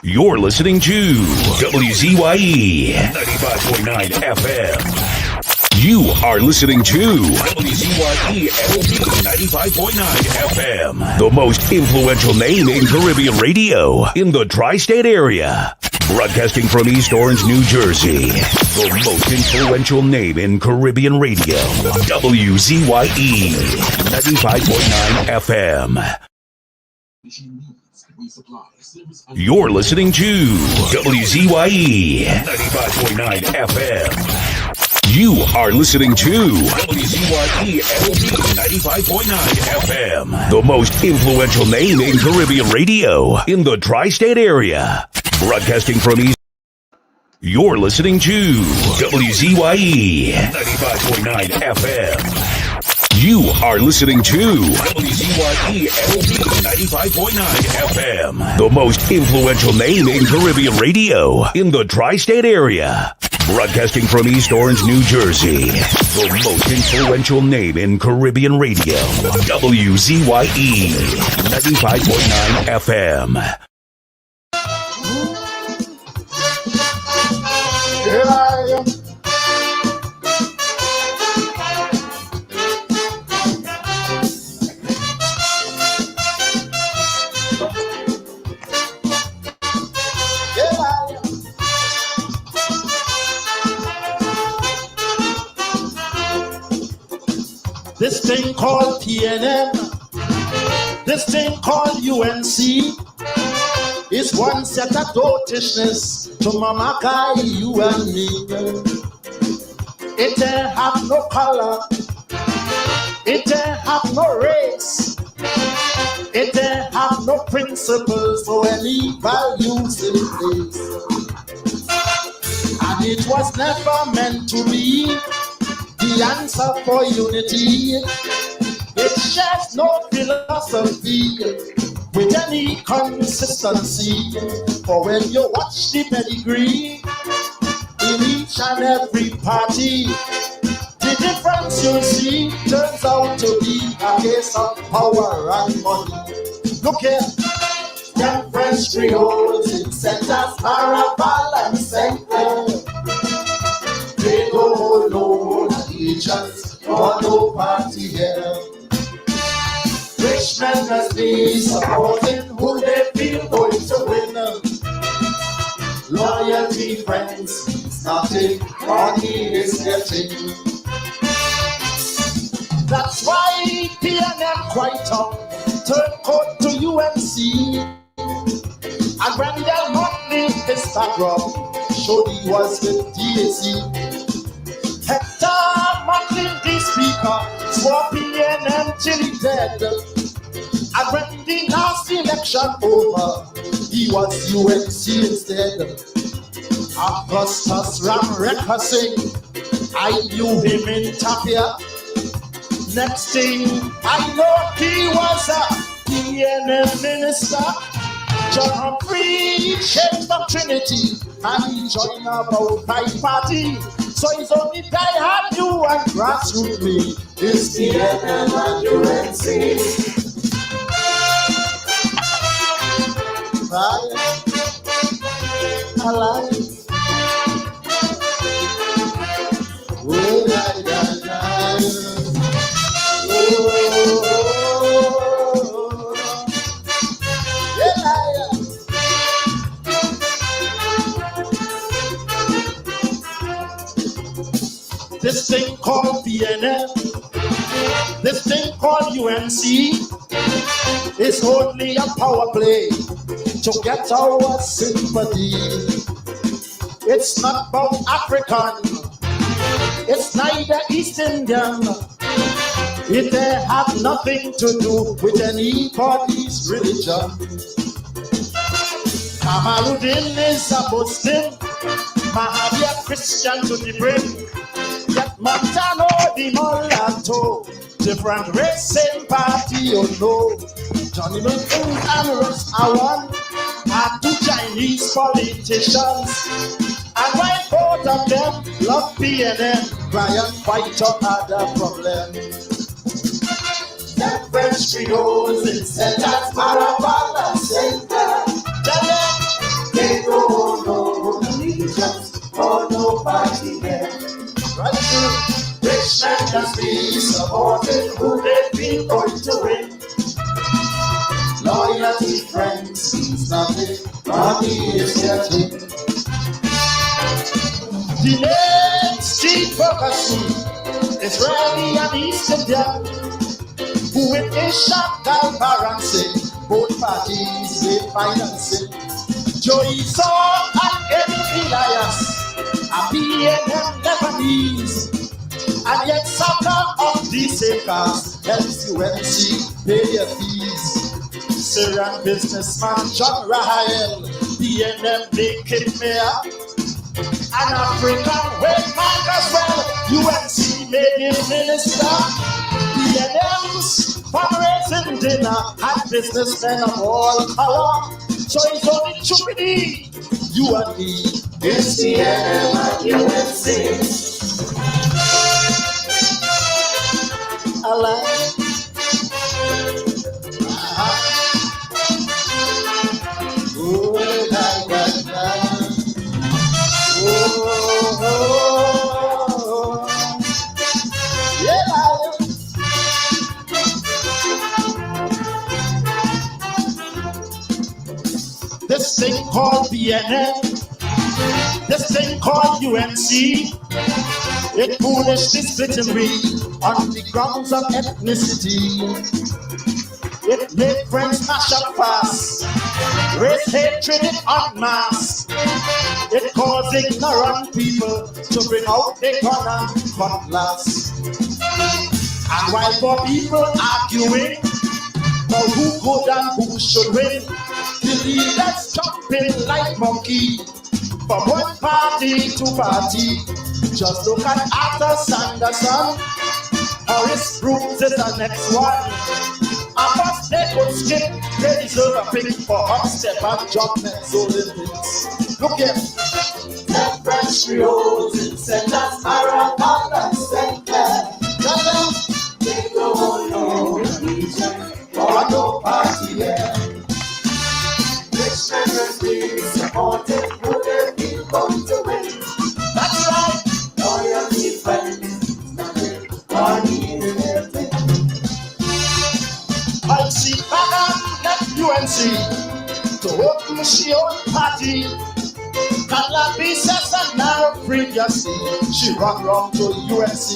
You're listening to WZYE 95.9 FM. You are listening to WZYE LP 95.9 FM, the most influential name in Caribbean radio in the tri-state area. Broadcasting from East Orange, New Jersey, the most influential name in Caribbean radio, WZYE 95.9 FM. You're listening to WZYE 95.9 FM. You are listening to WZYE LP 95.9 FM, the most influential name in Caribbean radio in the tri-state area. Broadcasting from East. You're listening to WZYE 95.9 FM. You are listening to WZYE LP 95.9 FM, the most influential name in Caribbean radio in the tri-state area. Broadcasting from East Orange, New Jersey, the most influential name in Caribbean radio, WZYE 95.9 FM. Here I am. This thing called PNM, this thing called UNC, is one set of dotishness to Mama Kai, you and me. It ain't have no color, it ain't have no race, it ain't have no principles or any values in place. And it was never meant to be the answer for unity. It shares no philosophy with any consistency. For when you watch the pedigree in each and every party, the difference you see turns out to be a case of power and money. Look here, them French Creoles in centers are a balance center. They don't hold no allegiance or no party here. Rich men must be supporting who they feel going to win. Loyalty, friends, is nothing, money is getting. That's why PNM quite up, turn court to UNC. And Grandel Motley is background, showed he was with DAC. Hector Motley, the speaker, swore PNM till he dead. And when the last election over, he was UNC instead. Augustus Ramreka sing, I knew him in Tapia. Next thing I know, he was a PNM minister. John Humphrey changed from Trinity and he joined about 5 party. So he's only die-hard you and grassroots me. It's PNM and UNC. Alive. Oh, yeah, yeah, yeah. This thing called PNM, this thing called UNC, is only a power play to get our sympathy. It's not about African, it's neither East Indian. It have nothing to do with anybody's religion. Kamaluddin is a Muslim, Mahavir Christian to the brim. Yet Montano the mulatto, different race, same party, you know. Johnny Milton and Ross Awan are 2 Chinese politicians. And why both of them love PNM, Brian White or other problem. Them French Creoles in centers are a balance center. supporting who they feel going to win. Loyalty, friends, means nothing. Money is getting. The next chief focus is really an East Indian who with a sharp guy balancing both parties with financing. Joey saw and Eddie Elias, a BNM Lebanese, and yet soccer of these acres helps UNC pay their fees. Syrian businessman John Rahel, BNM making mayor. An African wave mark as well, UNC made him minister. BNM's fundraising dinner had businessmen of all color. So it's only Chupidi, you and me. It's BNM and UNC. Alive. This thing called BNN, this thing called UNC, it foolishly splitting we on the grounds of ethnicity. It made friends mash up fast, race hatred in en masse. It caused ignorant people to bring out the gun and cutlass. And while for people arguing about who good and who should win, the leaders jumping like monkey from one party to party. Just look at Arthur Sanderson, Horace Brooks is the next one. And once they could skip, they deserve a pick for hot step and jump next Olympics. Look here. The French Creoles in Centers, Marathon and Center. Tell them they don't know the reason for no party here. Rich members being supported, who they feel going to win. That's right. Loyalty, friends, nothing, money is everything. I see Bagam left UNC to open she own party. Calabi says that now previously she run wrong to UNC.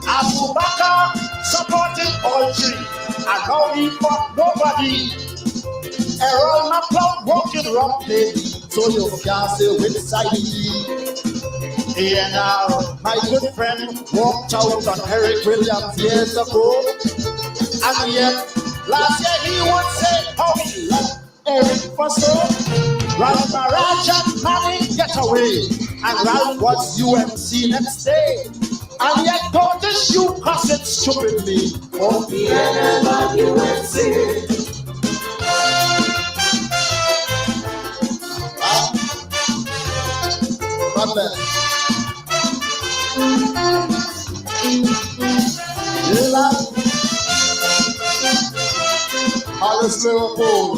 Abu Bakr supporting all three, and now he fought nobody. Errol McCloud walking wrong baby, so you can't say which side he. Yeah, now my good friend walked out on Eric Williams years ago, and yet last year he would say how he loved Eric for so. Ralph Maraj and Manny get away, and Ralph was UMC next day, and yet don't this you cuss it stupidly. Oh, BNM and UMC. Alice Liverpool.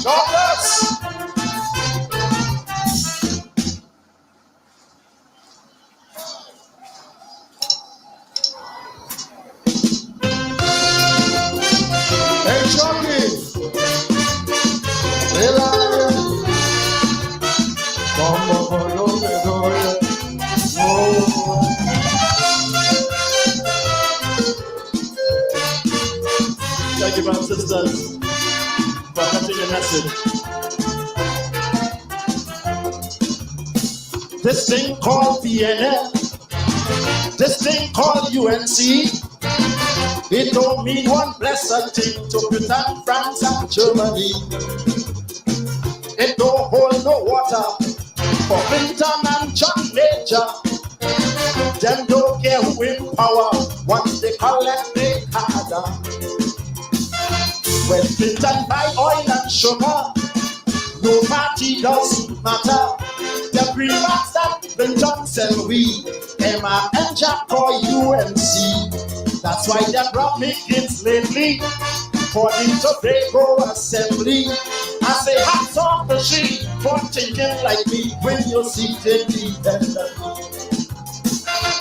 God bless. Hey, Chucky. Thank you, brothers and sisters, for catching the message. This thing called PNL, this thing called UNC, it don't mean one blessed thing to Britain, France, and Germany. It don't hold no water for Clinton and John Major. Them don't care who in power once they collect the Canada. When Clinton buy oil and sugar, no party doesn't matter. The greenbacks that Clinton sell we, Emma and Jack or UNC. That's why they brought me kids lately for the Tobago Assembly. I say hats off the sheet for thinking like me when you see the independent.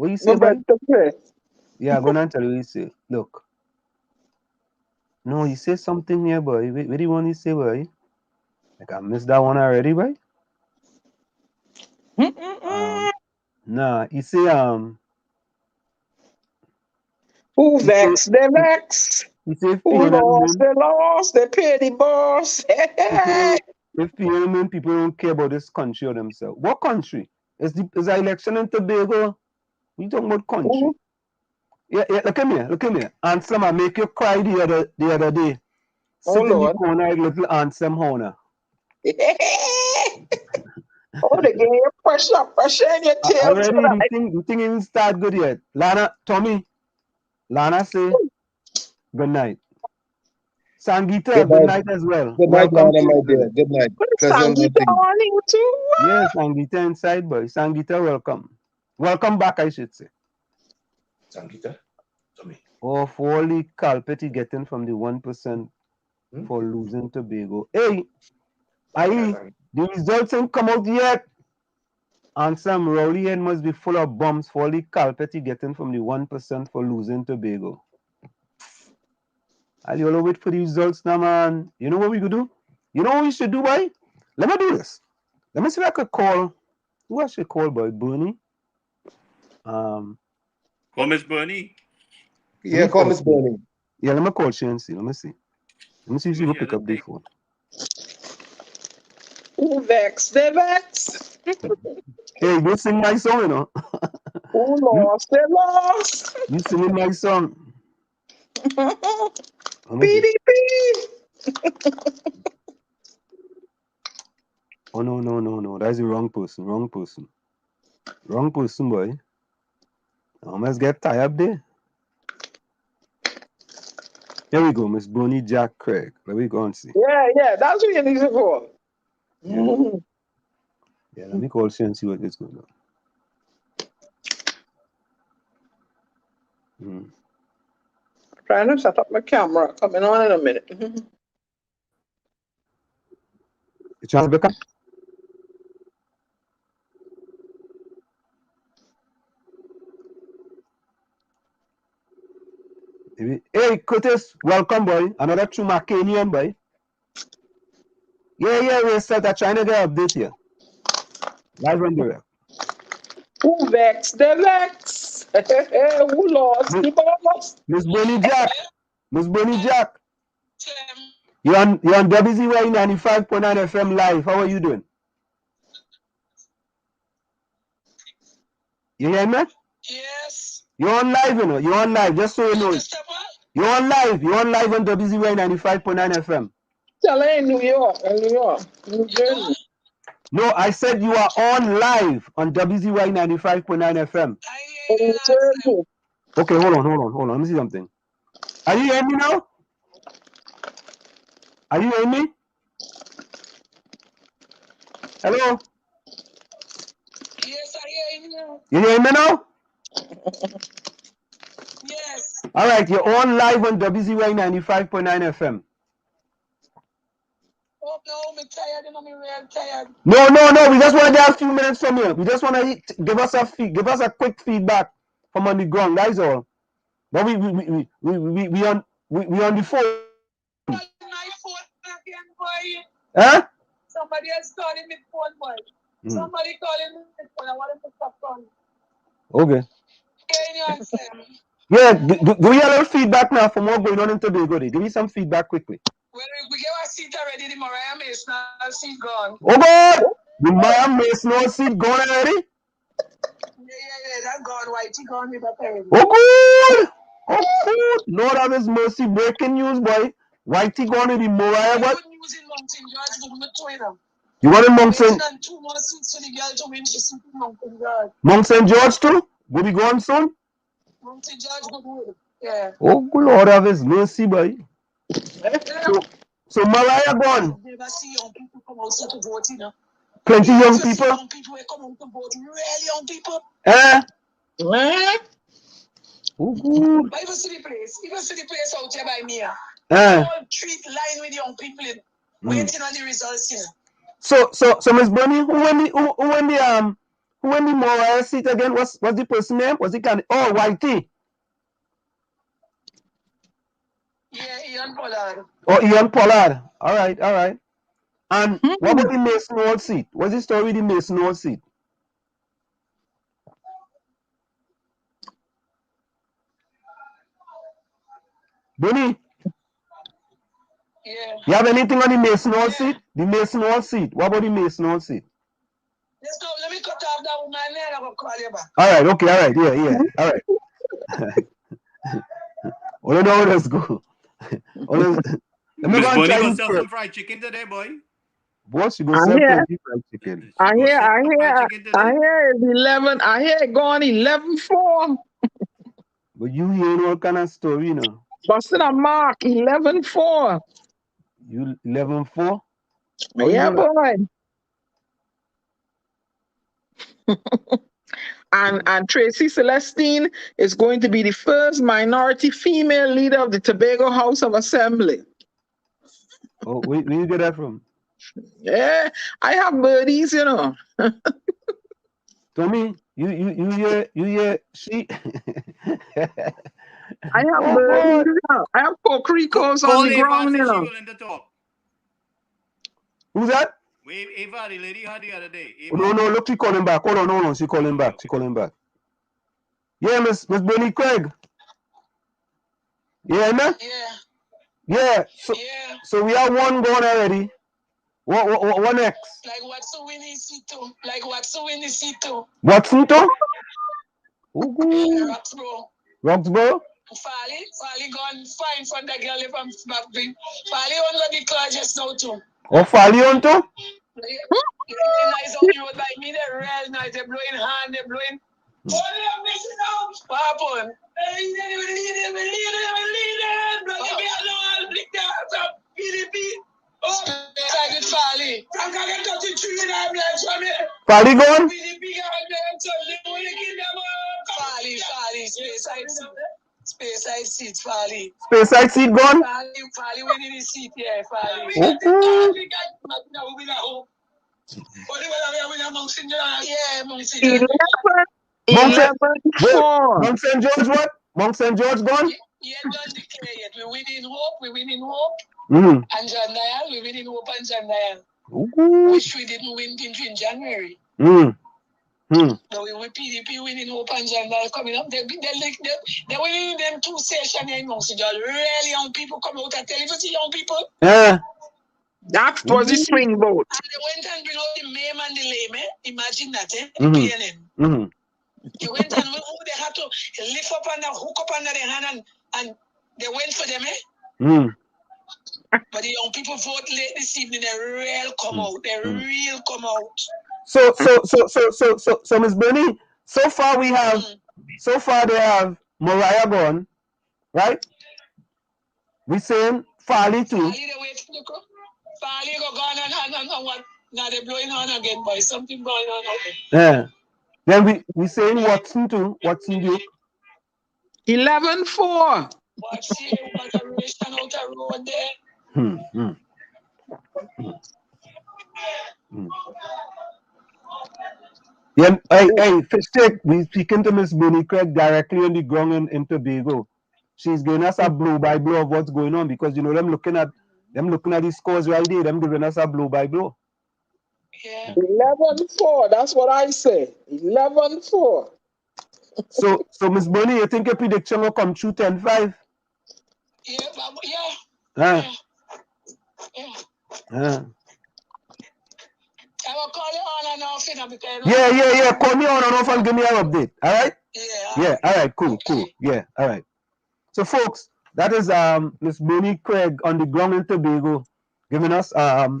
What you say, No boy? better play. Yeah, I'm gonna tell you what you say. Look. No, you say something here, boy. What do you want to say, boy? Like I missed that one already, boy. Nah, you say Who you say vex? They vex. you say if Who lost? PNM They lost. They pay the boss. if PNM people don't care about this country or themselves. What country? Is the election in Tobago? We talking about country. Yeah, look at me, look at me. Ansem, I make you cry the other day. Oh Sit in the Lord. corner like little Ansem Hona. Oh, they give you pressure in your tail Already tonight. the thing even start good yet. Lana say good night. Sangita, good night as well. Good night, Welcome Lana, to my it, dear. brother. Good night. Put Pleasant Sangita meeting you. on you too. Yes, Sangita inside, boy. Sangita, welcome. Welcome back, I should say. Sangita, to me. Oh, for all the carpet he getting from the 1% for losing Tobago. Hey, the results ain't come out yet. And some rowdy head must be full of bombs for all the carpet he getting from the 1% for losing Tobago. I'll you all wait for the results now, man. You know what we could do? You know what we should do, boy? Let me do this. Let me see if I could call. Who I should call, boy? Bernie? Call Miss Bernie. Yeah, call Miss Bernie. Yeah, let me call she and see. Let me see. Let me see if she will pick up the phone. Who vex? They vex. Hey, go sing my song, you know. Who lost? They lost. You singing my song. PDP. Oh, no. That's the wrong person. Wrong person, boy. I almost get tired there. Here we go, Miss Bonnie Jack Craig. Let me go and see. Yeah, that's what you need it for. Yeah, let me call she and see what is going on. Trying to set up my camera. Coming on in a minute. You trying to become? Hey, Curtis, welcome, boy. Another true Macanian, boy. Yeah, we're set. I'm trying to get update here. Live on direct. Who vex? They vex. Who lost? The boss. Miss Bonnie Jack. You're on WZY 95.9 FM live. How are you doing? You hear me? Yes. You're on live, you know. You're on live, just so you know. You're on live on WZY 95.9 FM. Tell her in New York. New Jersey. No, I said you are on live on WZY 95.9 FM. New Jersey. Okay, hold on. Let me see something. Are you hearing me now? Are you hearing me? Hello? Yes, I hear you. You hearing me now? Yes. All right, you're on live on WZY 95.9 FM. Oh no, I'm tired and I'm real tired. No. We just want to get a few minutes from you. We just want to give us a quick feedback from on the ground. That's all. But we on the phone. My phone again, boy. Huh? Somebody else calling me phone, boy. Somebody calling me phone. I want him to stop calling. Okay. Can you answer? Yeah, give me a little feedback now from what going on in Tobago. Give me some feedback quickly. Well, we get our seat already. The Mariah Mason seat gone. Oh God! The Mariah Mason seat gone already? Yeah, that's gone. Whitey gone with that already. Oh good! Lord have his mercy. Breaking news, boy. Whitey gone with the Mariah, what? Good news in Mountain George, but we're doing them. You want in Mount St. Waiting on 2 more seats for the girl to win. She's in Mountain George. Mount St. George too? Will be going soon? Mountain George, good. Yeah. Oh good Lord have his mercy, boy. So Mariah gone. Never see young people come out to vote, you know. Plenty young people. Young people will come out to vote. Really young people. Oh good. But even see the place out here by me. Whole street line with young people waiting on the results here. So Miss Bernie, who won Who won the Moriah seat again? What's the person name? Was it Whitey? Yeah, Ian Pollard. Oh, Ian Pollard. All right. And what about the Mason Hall seat? What's the story with the Mason Hall seat? Benny? Yeah. You have anything on the Mason Hall seat? The Mason Hall seat. What about the Mason Hall seat? Let me cut off that woman there. I'm going to call you back. All right, okay, all right, yeah, all right. Hold on, now, let's go. Let me Miss go and Bonnie try gonna this sell first. some fried chicken today, boy. Boss, you go I sell hear. plenty fried chicken. She go sell some fried chicken today. I hear it's 11. I hear it going 11-4. But you hearing all kind of story, you know. Busting a mark 11-4. You 11-4? Yeah, boy. And Tracy Celestine is going to be the first minority female leader of the Tobago House of Assembly. Oh, where you get that from? Yeah, I have birdies, you know. Tommy, you hear she I have oh, birdies. boy. I have cocoricos on Call the Ava ground, and you say she know. willing to talk. Who's that? Ava, the lady had the other day. Ava. No, look, she calling back. Hold on, no, she calling back. She calling back. Yeah, Miss Benny Craig. Yeah, man? Yeah. So we have one going already. What next? Like what's the winning seat too? Watson too? Roxborough? Fali gone fine for the girl from Backbin. Fali on the car just now too. Oh, Fali on too? Yeah, nice on the road by me, they're real nice. They're blowing hand, they're blowing. What are missing out? What happened? Fali. Fali gone? Space seat, Fali. Space side seat gone? Fali winning the seat, yeah, Fali. Yeah, Mount St. George. 11-4. Mount St. George what? Mount St. George gone? Yeah, don't declare yet. We winning hope. And John Dial, we winning hope and John Dial. Which we didn't win in January. But we with PDP winning hope and John Dial coming up. They're winning them 2 sessions in Mount St. George. Really young people come out and tell you to see young people. Yeah. That was the swing vote. And they went and bring out the MAME and the lame, Imagine that, The PNM. They went and they had to lift up and hook up under their hand and they went for them, But the young people vote late this evening, they real come out. They real come out. So Miss Bernie, so far they have Mariah gone, right? We saying Fali too. Fali go gone and what? Now they're blowing on again, boy. Something going on out there. Yeah. Then we saying Watson too. Watson Duke. 11-4. What's here? What a race and out a road there. Yeah, hey, Fish Stick, we speaking to Miss Bonnie Craig directly on the ground in Tobago. She's giving us a blow by blow of what's going on because you know them looking at the scores right there, them giving us a blow by blow. Yeah. 11-4, that's what I say. 11-4. So Miss Bonnie, you think your prediction will come true 10-5? Yeah. I will call you on and off, because Yeah. Call me on and off and give me an update. All right? Yeah. All right. Cool. Yeah. All right. So, folks, that is Miss Bonnie Craig on the ground in Tobago, giving us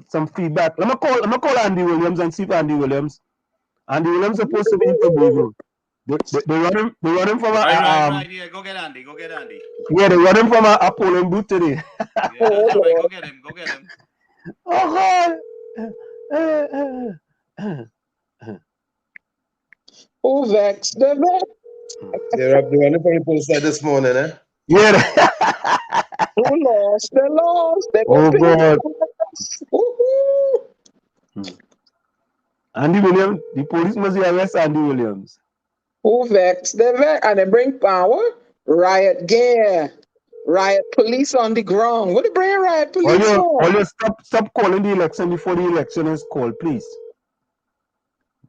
some feedback. Let me call Andy Williams and see if Andy Williams is supposed to be in Tobago. They run him from a right. Yeah, go get Andy. Yeah, they run him from a polling booth today. Yeah, that's all right. Go get him. Oh God. Who vexed the vex? They're running for the post this morning, eh? Yeah. Who lost? They lost. Oh God. Andy Williams, the police must arrest Andy Williams. Who vex? They vex and they bring power. Riot gear. Riot police on the ground. What they bring riot police for? Or you stop calling the election before the election is called, please.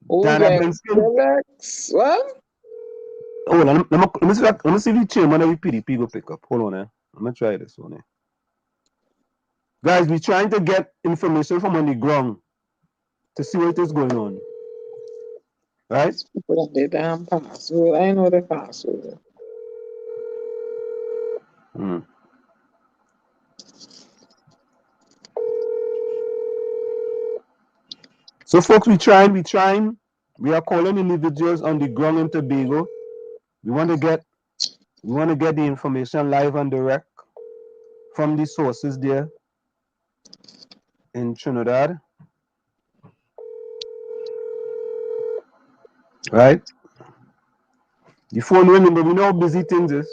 Who vex? They vex. What? Oh, let me see if the chairman of the PDP go pick up. Hold on, I'm gonna try this one. Guys, we're trying to get information from on the ground to see what is going on. Right? People got their damn password. I know the password. So folks, we're trying. We are calling individuals on the ground in Tobago. We want to get the information live and direct from the sources there in Trinidad. Right? The phone ringing, but we know how busy things is.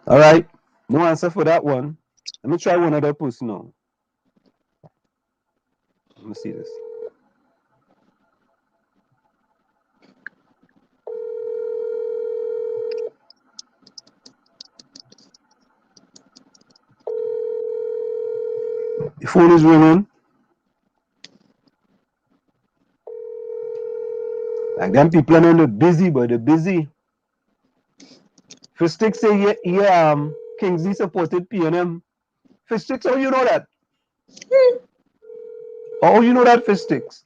All right. No answer for that one. Let me try one other person now. Let me see this. The phone is ringing. Like them people don't look busy, but they're busy. Fistick say Kingsley supported PNM. Fistick, how you know that? Oh, you know that, Fistix?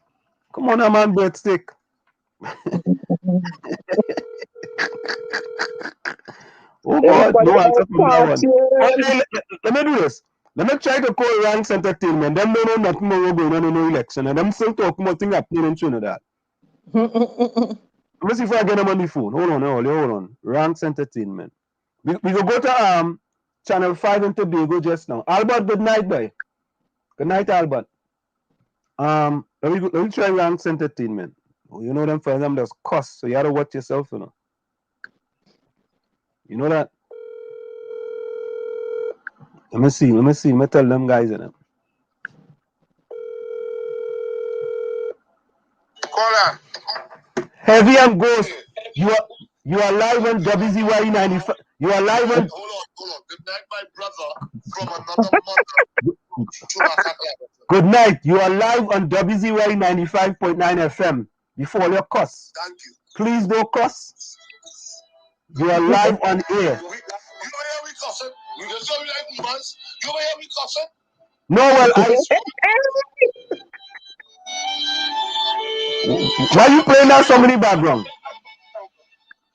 Come on, man, breadstick. Oh God, no answer from that one. Okay, let me do this. Let me try to call Ranks Entertainment. Them don't know nothing more going on in the election, and them still talking about things happening in Trinidad. Let me see if I get them on the phone. Hold on. Ranks Entertainment. We will go to Channel 5 in Tobago just now. Albert, good night, boy. Good night, Albert. Let me try Ranks Entertainment. Oh, you know them for them that's cost, so you gotta watch yourself, you know. You know that? Let me see. Let me tell them guys in them. Caller. Heavy and Ghost. You are live on WZYE 95. You are live on. Hold on. Good night, my brother from another mother. Good night. You are live on WZYE 95.9 FM. Before your cuss. Thank you. Please don't cuss. You are live on air. You know where we cussing? You just don't like months. You know where we cussing? No, well, why you playing that song in the background?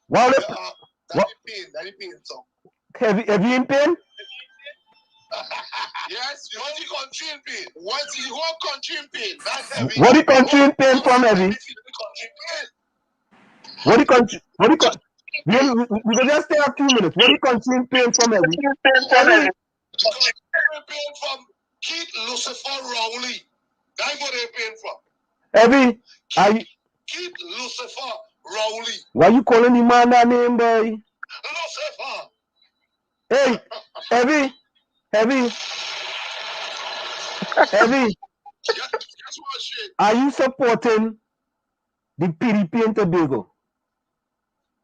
Why That is pain song. Heavy in pain? Yes, you want the country in pain. You want country in pain. That's heavy. What the country in pain from, Heavy? What the country? We can just stay a few minutes. What the country in pain from, Heavy? Country in pain from Keith Lucifer Rowley. That's what they're paying from. Heavy, Keith Lucifer Rowley. Why you calling the man that name, boy? Lucifer. Hey, Heavy. Guess what, shit? Are you supporting the PDP in Tobago?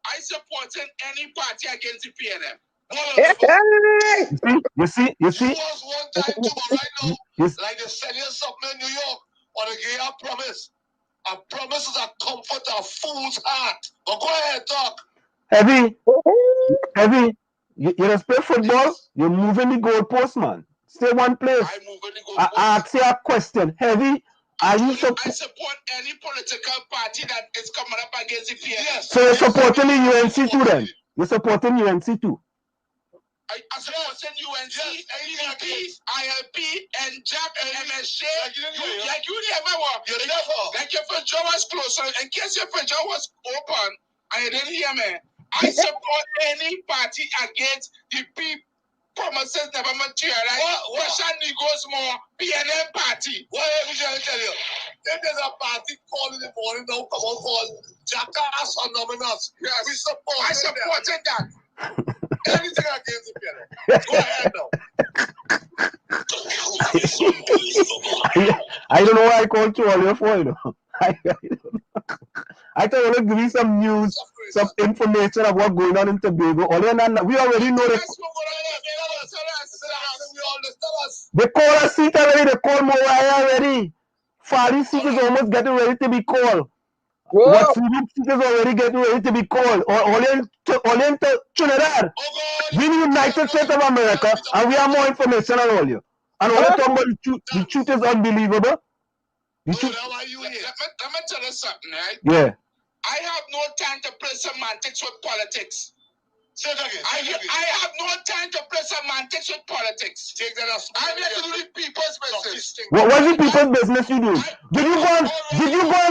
I supporting any party against the PNM. You see? It was one time too, but right now, like they're selling something in New York on a gay promise. A promise is a comfort of fool's heart. But go ahead, talk. Heavy. You respect football? You're moving the goalpost, man. Stay one place. I'm moving the goalpost. I ask you a question. Heavy, I support any political party that is coming up against the PNM. Yes. So you're supporting the UNC too then? You're supporting UNC too? I supporting UNC, ADP, ILP, and JAP, and MSJ. Like you never were. You never. Like your friend Joe was closer. In case your friend Joe was open, I didn't hear me. I support any party against the people. Promises never materialize. Russian goes more PNM party. What am I tell you? If there's a party called in the morning now, come on, called Jackass Anonymous. Yes. I supported that. anything against the PNM. Go ahead now. I don't know why I called you all your phone. I thought you would give me some news, some information of what's going on in Tobago. We already know that. They call a seat already. They call Moriah already. Fari seat is almost getting ready to be called. What seat is already getting ready to be called? Only in Trinidad. We the United States of America, and we have more information on all you. And all you talking about the truth is unbelievable. Let me tell you something, right? Yeah. I have no time to play semantics with politics. Say it again. I have no time to play semantics with politics. I'm here to do the people's business. What was the people's business you do? Did you go and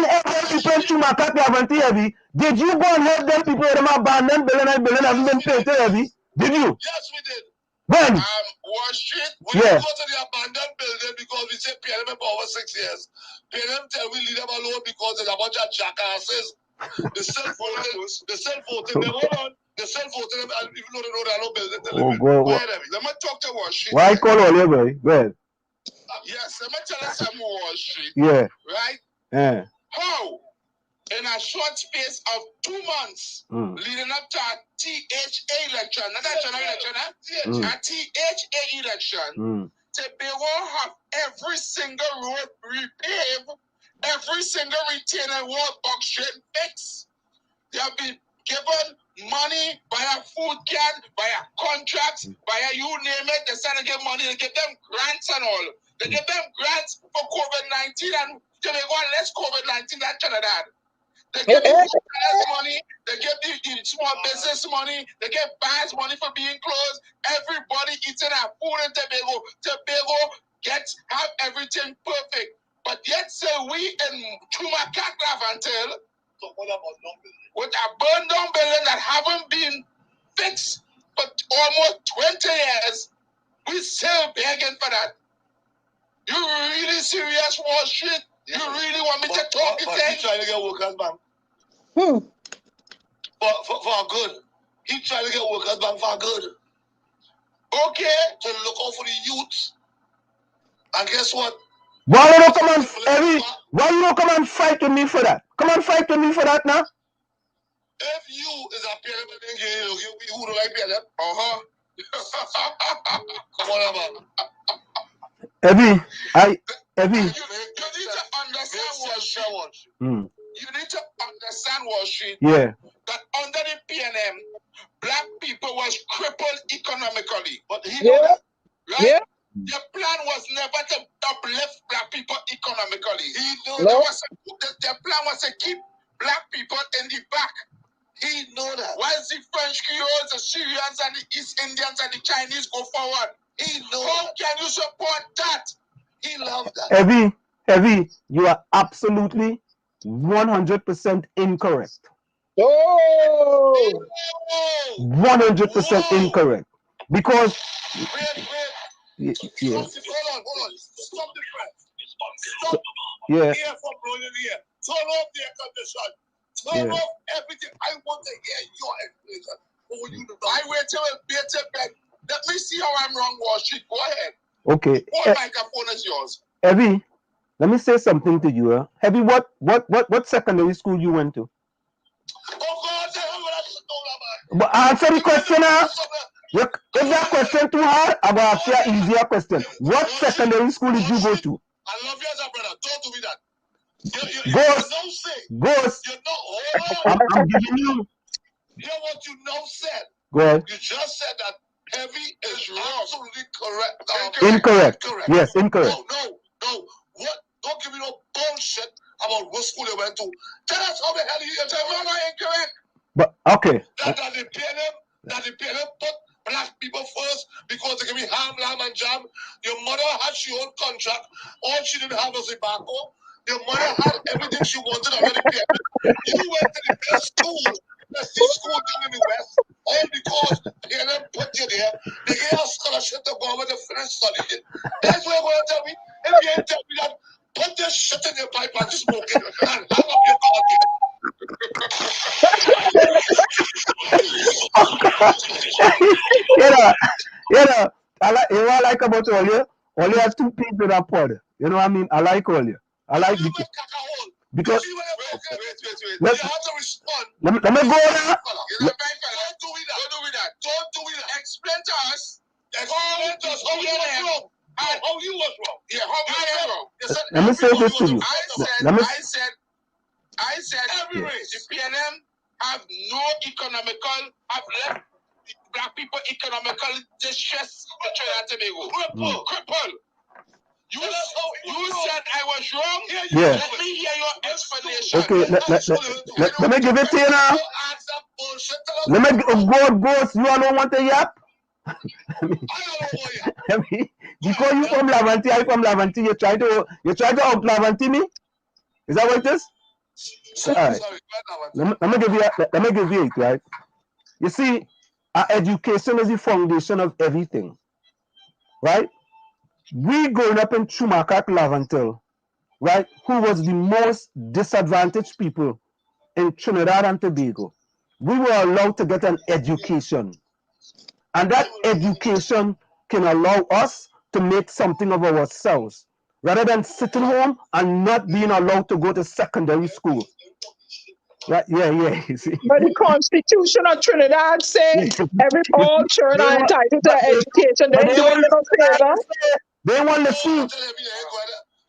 help them people in Chumakati Avanti heavy? Did you go and help them people them abandoned building haven't been paid heavy? Did you? Yes, we did. When? Wall Street, we didn't go to the abandoned building because we said PLM for over 6 years. PLM tell we leave them alone because there's a bunch of jackasses. The self-voting, hold on. The self-voting, even though they know there are no buildings to live in. Go ahead, let me talk to Wall Street. Why call all your boy? Go ahead. Yes, let me tell you something, Wall Street. Yeah. Right? Yeah. How? In a short space of 2 months, leading up to a THA election, not a general election, a THA election, Tobago have every single road repaved, every single retaining wall box straight fixed. They have been given money by a food can, by a contracts, by a you name it. They start to give money. They give them grants and all. They give them grants for COVID-19 and Tobago and less COVID-19 than Trinidad. They give the money, they give the small business money, they give banks money for being closed. Everybody eating our food in Tobago. Tobago have everything perfect. But yet say we in Chumakak with a burned down building that haven't been fixed for almost 20 years, we still begging for that. You really serious, Wall Street? You really want me to talk to you? He's trying to get workers back. For good. He's trying to get workers back for good. Okay, to look out for the youth. And guess what? Why you don't come and fight with me for that? Come and fight with me for that now. If you is a pyramid, who do I pay them? Come on, man. Evie. You need to understand Wall Street. You need to understand Wall Street. Yeah. That under the PNM, black people was crippled economically. But he know that, right? Yeah. Their plan was never to uplift black people economically. He knew their plan was to keep black people in the back. He knew that. Whilst the French Creoles, the Syrians, and the East Indians and the Chinese go forward, he knew. How can you support that? He loved that. Evie, you are absolutely 100% incorrect. 100% incorrect. Because Wait. yeah. Hold on. Stop the press. Stop. Yeah. Here from blowing here. Turn off the air condition. Turn off everything. I want to hear your explanation. I wait till it better back. Let me see how I'm wrong, Wall Street. Go ahead. Okay. What microphone is yours? Evie, let me say something to you. Evie, what secondary school you went to? Oh God, but answer the question now. If that question too hard, I'm going to ask you an easier question. What secondary school did you go to? I love you as a brother. Don't do me that. Ghost. I'm giving you. Hear what you know said. Go ahead. You just said that heavy is absolutely correct. Incorrect. Yes, incorrect. No. What? Don't give me no bullshit about what school you went to. Tell us how the hell you tell me am I incorrect? But okay. That the PNM put black people first because they can be ham, lamb, and jam. Your mother had she own contract. All she didn't have was a tobacco. Your mother had everything she wanted under the PNM. You went to the best school. Best school down in the West. All because PNM put you there. They gave us scholarship to go over to finish studying. That's what you're going to tell me. If you ain't tell me that, put this shit in your pipe and smoke it and hang up your car. I like, you know what I like about all you have two people in that pod. You know what I mean? I like all you. I like because wait. You have to respond. let me go now. Don't do that. Explain to us. How you was wrong. How you was wrong. Yeah, how you was wrong. Let me say this to you. I said every race. The PNM have no have left black people economical distress in Trinidad and Tobago. Cripple. You said I was wrong. Yeah. Let me hear your explanation. Okay, let me give it to you now. Let me go. You all don't want to yap? I mean, because you from Lavanti, I from Lavanti, you try to out Lavanti me? Is that what it is? All right. Let me give you it, right? You see, our education is the foundation of everything, right? We growing up in Chumakak, Lavantil, right? Who was the most disadvantaged people in Trinidad and Tobago. We were allowed to get an education. And that education can allow us to make something of ourselves rather than sitting home and not being allowed to go to secondary school. Right? Yeah. You see. But the Constitution of Trinidad say all children are entitled to education. They do it no favor. They want to see.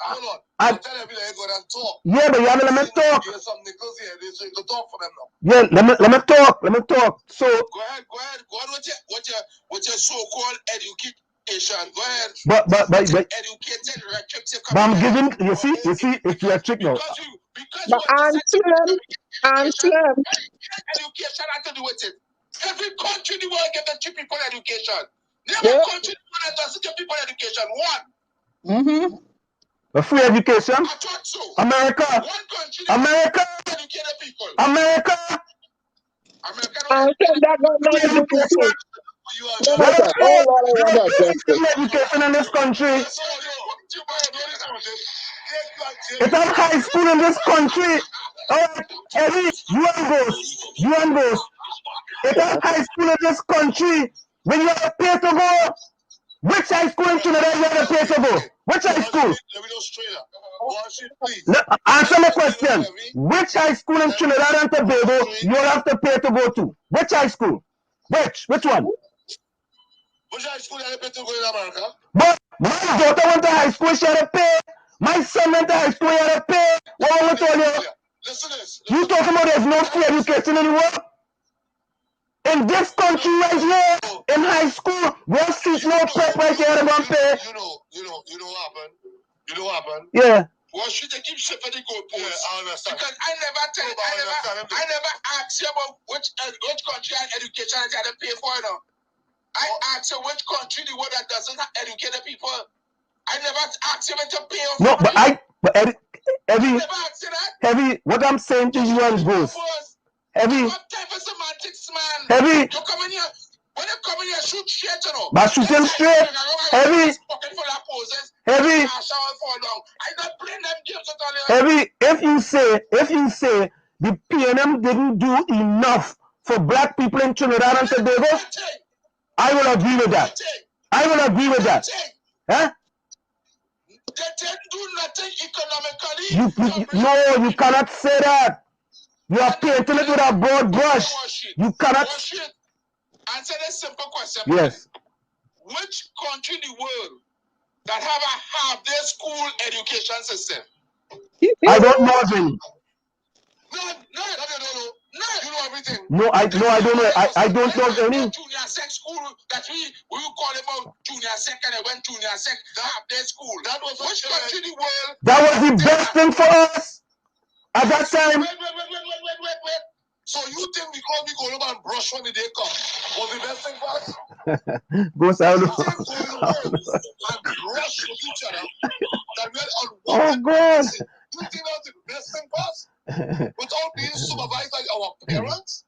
Hold on. I'm telling you, they go and talk. Yeah, but you have to let me talk. There's some nickels here, so you can talk for them now. Yeah, let me talk. So go ahead with your so-called education. Go ahead. But educated restrictive. But I'm giving you see it's rhetoric now. But answer them. Education has to do with it. Every country in the world gives the people education. Never country in the world doesn't give people education. One. A free education. I thought so. America. One country. America. Educated people. America. Education in this country. It's a high school in this country. Every you and those. It's a high school in this country. When you have to pay to go. Which high school in Trinidad you have to pay to go? Which high school? Answer my question. Which high school in Trinidad and Tobago you have to pay to go to? Which high school? Which one? Which high school you have to pay to go in America? But my daughter went to high school, she had to pay. My son went to high school, he had to pay. What am I telling you? Listen this. You talking about there's no free education anymore? In this country right here, in high school, we'll see no prep right here and going to pay. You know what happened? You know what happened? Yeah. Well, should they keep shipping the goalposts? Yeah, I understand. Because I never asked you about which country and education I had to pay for, you know. I asked you which country the world that doesn't have educated people. I never asked you to pay for. No, but Heavy, what I'm saying to you and Ghost. Heavy. What type of semantics, man? Heavy. You come in here. When you come in here, shoot straight, you know. But shooting straight. Heavy. Heavy. Heavy. If you say the PNM didn't do enough for black people in Trinidad and Tobago, I will agree with that. Huh? They didn't do nothing economically. No, you cannot say that. You are painting it with a broad brush. You cannot. Answer this simple question. Yes. Which country in the world that have a half-day school education system? I don't know them. No, you know everything. No, I don't know. I don't know any. Junior sec school that we call it about junior sec, and I went junior sec half-day school. That was which country in the world? That was the best thing for us at that time. Wait. So you think because we go over and brush when the day come was the best thing for us? Ghost, I don't know. And brush with each other. That we're on one. Oh God! You think that's the best thing for us? Without being supervised by our parents?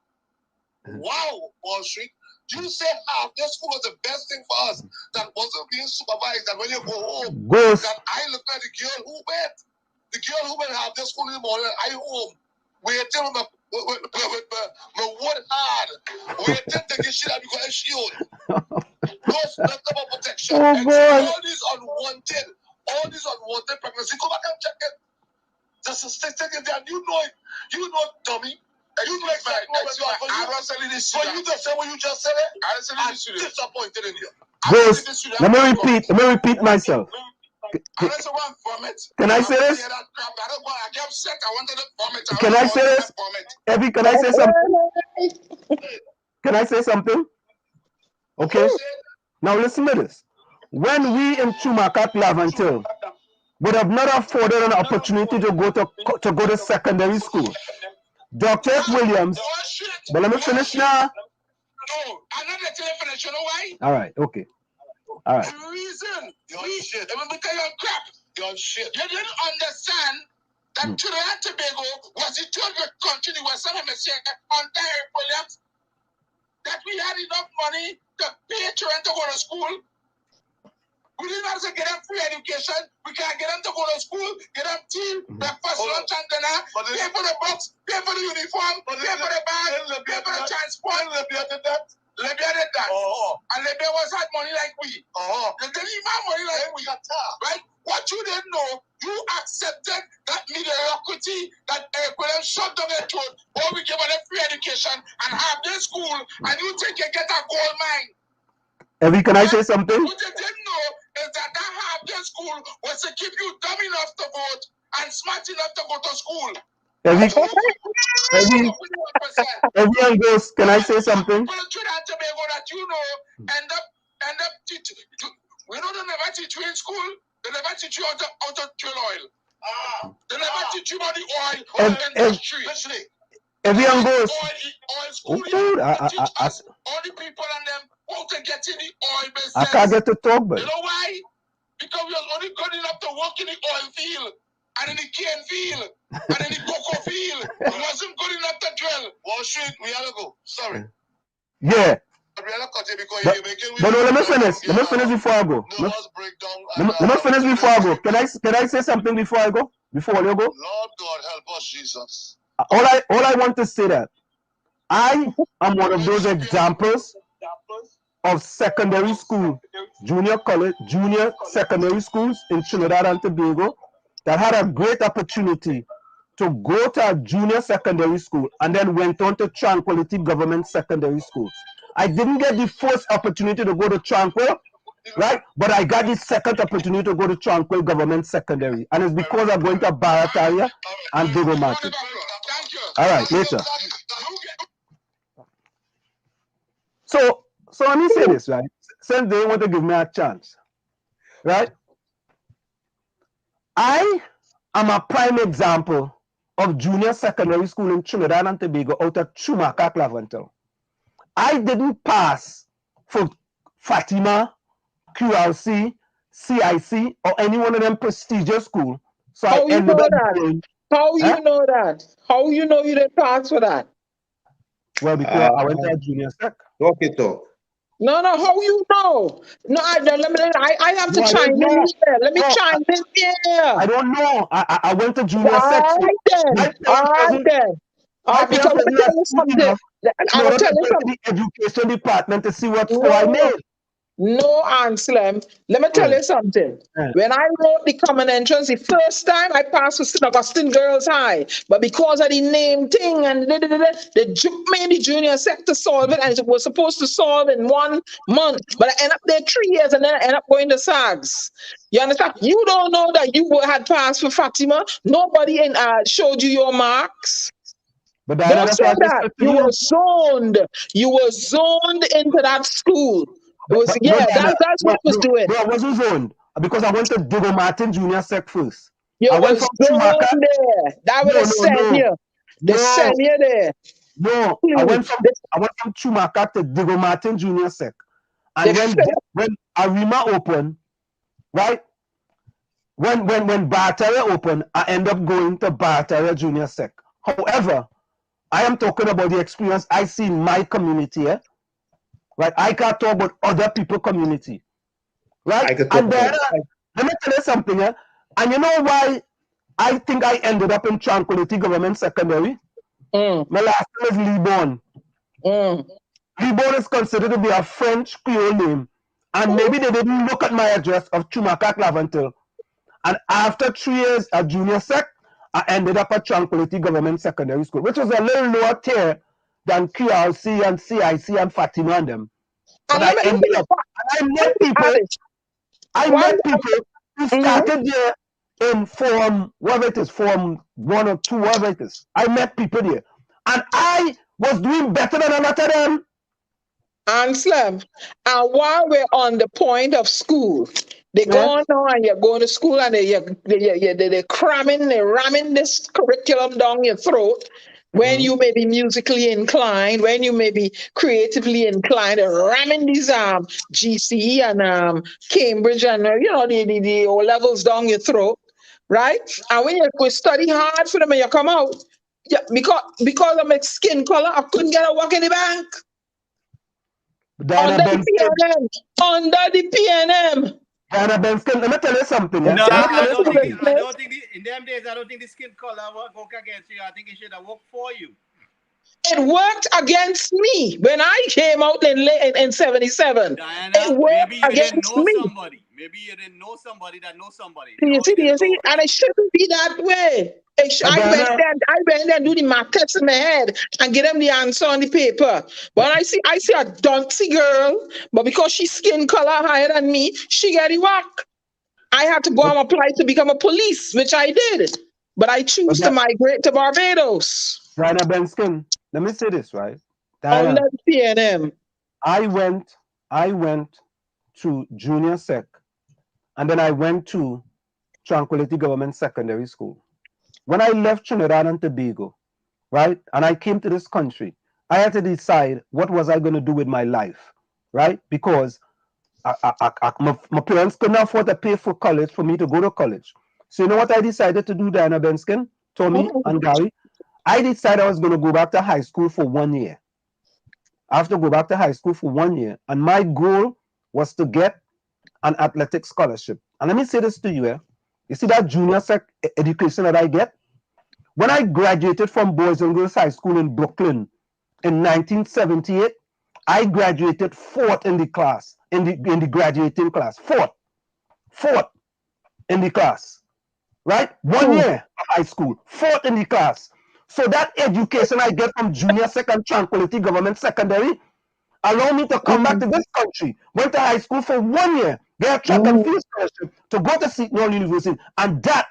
Wow, Wall Street. You say half-day school was the best thing for us that wasn't being supervised. That when you go home, Ghost. that I look at the girl who went. The girl who went half-day school in the morning, I home. Waiting wood hard. We attempt to get shit out because it's shield. Those nothing about protection. Oh boy. All these unwanted pregnancy. Go back and check it. Just a statistic there. You know, dummy. You know exactly what I'm telling you. So you just say what you just said it? I'm disappointed in you. Ghost, let me repeat myself. Can I say this? Can I say this? Evie, can I say something? Can I say something? Okay. Now listen to this. When we in Chumakat Lavantil would have not afforded an opportunity to go to secondary school, Dr. F. Williams, but let me finish now. No, I'm not letting you finish. You know why? All right, okay. All right. The reason. You're shit. Let me tell you crap. You're shit. You didn't understand that Trinidad and Tobago was the third country in the Western Hemisphere under F. Williams, that we had enough money to pay children to go to school. We didn't have to get them free education. We can't get them to go to school, get them tea, breakfast, lunch, and dinner, pay for the books, pay for the uniform, pay for the bag, pay for the transport. Libya did that. And Libya was had money like we. They didn't even have money like we. Right? What you didn't know, you accepted that mediocrity, that William shut down their throat, or we give them a free education and have their school, and you think you get a gold mine. Evie, can I say something? What you didn't know is that half-day school was to keep you dumb enough to vote and smart enough to go to school. Evie and Ghost, can I say something? But Trinidad and Tobago that you know end up teach. We know they never teach you in school. They never teach you how to drill oil. They never teach you about the oil industry. Evie and Ghost. Oil school. All the people and them how to get in the oil business. I can't get to talk, but you know why? Because we was only good enough to work in the oil field and in the cane field and in the cocoa field. We wasn't good enough to drill. Wall Street, we had to go. Sorry. Yeah. We had to cut it because you're making. But no, let me finish. Let me finish before I go. Let me finish before I go. Can I say something before I go? Before you go? Lord God, help us, Jesus. All I want to say that I am one of those examples of secondary school, junior secondary schools in Trinidad and Tobago that had a great opportunity to go to a junior secondary school and then went on to Tranquility Government Secondary Schools. I didn't get the first opportunity to go to Tranquil, right? But I got the second opportunity to go to Tranquil Government Secondary. And it's because I'm going to Barataria and Digo Market. All right, later. So let me say this, right? Since they want to give me a chance, right? I am a prime example of junior secondary school in Trinidad and Tobago out of Chumaka, Claventel. I didn't pass for Fatima, QLC, CIC, or any one of them prestigious schools. So how you know that? How you know that? How you know you didn't pass for that? Well, because I went to a junior sec. Okay, talk. No, how you know? No, I have to chime in here. Let me chime in here. I don't know. I went to junior sec. All right then. Because let me tell you something. I will tell you something. The education department to see what score I made. No, Anselm. Let me tell you something. When I wrote the common entrance, the first time I passed with St. Augustine Girls High, but because of the name thing and they made the junior sec to solve it, and it was supposed to solve in 1 month, but I ended up there 3 years and then I ended up going to SAGS. You understand? You don't know that you had passed for Fatima. Nobody showed you your marks. But that's what you were zoned. You were zoned into that school. That's what it was doing. Bro, I wasn't zoned because I went to Digo Martin Junior Sec first. I went from Chumaka there. That was They sent you there. No, I went from Chumaka to Digo Martin Junior Sec. And when Arima opened, right? When Barataria opened, I ended up going to Barataria Junior Sec. However, I am talking about the experience I see in my community, right? I can't talk about other people's community, right? And then, let me tell you something, and you know why I think I ended up in Tranquility Government Secondary? My last name is Libon. Libon is considered to be a French Creole name. And maybe they didn't look at my address of Chumaka Claventil. And after 3 years at junior sec, I ended up at Tranquility Government Secondary School, which was a little lower tier than QRC and CIC and Fatima and them. But I ended up, and I met people who started there in Form 1 or 2, whatever it is. I met people there. And I was doing better than a lot of them. And Slim, and while we're on the point of school, they go on and you're going to school and they're cramming, they're ramming this curriculum down your throat. When you may be musically inclined, when you may be creatively inclined, they're ramming these GCE and Cambridge and the O levels down your throat, right? And when you study hard for them and you come out, because of my skin color, I couldn't get a work in the bank. Under the PNM. Diana Benskin, let me tell you something. No, I don't think in them days, I don't think the skin color work against you. I think it should have worked for you. It worked against me when I came out in 77. Diana, it worked maybe you against didn't know me. somebody. Maybe you didn't know somebody that knows somebody. You see, and it shouldn't be that way. I went there and do the math test in my head and get them the answer on the paper. But I see a duncy girl, but because she's skin color higher than me, she get the work. I had to go and apply to become a police, which I did. But I choose to migrate to Barbados. Diana Benskin, let me say this, right? Diana, under the PNM. I went to junior sec, and then I went to Tranquility Government Secondary School. When I left Trinidad and Tobago, right, and I came to this country, I had to decide what was I going to do with my life, right? Because my parents couldn't afford to pay for college for me to go to college. So you know what I decided to do, Diana Benskin, Tommy and Gary? I decided I was going to go back to high school for 1 year. I have to go back to high school for 1 year. And my goal was to get an athletic scholarship. And let me say this to you, you see that junior sec education that I get? When I graduated from Boys and Girls High School in Brooklyn in 1978, I graduated 4th in the class, in the graduating class. 4th in the class, right? 1 year of high school, 4th in the class. So that education I get from junior sec and Tranquility Government Secondary allowed me to come back to this country. Went to high school for 1 year, get a track and field scholarship to go to Seton University, and that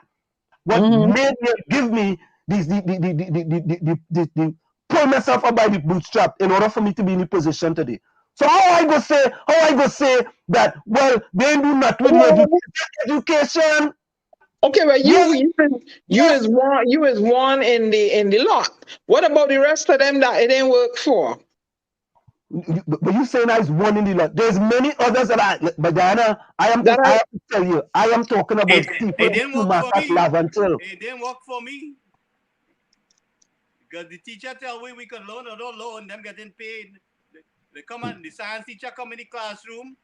what made me give me the pull myself up by the bootstrap in order for me to be in the position today. So how I go say that? Well, they do not with education. Okay, well, you is one in the lot. What about the rest of them that it didn't work for? But you saying I was one in the lot. There's many others that but Diana, I have to tell you, I am talking about people it didn't work for me. It didn't work for me. Because the teacher tell we could learn or don't learn, them getting paid. They come and the science teacher come in the classroom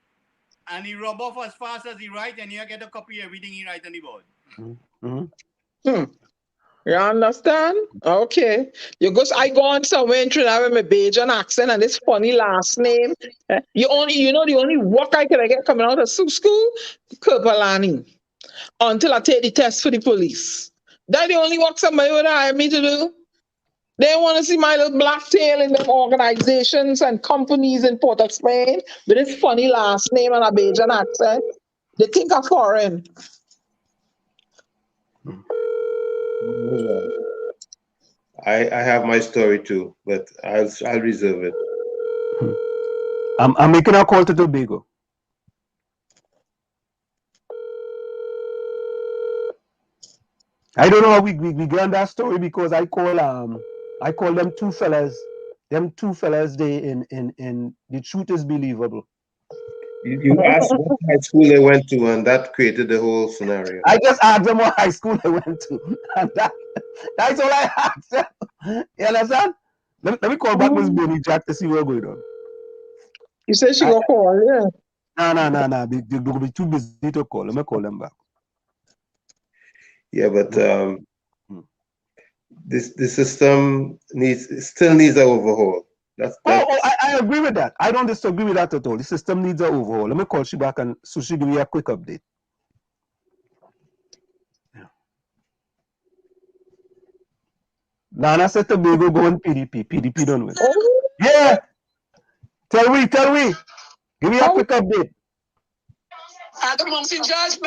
and he rub off as fast as he write, and you get a copy of everything he write on the board. You understand? Okay. I go on somewhere in Trinidad with my Bajan accent and this funny last name. The only work I can get coming out of school, Kirpalani. Until I take the test for the police. That's the only work somebody would hire me to do. They want to see my little black tail in them organizations and companies in Port of Spain with this funny last name and a Bajan accent. They think I'm foreign. I have my story too, but I'll reserve it. I'm making a call to Tobago. I don't know how we got that story because I call them two fellas. Them two fellas they in the truth is believable. You asked what high school they went to, and that created the whole scenario. I just asked them what high school they went to, and that's all I asked them. You understand? Let me call back Miss Bonnie Jack to see what's going on. You said she will call, yeah. No. They're going to be too busy to call. Let me call them back. Yeah, but the system still needs an overhaul. I agree with that. I don't disagree with that at all. The system needs an overhaul. Let me call she back and so she give me a quick update. Nana said Tobago go on PDP. PDP don't win. Oh. Yeah. Tell me. Give me a quick update. Mount St. George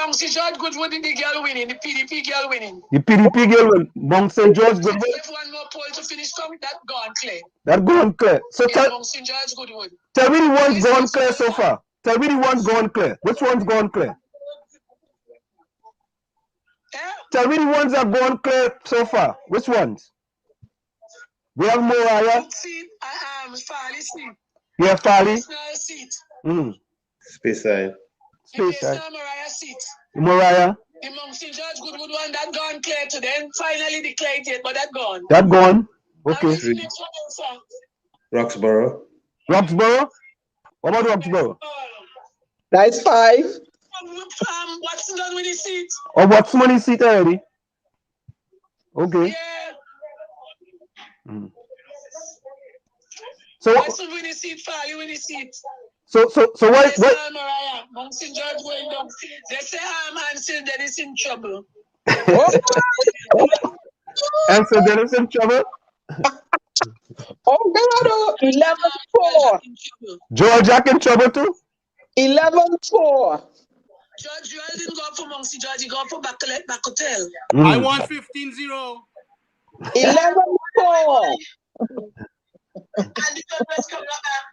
Goodwood in the girl winning, the PDP girl winning. The PDP girl win. Mount St. George Goodwood. If one more poll to finish from that gone clear. That gone clear. So Mount St. George Goodwood. Tell me the ones gone clear so far. Tell me the ones gone clear. Which ones gone clear? Yeah. Tell me the ones that gone clear so far. Which ones? We have Moriah. Farley seat. We have Farley. Seat. Speyside. Moriah seat. Moriah. The Mount St. George Goodwood one that gone clear to them. Finally declared it, but that gone. That gone. Okay. Roxborough. Roxborough? What about Roxborough? That's 5. What's done with the seat? Oh, what's money seat already? Okay. Yeah. So what's with the seat? Farley with the seat. So what? Mariah, Mount St. George going down. They say Ansel Dennis in trouble. Ansel Dennis in trouble? Oh God, 11-4. George Jack in trouble too? 11-4. George didn't go for Mount St. George, he go for back hotel. I want 15-0. 11-4.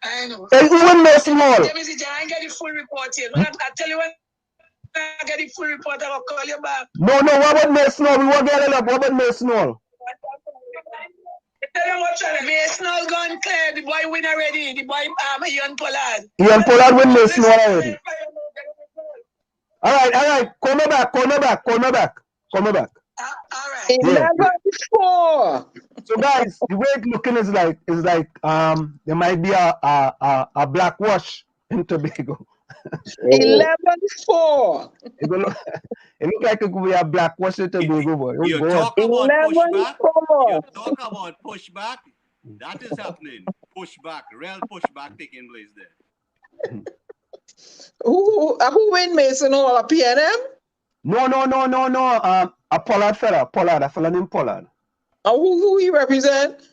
I know. Hey, even Mason Hall. I get the full report here. I tell you when I get the full report, I will call you back. No, what about Mason Hall? We won't get it up. What about Mason Hall? Tell you what, Mason Hall gone clear. The boy win already. The boy, Ian Pollard. Ian Pollard win Mason Hall already. All right. Call me back. All right. 11-4. So guys, the way it's looking is like there might be a black wash in Tobago. 11-4. It look like it could be a black wash in Tobago, boy. You talk about pushback. You talk about pushback. That is happening. Pushback, real pushback taking place there. Who win Mason Hall? A PNM? No. A Pollard fella. A fella named Pollard. Who he represent?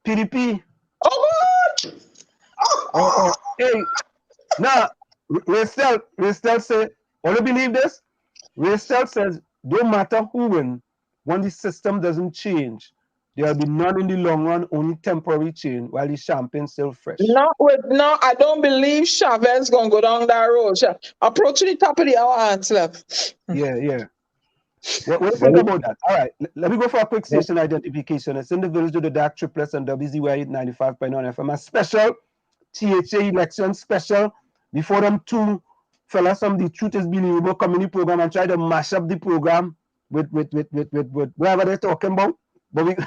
PDP. Oh God! Oh. Hey, now Raystel say, want to believe this? Raystel says, don't matter who win, when the system doesn't change, there will be none in the long run, only temporary change, while the champagne still fresh. No, I don't believe Chavez gonna go down that road. Approach to the top of the hour, Ansel. Yeah. What do you think about that? All right, let me go for a quick station identification. It's in the village of the Dark Triplets and WZY 95.9 FM. A special THA election special before them two fellas from The Truth is Believable community program and try to mash up the program with whatever they're talking about. But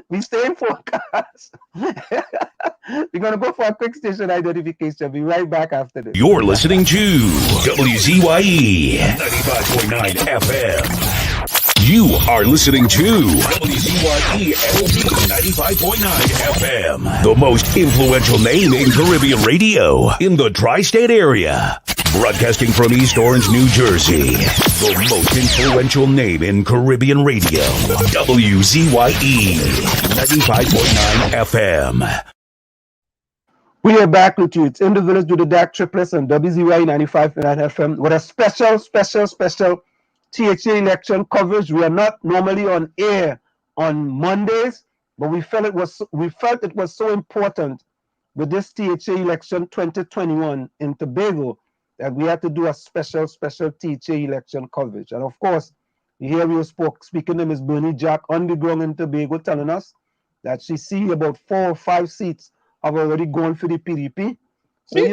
we stay in focus. We're going to go for a quick station identification. Be right back after this. You're listening to WZYE 95.9 FM. You are listening to WZYE 95.9 FM, the most influential name in Caribbean radio in the tri-state area. Broadcasting from East Orange, New Jersey, the most influential name in Caribbean radio, WZYE 95.9 FM. We are back with you. It's in the village with the Dark Triplets and WZYE 95.9 FM with a special THA election coverage. We are not normally on air on Mondays, but we felt it was so important with this THA election 2021 in Tobago that we had to do a special THA election coverage. And of course, here we were speaking to Ms. Bernie Jack on the ground in Tobago, telling us that she see about 4 or 5 seats have already gone for the PDP. So we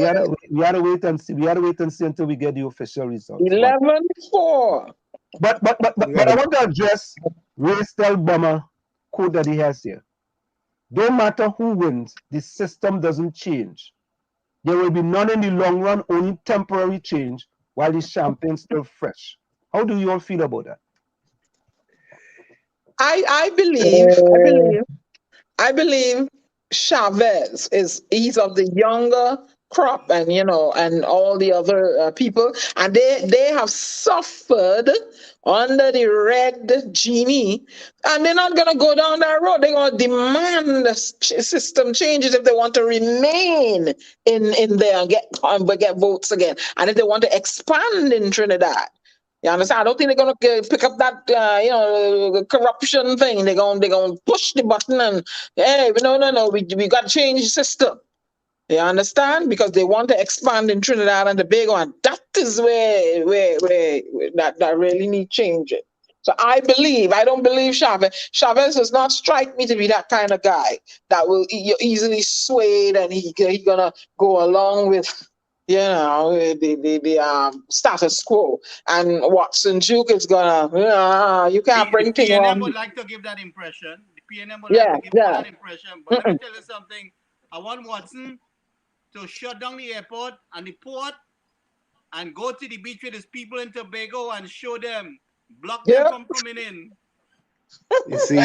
had to wait and see. We had to wait and see until we get the official results. 11-4. But I want to address Raystel Bummer quote that he has here. Don't matter who wins, the system doesn't change. There will be none in the long run, only temporary change, while the champagne's still fresh. How do you all feel about that? I believe Chavez he's of the younger crop, and and all the other people, and they have suffered under the red genie, and they're not gonna go down that road. They're gonna demand system changes if they want to remain in there and get votes again, and if they want to expand in Trinidad. You understand? I don't think they're gonna pick up that corruption thing. They're gonna push the button and hey, no, we got to change the system. You understand? Because they want to expand in Trinidad and Tobago, and that is where that really need changing. So I don't believe Chavez. Chavez does not strike me to be that kind of guy that will easily swayed and he gonna go along with the status quo. And Watson Duke is gonna you can't bring things on. PNM would like to give that impression. The PNM would like to give that impression. But let me tell you something. I want Watson to shut down the airport and the port and go to the beach with his people in Tobago and show them, block them from coming in. You see,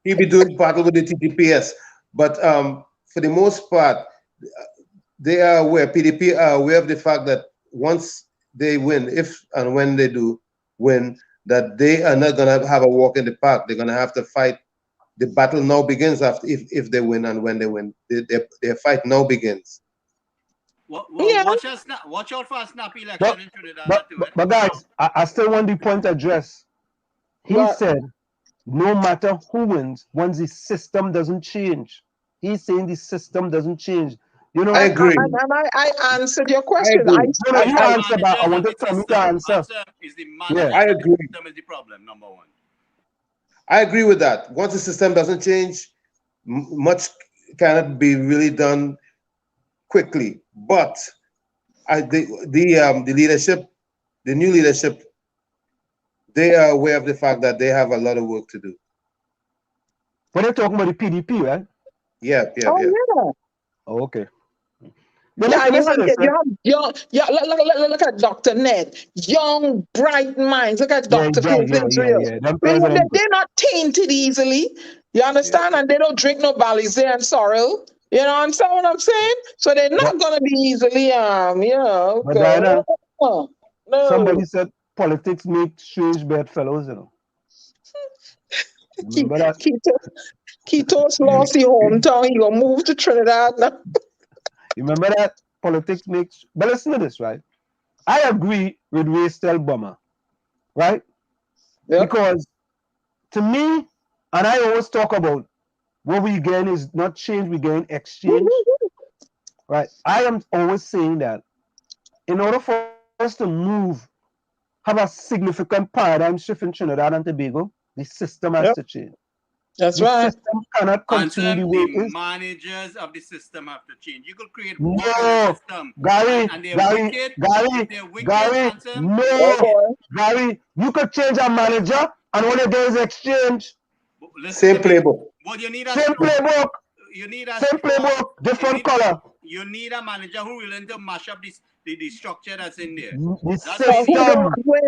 he'll be doing battle with the TTPS. But for the most part, they are aware, PDP are aware of the fact that once they win, if and when they do win, that they are not going to have a walk in the park. They're going to have to fight. The battle now begins after if they win and when they win. Their fight now begins. Watch out for a snap election in Trinidad. But guys, I still want the point addressed. He said, no matter who wins, once the system doesn't change. He's saying the system doesn't change. I agree. And I answered your question. I wanted Tommy to answer. Is the I agree. System is the problem, number one. I agree with that. Once the system doesn't change, much cannot be really done quickly. But the leadership, the new leadership, they are aware of the fact that they have a lot of work to do. When you're talking about the PDP, right? Yeah. Yeah. Oh, okay. Look at Dr. Ned. Young, bright minds. Look at Dr. Phil Israel. They're not tainted easily. You understand? And they don't drink no Balizé and sorrel. You know what I'm saying? So they're not going to be easily, But no. Somebody said politics make strange bedfellows, Remember that? Keto's lost his hometown. He gonna move to Trinidad now. You remember that? Politics makes. But listen to this, right? I agree with Ray Stelbummer, right? Yep. Because to me, and I always talk about what we gain is not change, we gain exchange. Right? I am always saying that in order for us to move, have a significant paradigm shift in Trinidad and Tobago, the system has to change. That's right. The system cannot continue the way it is. Managers of the system have to change. You could create no, system. Gary, you could change a manager and when it does exchange. Same playbook. Well, you need same playbook. You need a same playbook, different color. You need a manager who willing to mash up the structure that's in there. We're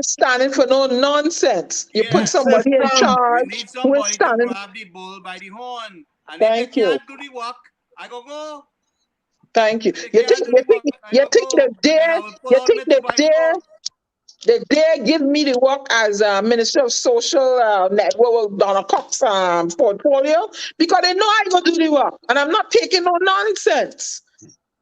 standing for no nonsense. You put somebody in charge. You need somebody to grab the bull by the horn. And if they can't do the work, I go. Thank you. You think they dare give me the work as Minister of Social Network Donna Cox portfolio because they know I will do the work and I'm not taking no nonsense.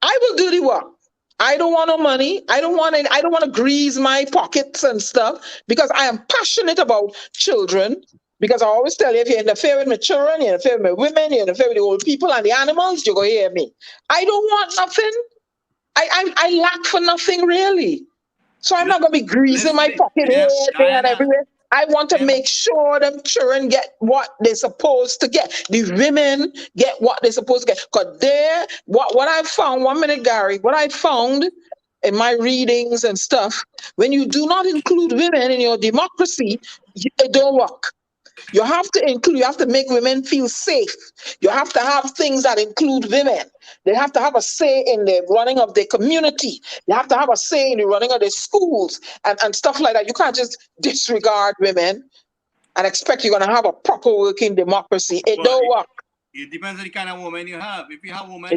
I will do the work. I don't want no money. I don't want to grease my pockets and stuff because I am passionate about children. Because I always tell you, if you interfere with my children, you interfere with my women, you interfere with the old people and the animals, you're going to hear me. I don't want nothing. I lack for nothing, really. So I'm not going to be greasing my pocket here, there, and everywhere. I want to make sure them children get what they're supposed to get. The women get what they're supposed to get. Because what I found, 1 minute, Gary, what I found in my readings and stuff, when you do not include women in your democracy, it don't work. You have to make women feel safe. You have to have things that include women. They have to have a say in the running of their community. You have to have a say in the running of their schools and stuff like that. You can't just disregard women. and expect you're going to have a proper working democracy. It don't work. It depends on the kind of woman you have. If you have a woman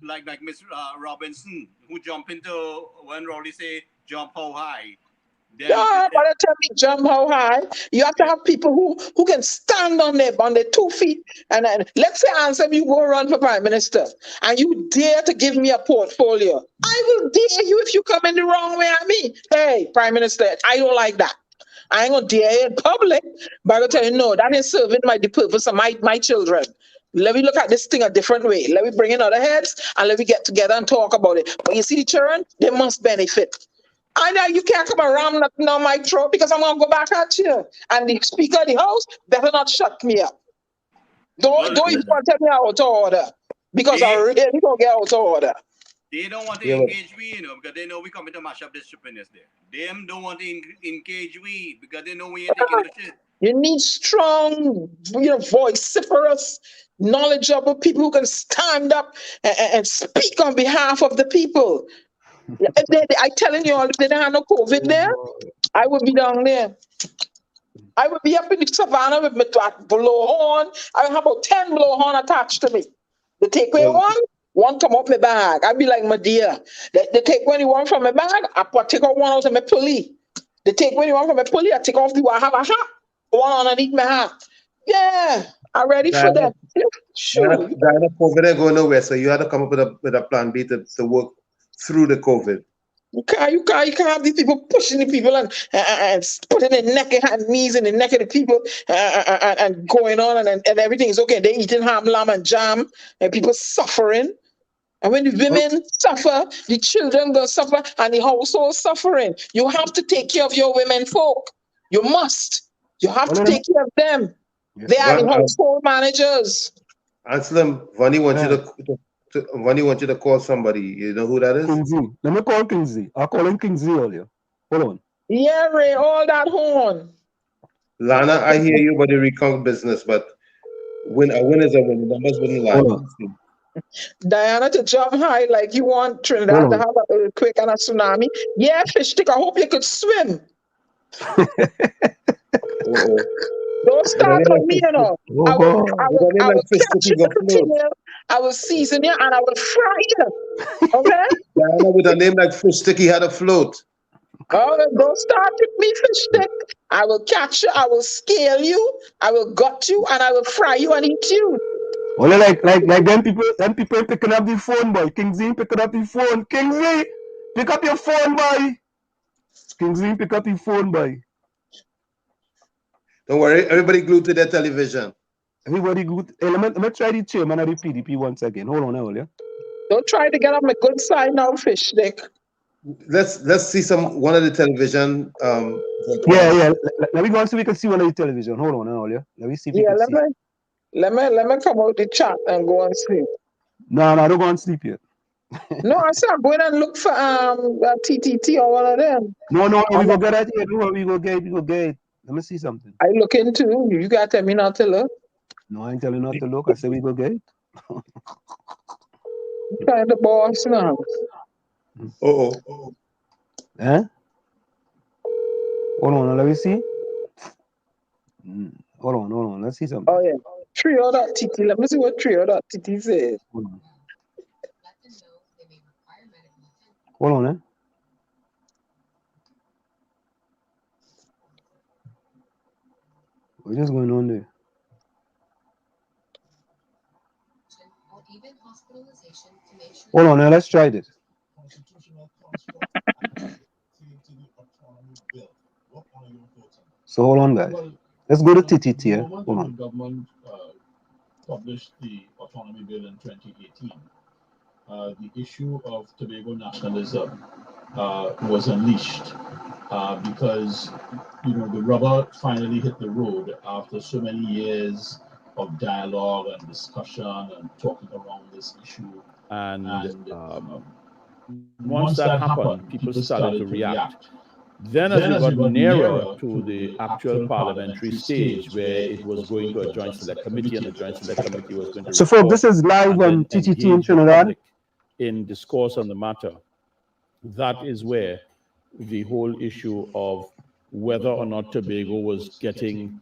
like Miss Robinson, who jump into when Rowley say jump how high. Yeah, but I tell me jump how high. You have to have people who can stand on their 2 feet. And let's say, Ansem, you go run for prime minister, and you dare to give me a portfolio. I will dare you if you come in the wrong way at me. Hey, prime minister, I don't like that. I ain't gonna dare you in public, but I'll tell you, no, that is serving the purpose of my children. Let me look at this thing a different way. Let me bring in other heads and let me get together and talk about it. But you see, the children, they must benefit. I know you can't come around nothing on my throat because I'm gonna go back at you. And the speaker of the house better not shut me up. Don't even tell me out of order. Because I really gonna get out of order. They don't want to engage we, because they know we coming to mash up this stupidness there. Them don't want to engage we because they know we ain't taking the shit. You need strong, vociferous, knowledgeable people who can stand up and speak on behalf of the people. I telling you all, if they didn't have no COVID there, I would be down there. I would be up in the savannah with my blowhorn. I have about 10 blowhorn attached to me. The takeaway one come up my bag. I'd be like, my dear. The take when you want from my bag, I take out one out of my pulley. The take when you want from my pulley, I take off I have a hat. One underneath my hat. Yeah, I'm ready for that. Sure. Diana, COVID ain't going nowhere, so you had to come up with a plan B to work through the COVID. You can't have these people pushing the people and putting their neck and knees in the neck of the people and going on and everything is okay. They eating ham, lamb, and jam, and people suffering. And when the women suffer, the children go suffer, and the household suffering. You have to take care of your women folk. You must. You have to take care of them. They are the household managers. Anselm, Vani wants you to call somebody. You know who that is? Kingsley. Let me call Kingsley. I'll call him Kingsley earlier. Hold on. Yeah, Ray, all that horn. Lana, I hear you about the recount business, but a win is a win. The numbers wouldn't lie. Diana, to jump high like you want Trinidad to have an earthquake and a tsunami. Yeah, fish stick, I hope you could swim. Don't start on me, I will catch you to tail, I will season you, and I will fry you. Okay? Diana, with a name like Fish Sticky, had a float. Oh, don't start with me, fish stick. I will catch you, I will scale you, I will gut you, and I will fry you and eat you. Well, like them people picking up the phone, boy. Kingsley picking up the phone. Kingsley, pick up your phone, boy. Kingsley, pick up your phone, boy. Don't worry, everybody glued to their television. Everybody glued. Hey, let me try the chairman of the PDP once again. Hold on, earlier. Don't try to get on my good side now, fish stick. Let's see one of the television. Yeah. Let me go and see if we can see one of the television. Hold on, earlier. Let me see if we can see. Let me come out the chat and go and sleep. No, don't go and sleep yet. No, I said I'm going and look for TTT or one of them. No, we go get that here. We go get. Let me see something. I look into you. Gotta tell me not to look. No, I ain't telling you not to look. I said we go get it. Kind of boss now. Huh? Hold on, let me see. Hold on. Let's see something. Oh yeah. Trio.tt. Let me see what Trio.tt says. Hold on, What's just going on there? Hold on, let's try this. So hold on, guys. Let's go to TTT here. Hold on. The government published the autonomy bill in 2018. The issue of Tobago nationalism was unleashed because the rubber finally hit the road after so many years of dialogue and discussion and talking around this issue. And once that happened, people started to react. Then as we got nearer to the actual parliamentary stage where it was going to a joint select committee and the joint select committee was going to so folks, this is live on TTT in Trinidad. In discourse on the matter, that is where the whole issue of whether or not Tobago was getting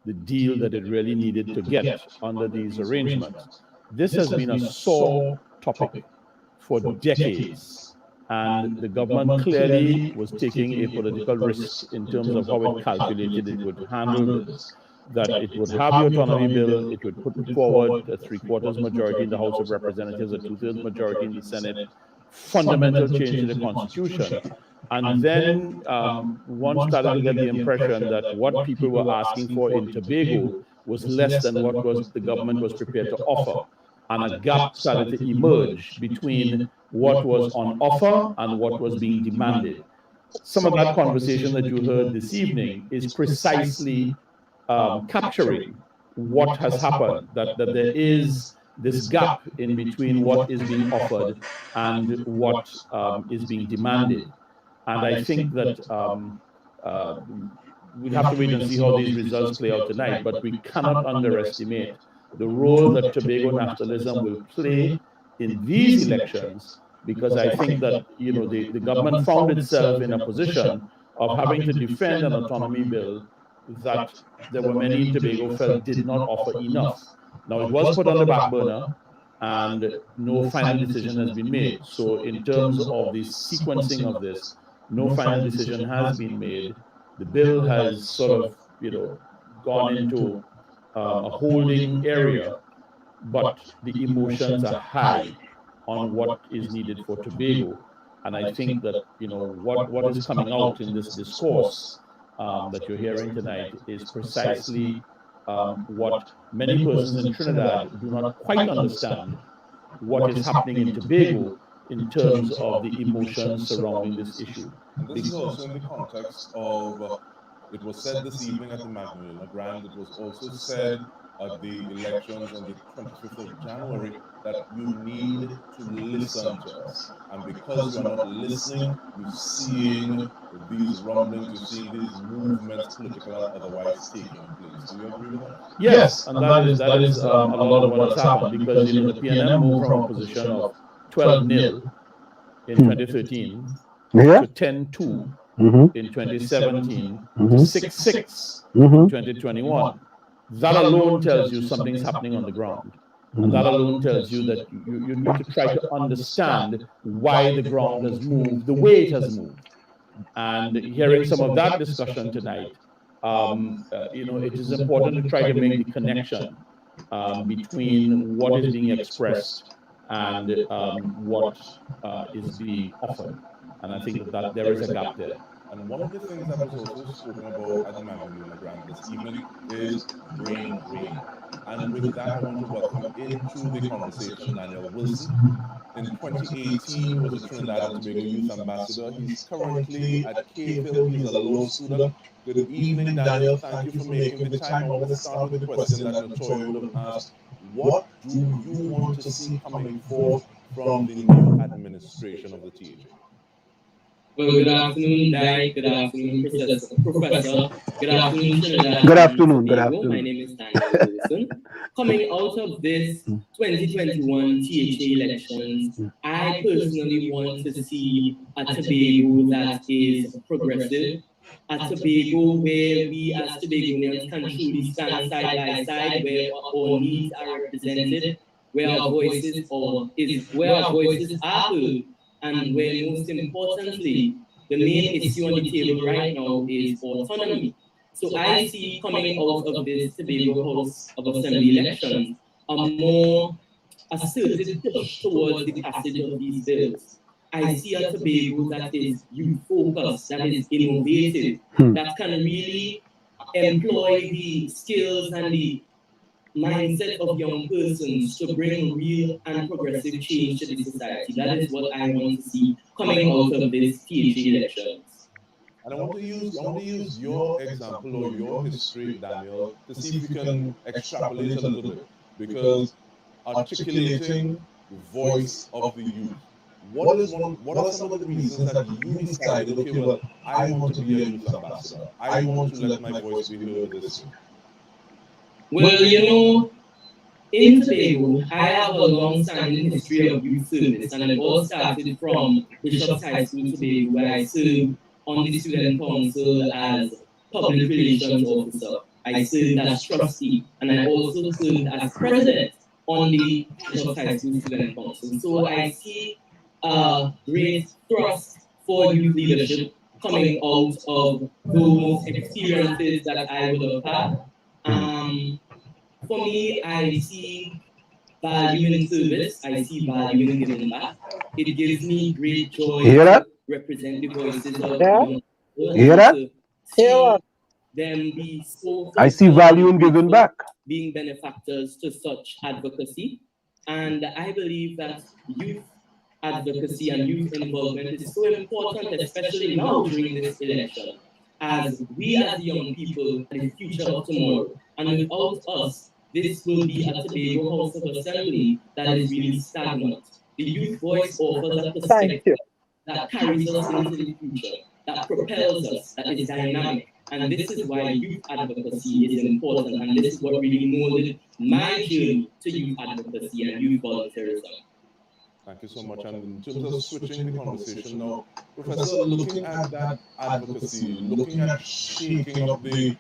the deal that it really needed to get under these arrangements. This has been a sore topic for decades, and the government clearly was taking a political risk in terms of how it calculated it would handle this, that it would have the autonomy bill, it would put forward a 3/4 majority in the House of Representatives, a 2/3 majority in the Senate, fundamental change to the Constitution. And then one started to get the impression that what people were asking for in Tobago was less than what the government was prepared to offer. And a gap started to emerge between what was on offer and what was being demanded. Some of that conversation that you heard this evening is precisely capturing what has happened, that there is this gap in between what is being offered and what is being demanded. And I think that we'll have to wait and see how these results play out tonight, but we cannot underestimate the role that Tobago nationalism will play in these elections, because I think that the government found itself in a position of having to defend an autonomy bill that there were many in Tobago felt did not offer enough. Now, it was put on the back burner, and no final decision has been made. So in terms of the sequencing of this, no final decision has been made. The bill has sort of, gone into a holding area, but the emotions are high on what is needed for Tobago. And I think that, what is coming out in this discourse that you're hearing tonight is precisely what many persons in Trinidad do not quite understand what is happening in Tobago in terms of the emotions surrounding this issue. And this is also in the context of, it was said this evening at the Magdalena Grand, it was also said at the elections on the 25th of January, that you need to listen to us. And because you are not listening, you're seeing these rumblings, you're seeing these movements, political and otherwise, taking place. Do you agree with that? Yes, and that is a lot of what has happened, because the PNM moved from a position of 12-0 in 2013 to 10-2 in 2017 to 6-6 in 2021. That alone tells you something's happening on the ground. And that alone tells you that you need to try to understand why the ground has moved the way it has moved. And hearing some of that discussion tonight, it is important to try to make the connection between what is being expressed and what is being offered. And I think that there is a gap there. And one of the things that was also spoken about at the Magdalena Grand this evening is brain drain. And with that, I want to welcome into the conversation Daniel Wilson. In 2018, was a Trinidad and Tobago Youth Ambassador. He's currently at Cave-Hill. He's a law student. Good evening, Daniel. Thank you for making the time. I want to start with the question that Notori would have asked. What do you want to see coming forth from the new administration of the TAJ? Well, good afternoon, Dai. Good afternoon, Professor. Good afternoon, Trinidad. Good afternoon. Good afternoon. My name is Daniel Wilson. Coming out of this 2021 THA elections, I personally want to see a Tobago that is progressive, a Tobago where we as Tobagonians can truly stand side by side, where our needs are represented, where our voices are heard. And where most importantly, the main issue on the table right now is autonomy. So I see coming out of this Tobago House of Assembly elections a more assertive push towards the passage of these bills. I see a Tobago that is youth-focused, that is innovative, that can really employ the skills and the mindset of young persons to bring real and progressive change to the society. That is what I want to see coming out of this THA elections. And I want to use your example or your history, Daniel, to see if we can extrapolate a little bit. Because articulating the voice of the youth, what are some of the reasons that you decided, okay, well, I want to be a youth ambassador. I want to let my voice be heard this way. Well, in Tobago, I have a long-standing history of youth service, and it all started from Bishop's High School, Tobago, where I served on the student council as public relations officer. I served as trustee, and I also served as president on the Ashok High School Student Council. So I see a great thrust for youth leadership coming out of those experiences that I would have had. For me, I see value in service. I see value in giving back. It gives me great joy to represent the voices of young people and to see them be so I see value in giving back. Being benefactors to such advocacy. And I believe that youth advocacy and youth involvement is so important, especially now during this election, as we as the young people are the future of tomorrow. And without us, this will be a Tobago House of Assembly that is really stagnant. The youth voice offers a perspective that carries us into the future, that propels us, that is dynamic. And this is why youth advocacy is important. And this is what really molded my journey to youth advocacy and youth volunteerism. Thank you so much. And in terms of switching the conversation now, Professor, looking at that advocacy, looking at shaking up the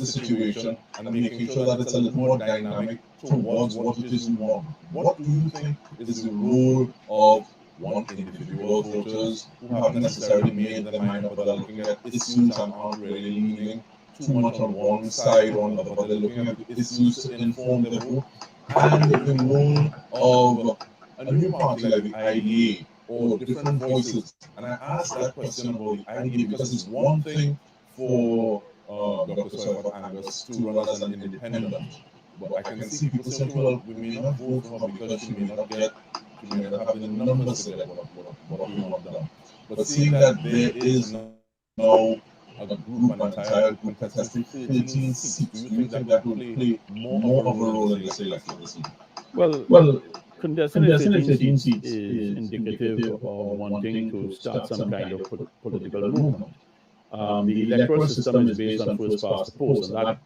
situation and making sure that it's a little more dynamic towards what it is we want. What do you think is the role of one individual voters who haven't necessarily made their mind up, but are looking at issues and aren't really leaning too much on one side or another, but they're looking at the issues to inform their vote, and the role of a new party like the IDA or different voices? And I asked that question about the IDA because it's one thing for Dr. Soifat Angus to run as an independent, but I can see people saying, well, we may not vote for her because she may not have the numbers to get what we want done. But seeing that there is now a group, an entire group contesting 13 seats, do you think that will play more of a role in this election this year? Well, contesting 13 seats is indicative of wanting to start some kind of political movement. The electoral system is based on first past the post, and that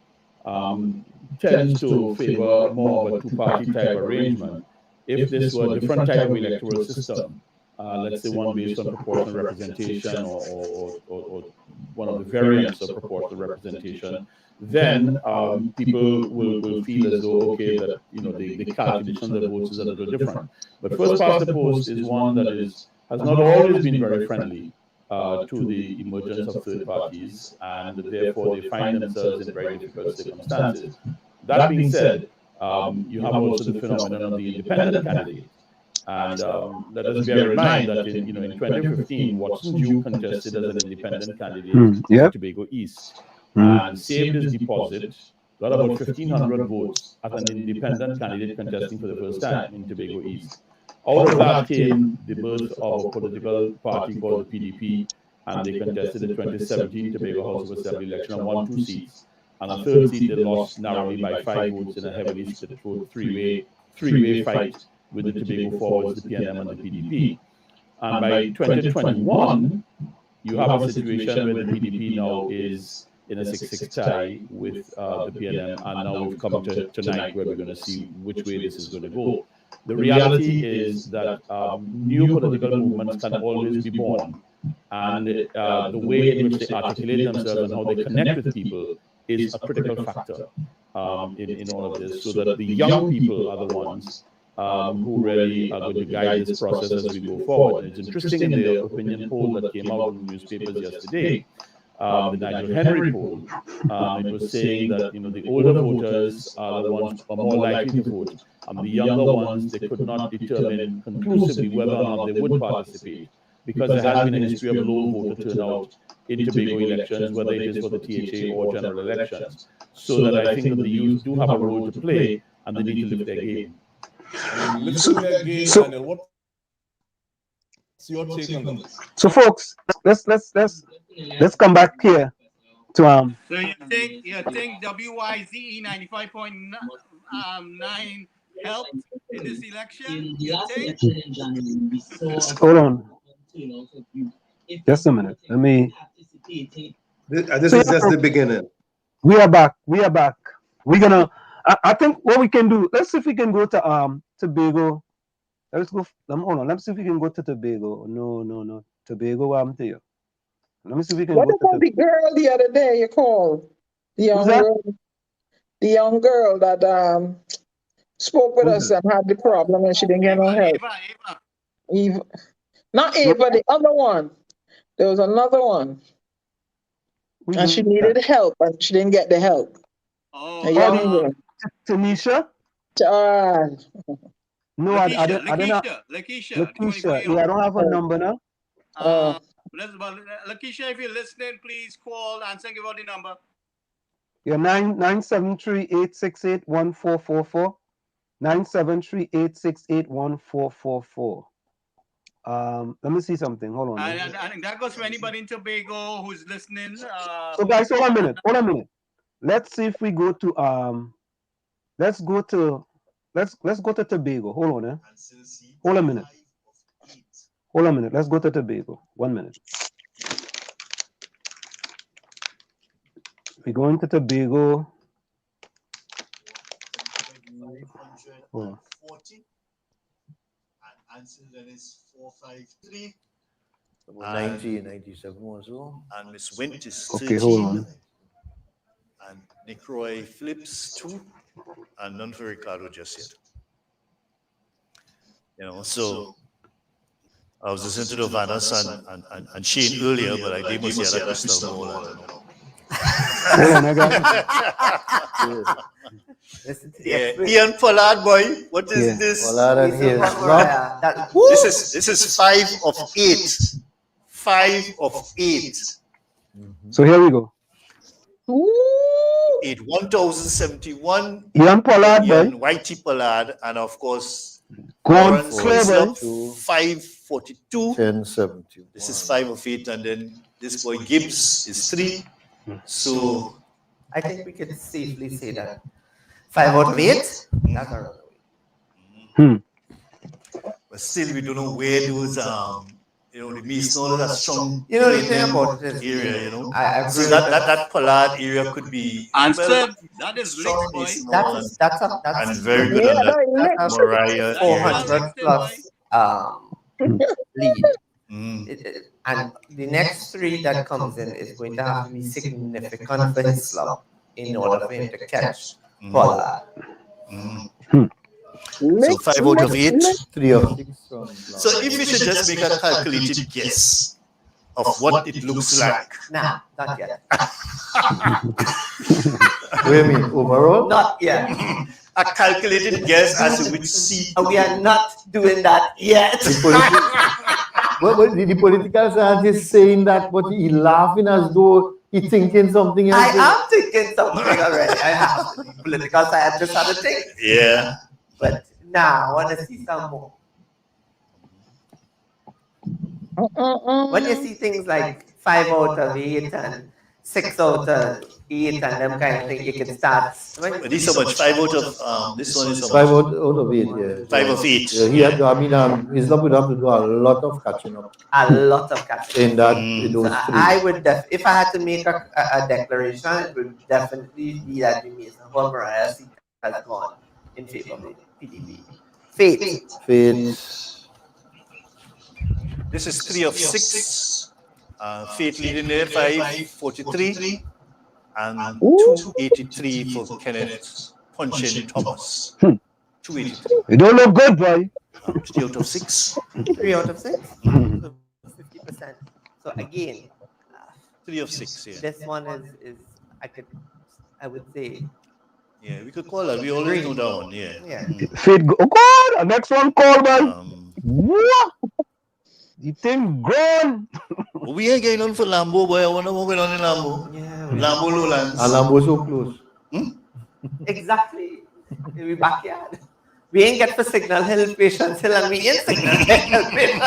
tends to favor more of a two-party type arrangement. If this were a different type of electoral system, let's say one based on proportional representation or one of the variants of proportional representation, then people will feel as though, okay, that the calculation of the votes is a little different. But first past the post is one that has not always been very friendly to the emergence of third parties, and therefore they find themselves in very difficult circumstances. That being said, you have also the phenomenon of the independent candidate. And let us bear in mind that in 2015, Watson Jew contested as an independent candidate in Tobago East and saved his deposit, got about 1,500 votes as an independent candidate contesting for the first time in Tobago East. Out of that came the birth of a political party called the PDP, and they contested the 2017 Tobago House of Assembly election and won 2 seats. And a third seat they lost narrowly by 5 votes in a heavily split vote three-way fight with the Tobago Forwards, the PNM, and the PDP. And by 2021, you have a situation where the PDP now is in a 6-6 tie with the PNM, and now we've come to tonight where we're going to see which way this is going to go. The reality is that new political movements can always be born, and the way in which they articulate themselves and how they connect with people is a critical factor in all of this, so that the young people are the ones who really are going to guide this process as we go forward. And it's interesting in the opinion poll that came out in the newspapers yesterday, the Nigel Henry poll, it was saying that the older voters are the ones who are more likely to vote, and the younger ones, they could not determine conclusively whether or not they would participate, because there has been a history of low voter turnout in Tobago elections, whether it is for the THA or general elections. So that I think that the youth do have a role to play, and they need to lift their game. So folks, let's come back here to So you think WYZE 95.9 helped in this election? You think? Hold on. Just a minute. Let me. This is just the beginning. We are back. We're gonna. I think what we can do. Let's see if we can go to Tobago. Let's go. Hold on. Let's see if we can go to Tobago. No. Tobago. To you. Let me see if we can What go to about the girl the other day you called? The young that? girl. The young girl that spoke with us and had the problem and she didn't get no help. Eva. Not Eva, the other one. There was another one. And she needed help and she didn't get the help. Oh, a young girl. Tanisha? No, I don't have. Lakeisha. Lakeisha. Yeah, I don't have her number now. Lakeisha, if you're listening, please call and give out the number. Yeah, 973-868-1444. 973-868-1444. Let me see something. Hold on. And that goes for anybody in Tobago who's listening. So guys, hold on a minute. Let's see if we go to let's go to Tobago. Hold on, Hold a minute. Let's go to Tobago. 1 minute. We're going to Tobago. Hold on. And answer that is 453. 1997 also. And Miss Wint is 13. Okay, hold on. And Nick Roy Phillips 2. And none for Ricardo just yet. So I was listening to the Vanas and Shane earlier, but I did must hear that crystal ball. Hold on, I got Ian Pollard, boy. What is this? Pollard and his This is 5 of 8. 5 of 8. So here we go. 1071. Ian Pollard, Ian boy. Whitey Pollard, and of course, Gone 542. 1070. This is 5 of 8, and then this boy Gibbs is 3. So I think we can safely say that 5 out of 8. That's our But still, we don't know where those the Mason, all that strong. The thing about this area, so that Pollard area could be answered. That is strong Licks, boy. That's and very good on that Mariah 400 plus lead. And the next 3 that comes in is going to have to be significant for his slump in order for him to catch Pollard. So 5 out of 8, 3 of 6. So if we should just make a calculated guess of what it looks like. Nah, not yet. What do you mean, overall? Not yet. A calculated guess as to which seat. We are not doing that yet. The political scientist saying that, but he laughing as though he thinking something else. I am thinking something already. I have. The political scientist had to think. Yeah. But now I want to see some more. When you see things like 5 out of 8 and 6 out of 8 and them kind of thing, you can start. But this so much 5 out of this one is 5 out of 8. Yeah. 5 of 8. Yeah, he had. His club would have to do a lot of catching up. A lot of catching. In that, in those 3. I would if I had to make a declaration, it would definitely be that the Mason Hall Mariah seat has gone in favor of the PDP. Faith. This is 3 of 6. Faith leading there, 543. And 283 for Kenneth Punchin Thomas. 283. You don't look good, boy. 3 out of 6. 3 out of 6? So 50%. So again, 3 of 6, yeah. This one is I would say. Yeah, we could call that. We already know that one, yeah. Faith, oh God, the next one call, man. What? You think grown? We ain't getting on for Lambo, boy. I wonder what going on in Lambo. Yeah. Lambo Lowlands. And Lambo so close. Exactly. We backyard. We ain't get for Signal Hill, Patience Hill, and we ain't Signal Hill.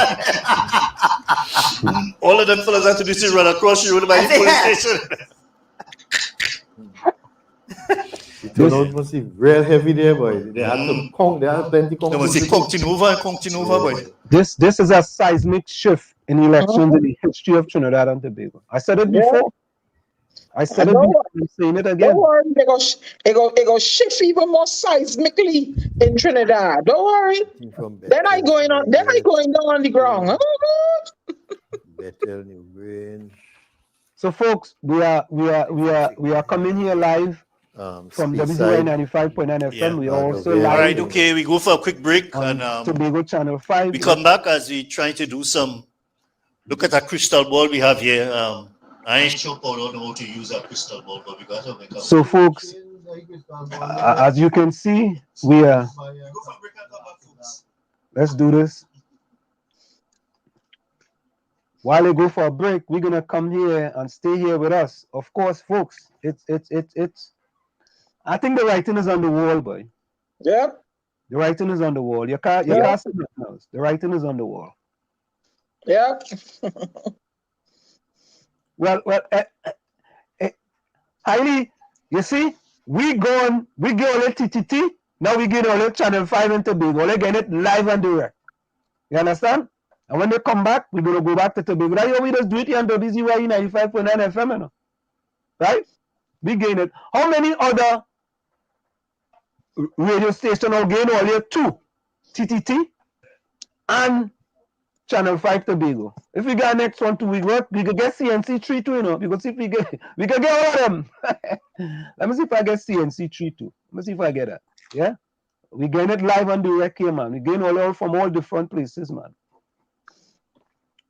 All of them fellas have to do is run across the road by the police station. The turnout must be real heavy there, boy. They had to conk. They had plenty conk. They must say conking over, boy. This is a seismic shift in elections in the history of Trinidad and Tobago. I said it before. I said it before. I'm saying it again. Don't worry, it go shift even more seismically in Trinidad. Don't worry. Then I going down on the ground. Better in the rain. So, folks, we are coming here live from WZY 95.9 FM. We are also live. All right, okay, we go for a quick break and Tobago Channel 5. we come back as we trying to do some. Look at that crystal ball we have here. I ain't sure Paul don't know how to use a crystal ball, but we got to make up. So, folks, as you can see, we are. Let's do this. While they go for a break, we're gonna come here and stay here with us. Of course, folks, it's. I think the writing is on the wall, boy. Yeah. The writing is on the wall. You can't say nothing else. The writing is on the wall. Yeah. Well, Hailey, you see, we get all the TTT. Now we get all the Channel 5 and Tobago. We're getting it live and direct. You understand? And when they come back, we're going to go back to Tobago. Right here, we just do it here on WZY 95.9 FM, you know? Right? We gain it. How many other radio stations are getting all here? 2. TTT and Channel 5 Tobago. If we get next one 2 weeks, we could get CNC 3 too, you know, because if we could get all of them. Let me see if I get CNC 3 too. Let me see if I get that. Yeah? We gain it live and direct here, man. We gain all from all different places, man.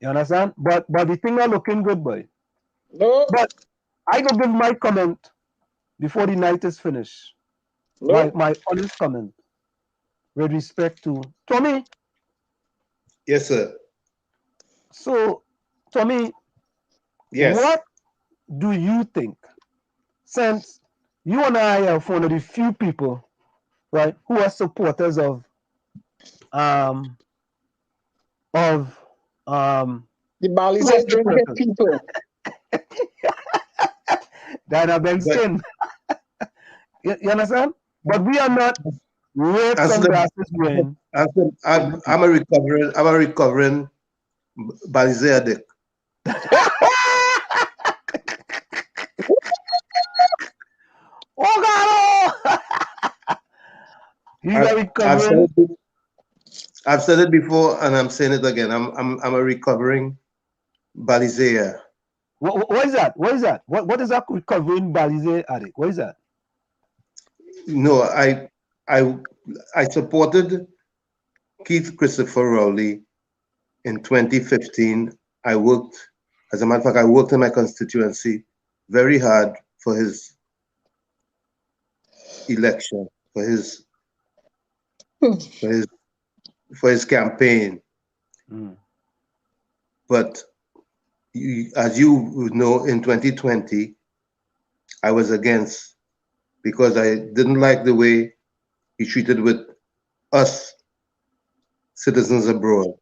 You understand? But the thing are looking good, boy. No. But I go give my comment before the night is finished. No. My honest comment with respect to Tommy. Yes, sir. So, Tommy, yes. What do you think? Since you and I are one of the few people, right, who are supporters of the Balize drinking people. Dana Benston. You understand? But we are not red sunglasses wearing. I'm a recovering Balize addict. Oh God! I've said it before, and I'm saying it again. I'm a recovering Balize. What is that? What is that? What is that recovering Balize addict? What is that? No, I supported Keith Christopher Rowley in 2015. I worked, as a matter of fact, I worked in my constituency very hard for his election, for his campaign. Mm. But as you know, in 2020, I was against, because I didn't like the way he treated with us citizens abroad,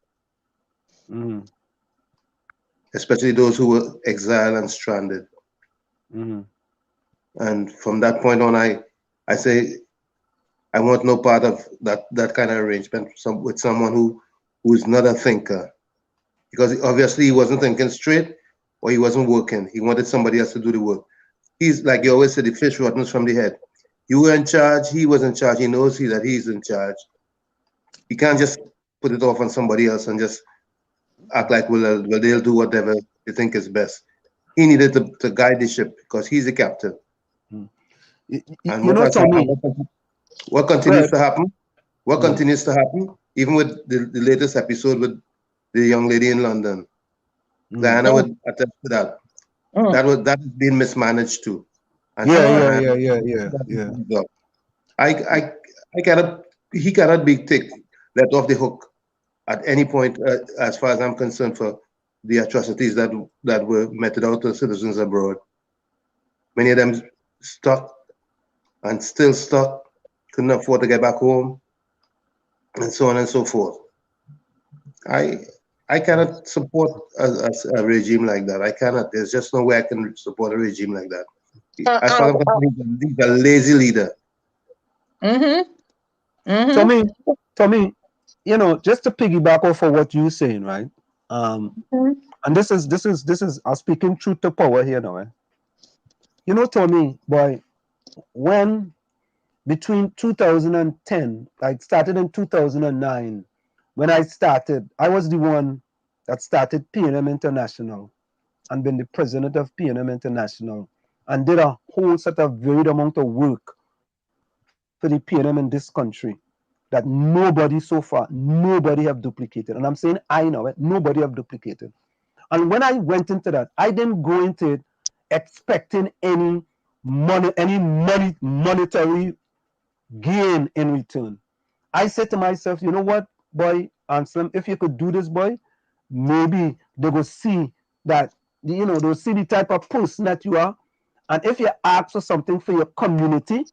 especially those who were exiled and stranded. And from that point on, I say I want no part of that kind of arrangement with someone who is not a thinker, because obviously he wasn't thinking straight, or he wasn't working. He wanted somebody else to do the work. He's, like you always say, the fish rottens from the head. You were in charge, he was in charge, he knows that he's in charge. He can't just put it off on somebody else and just act like, well, they'll do whatever they think is best. He needed to guide the ship, because he's the captain. And what continues to happen? What continues to happen? Even with the latest episode with the young lady in London, Diana would attest to that. That has been mismanaged too. And yeah. I cannot. He cannot be let off the hook at any point, as far as I'm concerned, for the atrocities that were meted out to citizens abroad. Many of them stuck and still stuck, couldn't afford to get back home, and so on and so forth. I cannot support a regime like that. I cannot. There's just no way I can support a regime like that. As far as I'm concerned, he's a lazy leader. Tommy, you know, just to piggyback off of what you're saying, right? And this is I'm speaking truth to power here now. You know, Tommy, boy, when between 2010, I started in 2009. When I started, I was the one that started P&M International and been the president of PNM International and did a whole set of varied amount of work for the PNM in this country that nobody so far, nobody have duplicated. And I'm saying I know it, nobody have duplicated. And when I went into that, I didn't go into it expecting any monetary gain in return. I said to myself, you know what, boy, Anselm, if you could do this, boy, maybe they will see that, they'll see the type of person that you are. And if you ask for something for your community,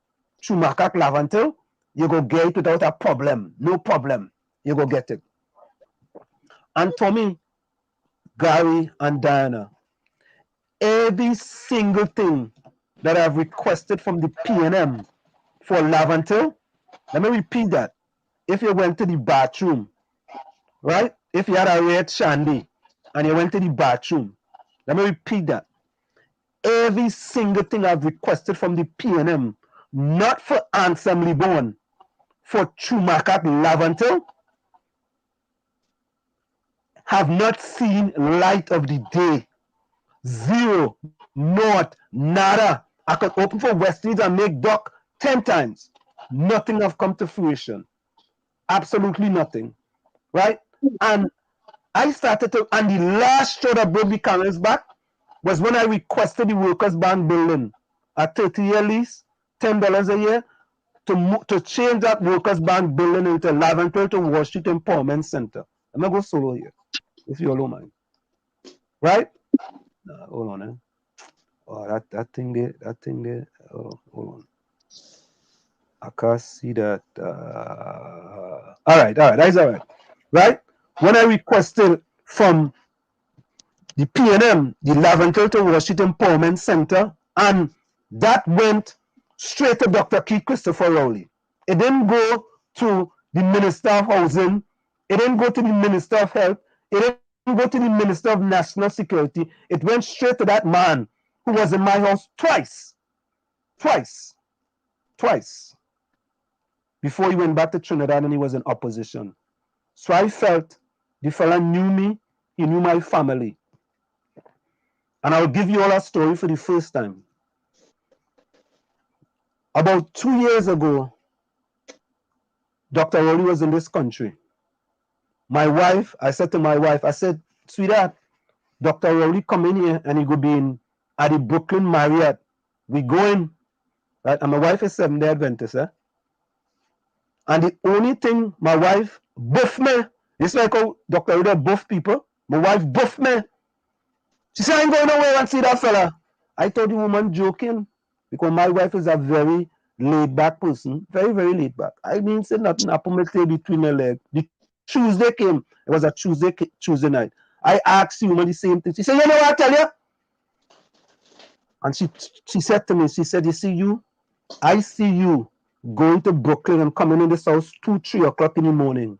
through Macaque Lavantil, you go get it without a problem. No problem. You go get it. And Tommy, Gary, and Diana, every single thing that I've requested from the PNM for Lavantil, let me repeat that. If you went to the bathroom, right? If you had a red shandy and you went to the bathroom, let me repeat that. Every single thing I've requested from the PNM, not for Anselm Libon, for Chumakat Lavantil, have not seen light of the day. Zero, not, nada. I could open for Westleys and make dock 10 times. Nothing have come to fruition. Absolutely nothing. Right? And I started to, and the last straw that broke the camel's back was when I requested the Workers' Bank building, a 30-year lease, $10 a year, to change that Workers' Bank building into Lavantil to Wall Street Empowerment Center. I'm going to go solo here, if you all don't mind. Right? Hold on, eh? Oh, that thing there, oh, hold on. I can't see that. All right, that's all right. Right? When I requested from the PNM, the Lavantil to Wall Street Empowerment Center, and that went straight to Dr. Keith Christopher Rowley. It didn't go to the Minister of Housing. It didn't go to the Minister of Health. It didn't go to the Minister of National Security. It went straight to that man who was in my house twice, before he went back to Trinidad and he was in opposition. So I felt the fella knew me, he knew my family. And I'll give you all a story for the first time. About 2 years ago, Dr. Rowley was in this country. I said to my wife, I said, sweetheart, Dr. Rowley come in here and he go be at the Brooklyn Marriott. We going, right? And my wife is Seventh-day Adventist, eh? And the only thing my wife buff me, this is like how Dr. Rowley buff people. My wife buff me. She said, I ain't going nowhere and see that fella. I told the woman joking, because my wife is a very laid-back person, very, very laid-back. I didn't say nothing happened between her legs. The Tuesday came. It was a Tuesday night. I asked the woman the same thing. She said, you know what I tell you? And she said to me, she said, I see you going to Brooklyn and coming in this house 2-3 o'clock in the morning,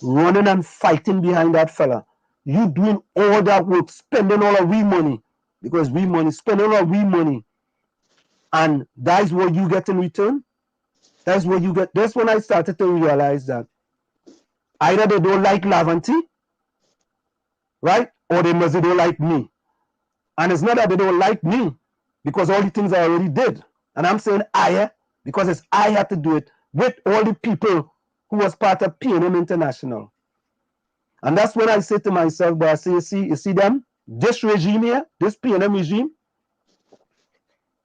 running and fighting behind that fella. You doing all that work, spending all of we money, because we money, spending all of we money. And that's what you get in return. That's what you get. That's when I started to realize that either they don't like Lavantil, right? Or they don't like me. And it's not that they don't like me, because all the things I already did. And I'm saying because I had to do it with all the people who was part of PNM International. And that's when I say to myself, but I say, you see them? This regime here, this PNM regime,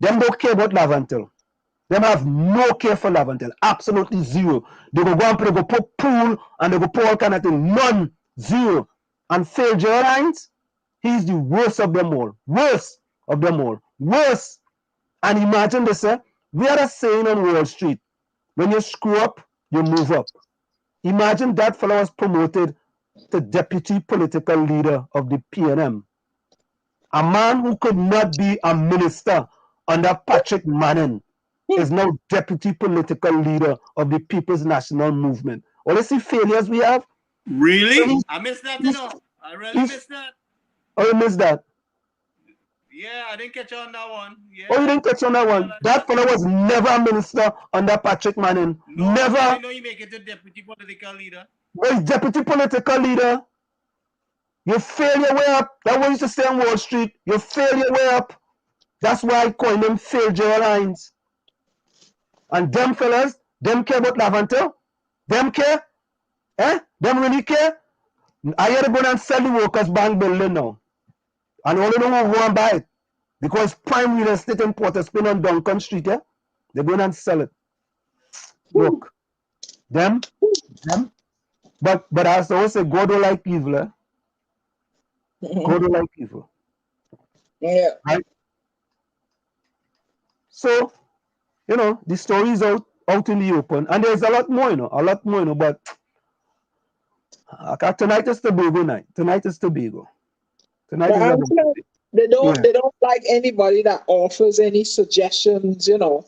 them don't care about Lavantil. Them have no care for Lavantil. Absolutely zero. They go and they go put pool and they go put all kind of thing. None. Zero. And Phil Geraldines, he's the worst of them all. Worst of them all. Worst. And imagine this, we had a saying on Wall Street, when you screw up, you move up. Imagine that fellow was promoted to deputy political leader of the PNM. A man who could not be a minister under Patrick Manning is now deputy political leader of the People's National Movement. All you see failures we have? Really? I missed that, I really missed that. Oh, you missed that? Yeah, I didn't catch on that one. Yeah. Oh, you didn't catch on that one? That fellow was never a minister under Patrick Manning. No, never. I didn't know he make it to deputy political leader. Well, he's deputy political leader. You fail your way up. That's what we used to say on Wall Street. You fail your way up. That's why I call them failed airlines. And them fellas, them care about Laventer. Them care. Them really care. I hear they go and sell the workers bank building now. And all of them will go and buy it. Because prime real estate in Port of Spain on Duncan Street, they go and sell it. Look. Them. But as I always say, God don't like evil, God don't like evil. Yeah. Right? So, the story is out in the open. And there's a lot more, but tonight is Tobago night. Tonight is Tobago. Tonight is they don't like anybody that offers any suggestions, to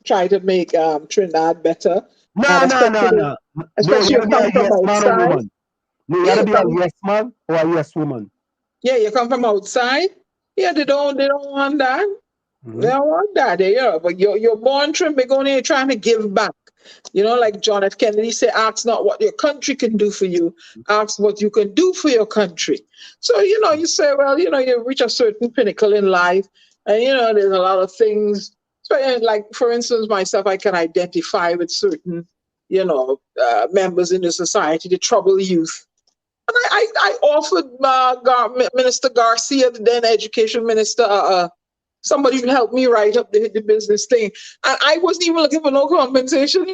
try to make Trinidad better. No. Especially You gotta be a yes man or outside. woman. No, you gotta be a yes man or a yes woman. Yeah, you come from outside. Yeah, they don't want that. Mm-hmm. They don't want that. But you're born Trinidad trying to give back. Like John F. Kennedy said, ask not what your country can do for you, ask what you can do for your country. So, you say, well, you reach a certain pinnacle in life, and, there's a lot of things. So, like, for instance, myself, I can identify with certain, members in the society, the troubled youth. And I offered Minister Garcia, the then education minister, somebody to help me write up the business thing. And I wasn't even looking for no compensation,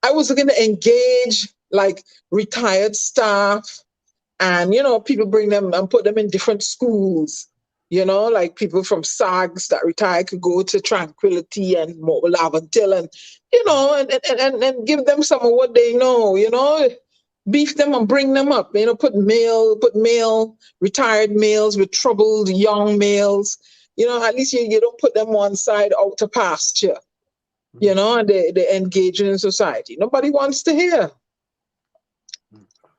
I was looking to engage like retired staff and, people bring them and put them in different schools, like people from SAGs that retired could go to Tranquility and Laventil and, and give them some of what they know, beef them and bring them up, put male, retired males with troubled young males. At least you don't put them one side out to pasture, and they engage in society. Nobody wants to hear.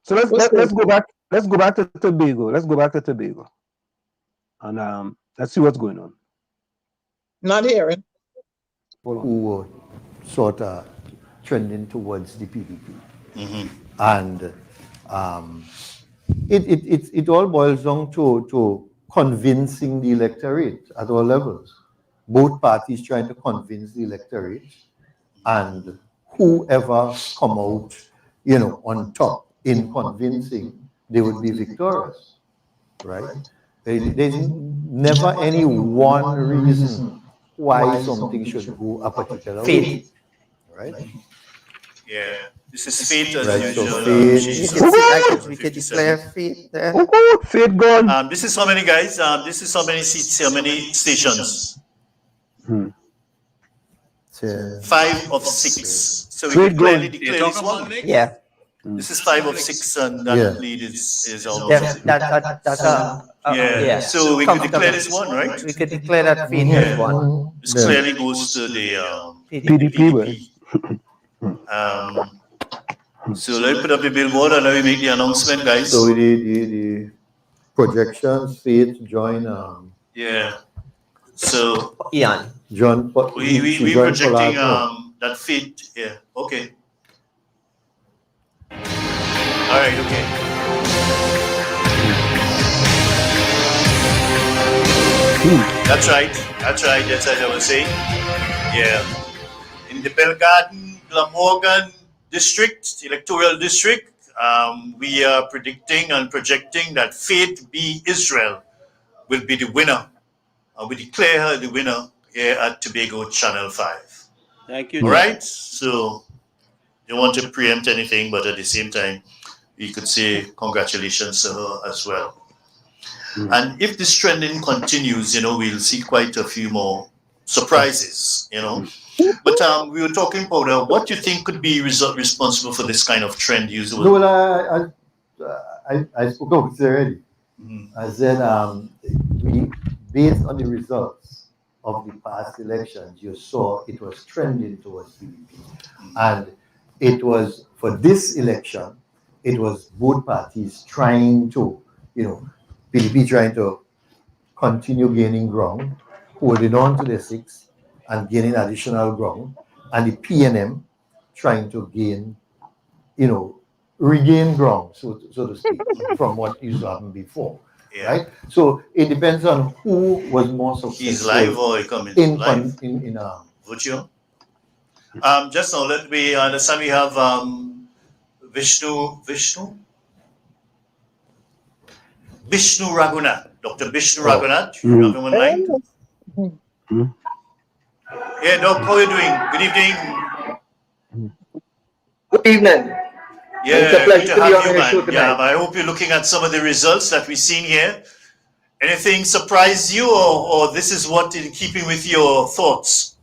So let's go back. Let's go back to Tobago. And let's see what's going on. Not hearing. Who were sort of trending towards the PDP. Mm-hmm. And it all boils down to convincing the electorate at all levels. Both parties trying to convince the electorate, and whoever come out, on top in convincing, they would be victorious, right? There's never any one reason why something should go a particular way, right? Yeah. This is fate as Right, usual. We could declare fate there. Fate gone. This is how many guys? This is how many seats, how many stations? 5 of 6. So we can clearly declare this one. Yeah. This is 5 of 6, and that lead is almost. Yeah. So we could declare this one, right? We could declare that fate as one. This clearly goes to the PDP. So let me put up the billboard and let me make the announcement, guys. So the projections, faith, join. Yeah. So Ian. John. We projecting that faith. Yeah. Okay. All right. Okay. That's right. That's as I was saying. Yeah. In the Belgarden, Glamorgan district, electoral district, we are predicting and projecting that Faith B. Israel will be the winner. And we declare her the winner here at Tobago Channel 5. Thank you. All right? So, don't want to preempt anything, but at the same time, we could say congratulations to her as well. And if this trending continues, we'll see quite a few more surprises, But we were talking about what you think could be responsible for this kind of trend usually. No, well, I spoke about it already. I said, based on the results of the past elections, you saw it was trending towards PDP. And it was, for this election, it was both parties trying to, PDP trying to continue gaining ground, holding on to the 6 and gaining additional ground, and the PNM trying to gain, regain ground, so to speak, from what used to happen before. Yeah. Right? So it depends on who was more successful. He's live or he coming live? Virtual. Just now, let me understand we have Vishnu Raghunath, Dr. Vishnu Raghunath. You have him online? Yeah, Doc, how are you doing? Good evening. Good evening. Yeah, it's a pleasure good to be on your man. show tonight. Yeah, I hope you're looking at some of the results that we've seen here. Anything surprise you, or this is what in keeping with your thoughts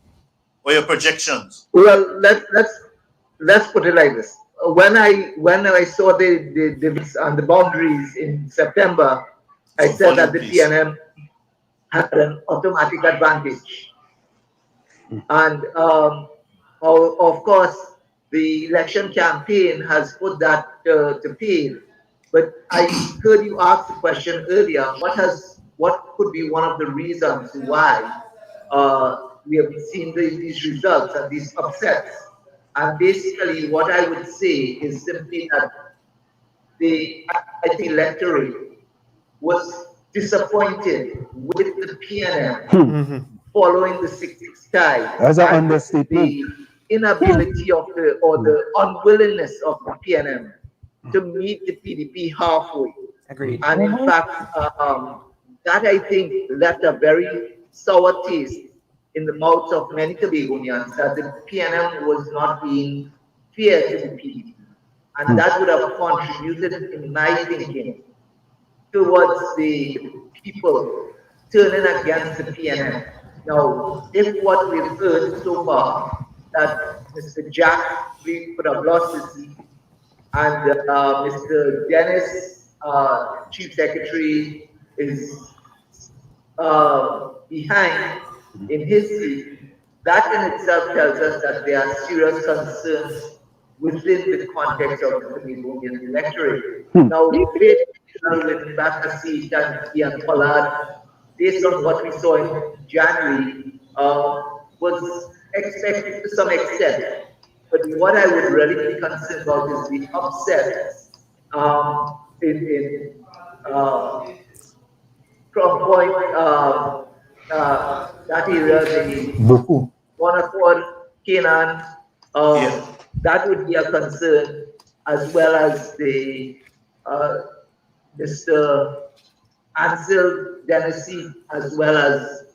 or your projections? Well, let's put it like this. When I saw the boundaries in September, I said that the PNM had an automatic advantage, and of course the election campaign has put that to pain. But I heard you ask the question earlier. What could be one of the reasons why we have seen these results and these upsets? And basically, what I would say is simply that I think electorate was disappointed with the PNM following the 6 skies. That's an understatement. The inability of the unwillingness of the PNM to meet the PDP halfway. Agreed. And in fact, that I think left a very sour taste in the mouths of many Tobagonians that the PNM was not being fair to the PDP. And that would have contributed, in my thinking, towards the people turning against the PNM. Now, if what we've heard so far, that Mr. Jack could have lost his seat, and Mr. Dennis, Chief Secretary, is behind in his seat, that in itself tells us that there are serious concerns within the context of the Tobagonian electorate. Now, with Ambassador Seat and Ian Pollard, based on what we saw in January, was expected to some extent. But what I would really be concerned about is the upset from point that area, the One Accord, Canaan, that would be a concern, as well as the Mr. Ansel Dennisy, as well as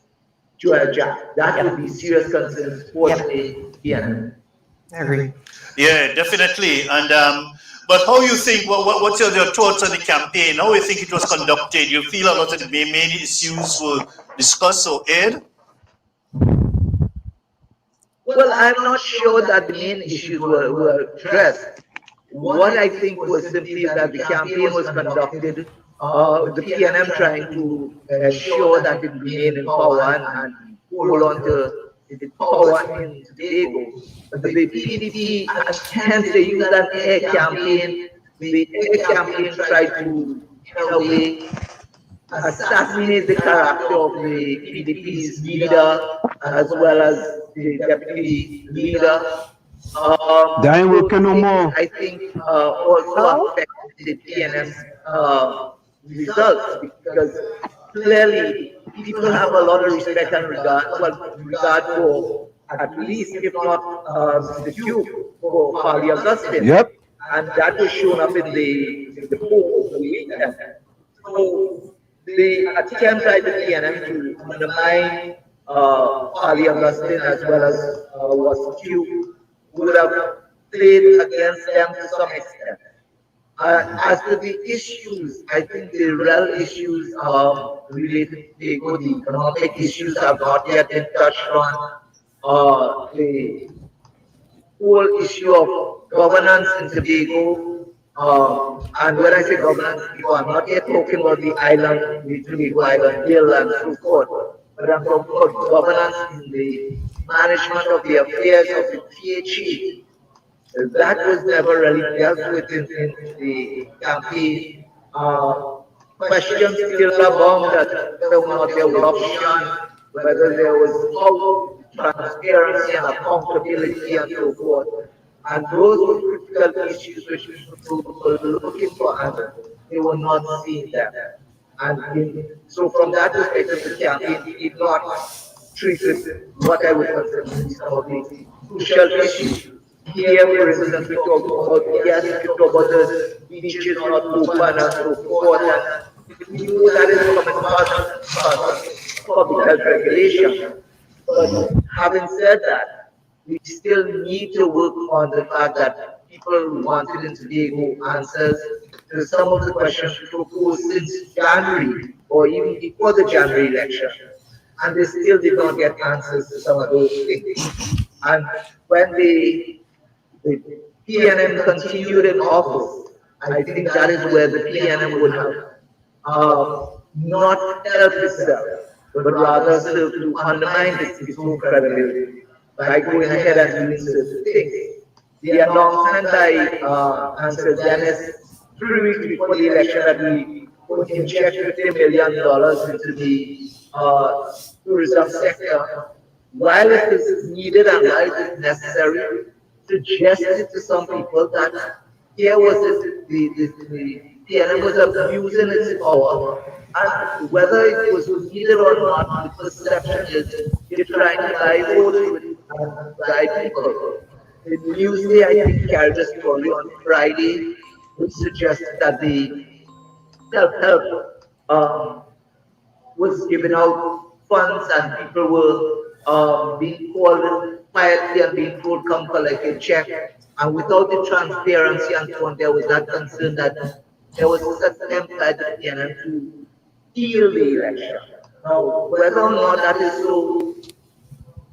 Georgia. That would be serious concerns for the PNM. I agree. Yeah, definitely. And but how you think? What's your thoughts on the campaign? How you think it was conducted? You feel a lot of the main issues were discussed or aired? Well, I'm not sure that the main issues were addressed. What I think was simply that the campaign was conducted, the PNM trying to ensure that it remained in power and hold on to its power in Tobago. The PDP, hence they used that air campaign. The air campaign tried to, in a way, assassinate the character of the PDP's leader, as well as the deputy leader. They ain't working no more. I think also affected the PNM's results, because clearly people have a lot of respect and regard for, at least if not Mr. Duke, for Farley Augustine. Yep. And that was shown up in the polls the weekend. So the attempt by the PNM to undermine Farley Augustine, as well as was Duke, would have played against them to some extent. As to the issues, I think the real issues related to the economic issues have not yet been touched on. The whole issue of governance in Tobago, and when I say governance, I'm not yet talking about the island, the Tobago Island Hill and so forth, but I'm talking about governance in the management of the affairs of the PHE. That was never really dealt with in the campaign. Questions still abound that there was corruption, whether there was transparency and accountability and so forth. And those were critical issues which people were looking for answers, they were not seeing them. So from that perspective, the campaign did not treat what I would consider to be some of the crucial issues. Here, for instance, we talk about, yes, we talk about the beaches not open and so forth, and we know that is common part and parcel of public health regulation. But having said that, we still need to work on the fact that people wanted in Tobago answers to some of the questions proposed since January or even before the January election. And they still did not get answers to some of those things. And when the PNM continued in office, I think that is where the PNM would have not helped itself, but rather served to undermine its own credibility by going ahead and doing certain things. The announcement by Ansel Dennis 3 weeks before the election that we would inject $50 million into the tourism sector, while it is needed and while it is necessary, suggested to some people that here was the PNM was abusing its power, and whether it was needed or not, the perception is you're trying to buy votes and buy people. The Newsday, I think, carried a story on Friday, which suggested that the self-help was giving out funds and people were being called quietly and being told come collect a check. And without the transparency and so on, there was that concern that there was such an attempt by the PNM to steal the election. Now, whether or not that is so,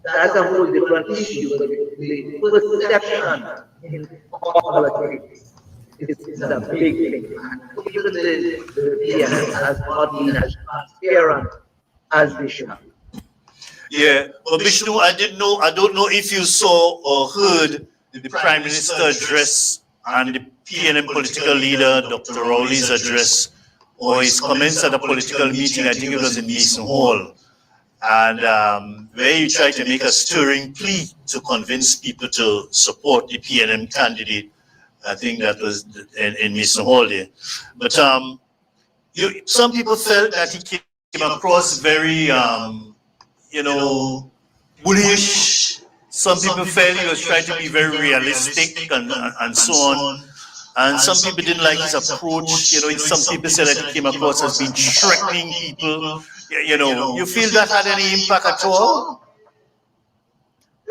that's a whole different issue, but the perception in politics is a big thing. Even the PNM has not been as transparent as they should. Yeah, but Vishnu, I don't know if you saw or heard the Prime Minister address and the PNM political leader, Dr. Rowley's address, or his comments at a political meeting, I think it was in Mason Hall, and where he tried to make a stirring plea to convince people to support the PNM candidate. I think that was in Mason Hall there. But some people felt that he came across very, bullish. Some people felt he was trying to be very realistic and so on. And some people didn't like his approach. Some people said that he came across as being threatening people. You feel that had any impact at all?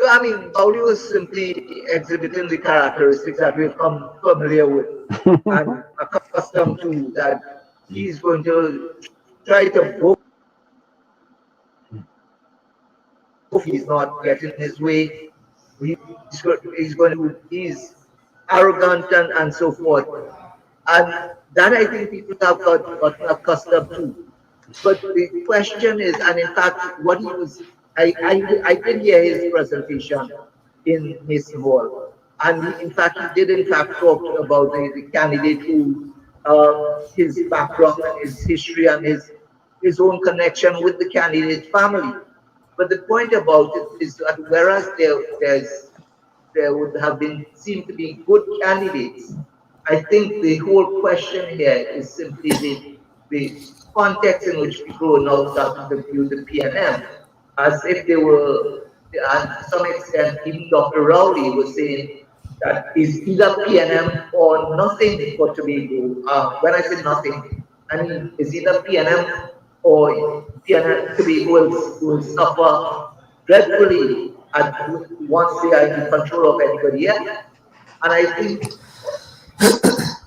I mean, Pauli was simply exhibiting the characteristics that we've come familiar with and accustomed to, that he's going to try to book if he's not getting his way. He's arrogant and so forth. And that I think people have gotten accustomed to. But the question is, and in fact, what he was, I did hear his presentation in Mason Hall, and in fact, he did in fact talk about the candidate who, his background, his history, and his own connection with the candidate's family. But the point about it is that whereas there would have seemed to be good candidates, I think the whole question here is simply the context in which people were now starting to view the PNM as if they were, and to some extent, even Dr. Rowley was saying that is either PNM or nothing for Tobago. When I say nothing, I mean is either PNM or PNM Tobago will suffer dreadfully once they are in control of anybody else. And I think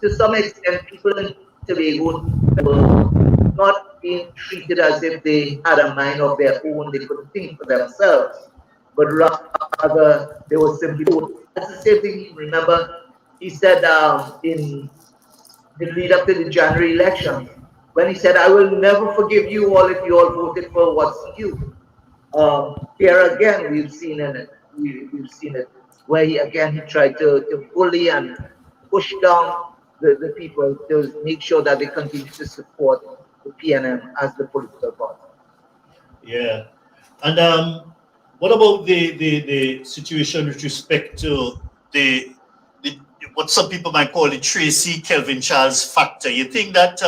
to some extent, people in Tobago were not being treated as if they had a mind of their own, they could think for themselves, but rather they were simply told. That's the same thing, remember, he said in the lead up to the January election, when he said, I will never forgive you all if you all voted for what's new. Here again, we've seen it, where he tried to bully and push down the people to make sure that they continue to support the PNM as the political party. Yeah. And what about the situation with respect to what some people might call the Tracy Kelvin Charles factor. You think that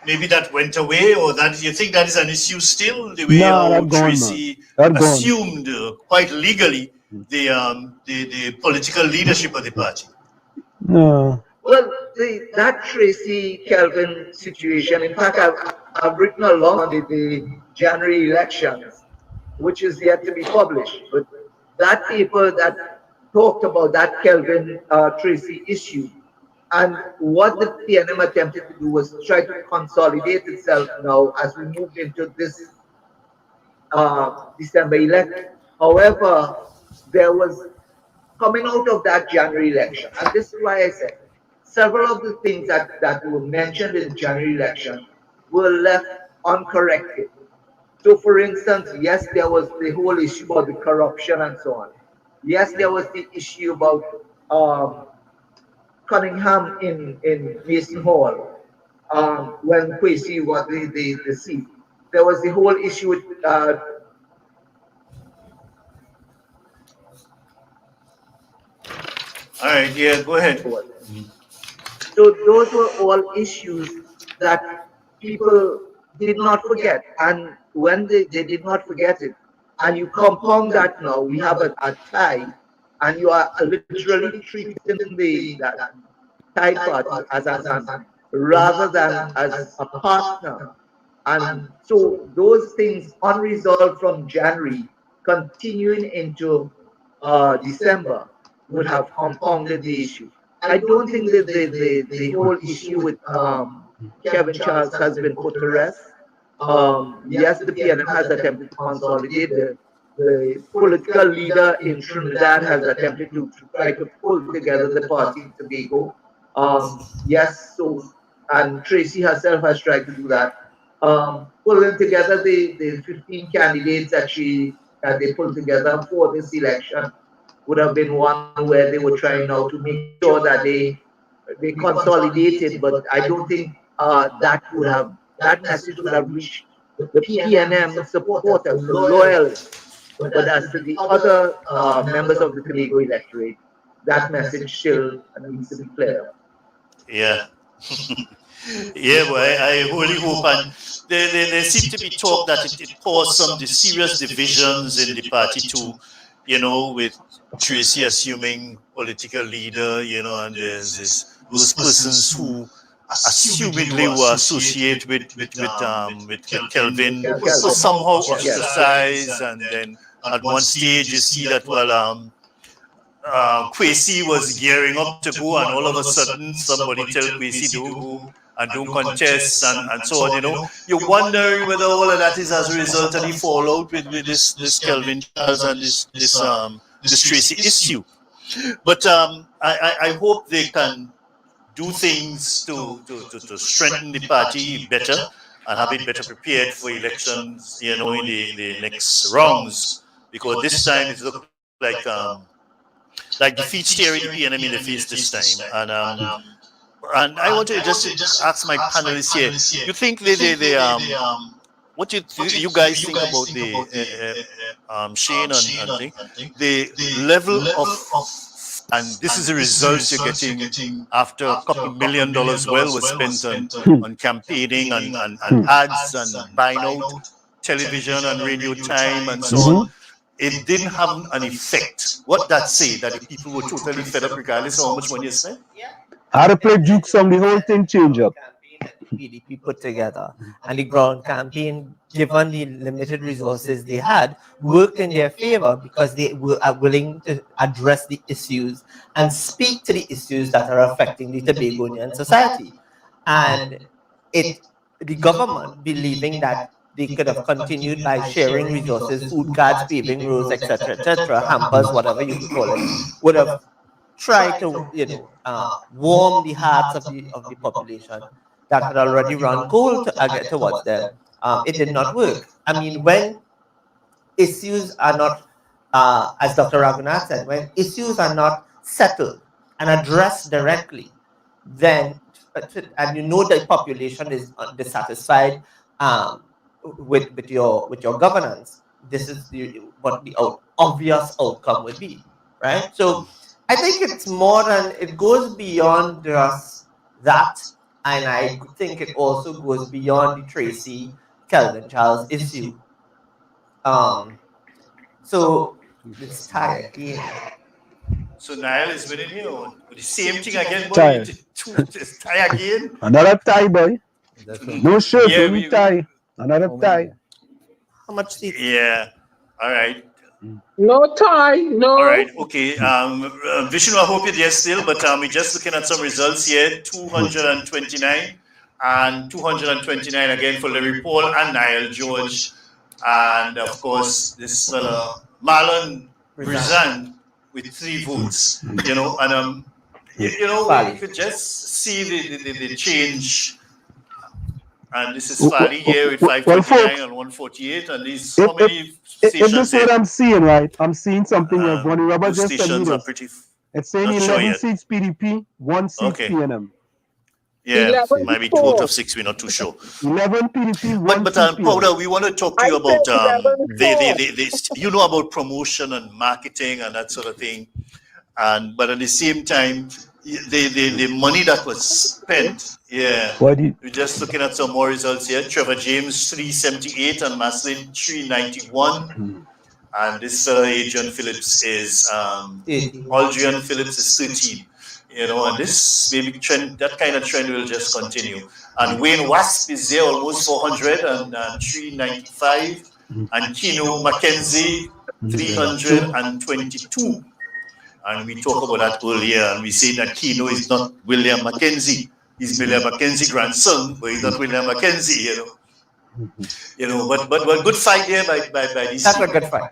maybe that went away, or that you think that is an issue still? The way how Tracy assumed quite legally the political leadership of the party. No. Well, that Tracy Kelvin situation, in fact, I've written a lot on the January elections, which is yet to be published. But that paper that talked about that Kelvin Tracy issue, and what the PNM attempted to do was try to consolidate itself now as we moved into this December election. However, there was coming out of that January election, and this is why I said several of the things that were mentioned in the January election were left uncorrected. So, for instance, yes, there was the whole issue about the corruption and so on. Yes, there was the issue about Cunningham in Mason Hall when Kwesi was the seat. There was the whole issue with all right, yeah, go ahead. So those were all issues that people did not forget. And when they did not forget it, and you compound that now, we have a tie, and you are literally treating that tied party as a son rather than as a partner. And so those things unresolved from January continuing into December would have compounded the issue. I don't think that the whole issue with Kevin Charles has been put to rest. Yes, the PNM has attempted to consolidate. The political leader in Trinidad has attempted to try to pull together the party in Tobago. Yes, so, and Tracy herself has tried to do that. Pulling together the 15 candidates that they pulled together for this election would have been one where they were trying now to make sure that they consolidated, but I don't think that message would have reached the PNM supporters, the loyalists. But as to the other members of the Tobago electorate, that message still needs to be clear. Yeah. Yeah, well, I wholly hope, and there seemed to be talk that it caused some serious divisions in the party too, with Tracy assuming political leader, and there's those persons who assumedly were associated with Kelvin were somehow ostracized, and then at one stage you see that Kwesi was gearing up to go, and all of a sudden somebody tell Kwesi don't go and don't contest and so on. You're wondering whether all of that is as a result of the fallout with this Kelvin Charles and this Tracy issue. But I hope they can do things to strengthen the party better and have it better prepared for elections, in the next rounds, because this time it looks like defeat staring the PNM in the face this time. And I want to just ask my panelists here: you think what you guys think about the Shane and thing, the level of, and this is the results you're getting after a couple $1 million was spent on campaigning and ads and buying out television and radio time and so on. It didn't have an effect. What that say? That the people were totally fed up regardless of how much money you spent? How to play jukes on the whole thing change up. PDP put together, and the ground campaign, given the limited resources they had, worked in their favor because they were willing to address the issues and speak to the issues that are affecting the Tobagonian society. And the government, believing that they could have continued by sharing resources, food cards, paving roads, etc., hampers, whatever you call it, would have tried to, warm the hearts of the population that had already run cold to get towards them. It did not work. I mean, when issues are not, as Dr. Raghunath said, when issues are not settled and addressed directly, then, and the population is dissatisfied with your governance, this is what the obvious outcome would be, right? So I think it's more than, it goes beyond just that, and I think it also goes beyond the Tracy Kelvin Charles issue. So it's tie again. So Niall is winning here. Or the same thing again, boy. Tie. Just tie again. Another tie, boy. No shirt, Yeah, only tie. Another tie. How much seats? Yeah. All right. No tie, no. All right. Okay. Vishnu, I hope you're there still, but we're just looking at some results here. 229 and 229 again for Larry Paul and Niall George, and of course this Marlon Brizan with 3 votes. You know, and you could just see the change. And this is Fali here with 529 and 148, and these how many stations? If this is what I'm seeing, right? I'm seeing something where Bonnie Rubber those just sent me stations are this. pretty. It's saying not 11 sure yet. seats PDP, 1 seat Okay. PNM. Yeah, 11 might be 2 out of 6. We're not too sure. 11 PDP, 1 But seat Powder, PNM. we want to talk to you about you know about promotion and marketing and that sort of thing, but at the same time, the money that was spent. Yeah, we're just looking at some more results here. Trevor James 378 and Maslin 391, and this Adrian Phillips is Aldrian Phillips is 13. You know, and this maybe trend, that kind of trend will just continue. And Wayne Wasp is there, almost 400 and 395, and Kino Mackenzie 322. And we talked about that earlier, and we say that Kino is not William Mackenzie. He's William Mackenzie grandson, but he's not William Mackenzie, you know. But good fight there by these. That's a good fight.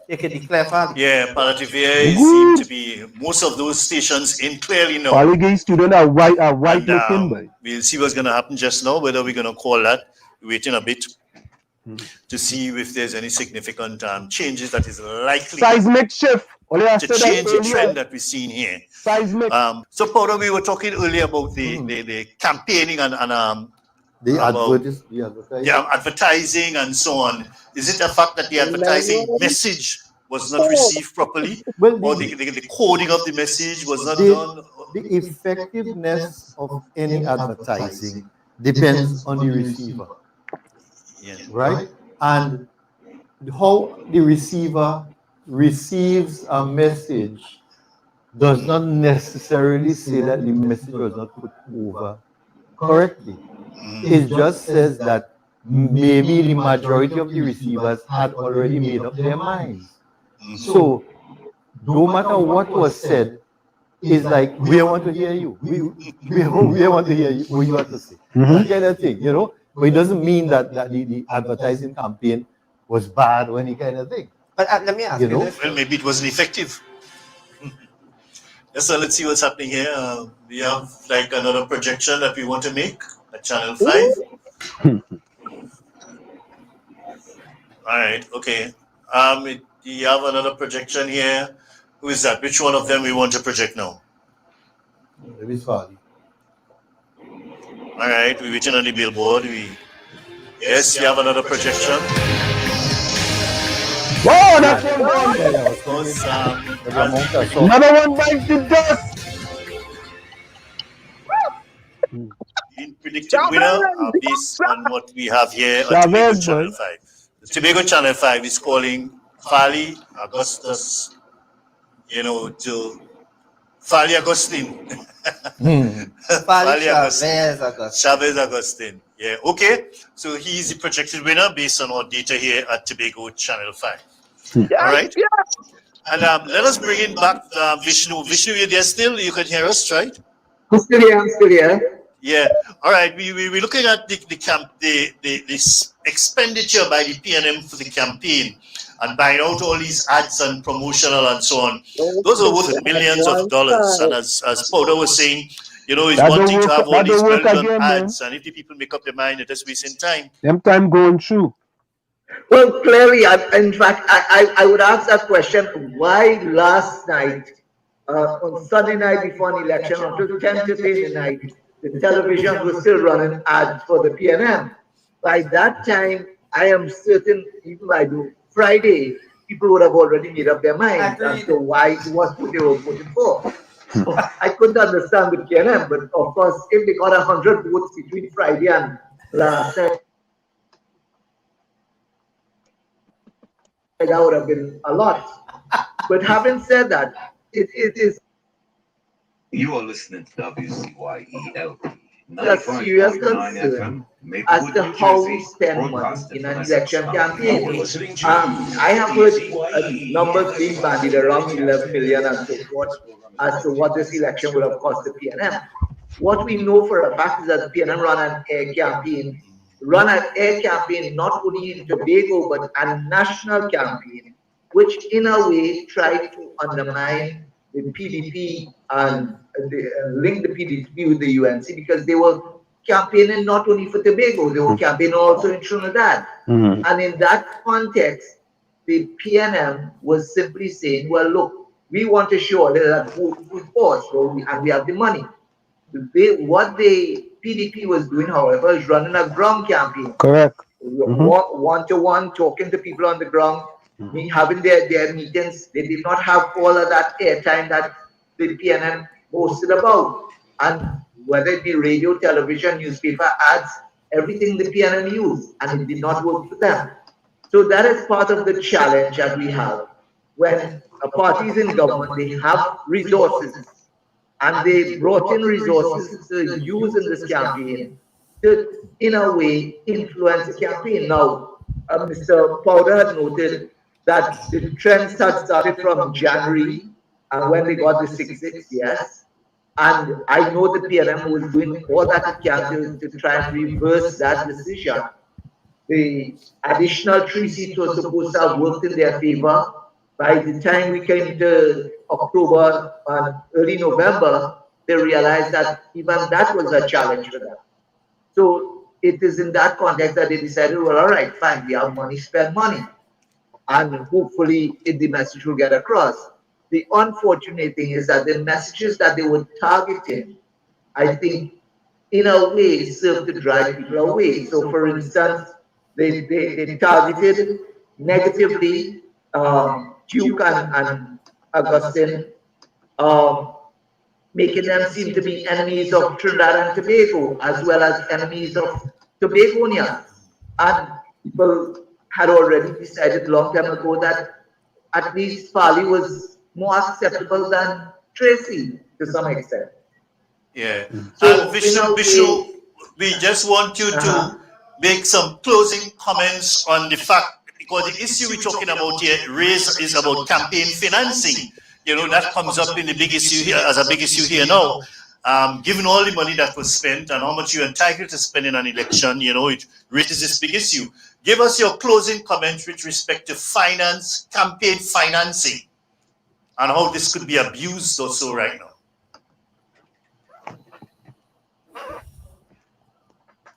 You can declare Fali. Yeah, Palativia seem to be most of those stations in clearly now. Paligay student are white looking, boy. We'll see what's going to happen just now, whether we're going to call that. Waiting a bit to see if there's any significant changes that is likely Seismic shift. to change the trend that we're seeing here. Seismic. So, Powder, we were talking earlier about the campaigning and advertising and so on. Is it a fact that the advertising message was not received properly, or the coding of the message was not done? The effectiveness of any advertising depends on the receiver, right? And how the receiver receives a message does not necessarily say that the message was not put over correctly. It just says that maybe the majority of the receivers had already made up their minds. So no matter what was said, it's like, we want to hear you. We want to hear you, what you have to say. That kind of thing, you know? But it doesn't mean that the advertising campaign was bad or any kind of thing. But let me ask you this. Well, maybe it wasn't effective. Yes, so let's see what's happening here. We have like another projection that we want to make at Channel 5. All right, okay. Do you have another projection here? Who is that? Which one of them we want to project now? Maybe it's Fali. All right, we're waiting on the billboard. Yes, we have another projection. Whoa, that's one gone. Another one bites the dust. Predicted winner based on what we have here on Tobago Channel 5. The Tobago Channel 5 is calling Fali Augustus, to Fali Agustin. Fali Chavez Agustin. Yeah, okay. So he's the projected winner based on our data here at Tobago Channel 5. All right. And let us bring in back Vishnu. Vishnu, you're there still? You can hear us, right? I'm still here. Yeah. All right. We're looking at the expenditure by the PNM for the campaign and buying out all these ads and promotional and so on. Those are worth millions of dollars. And as Powder was saying, he's wanting to have all these well-done ads. And if the people make up their mind, they're just wasting time. Them time going through. Well, clearly, in fact, I would ask that question, why last night, on Sunday night before an election, until 10:30 in the night, the television was still running ads for the PNM. By that time, I am certain, even I do Friday, people would have already made up their minds as to why what they were voting for. So I couldn't understand with KNM, but of course, if they got 100 votes between Friday and last night, that would have been a lot. But having said that, it is. You are listening to WCYELP. A serious concern as to how we spend money in an election campaign. I have heard numbers being bandied around 11 million and so forth as to what this election would have cost the PNM. What we know for a fact is that the PNM run an air campaign not only in Tobago but a national campaign, which in a way tried to undermine the PDP and link the PDP with the UNC, because they were campaigning not only for Tobago, they were campaigning also in Trinidad. And in that context, the PNM was simply saying, well, look, we want to show that food force, and we have the money. What the PDP was doing, however, is running a ground campaign. Correct. One-to-one, talking to people on the ground, having their meetings. They did not have all of that airtime that the PNM boasted about. And whether it be radio, television, newspaper, ads, everything the PNM used, and it did not work for them. So that is part of the challenge that we have. When a party is in government, they have resources, and they brought in resources to use in this campaign to, in a way, influence the campaign. Now, Mr. Powder had noted that the trends had started from January, and when they got the 6-6, yes. And I know the PNM was doing all that it can to try and reverse that decision. The additional 3 seats were supposed to have worked in their favor. By the time we came to October and early November, they realized that even that was a challenge for them. So it is in that context that they decided, well, all right, fine, we have money, spend money. And hopefully the message will get across. The unfortunate thing is that the messages that they were targeting, I think, in a way, served to drive people away. So, for instance, they targeted negatively Duke and Augustine, making them seem to be enemies of Trinidad and Tobago, as well as enemies of Tobagonians. And people had already decided a long time ago that at least Farley was more acceptable than Tracy to some extent. Yeah. So, Vishnu, we just want you to make some closing comments on the fact, because the issue we're talking about here is about campaign financing. You know, that comes up in the big issue here, as a big issue here now. Given all the money that was spent and how much you're entitled to spend in an election, you know, it raises this big issue. Give us your closing comments with respect to finance, campaign financing, and how this could be abused also right now.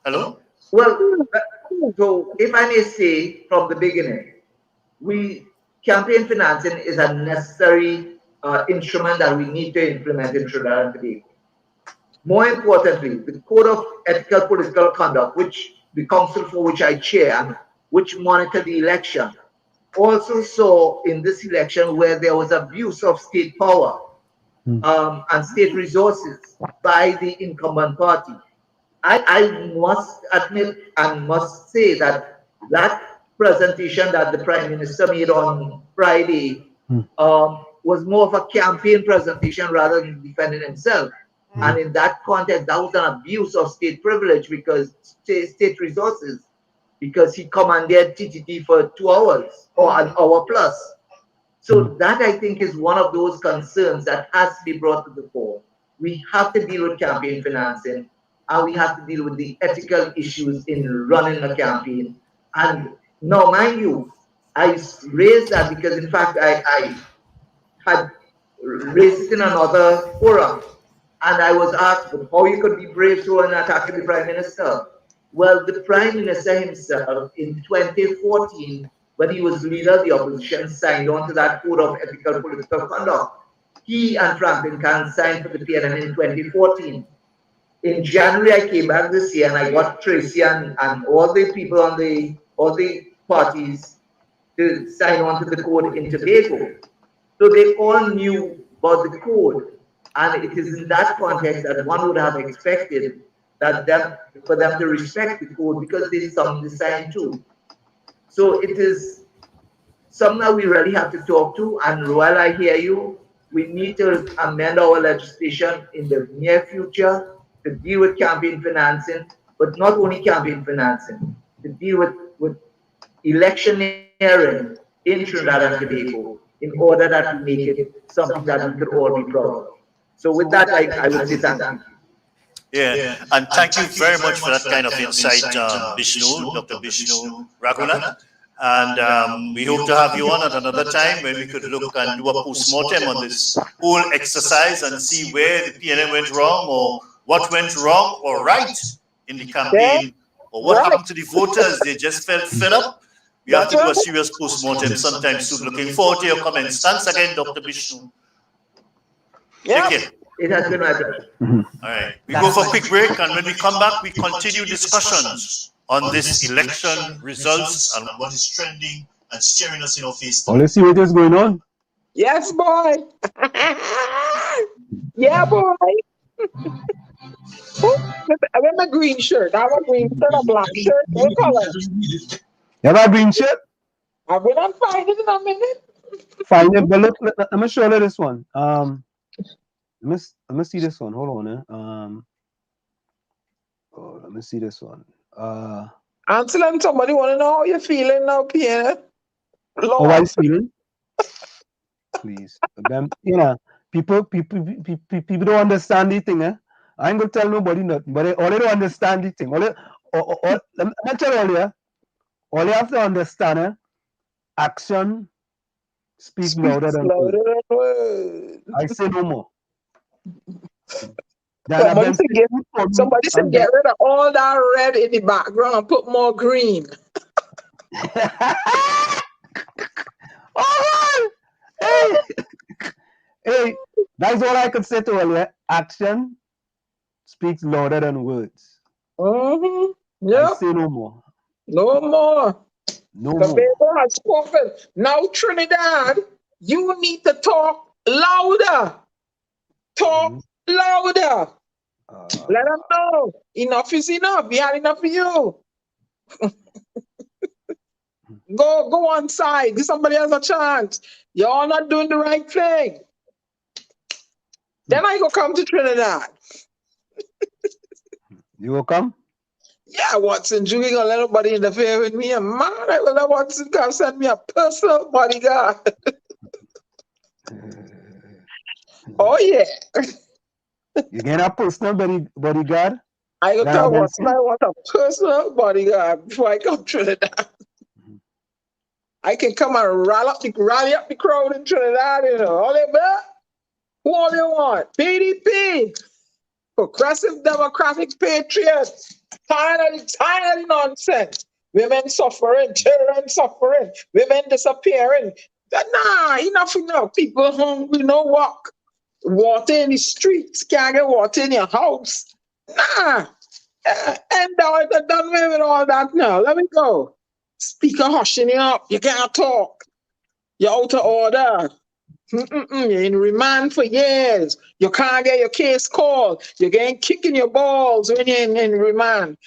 Hello? Well, so if I may say from the beginning, campaign financing is a necessary instrument that we need to implement in Trinidad and Tobago. More importantly, the Code of Ethical Political Conduct, which the council for which I chair and which monitored the election, also saw in this election where there was abuse of state power and state resources by the incumbent party. I must admit and must say that presentation that the Prime Minister made on Friday was more of a campaign presentation rather than defending himself. And in that context, that was an abuse of state privilege, because state resources, because he commanded TTT for 2 hours or an hour plus. So that, I think, is one of those concerns that has to be brought to the fore. We have to deal with campaign financing, and we have to deal with the ethical issues in running a campaign. And now, mind you, I raised that because, in fact, I had raised it in another forum, and I was asked how you could be brave so in attacking the Prime Minister. Well, the Prime Minister himself, in 2014, when he was leader of the opposition, signed on to that Code of Ethical Political Conduct. He and Franklin Khan signed for the PNM in 2014. In January, I came back this year and I got Tracy and all the people on all the parties to sign on to the code in Tobago. So they all knew about the code. And it is in that context that one would have expected that for them to respect the code because they signed the sign too. So it is something that we really have to talk to. And while I hear you, we need to amend our legislation in the near future to deal with campaign financing, but not only campaign financing, to deal with electioneering in Trinidad and Tobago in order that we make it something that we could all be proud of. So with that, I would say thank you. Yeah, and thank you very much for that kind of insight, Bishnu, Dr. Bishnu Raghunath. And we hope to have you on at another time when we could look and do a post-mortem on this whole exercise and see where the PNM went wrong or what went wrong or right in the campaign or what happened to the voters. They just felt fed up. We have to do a serious post-mortem sometime soon. Looking forward to your comments. Thanks again, Dr. Bishnu. Take care. It has been my pleasure. All right. We go for a quick break, and when we come back, we continue discussions on this election results and what is trending and staring us in our face. Oh, let's see what is going on. Yes, boy. Yeah, boy. I wear my green shirt. I have a green shirt, a black shirt. What color? You have a green shirt? I'm going to find it in a minute. Find it, but look, let me show you this one. Let me see this one. Hold on, oh, let me see this one. Ansel, somebody want to know how you're feeling now, Pierre? How are you feeling? Please, you know, people don't understand the thing, eh? I ain't gonna tell nobody nothing, but all they don't understand the thing. Let me tell you, all you have to understand, action speaks louder than words. I say no more. Somebody said get rid of all that red in the background and put more green. Oh, hey, that's all I could say to you. Action speaks louder than words. Yep. I say no more. No more. No Tobago more. has spoken. Now, Trinidad, you need to talk louder. Talk louder. Let them know. Enough is enough. We had enough of you. Go on side. Give somebody else a chance. You're not doing the right thing. Then I go come to Trinidad. You will come? Yeah, Watson, you ain't gonna let nobody interfere with me. And man, I will let Watson come send me a personal bodyguard. Oh, yeah. You get a personal bodyguard? I go tell Watson I want a personal bodyguard before I come to Trinidad. I can come and rally up the crowd in Trinidad, you know. All they bet? Who all you want? PDP. Progressive Democratic Patriots. Tired of the nonsense. Women suffering, children suffering, women disappearing. Nah, enough. People hungry, no work. Water in the streets, can't get water in your house. Nah. And I'm done with all that now. Let me go. Speaker hushing you up. You can't talk. You're out of order. You're in remand for years. You can't get your case called. You're getting kicking your balls when you're in remand.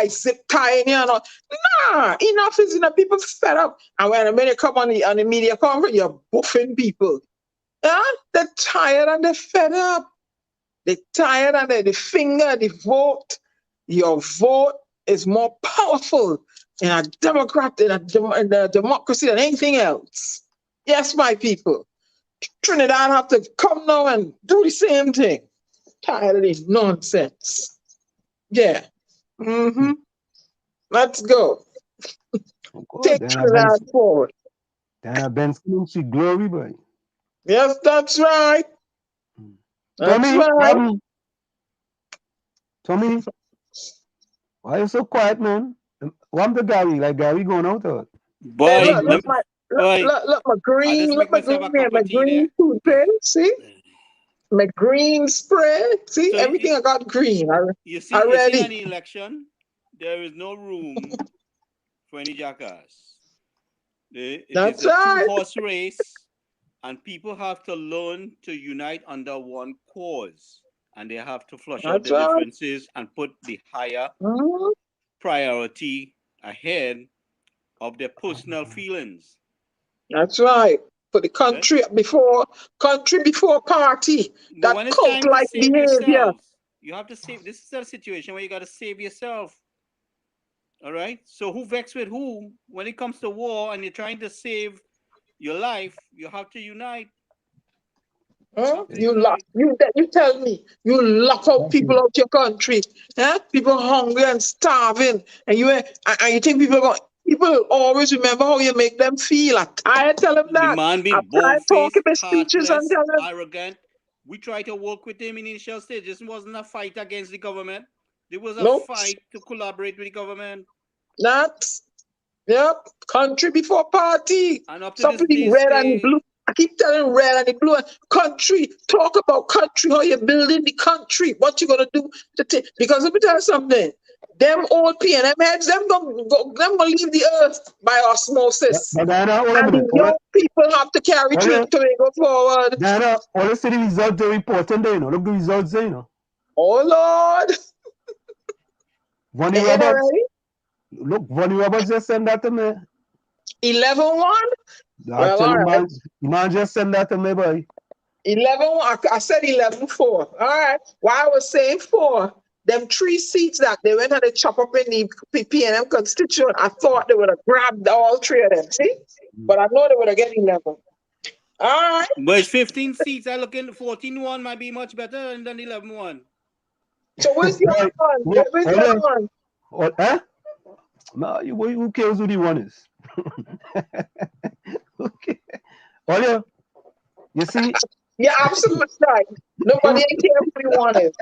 Zip tying you. Nah, enough is enough. People fed up. And when you come on the media conference, you're buffing people. They're tired and they're fed up. They're tired and they finger the vote. Your vote is more powerful in a democracy than anything else. Yes, my people. Trinidad have to come now and do the same thing. Tired of this nonsense. Yeah. Let's go. Take Trinidad forward. Then I've been seeing glory, boy. Yes, that's right. That's right. Tommy, why are you so quiet, man? What the Gary? Like Gary going out or? Boy, hey, look my green, my green toothpaste, see? My green spray, see? So everything I got green. You see in the election, there is no room for any jackass. It That's is a right. two-horse race, and people have to learn to unite under one cause, and they have to flush out That's the right. differences and put the higher priority ahead of their personal feelings. That's right. For the country before party. But That when it's time to cult-like save behavior. yourselves, you have to save. This is a situation where you got to save yourself. All right. So who vexed with who? When it comes to war and you're trying to save your life, you have to unite. You tell me you lock out people out your country, people hungry and starving, and you think people always remember how you make them feel. I tell them that. The man be I talk bold-faced, in speeches and heartless, tell them arrogant. We tried to work with him in initial stage. This wasn't a fight against the government. There was a fight to collaborate with the government. Country before party. And up to Stop this with the day, red and blue. I keep telling red and the blue. Country. Talk about country. How you're building the country. What you gonna do because let me tell you something. Them old PNM heads, them gonna leave the earth by osmosis. And the young people have to carry Tobago forward. Diana, all the city results they're reporting there, Look the results there, Oh Lord. Vonnie Roberts. Look, Vonnie Roberts just sent that to me. 11-1? Well, man just send that to me, boy. 11-1. I said 11-4. All right. Why I was saying 4. Them 3 seats that they went and they chop up in the PNM constituent, I thought they would have grabbed all 3 of them. See? But I know they would have get 11. All right. But it's 15 seats. I look in 14-1 might be much better than 11-1. So where's the other one? Where's the other one? What? No, who cares who the one is? Okay. Olha, you see? Yeah, absolutely right. Nobody ain't care who the one is.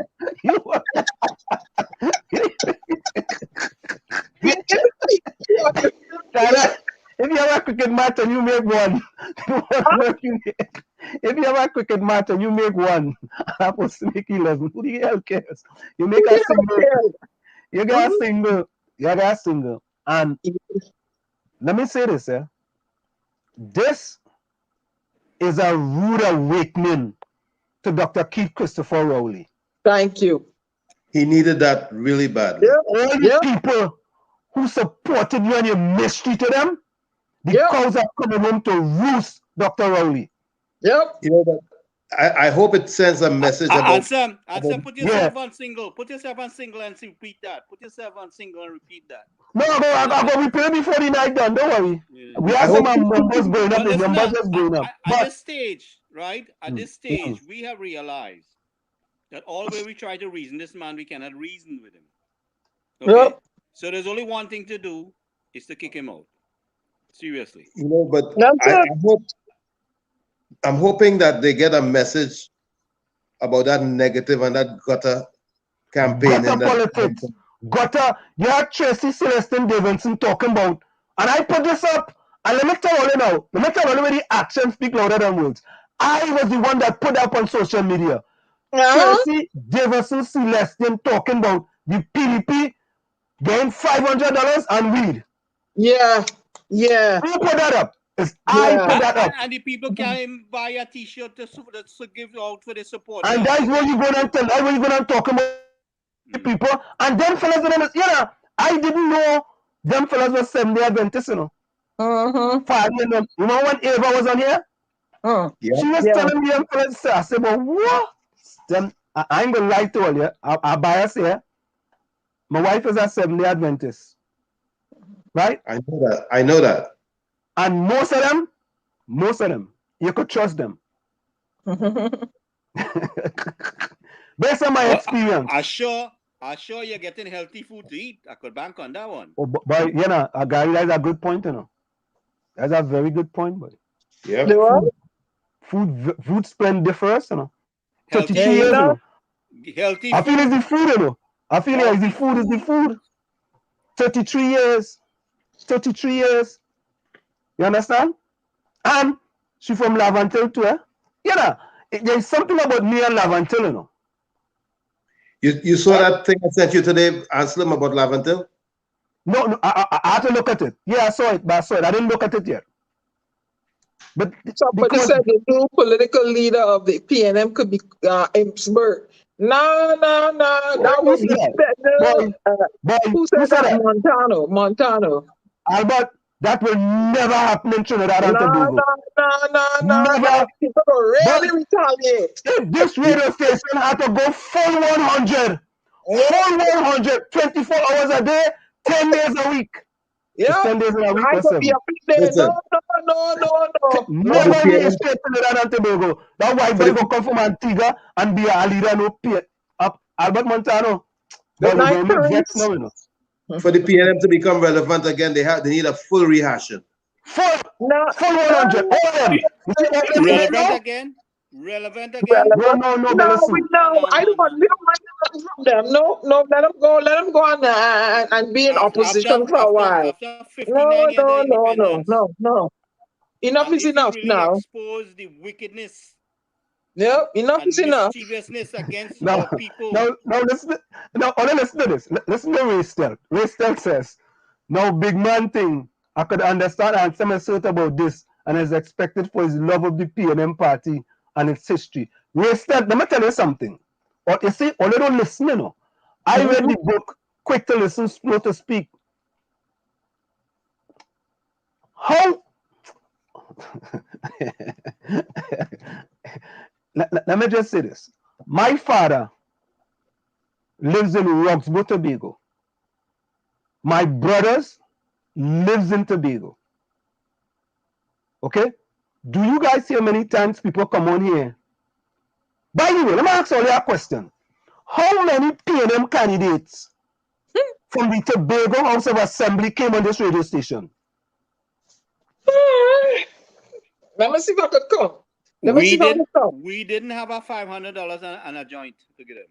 If you have a cricket match and you make one, if you have a cricket match and you make one, I'm supposed to make 11. Who the hell cares? You make a single. You got a single. You got a single. And let me say this, this is a rude awakening to Dr. Keith Christopher Rowley. Thank you. He needed that really badly. All the people who supported you and you mistreated them, the cows are coming home to roost Dr. Rowley. Yep. You know, but I hope it sends a message about... Sam, put yourself on single. Put yourself on single and repeat that. Put yourself on single and repeat that. No, we play before the night done. Don't worry. Yeah. We have some numbers going up. The numbers just going up. At this stage, right? At this stage, we have realized that all where we try to reason this man, we cannot reason with him. Okay? Yep. So there's only one thing to do is to kick him out. Seriously. You know, but I'm hoping that they get a message about that negative and that gutter campaign. Gutter politics. Gutter, you had Tracy Celestine Davidson talking about, and I put this up, and let me tell you now, let me tell you where the actions speak louder than words. I was the one that put up on social media. Tracy Davidson Celestine talking about the PDP getting $500 and weed. Yeah. Who put that up? I put that up. And the people can buy a t-shirt to give out for the support. And that's what you're going to tell. That's what you're going to talk about people. And them fellas, I didn't know them fellas were Seventh-day Adventists, You know when Ava was on here? She was telling me them fellas, I said, well, what? Then I ain't going to lie to all you. I bias here. My wife is a Seventh-day Adventist. Right? I know that. And most of them, you could trust them. Based on my experience. I sure you're getting healthy food to eat. I could bank on that one. Oh, but Gary, that's a good point, That's a very good point, boy. Yeah. Food spend differs, 33 years, Healthy I feel it's the food, I feel like the food is the food. 33 years. 33 years. You understand? And she from Lavantil too, There's something about me and Lavantil, You saw that thing I sent you today, Anselm, about Lavantil? No, I had to look at it. Yeah, I saw it, but I didn't look at it yet. But somebody said the new political leader of the PNM could be Imsberg. No. That was who said that? Montano. Albert, that will never happen in Trinidad and Tobago. No. People will really retaliate. If this radio station had to go full 100, full 100, 24 hours a day, 10 days a week. Yeah, 10 days a week I or could be 7. up there. No. Never be a state Trinidad and Tobago. That white boy will come from Antigua and be a leader no pay. Albert Montano. For the PNM to become relevant again, they need a full rehashing. Full 100. Relevant again? Relevant again? No. I don't want from them. No. Let them go and be in opposition for a while. No. Enough is enough now. Expose the wickedness. Yeah, enough is enough. Mischievousness against our people. Now listen to this. Listen to Ray Stel. Ray Stel says, now big man thing, I could understand and some assert about this and is expected for his love of the PNM party and its history. Ray Stel, let me tell you something. Or you see, only don't listen, you know. I read the book, Quick to Listen, Slow to Speak. How let me just say this. My father lives in Roxborough, Tobago. My brothers lives in Tobago. Okay? Do you guys hear many times people come on here? By the way, let me ask you a question. How many PNM candidates from the Tobago House of Assembly came on this radio station? Let me see if I could come. We didn't have a $500 and a joint to get him.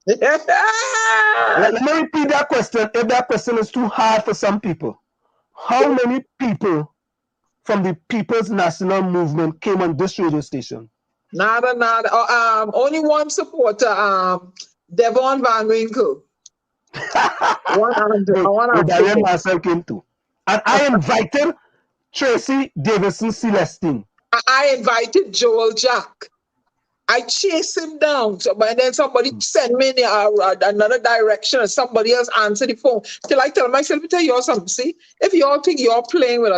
Let me repeat that question. If that question is too hard for some people, how many people from the People's National Movement came on this radio station? Nada. Only one supporter, Devon Van Winkle. Darian myself came too. And I invited Tracy Davison Celestine. I invited Joel Jack. I chased him down, but then somebody sent me in another direction, and somebody else answered the phone. Till I tell myself, let me tell you all something. See, if you all think you're playing with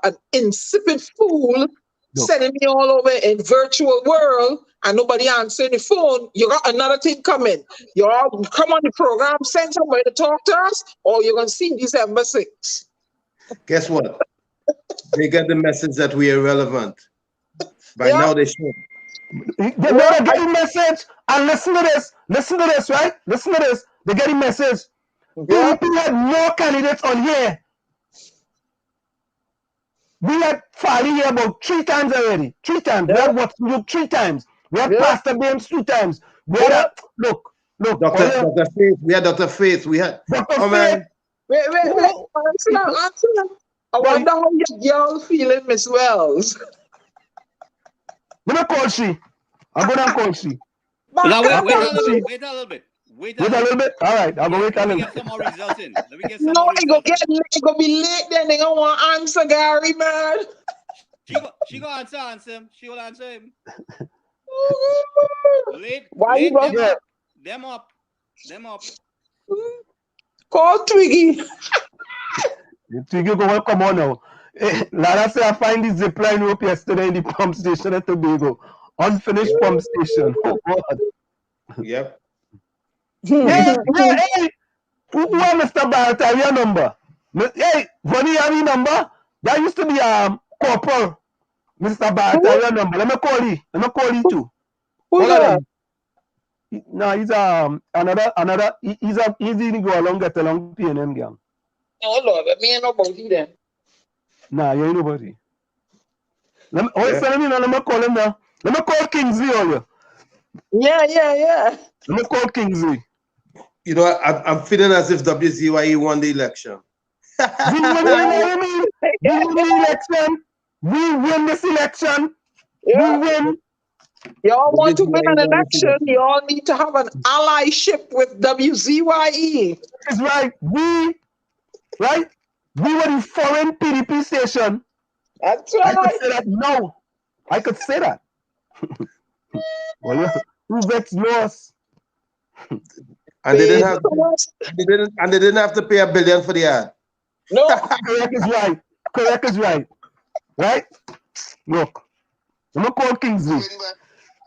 an insipid fool, sending me all over in virtual world, and nobody answering the phone, you got another thing coming. You all come on the program, send somebody to talk to us, or you're going to see December 6th. Guess what? They get the message that we are relevant. By now they should. They know they get the message, and listen to this, right? Listen to this. They get the message. PDP had no candidates on here. We had Fali here about 3 times already. 3 times. We had what? 3 times. We had Pastor Bames 2 times. We had look. Dr. Faith. We had Dr. Faith. We had Dr. Faith. Wait. Answer. I wonder how your girl feeling, Miss Wells. I'm gonna call she. I'm gonna call she. Now wait a little bit. Wait a little bit. All right, I'll go wait a little bit. Let me get some more results in. It gonna be late then. They gonna want to answer Gary, man. She gonna answer him. She will answer him. Why them up. Call Twiggy. Twiggy go come on now. Lara said I find the zip line rope yesterday in the pump station at Tobago. Unfinished pump station. Oh God. Yep. Hey. Who Mr. Barrett have your number? Hey, Vonnie have your number? That used to be Corporal. Mr. Barrett have your number. Let me call you too. Who's that? No, he's another he's didn't go along get along PNM gang. Oh Lord, but me ain't nobody then. Nah, you ain't nobody. Let me call him now. Let me call Kingsley on you. Yeah. Let me call Kingsley. You know, I'm feeling as if WZYE won the election. We won the election. We win this election. Yeah. We win. Y'all want to win an election, y'all need to have an allyship with WZYE. That's right. We were the foreign PDP station That's I could right. say that now. I could say that. Well, who gets lost? And they didn't have and they didn't have to pay $1 billion for the ad. No. Correct is right. Correct is right. Right? Look. I'm gonna call Kingsley.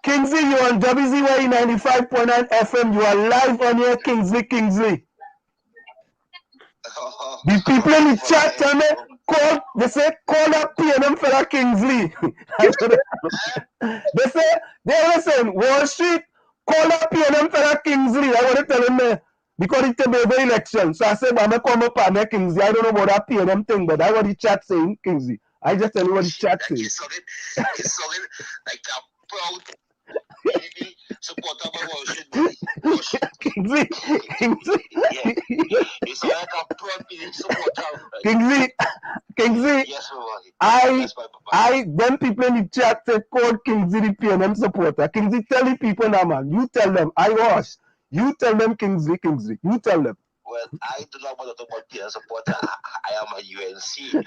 Kingsley, you're on WZYE 95.9 FM. You are live on here, Kingsley. The people in the chat tell me, call that PNM fella Kingsley. they listen, Wall Street, call that PNM fella Kingsley. I want to tell him because it's a Tobago election. So I said, I'm going to call my partner Kingsley. I don't know about that PNM thing, but that's what the chat saying, Kingsley. I just tell you what the chat saying. He's sounding like a proud PDP supporter of Wall Street. Kingsley. Yeah. He's sounding like a proud PDP supporter. Kingsley. Yes, them people in the chat say call Kingsley the PNM supporter. Kingsley, tell the people now, man. You tell them. I was. You tell them, Kingsley. You tell them. Well, I do not want to talk about PNM supporter. I am a UNC. And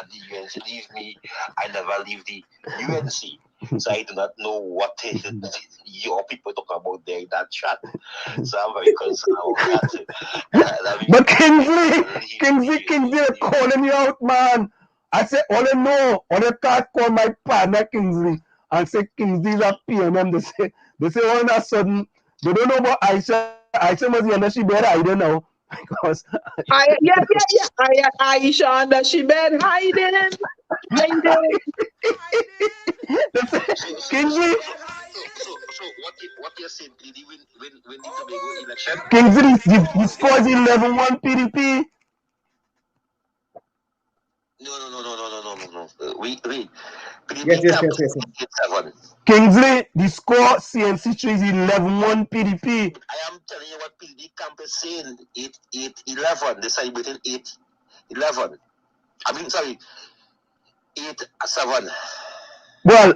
the UNC leave me. I never leave the UNC. So I do not know what your people talk about there in that chat. So I'm very concerned about that. But Kingsley, they're calling you out, man. I say, all I know, all I can't call my partner Kingsley and say Kingsley's a PNM. They say all of a sudden, they don't know about Aisha. Aisha must be under she bed hiding now. Because Aisha under she bed hiding. Kingsley. So what you're saying, PD, when the Tobago election? Kingsley, the score is 11-1 PDP. No. Wait. PDP Yes. Kingsley, the score CNC3 is 11-1 PDP. I am telling you what PDP camp is saying. 8-11. They celebrating 8-11. I mean, sorry, 8-7. Well,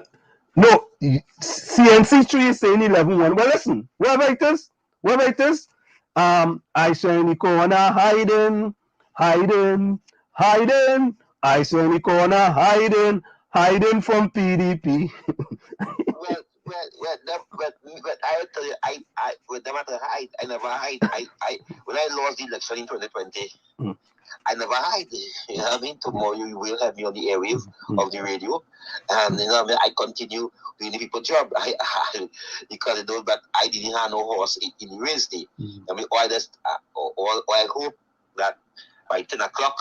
no, CNC3 is saying 11-1. Well, listen, wherever it is, Aisha in the corner hiding. Aisha in the corner hiding from PDP. Well, I tell you, I with them at the hide, I never hide. When I lost the election in 2020, I never hide. You know what I mean? Tomorrow you will have me on the airwave of the radio, and you know what I mean. I continue doing the people's job. Because you know, but I didn't have no horse in the race day. I mean, I hope that by 10 o'clock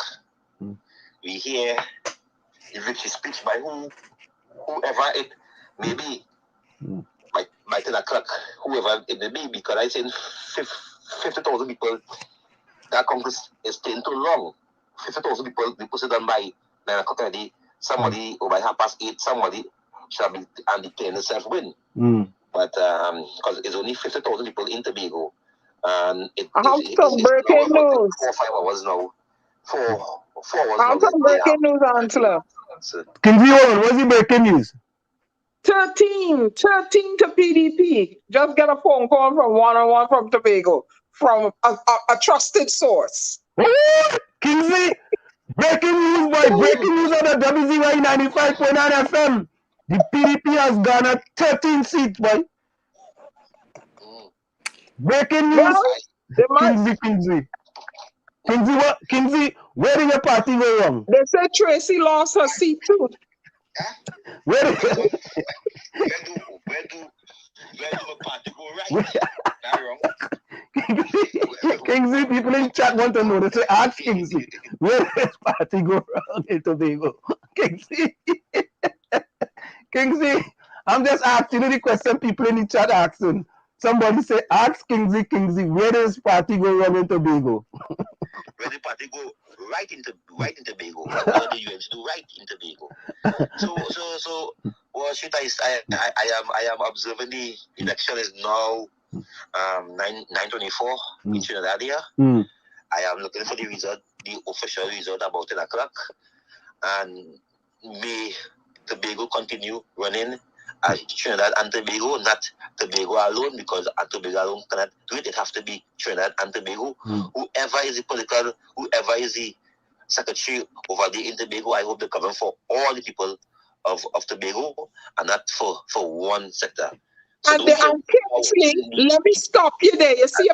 we hear the victory speech by whoever it may be. By 10 o'clock, whoever it may be, because I think 50,000 people, that Congress is staying too long. 50,000 people, we put it done by 9 o'clock already. Somebody, or by 8:30, somebody shall be and declare themselves win. But because it's only 50,000 people in Tobago, and it's breaking news. 4 or 5 hours now. 4 hours now. Some breaking news, Angela. Kingsley, what's the breaking news? 13 to PDP. Just get a phone call from one-on-one from Tobago, from a trusted source. Kingsley, breaking news, boy. Breaking news on the WZYE 95.9 FM. The PDP has garnered 13 seats, boy. Breaking news. Kingsley, where did your party go wrong? They said Tracy lost her seat too. Where do a party go right? Not wrong. Kingsley, people in chat want to know. They say, ask Kingsley, where did his party go wrong in Tobago? Kingsley, I'm just asking you the question people in the chat asking. Somebody say, ask Kingsley, where did his party go wrong in Tobago? Where the party go right in Tobago. What the UNC do right in Tobago. So well, should I am observing the election is now 9:24 in Trinidad here. I am looking for the result, the official result about 10 o'clock. And may Tobago continue running Trinidad and Tobago, not Tobago alone, because Tobago alone cannot do it. It has to be Trinidad and Tobago. Whoever is the secretary over there in Tobago. I hope they come for all the people of Tobago and not for one sector. So and Kingsley, let me stop you there. You see,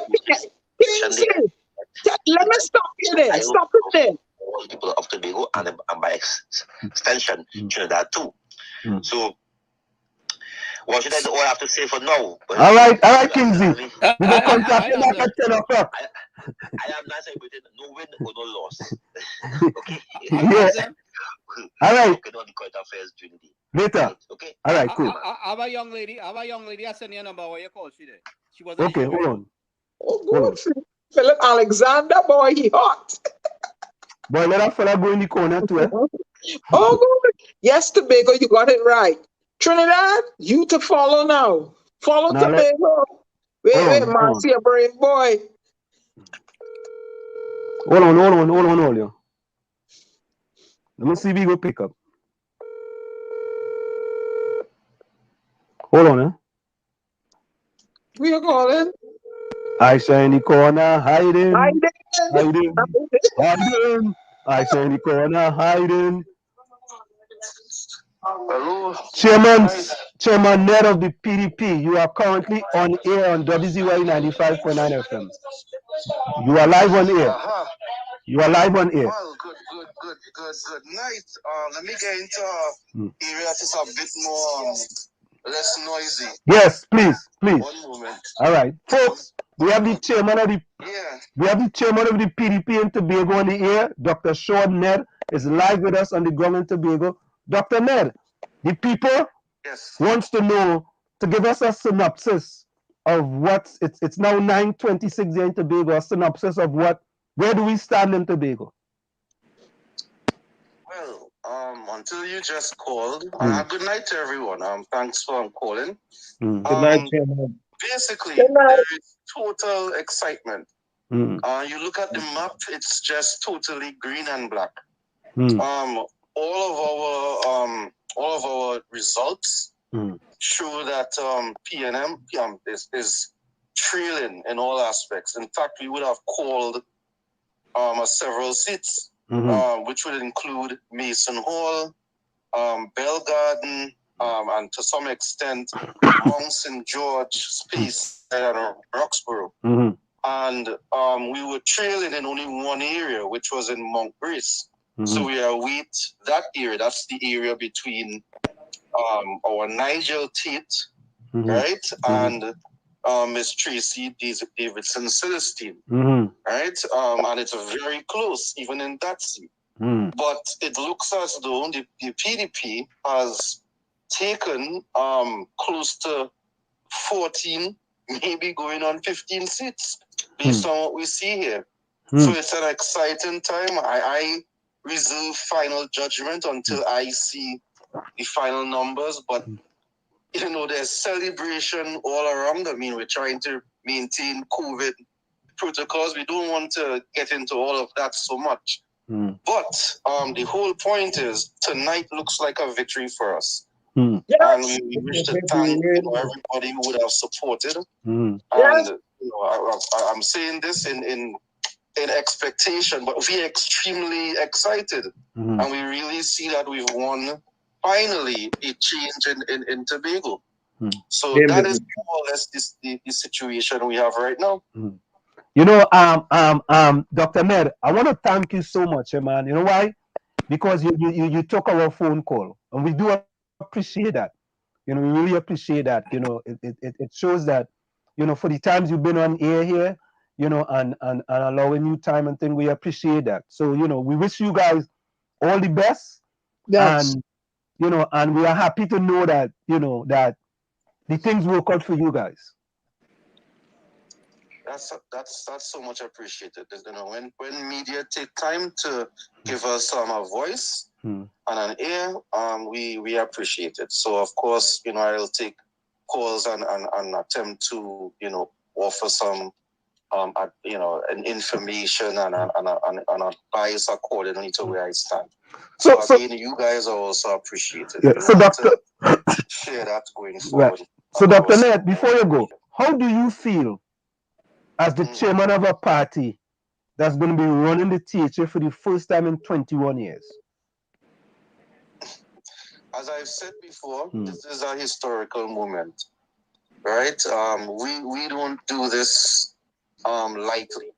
Kingsley, let me stop you there. Stop it there. All the people of Tobago and by extension, Trinidad too. So, what should I have to say for now? All right, Kingsley. We will contact you back at 10 o'clock. I am not celebrating no win or no loss. Okay. Yeah. All right. Okay, on the current affairs during the day. Later. Right. Okay. All right, cool. I have a young lady. I send you a number. What you call she there? She was. Okay, hold on. Oh, good. Philip Alexander, boy, he hot. Boy, let that fella go in the corner too. Oh, good. Yes, Tobago, you got it right. Trinidad, you to follow now. Follow now Tobago. Wait, Marcia, brain boy. Hold on. Let me see if we go pick up. Hold on, We are calling. I say in the corner, hiding. I say in the corner, hiding. Hello. Chairman Ned of the PDP, you are currently on air on WZY 95.9 FM. You are live on air. You are live on air. Well, good. Nice. Let me get into area that is a bit more less noisy. Yes, please. 1 moment. All right, folks. We have the chairman of the PDP in Tobago on the air. Dr. Sean Ned is live with us on the ground in Tobago. Dr. Ned, the people wants to know, to give us a synopsis of what it's now 9:26 here in Tobago. A synopsis of where do we stand in Tobago? Well, until you just called, good night to everyone. Thanks for calling. Good night, Chairman. Basically, there is total excitement. You look at the map; it's just totally green and black. All of our results show that PNM is trailing in all aspects. In fact, we would have called several seats, which would include Mason Hall, Bell Garden, and to some extent Mount St. George, Space, and Roxborough. And we were trailing in only one area, which was in Mount Grace. So we await that area. That's the area between our Nigel Tate, right, and Miss Tracy Davidson Celestine, right? And it's very close, even in that seat. But it looks as though the PDP has taken close to 14, maybe going on 15 seats, based on what we see here. So it's an exciting time. I reserve final judgment until I see the final numbers, but there's celebration all around. I mean, we're trying to maintain COVID protocols. We don't want to get into all of that so much. But the whole point is tonight looks like a victory for us. And we wish to thank everybody who would have supported. And I'm saying this in expectation, but we're extremely excited. And we really see that we've won finally a change in Tobago. So that is more or less the situation we have right now. Dr. Ned, I want to thank you so much, man. You know why? Because you took our phone call, and we do appreciate that. We really appreciate that. It shows that, for the times you've been on air here, and allowing you time and thing, we appreciate that. So, we wish you guys all the best. Yes. And we are happy to know that, that the things work out for you guys. That's so much appreciated. When media take time to give us a voice and an ear, we appreciate it. So of course, I'll take calls and attempt to offer some an information and advice accordingly to where I stand. So again, you guys are also appreciated. Yeah, so Dr. share that going forward. Right. So Dr. Ned, before you go, how do you feel as the chairman of a party that's going to be running the THA for the first time in 21 years? As I've said before, this is a historical moment, right? We don't do this lightly,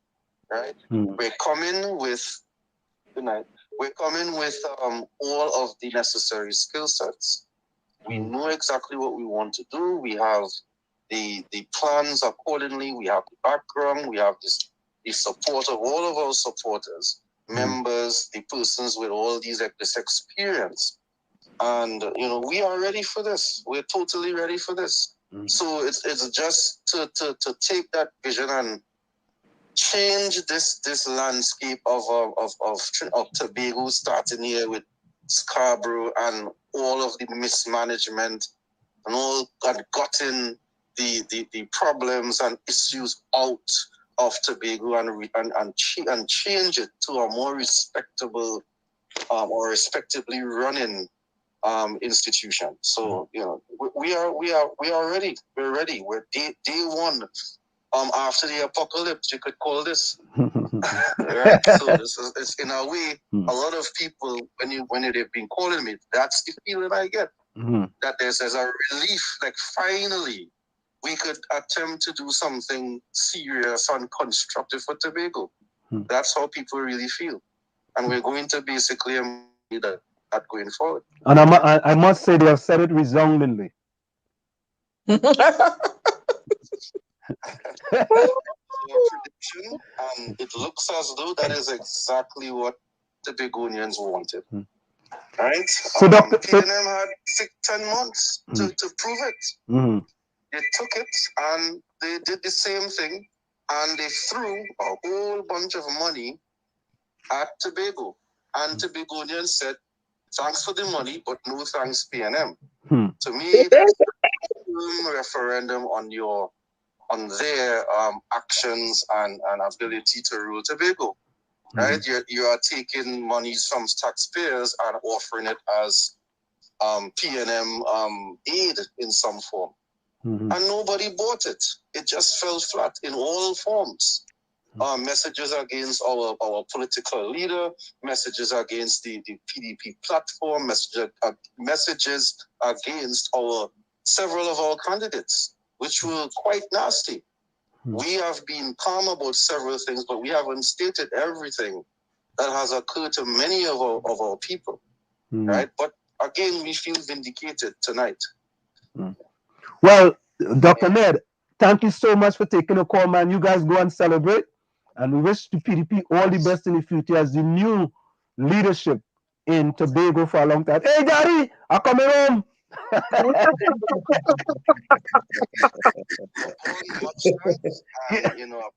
right? We're coming with all of the necessary skill sets. We know exactly what we want to do. We have the plans accordingly. We have the background. We have the support of all of our supporters, members, the persons with all this experience. And, we are ready for this. We're totally ready for this. So it's just to take that vision and change this landscape of Tobago, starting here with Scarborough and all of the mismanagement and gotten the problems and issues out of Tobago and change it to a more respectable or respectably running institution. So we are ready. We're ready. We're day one. After the apocalypse, you could call this. Right? So it's in a way, a lot of people when they've been calling me, that's the feeling I get. That there's a relief, like finally we could attempt to do something serious and constructive for Tobago. That's how people really feel. And we're going to basically do that going forward. And I must say they have said it resoundingly. Prediction, and it looks as though that is exactly what the Tobagonians wanted. Right? So PNM had 10 months to prove it. They took it and they did the same thing, and they threw a whole bunch of money at Tobago. And Tobagonians said, thanks for the money, but no thanks, PNM. To me, that's a referendum on their actions and ability to rule Tobago. Right? You are taking monies from taxpayers and offering it as PNM aid in some form. And nobody bought it. It just fell flat in all forms. Messages against our political leader, messages against the PDP platform, messages against several of our candidates, which were quite nasty. We have been calm about several things, but we haven't stated everything that has occurred to many of our people, right? But again, we feel vindicated tonight. Well, Dr. Ned, thank you so much for taking the call, man. You guys go and celebrate. And we wish the PDP all the best in the future as the new leadership in Tobago for a long time. Hey, Daddy, I'm coming home. A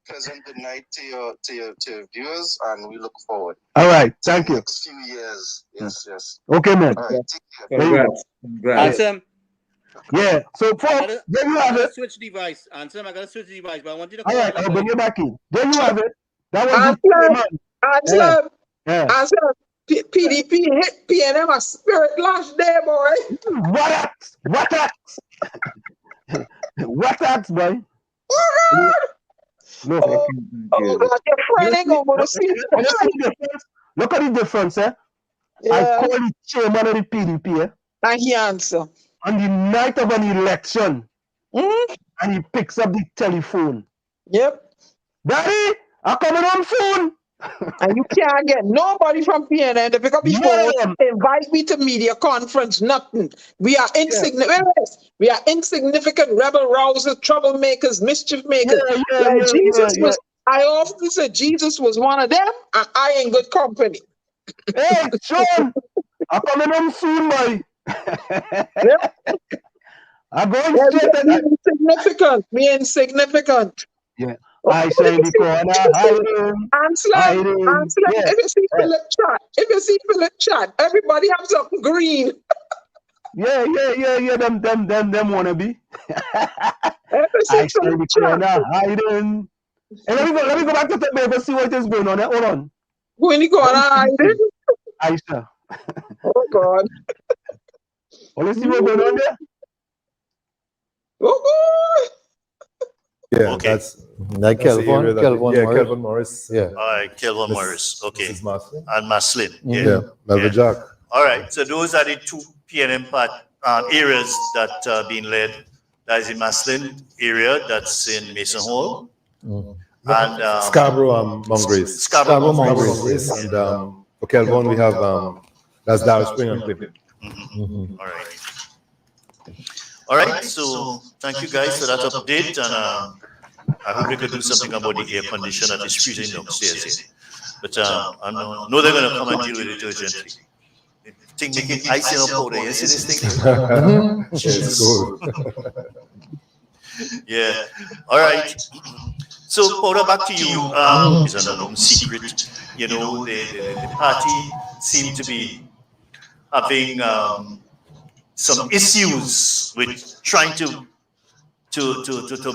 pleasant good night to your viewers, and we look forward. All right, thank you. Next few years, yes. Okay, man. All right, take care. Ansem. Yeah. So, folks, there you have it. Switch device. Ansem, I gotta switch device, but I want you to. All right, I'll bring you back in. There you have it. That was the Ansem. PDP hit PNM a spirit last day, boy. What acts, boy? Oh, God. Oh, God, your friend ain't gonna go to sleep. Look at the difference, eh? Yeah. I call the chairman of the PDP, eh? And he answer. On the night of an election. And he picks up the telephone. Yep. Daddy, I'm coming on phone. And you can't get nobody from PNN to pick up the phone, invite me to media conference, nothing. We are insignificant. We are insignificant rebel rousers, troublemakers, mischief makers. I often say Jesus was one of them, and I ain't good company. Hey, Sean, I'm coming home soon, boy. I'm going straight. We insignificant. Yeah. I say the corner, Ansem, if you see Philip chat, everybody have something green. Yeah, them wanna be. I say the corner hiding. Hey, let me go back to Tobago and see what is going on there. Hold on. Go in the corner hiding. Aisha. Oh God. Let's see what's going on there. Oh God. Yeah, Okay. that's like Kelvin Morris. All right, Kelvin Morris. Okay. Maslin. And Maslin. Yeah, Melvin Jack. All right. So those are the two PNM areas that are being led. That is in Maslin area. That's in Mason Hall. And Scarborough, Mongrace. Scarborough, Mongrace. And for Kelvin, we have that's Darrell Spring and Clip. All right. All right. So thank you guys for that update, and I hope we could do something about the air condition that is freezing downstairs here. But I know they're going to come and deal with it urgently. Thing making ice in our powder. You see this thing? It's cool. Yeah. All right. So, Powder, back to you. It's an unknown secret. You know, the party seemed to be having some issues with trying to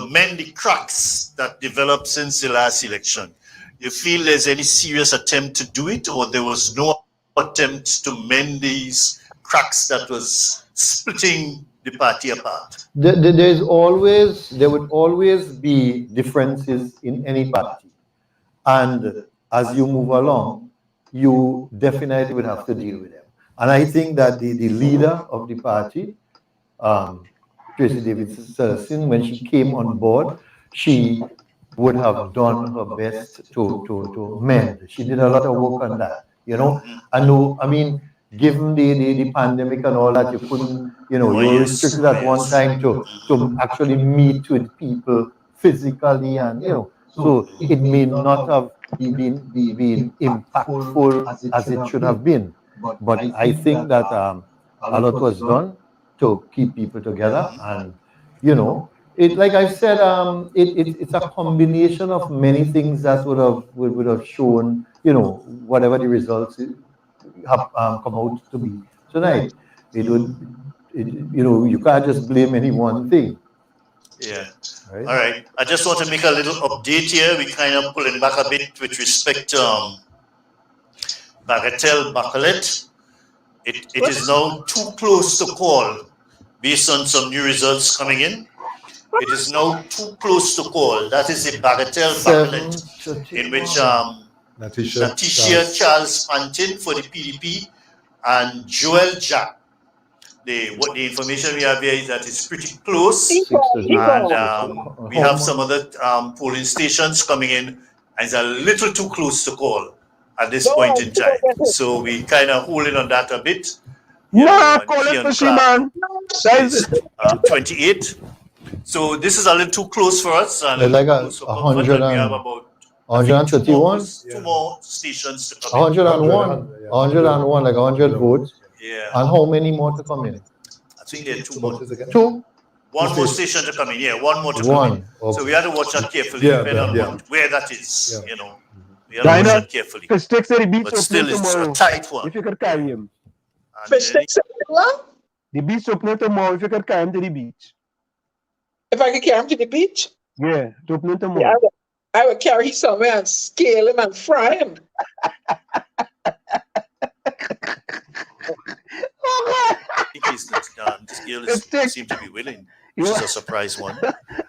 mend the cracks that developed since the last election. You feel there's any serious attempt to do it, or there was no attempt to mend these cracks that was splitting the party apart? There would always be differences in any party, and as you move along, you definitely would have to deal with them. And I think that the leader of the party, Tracy Davidson, when she came on board, she would have done her best to mend. She did a lot of work on that, you know. I mean, given the pandemic and all that, you couldn't, you know, you were restricted at one time to actually meet with people physically, and, you know, so it may not have been impactful as it should have been. But I think that a lot was done to keep people together, and, you know, it, like I said, it's a combination of many things that would have shown, you know, whatever the results have come out to be tonight. You know, you can't just blame any one thing. Yeah. Right. All right. I just want to make a little update here. We kind of pulling back a bit with respect to Bagatelle Bacalet. It is now too close to call based on some new results coming in. It is now too close to call. That is the Bagatelle Bacalet, in which Natisha Charles Pantin for the PDP and Joel Jack. What the information we have here is that it's pretty close, and we have some other polling stations coming in, and it's a little too close to call at this point in time. So we kind of holding on that a bit. No, call it for Shiman. 28. So this is a little too close for us. And like 100 we have about 131? Two more stations to come 101. 101, like 100 votes. Yeah. And how many more to come in? I think there are two more. Two? One more station to come in, yeah. One more to come in. Okay. So we have to watch that carefully, depending on where that is, you know. We have to watch that carefully. Fish sticks at the beach But still, it's tomorrow, a tight one. if you could carry him. Fish sticks at what? The beach opening tomorrow, if you could carry him to the beach. If I could carry him to the beach? Yeah, to opening tomorrow. Yeah, I would carry him somewhere and scale him and fry him. This girl seems to be willing, which is a surprise one.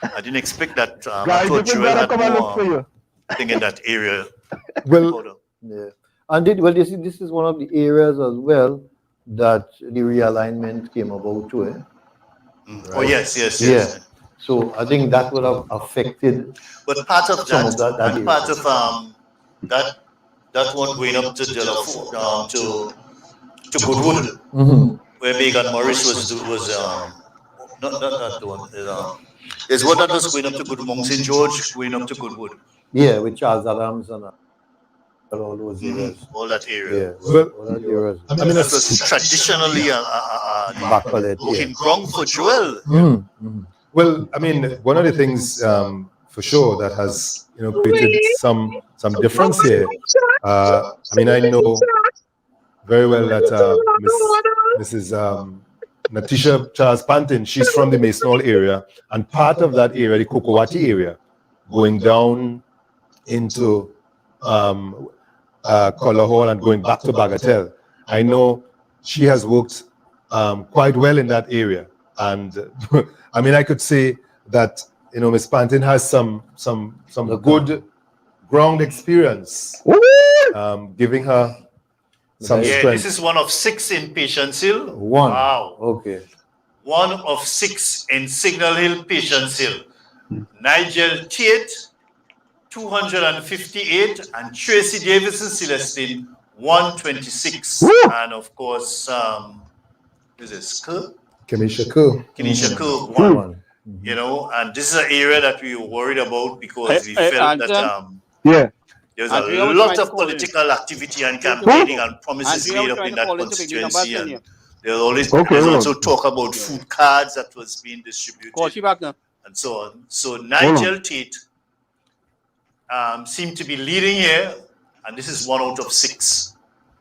I didn't expect that. I thought Joel had more thing in that area. Well, yeah. And this is one of the areas as well that the realignment came about to it. Right? Oh, yes. Yeah. So I think that would have affected. But part of that, and part of that one going up to to Goodwood, where Megan Morris was not that one. There's one that was going up to Goodwood, Mount St. George, going up to Goodwood. Yeah, with Charles Adams and all those areas. All that area. Yeah, all that areas. I mean, that was traditionally a working ground for Joel. Well, I mean, one of the things for sure that has created some difference here. I mean, I know very well that Mrs. Natisha Charles Pantin, she's from the Mason Hall area, and part of that area, the Kokowati area, going down into Collar Hall and going back to Bagatelle. I know she has worked quite well in that area, and I mean, I could say that Miss Pantin has some good ground experience, giving her some strength. This is one of 6 in Patience Hill. One. Wow. Okay. One of 6 in Signal Hill, Patience Hill. Nigel Tate, 258, and Tracy Davidson Celestine, 126. And of course, is this Kerr? Kenisha Kerr. Kenisha Kerr, 1. You know, and this is an area that we were worried about because we felt that there's a lot of political activity and campaigning and promises made up in that constituency, and there's also talk about food cards that was being distributed and so on. So Nigel Tate seemed to be leading here, and this is 1 out of 6,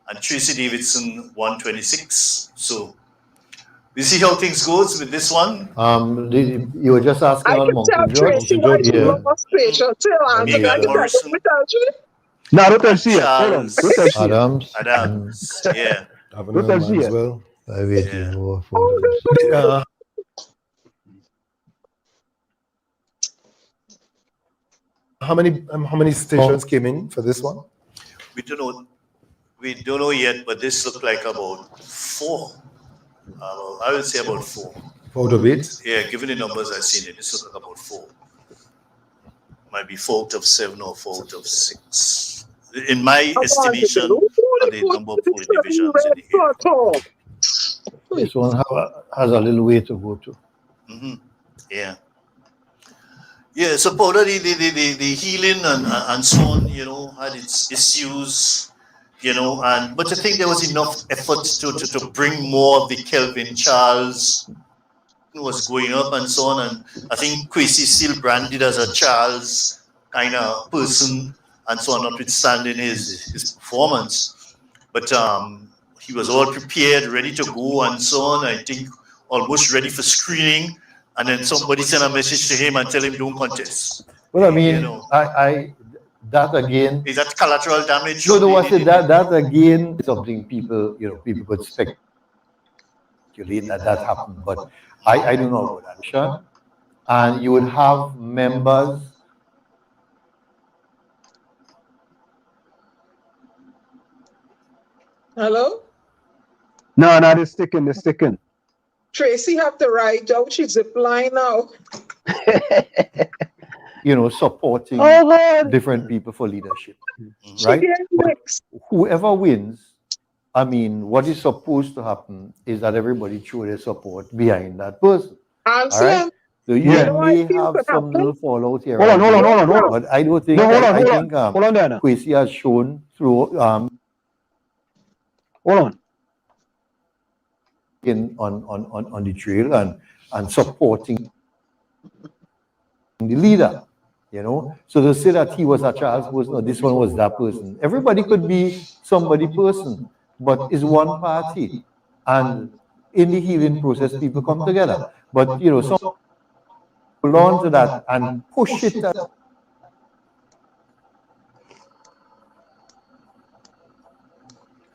and Tracy Davidson 126. So we see how things goes with this one. You were just asking on Monkey George. No, don't touch here. Adams. Yeah. Don't touch here. As well. How many stations came in for this one? We don't know. We don't know yet, but this looked like about 4. I would say about 4. Out of 8? Yeah, given the numbers I've seen it, this looked like about 4. Might be 4 out of 7 or 4 out of 6. In my estimation, the number of polling divisions in the area. This one has a little way to go to. Yeah. Yeah, so powder, the healing and so on, had its issues, but I think there was enough effort to bring more of the Kelvin Charles who was going up and so on, and I think Kwesi still branded as a Charles kind of person and so on, notwithstanding his performance. But he was all prepared, ready to go and so on, I think almost ready for screening. And then somebody sent a message to him and tell him don't contest. Well, I mean, I that again. Is that collateral damage? No, I said that again. Something people could speculate that happened, but I don't know about that, Sean. And you would have members. Hello. No, they're sticking. Tracy have to write out. She's applying now. Supporting different people for leadership, right? But whoever wins, I mean, what is supposed to happen is that everybody throw their support behind that person. All right? So you may have some little fallout here. Hold on. But I don't think. I think Kwesi has shown through. Hold on. On the trail and supporting the leader, So to say that he was a Charles person or this one was that person, everybody could be somebody person, but it's one party. And in the healing process, people come together. But some hold on to that and push it.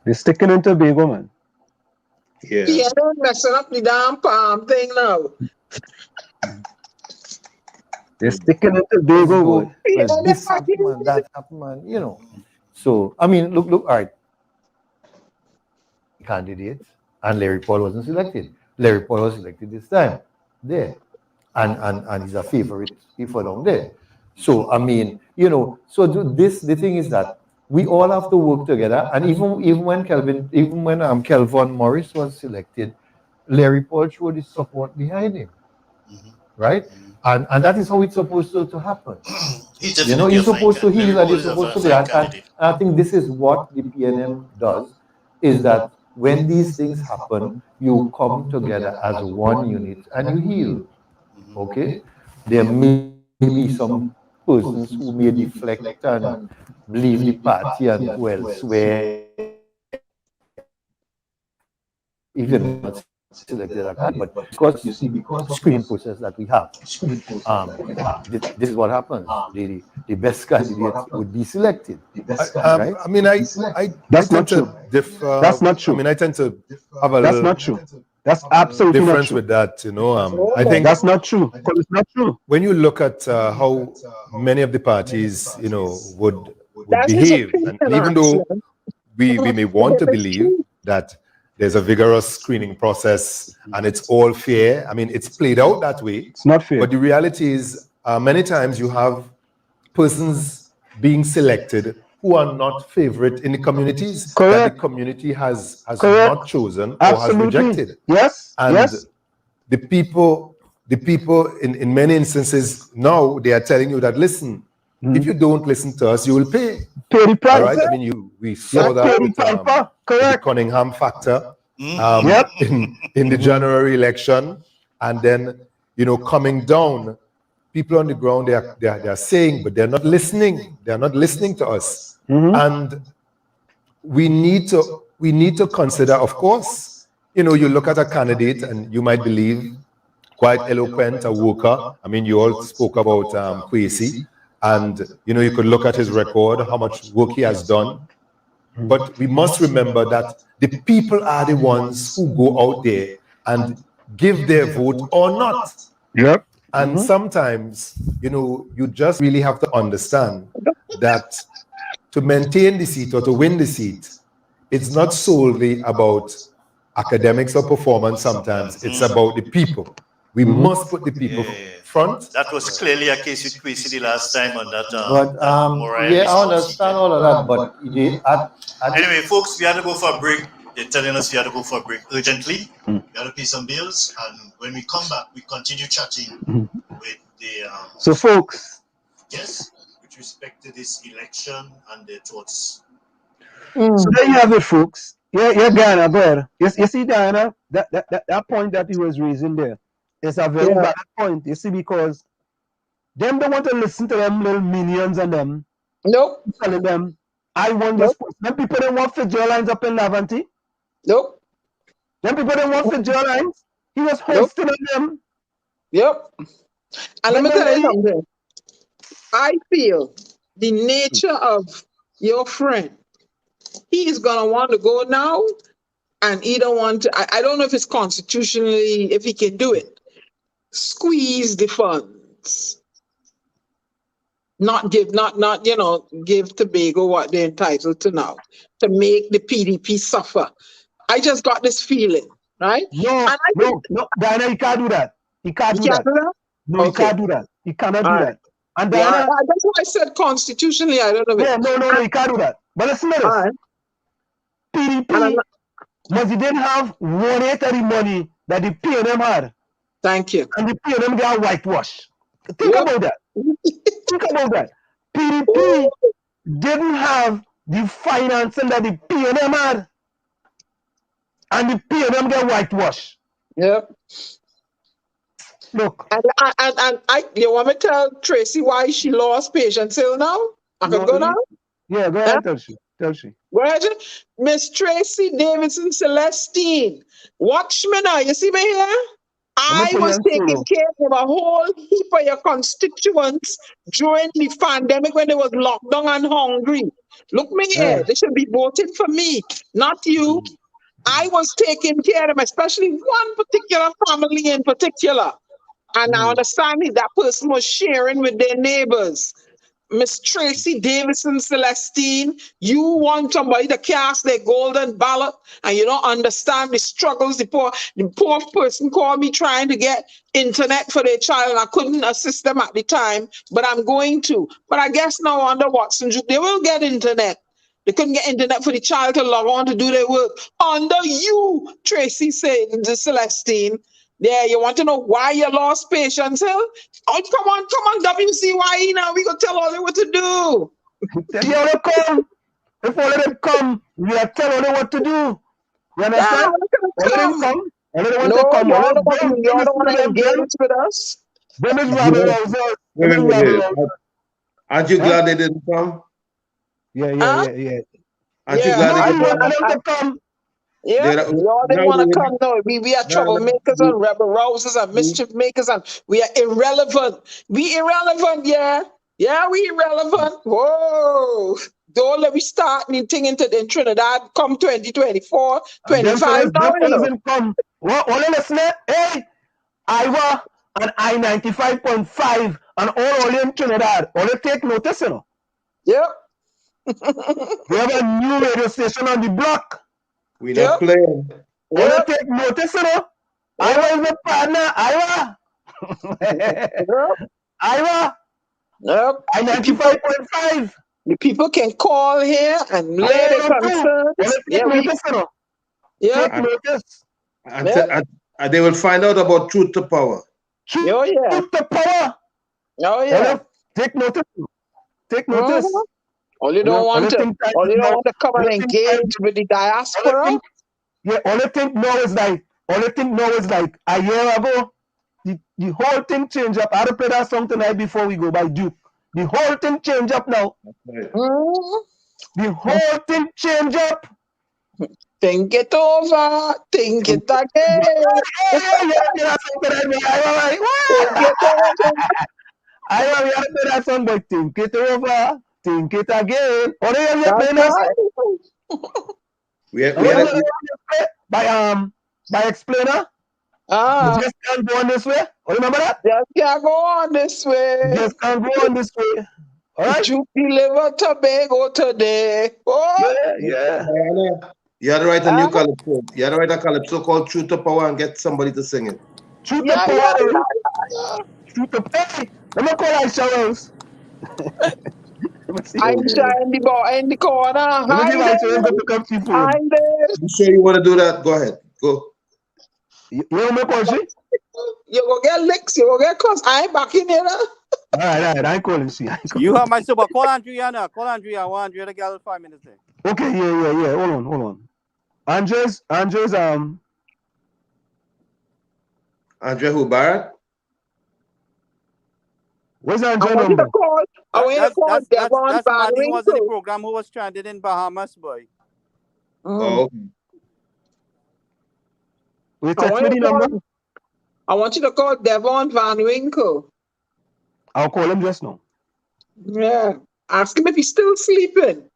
They're sticking in Tobago, man. Yeah, they're messing up the damn palm thing now. They're sticking in Tobago. This happened, man, that happened, man, So, I mean, look, all right. Candidates, and Larry Paul wasn't selected. Larry Paul was selected this time, there. And he's a favorite for down there. So, I mean, the thing is that we all have to work together, and even when Kelvin Morris was selected, Larry Paul showed his support behind him, right? And that is how it's supposed to happen. He's supposed to heal, and he's supposed to be. And I think this is what the PNM does, is that when these things happen, you come together as one unit and you heal. Okay, there may be some persons who may deflect and leave the party and who elsewhere, even not selected at that, but because screening process that we have, this is what happens. The best candidate would be selected. Right? I tend to differ. That's not true. I mean, I tend to have a That's little not true. That's absolutely not difference true. with that, I think that's not true. Because it's not true. when you look at how many of the parties, would That's his behave, opinion, and even though we may want to But it's believe true. that there's a vigorous screening process and it's all fair. I mean, it's played out that way. It's not fair. But the reality is, many times you have persons being selected who are not favorite in the communities that the community has not chosen or has rejected. Yes. And yes. the people in many instances now they are telling you that, listen, if you don't listen to us, you will pay. Pay the price. All right. I mean, we saw that with the Cunningham factor in the January election, and then coming down, people on the ground they are saying, but they're not listening. They're not listening to us, and we need to consider, of course. You look at a candidate and you might believe quite eloquent, a worker. I mean, you all spoke about Kwesi. And, you could look at his record, how much work he has done. But we must remember that the people are the ones who go out there and give their vote or not. Yep. And sometimes, you just really have to understand that to maintain the seat or to win the seat, it's not solely about academics or performance sometimes. It's about the people. We must put the people front. That was clearly a case with Kwesi the last time on that. But I understand all of that. But anyway, folks, we had to go for a break. They're telling us we had to go for a break urgently. We had to pay some bills, and when we come back, we continue chatting with the. So, folks. Yes, with respect to this election and their thoughts. So there you have it, folks. Yeah, Diana, go ahead. Yes, you see, Diana, that point that he was raising there. It's a very valid point, you see, because them don't want to listen to them little minions and them. Nope. Telling them, I want this person. Them people don't want Fitzgerald up in Lavanty. Nope. Them people don't want Fitzgerald. He was hosting them. Yep. And let me tell you something. I feel the nature of your friend, he is going to want to go now, and he don't want to, I don't know if it's constitutionally, if he can do it. Squeeze the funds. Not give Tobago what they're entitled to now, to make the PDP suffer. I just got this feeling, right? No, Diana, he can't do that. He can't do that. No, he can't do that. He cannot do that. And Diana, that's why I said constitutionally, I don't know. No, he can't do that. But listen to this. PDP, because he didn't have 1/8 of the money that the PNM had. Thank you. And the PNM got whitewashed. Think about that. Think about that. PDP didn't have the financing that the PNM had. And the PNM got whitewashed. Yep. Look. And you want me to tell Tracy why she lost patience till now? I can go now? Yeah, go ahead, tell she. Go ahead. Miss Tracy Davidson Celestine. Watch me now. You see me here? I was taking care of a whole heap of your constituents during the pandemic when they was locked down and hungry. Look me here. They should be voting for me, not you. I was taking care of them, especially one particular family in particular. And I understand that person was sharing with their neighbors. Miss Tracy Davidson Celestine, you want somebody to cast their golden ballot and you don't understand the struggles. The poor person called me trying to get internet for their child and I couldn't assist them at the time, but I'm going to. But I guess now under Watson, they will get internet. They couldn't get internet for the child to log on to do their work. Under you, Tracy Celestine. Yeah, you want to know why you lost patience, huh? Oh, come on, WCYE now. We gonna tell all them what to do. Tell you how to come. If all of them come, we are telling them what to do. You understand? All of them come. All of them want to come. Y'all don't want to engage with us. Them is rabble. Aren't you glad they didn't come? Yeah. Aren't you glad they didn't come? Yeah, y'all didn't want to come. No, we are troublemakers and rebel rousers and mischief makers, and we are irrelevant. We irrelevant, yeah. Yeah, we irrelevant. Whoa. Don't let me start anything in Trinidad come 2024, 25. Them come. What? All listen, hey, Iowa and I-95.5 and all in Trinidad. All take notice, you know. Yep. We have a new radio station on the block. We not playing. All take notice, you know. Iowa is my partner. Iowa. Iowa. Yep. I-95.5. The people can call here and lay their concerns. Take notice, you know. Yep. Take notice. And they will find out about truth to power. Oh, yeah. Truth to power. Oh, yeah. Take notice. Take notice. All you don't want to come and engage with the diaspora. All you think now is like a year ago, the whole thing changed up. I had to play that song tonight before we go by Duke. The whole thing changed up now. The whole thing changed up. Think it over. Think it again. Think it over. I have to play that song, but think it over. Think it again. What are you playing that? By Explainer. You just can't go on this way. Remember that? Just can't go on this way. Just can't go on this way. All right. You deliver Tobago today. Oh. Yeah. You had to write a new calypso. You had to write a calypso called Truth to Power and get somebody to sing it. Truth to Power. Truth to Power. Let me call Aisha Rose. Aisha in the corner. Let me see if Aisha Rose going to come to phone. You sure you want to do that? Go ahead. Go. You want me to call she? You go get licks. You go get cuss. I ain't back in here. All right. I ain't calling she. You have my super. Call Andrea now. Call Andrea. I want Andrea to get 5 minutes there. Okay. Yeah. Hold on. Andre's Andrea who, Barrett? Where's Andrea number? That's Maddie was in the program who was stranded in Bahamas, boy. Oh. Wait, text me the number. I want you to call Devon Van Winkle. I'll call him just now. Yeah. Ask him if he's still sleeping.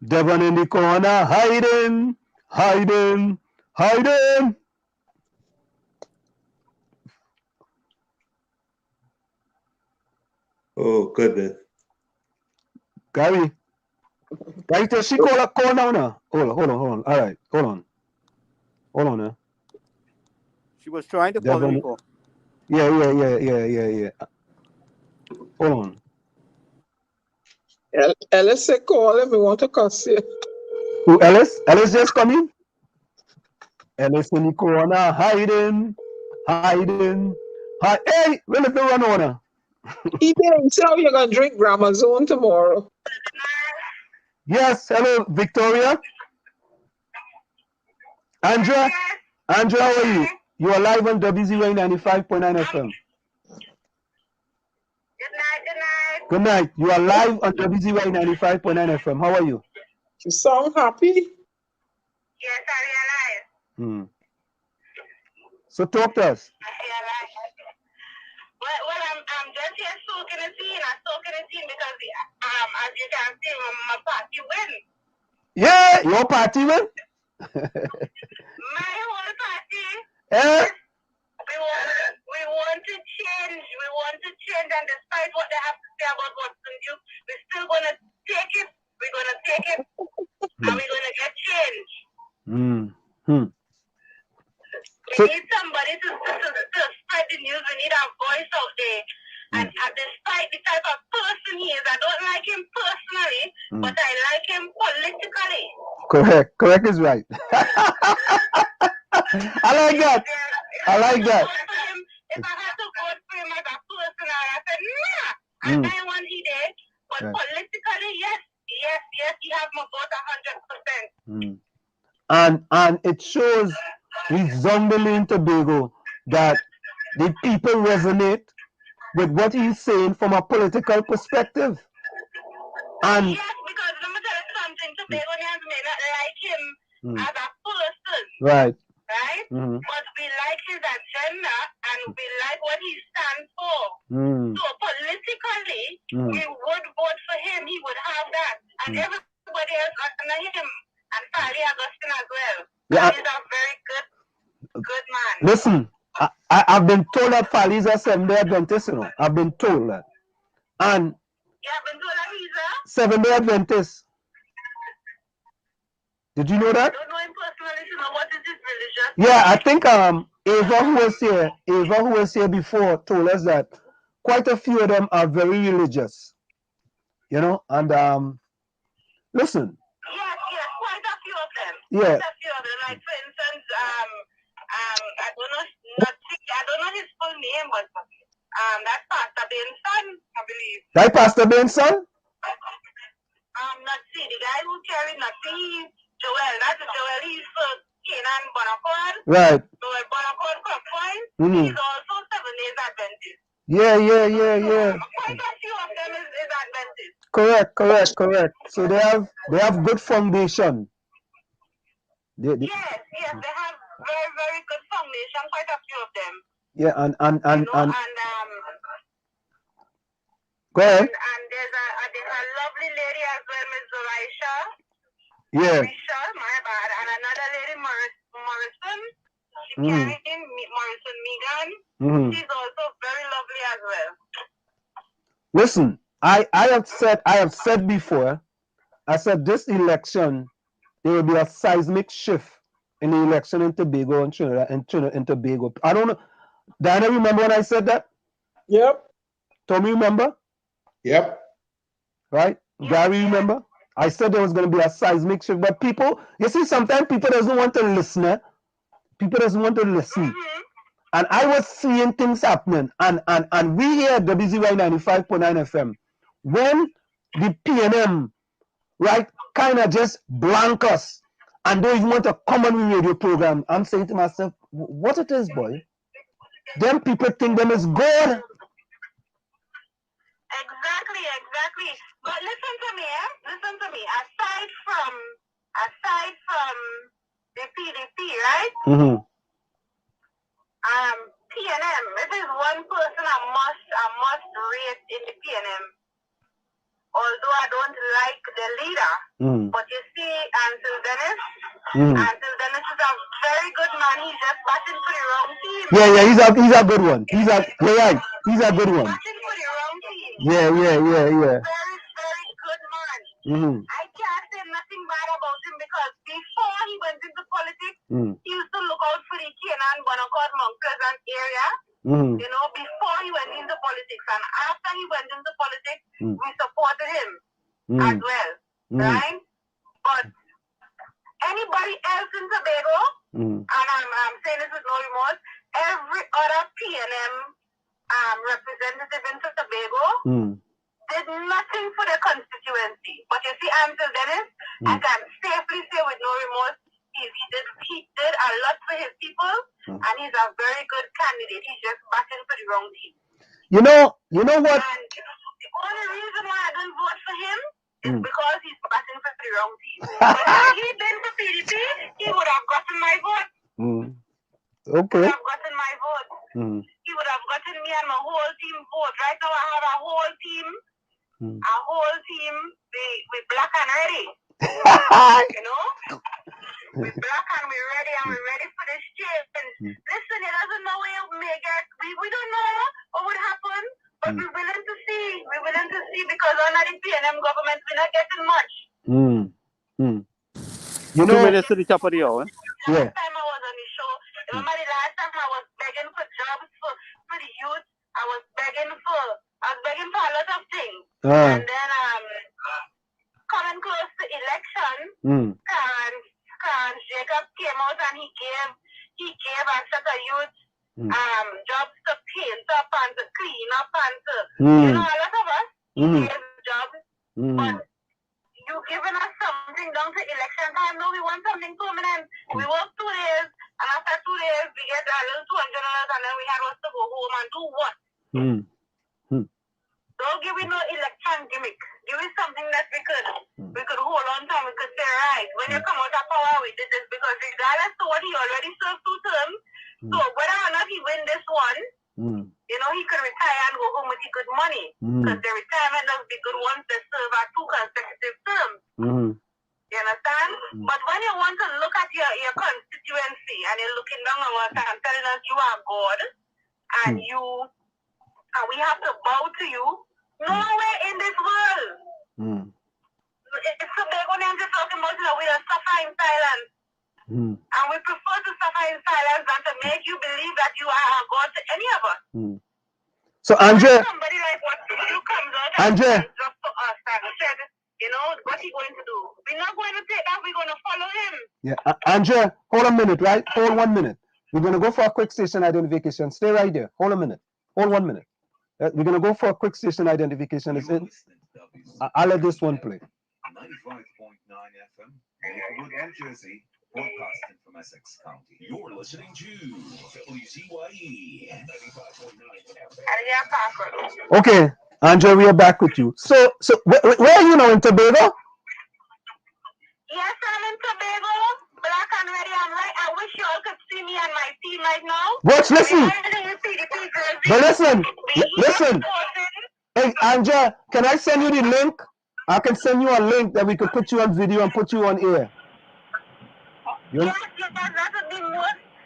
Devon in the corner, hiding. Oh, goodness. Gary, she call now now. Hold on. All right, hold on. She was trying to call him before. Yeah. Hold on. Ellis said call him. We want to cuss you. Who, Ellis? Ellis just come in? Ellis in the corner, hiding. Hey, where the run on? He didn't tell you're going to drink Gramazone tomorrow. Yes, hello, Victoria. Andrea, how are you? You are live on WZY 95.9 FM. Good night. You are live on WZY 95.9 FM. How are you? You sound happy? Yes, I realize. So talk to us. Well, I'm just here soaking the scene. I'm soaking the scene because, as you can see, my party win. Yeah, your party win? My whole party. Yeah. We want to change. We want to change, and despite what they have to say about what's in you, we're still going to take it. We're going to take it, and we're going to get change. We need somebody to spread the news. We need our voice out there. And despite the type of person he is, I don't like him personally, but I like him politically. Correct is right. I like that. If I had to vote for him as a person, I said, nah, I want he did. But politically, yes, he has my vote 100%. And it shows resoundingly in Tobago that the people resonate with what he's saying from a political perspective. And yes, because let me tell you something, Tobagonians may not like him as a person. Right. But we like his agenda and we like what he stands for. So politically, we would vote for him. He would have that. And everybody else under him. And Sally Augustine as well. Yeah. He's a very good man. Listen, I've been told that Fali's a Seventh-day Adventist, you know. I've been told that. And You have been told that he's a Seventh-day Adventist. Did you know that? I don't know him personally, so what is his religion? Yeah, I think Ava who was here before told us that quite a few of them are very religious. You know, and listen. Yes, quite a few of them. Yeah. Quite a few of them. Like for instance, I don't know his full name, but that's Pastor Bain's son, I believe. That Pastor Bain's son? Not see the guy who carried Nati Joel. That's Joel. He's for Canaan Bonaccord. Right. Joel Bonaccord Crosspoint. Mm-hmm. He's also 7 days Adventist. Yeah. Quite a few of them is Adventist. Correct. So they have good foundation. Yes, they have very, very good foundation. Quite a few of them. Yeah, and go ahead. And there's a lovely lady as well, Miss Zoraisha. Yeah. My bad. And another lady, Morrison. She carried in Morrison Megan. She's also very lovely as well. Listen, I have said before, I said this election, there will be a seismic shift in the election in Tobago and Trinidad and Tobago. I don't know. Diana, remember when I said that? Yep. Tommy, remember? Yep. Right? Gary, remember? I said there was going to be a seismic shift, but people, you see, sometimes people doesn't want to listen. People doesn't want to listen. And I was seeing things happening. And we here at WZY 95.9 FM, when the PNM, right, kind of just blank us and don't even want to come on the radio program, I'm saying to myself, what it is, boy? Them people think them is good. Exactly. But listen to me. Aside from the PDP, right? PNM. If there's one person I must rate in the PNM. Although I don't like the leader, but you see, Ansel Dennis. Ansel Dennis is a very good man. He's just batting for the wrong team. Yeah, he's a good one. He's a good one. Batting for the wrong team. Yeah. Very, very good man. I can't say nothing bad about him because before he went into politics, he used to look out for the Canaan Bonaccord Mount Pleasant area. You know, before he went into politics, and after he went into politics, we supported him as well, right? But anybody else in Tobago, and I'm saying this with no remorse, every other PNM representative in Tobago did nothing for the constituency. But you see, Ansel Dennis, I can safely say with no remorse, he did a lot for his people, and he's a very good candidate. He's just batting for the wrong team. You know what? And the only reason why I don't vote for him is because he's batting for the wrong team. But if he'd been for PDP, he would have gotten my vote. Okay. He would have gotten my vote. He would have gotten me and my whole team vote. Right now I have a whole team with black and ready. You know? We're black and we're ready for this change. Listen, it doesn't know where it may get. We don't know what would happen, but we're willing to see. We're willing to see because under the PNM government, we're not getting much. You know, 2 minutes to the top of the hour. Yeah. Last time I was on the show, remember the last time I was begging for jobs for the youth? I was begging for a lot of things. And then coming close to election, and Jacob came out and he gave a set of youth jobs to paint up and to clean up and to you know, a lot of us gave jobs, but you giving us something down to election time. No, we want something permanent. We work 2 days, and after 2 days we get a little $200, and then we have us to go home and do what? Don't give me no election gimmick. Give me something that we could hold on to and we could say, right, when you come out of power, we did this, because regardless of what he already served 2 terms, so whether or not he win this one, you know, he could retire and go home with the good money. Because the retirement does be good once they serve at 2 consecutive terms. You understand? But when you want to look at your constituency and you're looking down on us and telling us you are God and and we have to bow to you, nowhere in this world. It's Tobago names you're talking about, we are suffering in silence. And we prefer to suffer in silence than to make you believe that you are a God to any of us. So, Andrea, somebody like what you comes out and just to us and said, you know, what he going to do? We're not going to take that, we're going to follow him. Yeah, Andrea, hold a minute, right? Hold 1 minute. We're going to go for a quick station identification. Stay right there. Hold a minute. Hold 1 minute. We're going to go for a quick station identification. It's in. I'll let this one play. 95.9 FM, Maplewood, New Jersey, broadcasting from Essex County. You're listening to WZYE 95.9 FM. Okay, Andrea, we are back with you. So where are you now, in Tobago? Yes, I'm in Tobago. Black and ready. I'm right. I wish you all could see me and my team right now. Watch, listen. But listen. Hey, Andrea, can I send you the link? I can send you a link that we could put you on video and put you on air. Yes,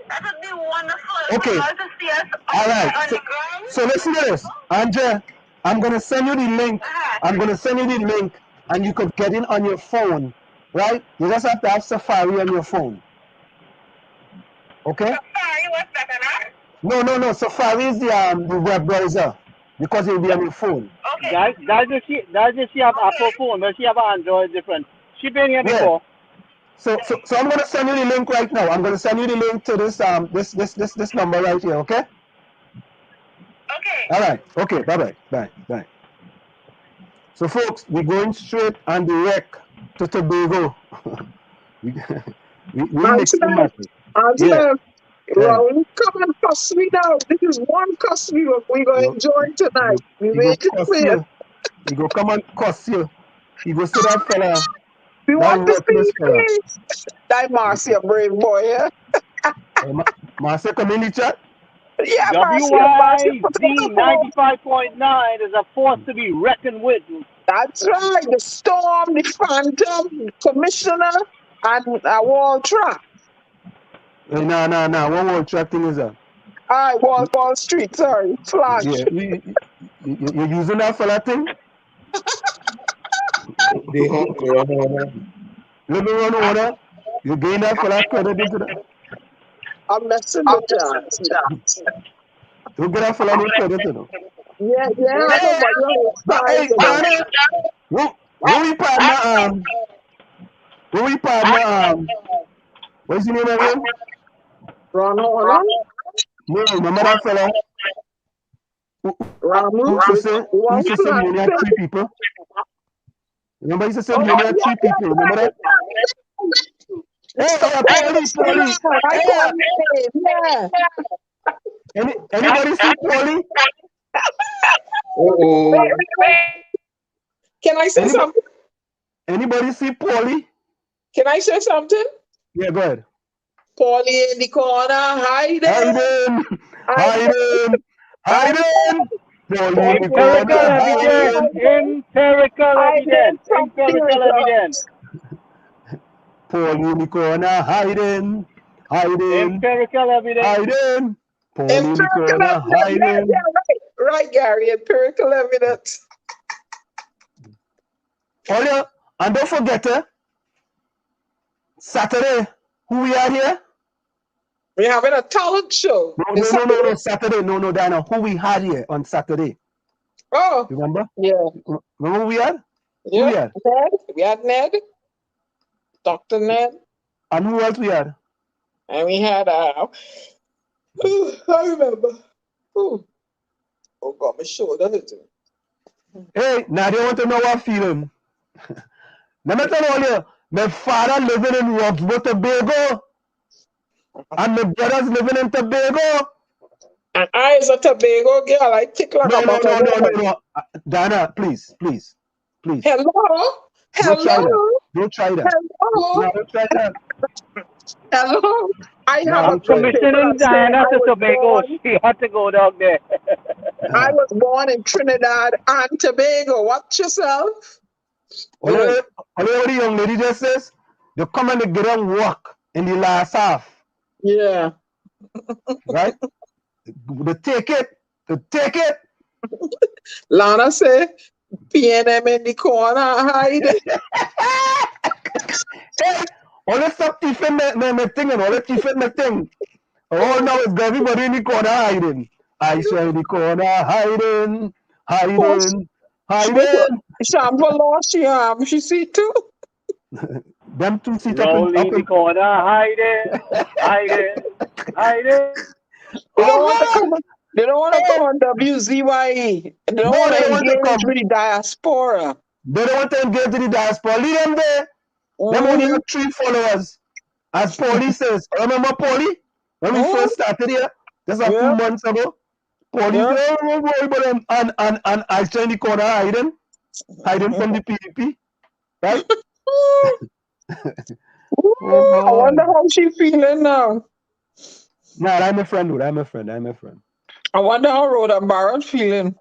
that would be wonderful. Okay. To see us all right. on the ground. So listen to this, Andrea. I'm gonna send you the link. I'm gonna send you the link, and you could get in on your phone, right? You just have to have Safari on your phone. Okay? Safari, what's that? No. Safari is the web browser because it will be on your phone. Okay. Does she have Apple phone? Does she have an Android different? She been here before. So I'm gonna send you the link right now. I'm gonna send you the link to this this number right here. Okay. Okay. All right. Okay. Bye. So folks, we're going straight and direct to Tobago. we mix the matter. Angela, Raul, come and cuss me now. This is one cuss we're going to enjoy tonight. We made it clear. He go come and cuss you. He go see that fella. We want to see face. That Marcia, brave boy, yeah? Marcia, come in the chat? Yeah, WYZ 95.9 is a force to be reckoned with. That's right. The Storm, the Phantom, Commissioner, and Wall Track. No. What Wall Track thing is that? Wall Street, sorry. Flash. Yeah, you're using that for that thing? Let me run over. You gain that for that credit into that? I'm messing with that. You get that for that credit, you know? Yeah, but hey, Donna, when we partner, what's your name again? Ron Horner? No, remember that fella? Who used to say we only had 3 people? Remember, he used to say we only had 3 people. Remember that? Paulie. Yeah. Anybody see Paulie? Can I say something? Anybody see Paulie? Can I say something? Yeah, go ahead. Paulie in the corner, hiding. Empirical evidence. Paulie in the corner, hiding. Empirical evidence. Paulie in the corner, hiding. Yeah, right, Gary. Empirical evidence. Oh yeah, and don't forget, Saturday, who we are here? We're having a talent show. No, Saturday. No, Diana. Who we had here on Saturday? Oh. Remember? Yeah. Remember who we had? Yeah. Ned. We had Ned. Dr. Ned. And who else we had? And we had, I remember. Oh God, my shoulder hurts. Hey, now they want to know what feeling. Let me tell you, my father living in Roxburgh, Tobago. And my brothers living in Tobago. And I is a Tobago girl. I tick like a No. Dana, please. Hello? Don't try that. Hello? No, don't try that. Hello? I have a commissioning Diana to Tobago. She had to go down there. I was born in Trinidad and Tobago. Watch yourself. Only the young lady just says, they come and they get on work in the last half. Yeah. Right? They take it. Lana say, PNM in the corner hiding. Hey, all the stuff thiefing my thing and all the thiefing my thing. Oh, now it's got everybody in the corner hiding. I say in the corner hiding. Shambo lost she see too. Them two sit Rolling up in the corner, hiding. They don't want to come. They don't want to come on WZYE. They don't want to engage with the diaspora. They don't want to engage with the diaspora. Leave them there. Them only have 3 followers. As Paulie says. Remember Paulie? When we first started here, just a few months ago. Paulie said, oh, don't worry about them. And I stay in the corner hiding from the PDP. Right? I wonder how she feeling now. Nah, I'm a friend, dude. I'm a friend. I wonder how Rhoda Barrett feeling.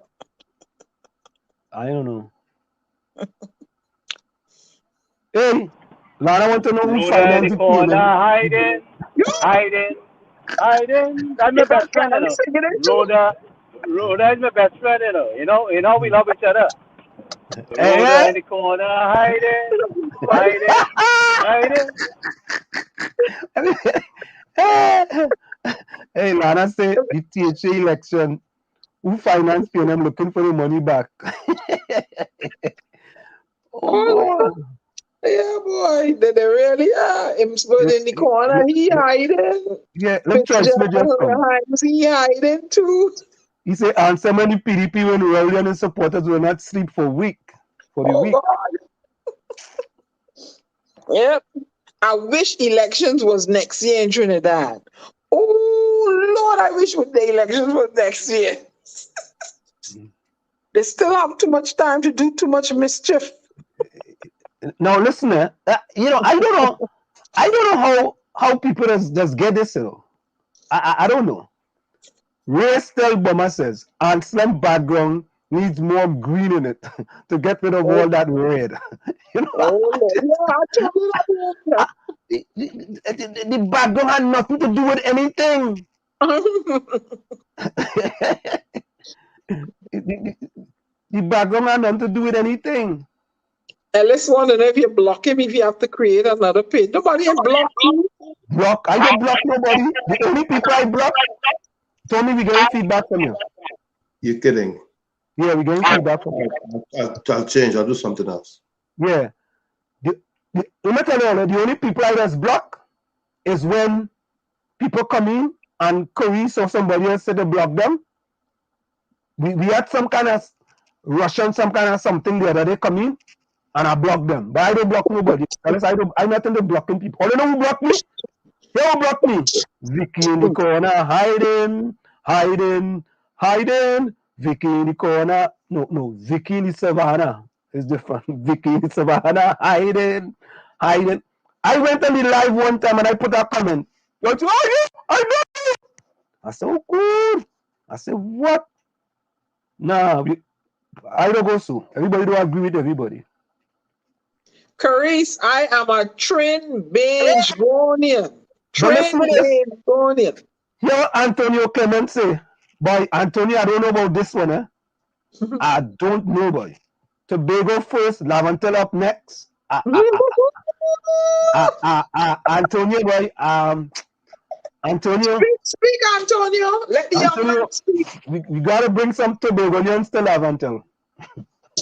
I don't know. Hey, Lana, I want to know who Rhoda in the financed corner, the hiding. I'm my best friend, you know. Rhoda is my best friend, you know. You know we love each other. Rhoda in the corner, hiding. Hey, Lana say the THA election, who financed PNM looking for the money back? Oh, yeah, boy. They really are. Him stood in the corner, he hiding. Yeah, let Troy Smith just come. He hiding too. He said, and so many PDP when Rowley and his supporters will not sleep for a week. God. Yep. I wish elections was next year in Trinidad. Oh, Lord, I wish the elections was next year. They still have too much time to do too much mischief. Now, listen, you know, I don't know how people just get this, you know. I don't know. Ray Stelboma says, Anselm background needs more green in it to get rid of all that red. You know? The background had nothing to do with anything. The background had nothing to do with anything. Ellis wondering if you block him, if you have to create another page. Nobody ain't block you. Block? I don't block nobody. The only people I block told me we're getting feedback from you. You're kidding. Yeah, we're getting feedback from you. I'll change. I'll do something else. Yeah. Let me tell you, the only people I just block is when people come in and Carice or somebody else said to block them. We had some kind of Russian, some kind of something the other day come in and I block them. But I don't block nobody. I'm not into blocking people. All you know who block me? They don't block me. Vicky in the corner, hiding. Vicky in the corner. No, Vicky in the savannah. It's different. Vicky in the savannah, hiding. I went on the live one time and I put a comment. I know you. I said, oh, good. I said, what? Nah, I don't go so. Everybody don't agree with everybody. Carice, I am a Trin-Binge-Gonian. Trin-Binge-Gonian. Here, Antonio Clement say, boy, Antonio, I don't know about this one, eh? I don't know, boy. Tobago first, Lavantel up next. Antonio, boy, Antonio. Speak, Antonio. Let the young man speak. We gotta bring some Tobagonians to Lavantel.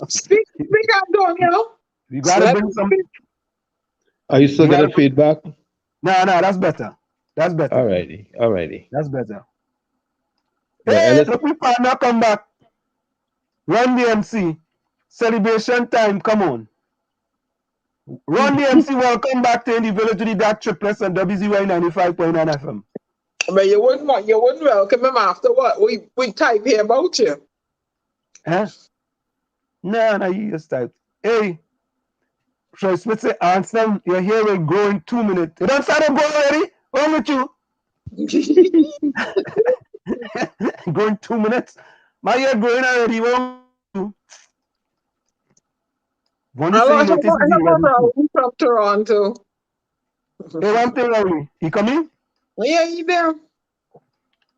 Speak, Antonio. We gotta bring some. Are you still getting feedback? No, that's better. Alrighty. That's better. Yeah, hey, look, we partner come back. Run the MC. Celebration time, come on. Run the MC, welcome back to the village to the Dark Triplets and WZY 95.9 FM. But you wouldn't welcome him after what? We type here about you. Huh? No, you just type. Hey, Troy Smith say, Anselm, your hair will grow in 2 minutes. You don't start to grow already? What's wrong with you? Go in 2 minutes. My hair growing already. When you say notice, is he ready to? From Toronto. Hey, one thing, Raul. He coming? Yeah, he there.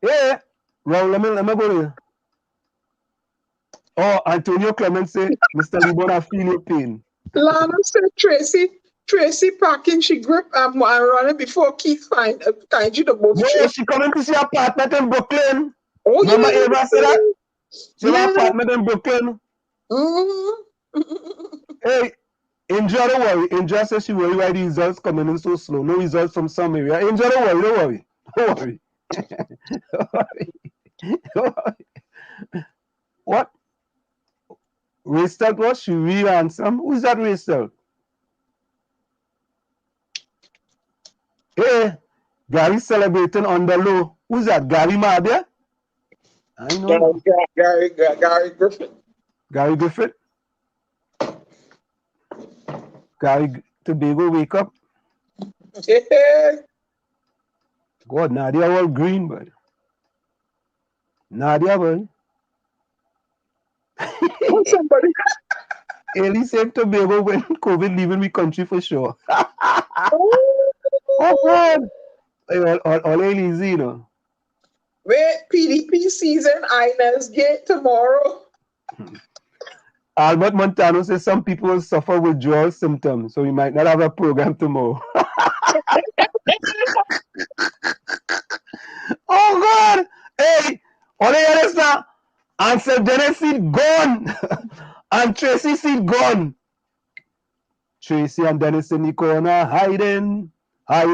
Yeah. Raul, let me go there. Oh, Antonio Clement say, Mr. Libon, I feel your pain. Lana said Tracy packing, she grip and running before Keith find you the both. Yeah, she coming to see her apartment in Brooklyn. Oh, remember yeah. Ava said that? She have Yeah. an apartment in Brooklyn. Hey, Angel, don't worry. Angel says she worry why the results coming in so slow. No results from some area. Angel, don't worry. Don't worry. Don't worry. Don't worry. What? Restart what? She re-answer. Who's that restart? Hey, Gary celebrating on the low. Who's that? Gary Madia? I know. Gary Griffith. Gary Griffith? Gary Tobago wake up. Yeah. God, Nadia all green, bud. Nadia, bud. Somebody. Ellie said Tobago when COVID leaving the country for sure. Oh, God. All easy, you know. Wait, PDP season, Inez Gate tomorrow. Albert Montano says some people will suffer withdrawal symptoms, so we might not have a program tomorrow. Oh, God. Hey, all you understand? Answer Dennis seat gone. And Tracy seat gone. Tracy and Dennis in the corner hiding. Hey,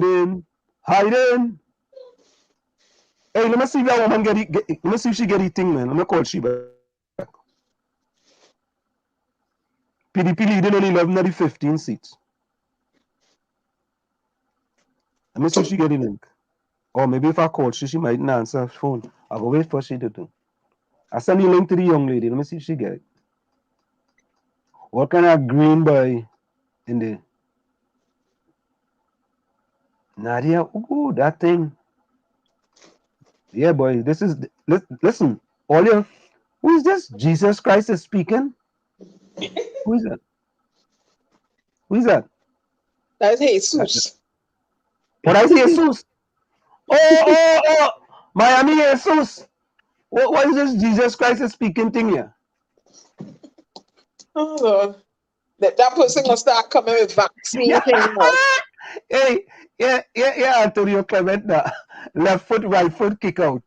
let me see if that woman let me see if she get the thing, man. Let me call she back. PDP leading only 11 of the 15 seats. Let me see if she get the link. Or maybe if I call she mightn't answer her phone. I'll go wait for she to do. I send the link to the young lady. Let me see if she get it. What kind of green boy in there? Nadia, ooh, that thing. Yeah, boy, this is, listen, all you, who is this? Jesus Christ is speaking? Who is that? Who is that? That's Jesus. What I say, Jesus? Oh, Miami Jesus. What is this Jesus Christ is speaking thing here? Oh, Lord. That person will start coming with vaccine thing now. Hey, yeah, Antonio Clement, left foot, right foot, kick out.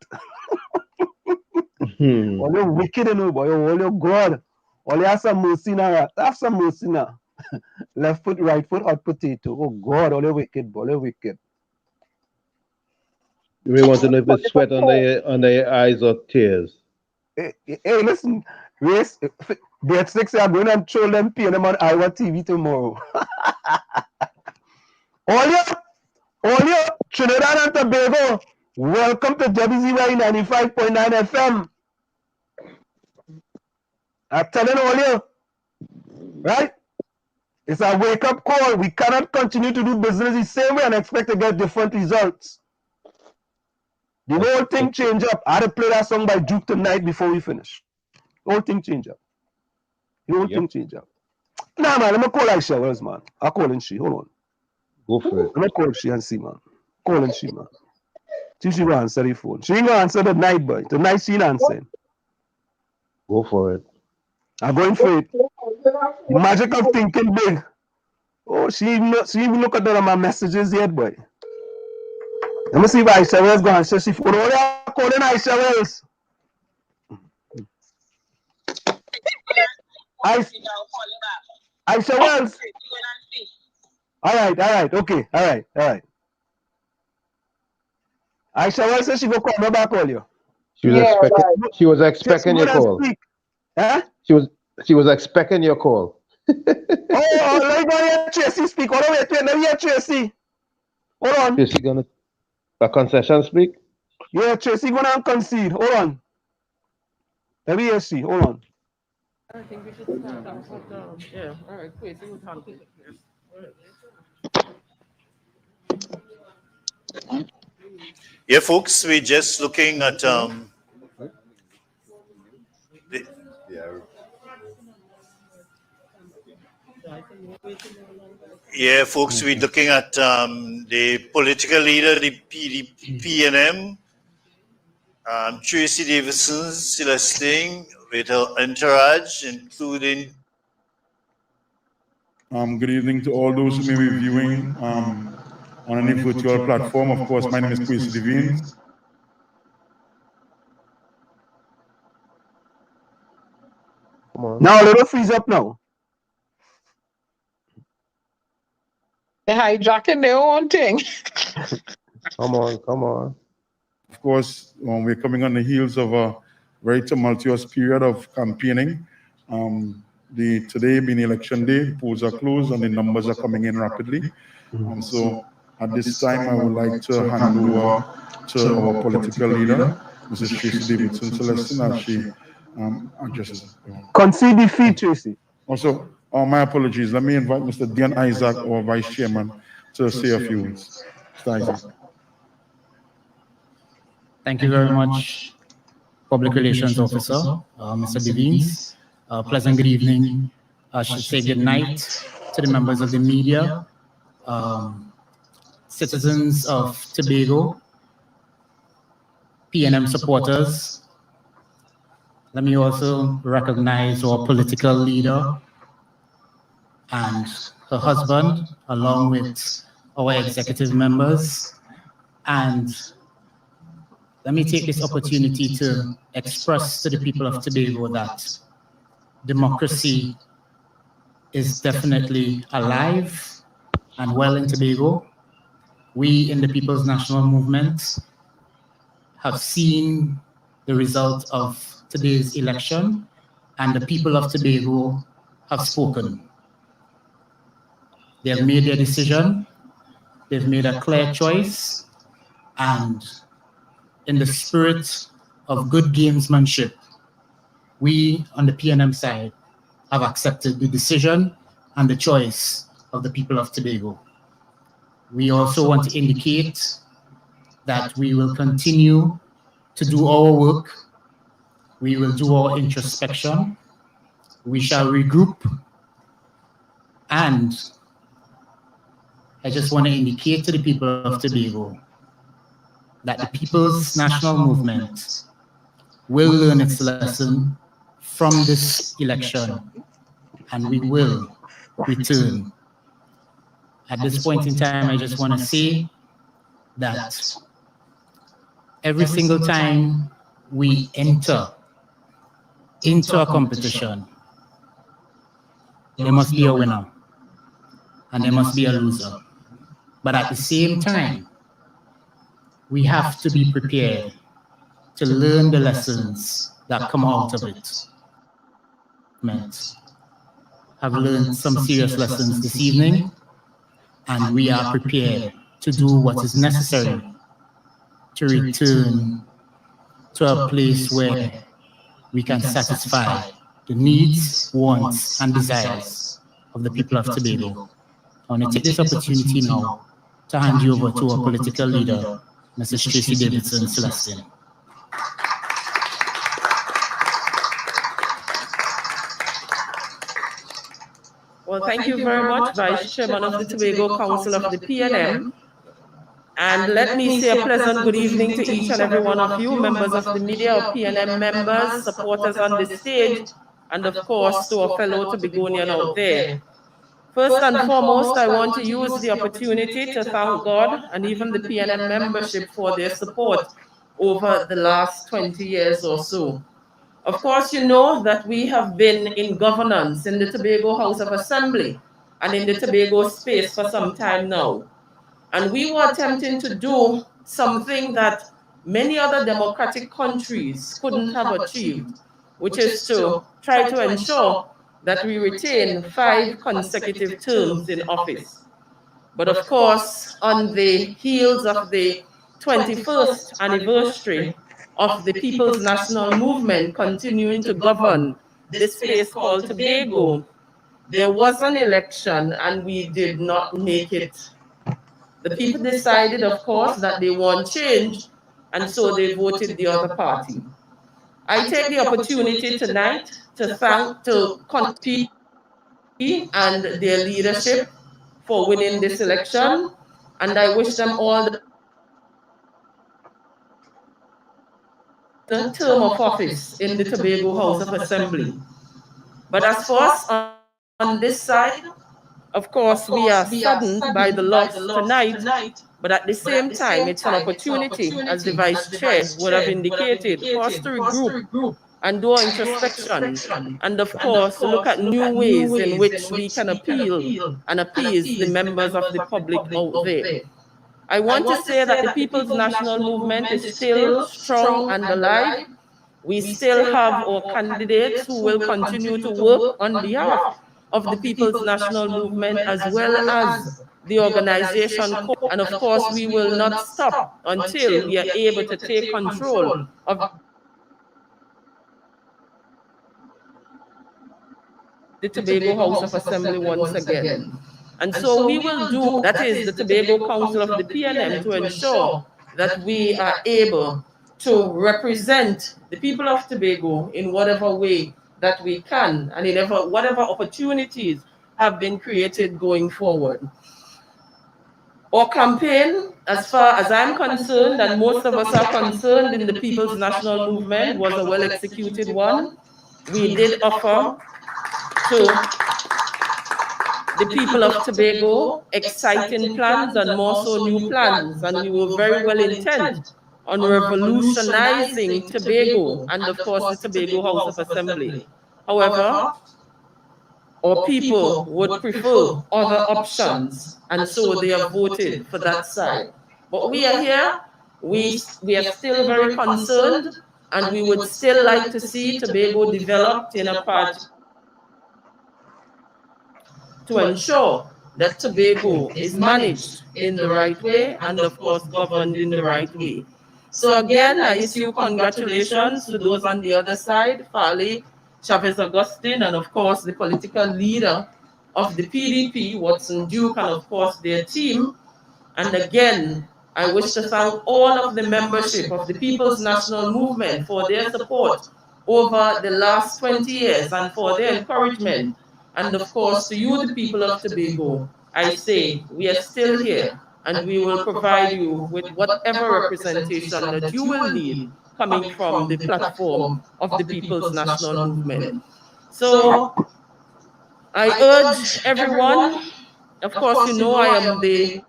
All you wicked, you know, boy. All you God. All you have some mercy now. Have some mercy now. Left foot, right foot, hot potato. Oh, God, all you wicked, boy. All you wicked. You may want to know if it's sweat under your eyes or tears. Hey, listen. Race, Dead Six are going and troll them, pay them on Iowa TV tomorrow. All you, Trinidad and Tobago, welcome to WZY 95.9 FM. I'm telling all you, right? It's a wake-up call. We cannot continue to do business the same way and expect to get different results. The whole thing change up. I had to play that song by Duke tonight before we finish. The whole thing change up. Thing change up. Nah, man, let me call Aisha Wells, man. I'll call in she. Hold on. Go for it. Let me call she and see, man. Call in she, man. See she will answer the phone. She ain't gonna answer the night, boy. Tonight she ain't answering. Go for it. I'm going for it. The magic of thinking big. Oh, she even look at my messages yet, boy. Let me see if Aisha Wells going to answer. She phone. Oh, calling Aisha Wells. Aisha Wells. All right. Okay. All right. Aisha Wells says she go call me back, call you. She was expecting your call. Huh? She was expecting your call. Let me hear Tracy speak. Hold on, wait. Let me hear Tracy. Hold on. Tracy gonna a concession speak? Yeah, Tracy gonna concede. Hold on. Let me hear she. Hold on. I think we should start off with yeah. All right, quick. See what's happening. Yeah, folks, we're just looking at Yeah, folks, we're looking at the political leader, the PNM, Tracy Davidson, Celestine, with her entourage, including. Good evening to all those who may be viewing on any virtual platform. Of course, my name is Quincy Devine. Now, let us freeze up now. They're hijacking their own thing. Come on, come on. Of course, we're coming on the heels of a very tumultuous period of campaigning. Today being election day, polls are closed and the numbers are coming in rapidly. So at this time, I would like to hand over to our political leader, Mrs. Tracy Davidson Celestine, as she addresses. Concede defeat, Tracy. Also, my apologies. Let me invite Mr. Dion Isaac, our Vice Chairman, to say a few words. Mr. Isaac. Thank you very much, Public Relations Officer, Mr. Devines. Pleasant good evening. I should say good night to the members of the media, citizens of Tobago, PNM supporters. Let me also recognize our political leader and her husband, along with our executive members. And let me take this opportunity to express to the people of Tobago that democracy is definitely alive and well in Tobago. We in the People's National Movement have seen the result of today's election, and the people of Tobago have spoken. They have made their decision, they've made a clear choice, and in the spirit of good gamesmanship, we on the PNM side have accepted the decision and the choice of the people of Tobago. We also want to indicate that we will continue to do our work. We will do our introspection. We shall regroup. And I just want to indicate to the people of Tobago that the People's National Movement will learn its lesson from this election, and we will return. At this point in time, I just want to say that every single time we enter into a competition, there must be a winner and there must be a loser. But at the same time, we have to be prepared to learn the lessons that come out of it. I've learned some serious lessons this evening, and we are prepared to do what is necessary to return to a place where we can satisfy the needs, wants, and desires of the people of Tobago. I want to take this opportunity now to hand you over to our political leader, Mrs. Tracy Davidson Celestine. Well, thank you very much, Vice Chairman of the Tobago Council of the PNM. And let me say a pleasant good evening to each and every one of you, members of the media, or PNM members, supporters on the stage, and of course to our fellow Tobagonian out there. First and foremost, I want to use the opportunity to thank God and even the PNM membership for their support over the last 20 years or so. Of course, you know that we have been in governance in the Tobago House of Assembly and in the Tobago space for some time now. And we were attempting to do something that many other democratic countries couldn't have achieved, which is to try to ensure that we retain 5 consecutive terms in office. But of course, on the heels of the 21st anniversary of the People's National Movement continuing to govern this space called Tobago, there was an election and we did not make it. The people decided, of course, that they want change, and so they voted the other party. I take the opportunity tonight to thank people and their leadership for winning this election, and I wish them all the term of office in the Tobago House of Assembly. But as for us on this side, of course, we are saddened by the loss tonight, but at the same time, it's an opportunity, as the Vice Chair would have indicated, for us to regroup and do introspection, and of course, look at new ways in which we can appeal and appease the members of the public out there. I want to say that the People's National Movement is still strong and alive. We still have our candidates who will continue to work on behalf of the People's National Movement as well as the organization. And of course, we will not stop until we are able to take control of the Tobago House of Assembly once again. And so we will do, that is the Tobago Council of the PNM, to ensure that we are able to represent the people of Tobago in whatever way that we can and in whatever opportunities have been created going forward. Our campaign, as far as I'm concerned, and most of us are concerned in the People's National Movement, was a well-executed one. We did offer to the people of Tobago exciting plans and more so new plans, and we were very well intent on revolutionizing Tobago and of course the Tobago House of Assembly. However, our people would prefer other options, and so they have voted for that side. But we are here, we are still very concerned, and we would still like to see Tobago developed in a part to ensure that Tobago is managed in the right way and of course governed in the right way. So again, I issue congratulations to those on the other side, Farley, Chavez Augustine, and of course the political leader of the PDP, Watson Duke, and of course their team. And again, I wish to thank all of the membership of the People's National Movement for their support over the last 20 years and for their encouragement. And of course, to you, the people of Tobago, I say we are still here and we will provide you with whatever representation that you will need coming from the platform of the People's National Movement. So I urge everyone, of course, you know I am the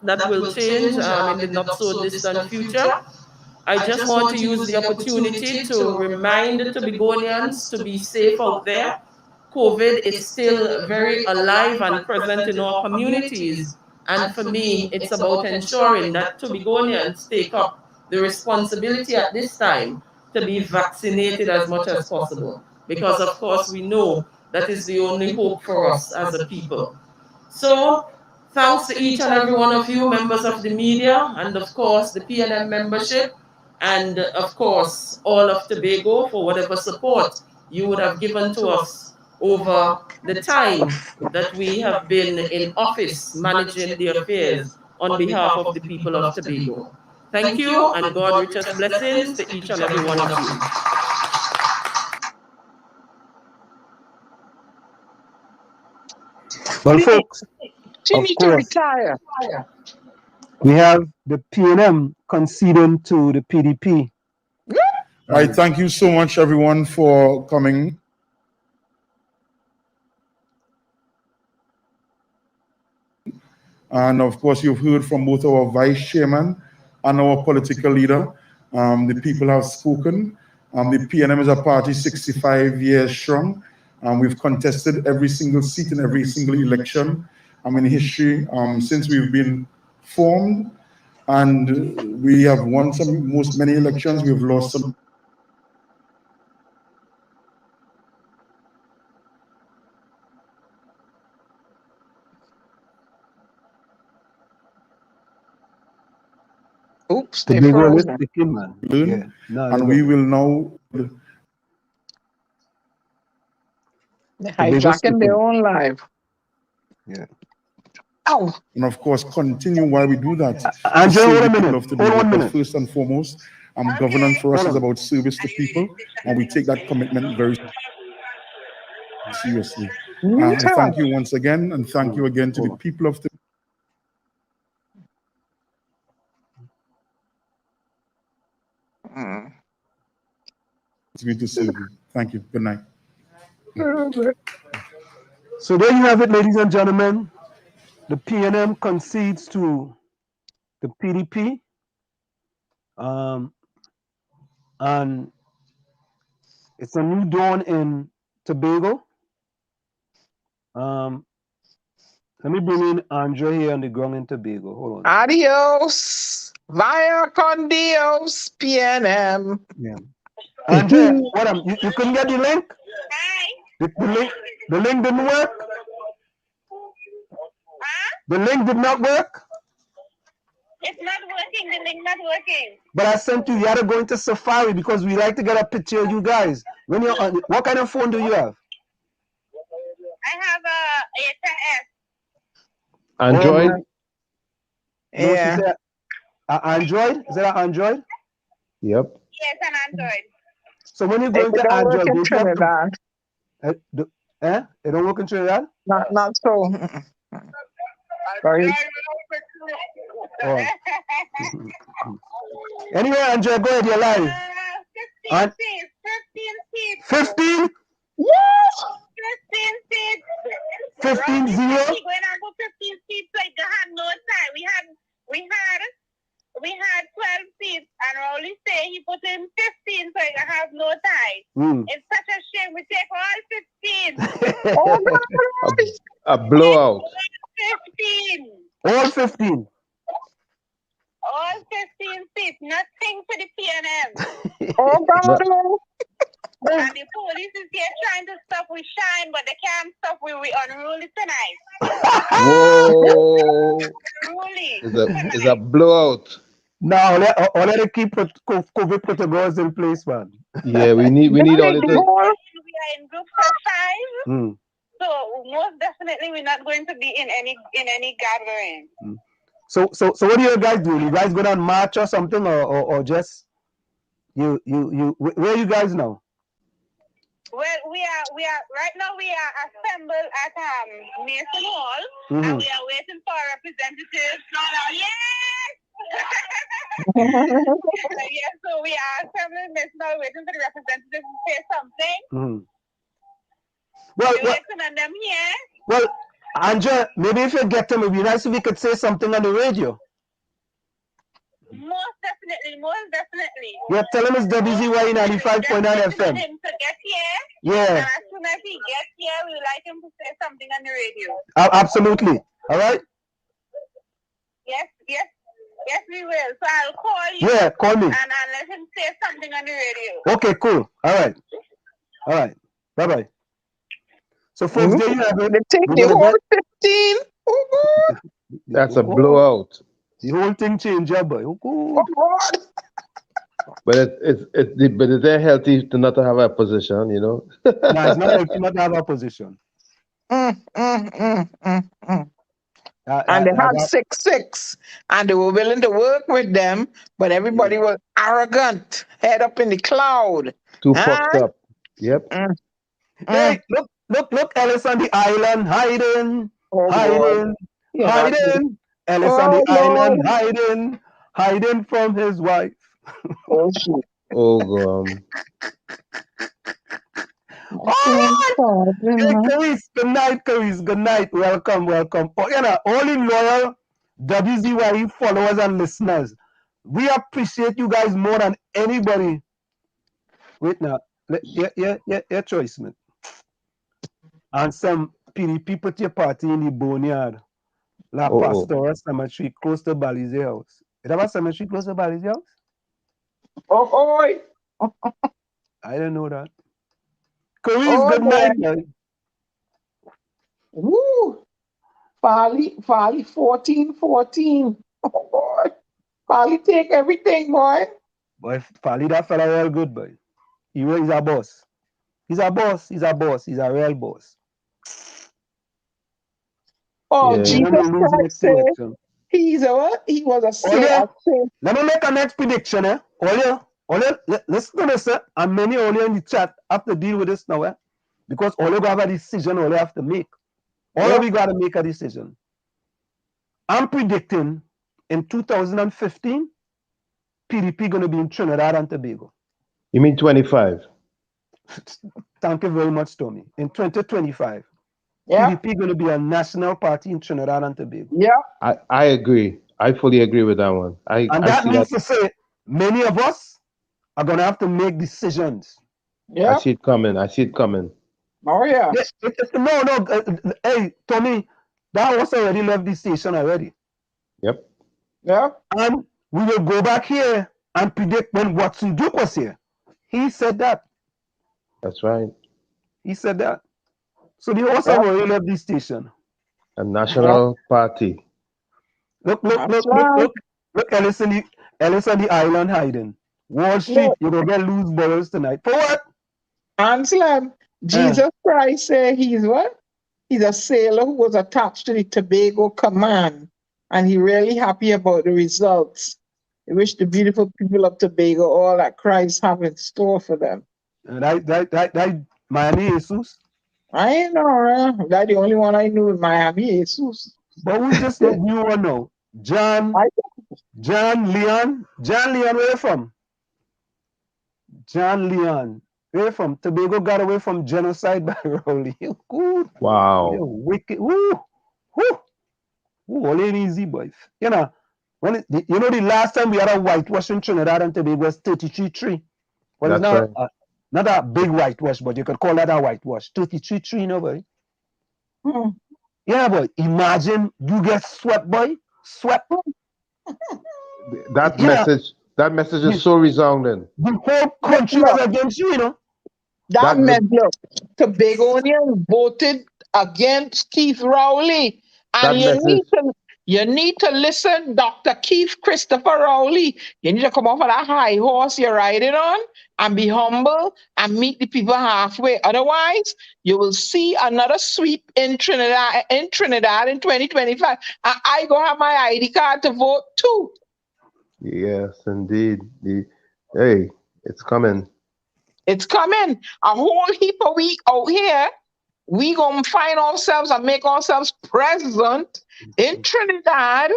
that will change in the not so distant future. I just want to use the opportunity to remind the Tobagonians to be safe out there. COVID is still very alive and present in our communities. And for me, it's about ensuring that Tobagonians take up the responsibility at this time to be vaccinated as much as possible. Because of course we know that is the only hope for us as a people. So thanks to each and every one of you, members of the media, and of course the PNM membership, and of course all of Tobago for whatever support you would have given to us over the time that we have been in office managing the affairs on behalf of the people of Tobago. Thank you, and God richest blessings to each and every one of you. Well, folks, of course, we have the PNM conceding to the PDP. All right, thank you so much, everyone, for coming. And of course, you've heard from both our vice chairman and our political leader. The people have spoken. The PNM is a party 65 years strong. We've contested every single seat in every single election in history since we've been formed. And we have won many elections. We've lost some. Oops, The big one is sticking, man. Yeah. No, and we will now. They're hijacking their own life. Yeah. Ow. And of course, continue while we do that. Angela, hold a minute. Hold 1 minute. First and foremost, governance for us is about service to people, and we take that commitment very seriously. Seriously. And thank you once again, and thank you again to the people of the. It's good to serve you. Thank you. Good night. So there you have it, ladies and gentlemen. The PNM concedes to the PDP. And it's a new dawn in Tobago. Let me bring in Andre here on the ground in Tobago. Hold on. Adios. Vaya con Dios, PNM. Yeah. Andre, you couldn't get the link? The link didn't work? The link did not work? It's not working. The link not working. But I sent you had to go into Safari because we like to get a picture of you guys. When you're on, what kind of phone do you have? I have a 8S. Android? No, she said Android? Is that an Android? Yep. Yes, an Android. So when you go into don't Android, work in don't you have Trinidad. It don't work in Trinidad? Not so. Sorry. Oh. Anyway, Andrea, go ahead, you're live. 15 seats. 15 seats. 15? Yes! 15 seats. 15 0? We're going to go 15 seats, so it had no time. We had 12 seats, and Rowley said he put in 15, so it have no tie. It's such a shame. We take all 15. Oh, God. A blowout. 15. All 15. All 15 seats. Nothing for the PNM. Oh, God. And the police is here trying to stop we shine, but they can't stop we unruly tonight. Whoa. Unruly. It's a blowout. No, all of the keep COVID protocols in place, man. Yeah, we need all this. We are in groups of 5. So most definitely we're not going to be in any gathering. So what do you guys do? You guys go down march or something, or just you where are you guys now? Well, we are right now. We are assembled at Mason Hall, and we are waiting for representatives. Yes. Yes, so we are assembled in Mason Hall, waiting for the representatives to say something. Well, waiting on them here. Well, Andrea, maybe if you get them, it'd be nice if we could say something on the radio. Most definitely. Yeah, tell him it's WZYE 95.9 FM. Him to get here. Yeah. And as soon as he gets here, we would like him to say something on the radio. Absolutely. All right? Yes, we will. So I'll call you. Yeah, call me. And I'll let him say something on the radio. Okay, cool. All right. Bye-bye. So, folks, there you have it. They take the whole 15. Oh, God. That's a blowout. The whole thing changed, yeah, boy. Oh, God. But it's very healthy to not have a position, you know. No, it's not healthy not to have a position. And they had 6-6, and they were willing to work with them, but everybody was arrogant, head up in the cloud. Too fucked up. Yep. Hey, look, Ellis on the island hiding. Ellis on the island hiding from his wife. Oh, shit. Oh, God. Hey, Caris, good night, Caris. Good night. Welcome. Oh, all in loyal WZYE followers and listeners. We appreciate you guys more than anybody. Wait now. Your choice, man. And some PDP put your party in the boneyard. La Pastora Cemetery close to Bali's house. Is that a cemetery close to Bali's house? I didn't know that. Caris, good night, man. Woo! Farley 14. Oh, boy. Farley take everything, boy. Boy, Farley, that fella real good, boy. He's a boss. He's a real boss. Oh, yeah. Jesus Christ said he's a what? He was a saint. Let me make a next prediction, eh? Olia, listen to this, and many Olia in the chat have to deal with this now, eh? because all you have a decision, all you have to make. All of you got to make a decision. I'm predicting in 2015, PDP going to be in Trinidad and Tobago. You mean 25? Thank you very much, Tommy. In 2025, PDP going to be a national party in Trinidad and Tobago. I agree. I fully agree with that one. That means to say many of us are going to have to make decisions. I see it coming. I see it coming. Oh, yeah. Hey, Tommy, that was already left the station already. Yep. Yeah. And we will go back here and predict when Watson Duke was here. He said that. That's right. He said that. So the horse have already left the station. A national party. Look, Ellis on the island hiding. Wall Street, you're going to get loose balls tonight. For what? Anselm, Jesus Christ said he's what? He's a sailor who was attached to the Tobago command, and he really happy about the results. I wish the beautiful people of Tobago all that Christ have in store for them. That Miami Jesus? I ain't know, right? That's the only one I knew in Miami Jesus. But we just not new one now. John Leon, where you from? John Leon. Where you from? Tobago got away from genocide by Rowley. Good. Wow. You're wicked. Woo. All ain't easy, boys. You know, the last time we had a whitewash in Trinidad and Tobago was 33-3. Well, it's not, right. Not a big whitewash, but you could call that a whitewash. 33-3, no, boy. Yeah, boy. Imagine you get swept, boy. Swept. That message is so resounding. The whole country was against you, you know. That meant, look, Tobagonians voted against Keith Rowley. And you need to listen, Dr. Keith Christopher Rowley. You need to come off of that high horse you're riding on and be humble and meet the people halfway. Otherwise, you will see another sweep in Trinidad in 2025. And I go have my ID card to vote too. Yes, indeed. Hey, it's coming. It's coming. A whole heap of week out here. We gonna find ourselves and make ourselves present in Trinidad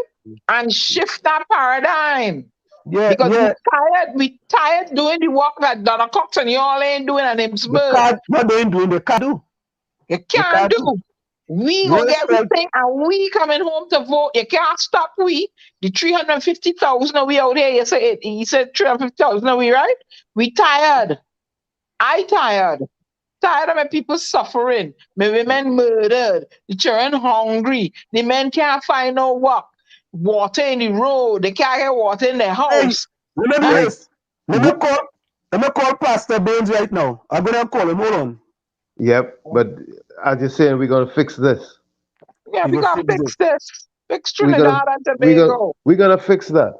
and shift that paradigm. Yeah, because we tired doing the work that Donna Cox and y'all ain't doing and him What they ain't doing, they can't do. You can't do. We gonna get everything and we coming home to vote. You can't stop we. The 350,000 we out here, you said 350,000 we, right? We tired. I tired. Tired of my people suffering, my women murdered, the children hungry, the men can't find no work, water in the road, they can't get water in their house. Remember this. Let me call Pastor Baines right now. I'm gonna call him. Hold on. Yep, but as you're saying, we're gonna fix this. Yeah, we gotta fix this. Fix Trinidad and Tobago. We're gonna fix that.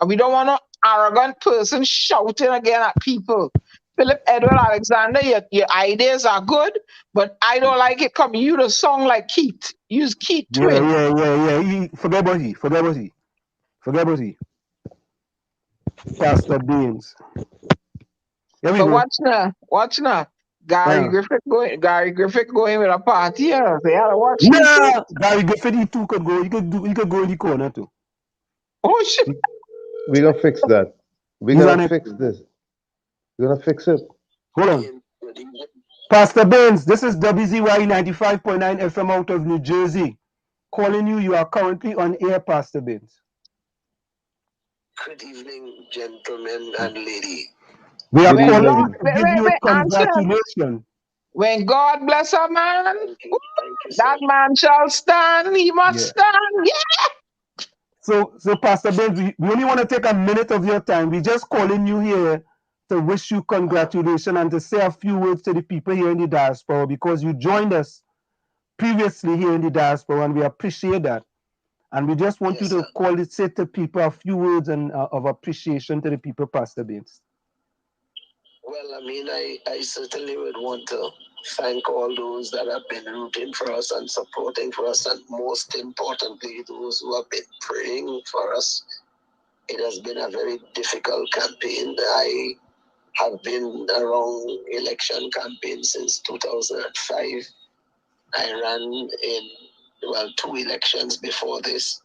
And we don't want no arrogant person shouting again at people. Philip Edward Alexander, your ideas are good, but I don't like it coming you to song like Keith. Use Keith twin. Yeah. Forget about he. Pastor Baines. But watch now. Gary Griffith going with a party here. They had to watch. Yeah, Gary Griffith he too could go. He could go in the corner too. Oh shit. We're gonna fix that. We're gonna fix this. We're gonna fix it. Hold on. Pastor Baines, this is WZY 95.9 FM out of New Jersey. Calling you. You are currently on air, Pastor Baines. Good evening, gentlemen and lady. We are calling to give you congratulations. When God bless a man, that man shall stand. He must stand. Yeah. So Pastor Baines, we only want to take a minute of your time. We're just calling you here to wish you congratulations and to say a few words to the people here in the diaspora because you joined us previously here in the diaspora and we appreciate that. And we just want you to say to people a few words of appreciation to the people, Pastor Baines. Well, I mean, I certainly would want to thank all those that have been rooting for us and supporting for us, and most importantly, those who have been praying for us. It has been a very difficult campaign. I have been around election campaign since 2005. I ran in, 2 elections before this,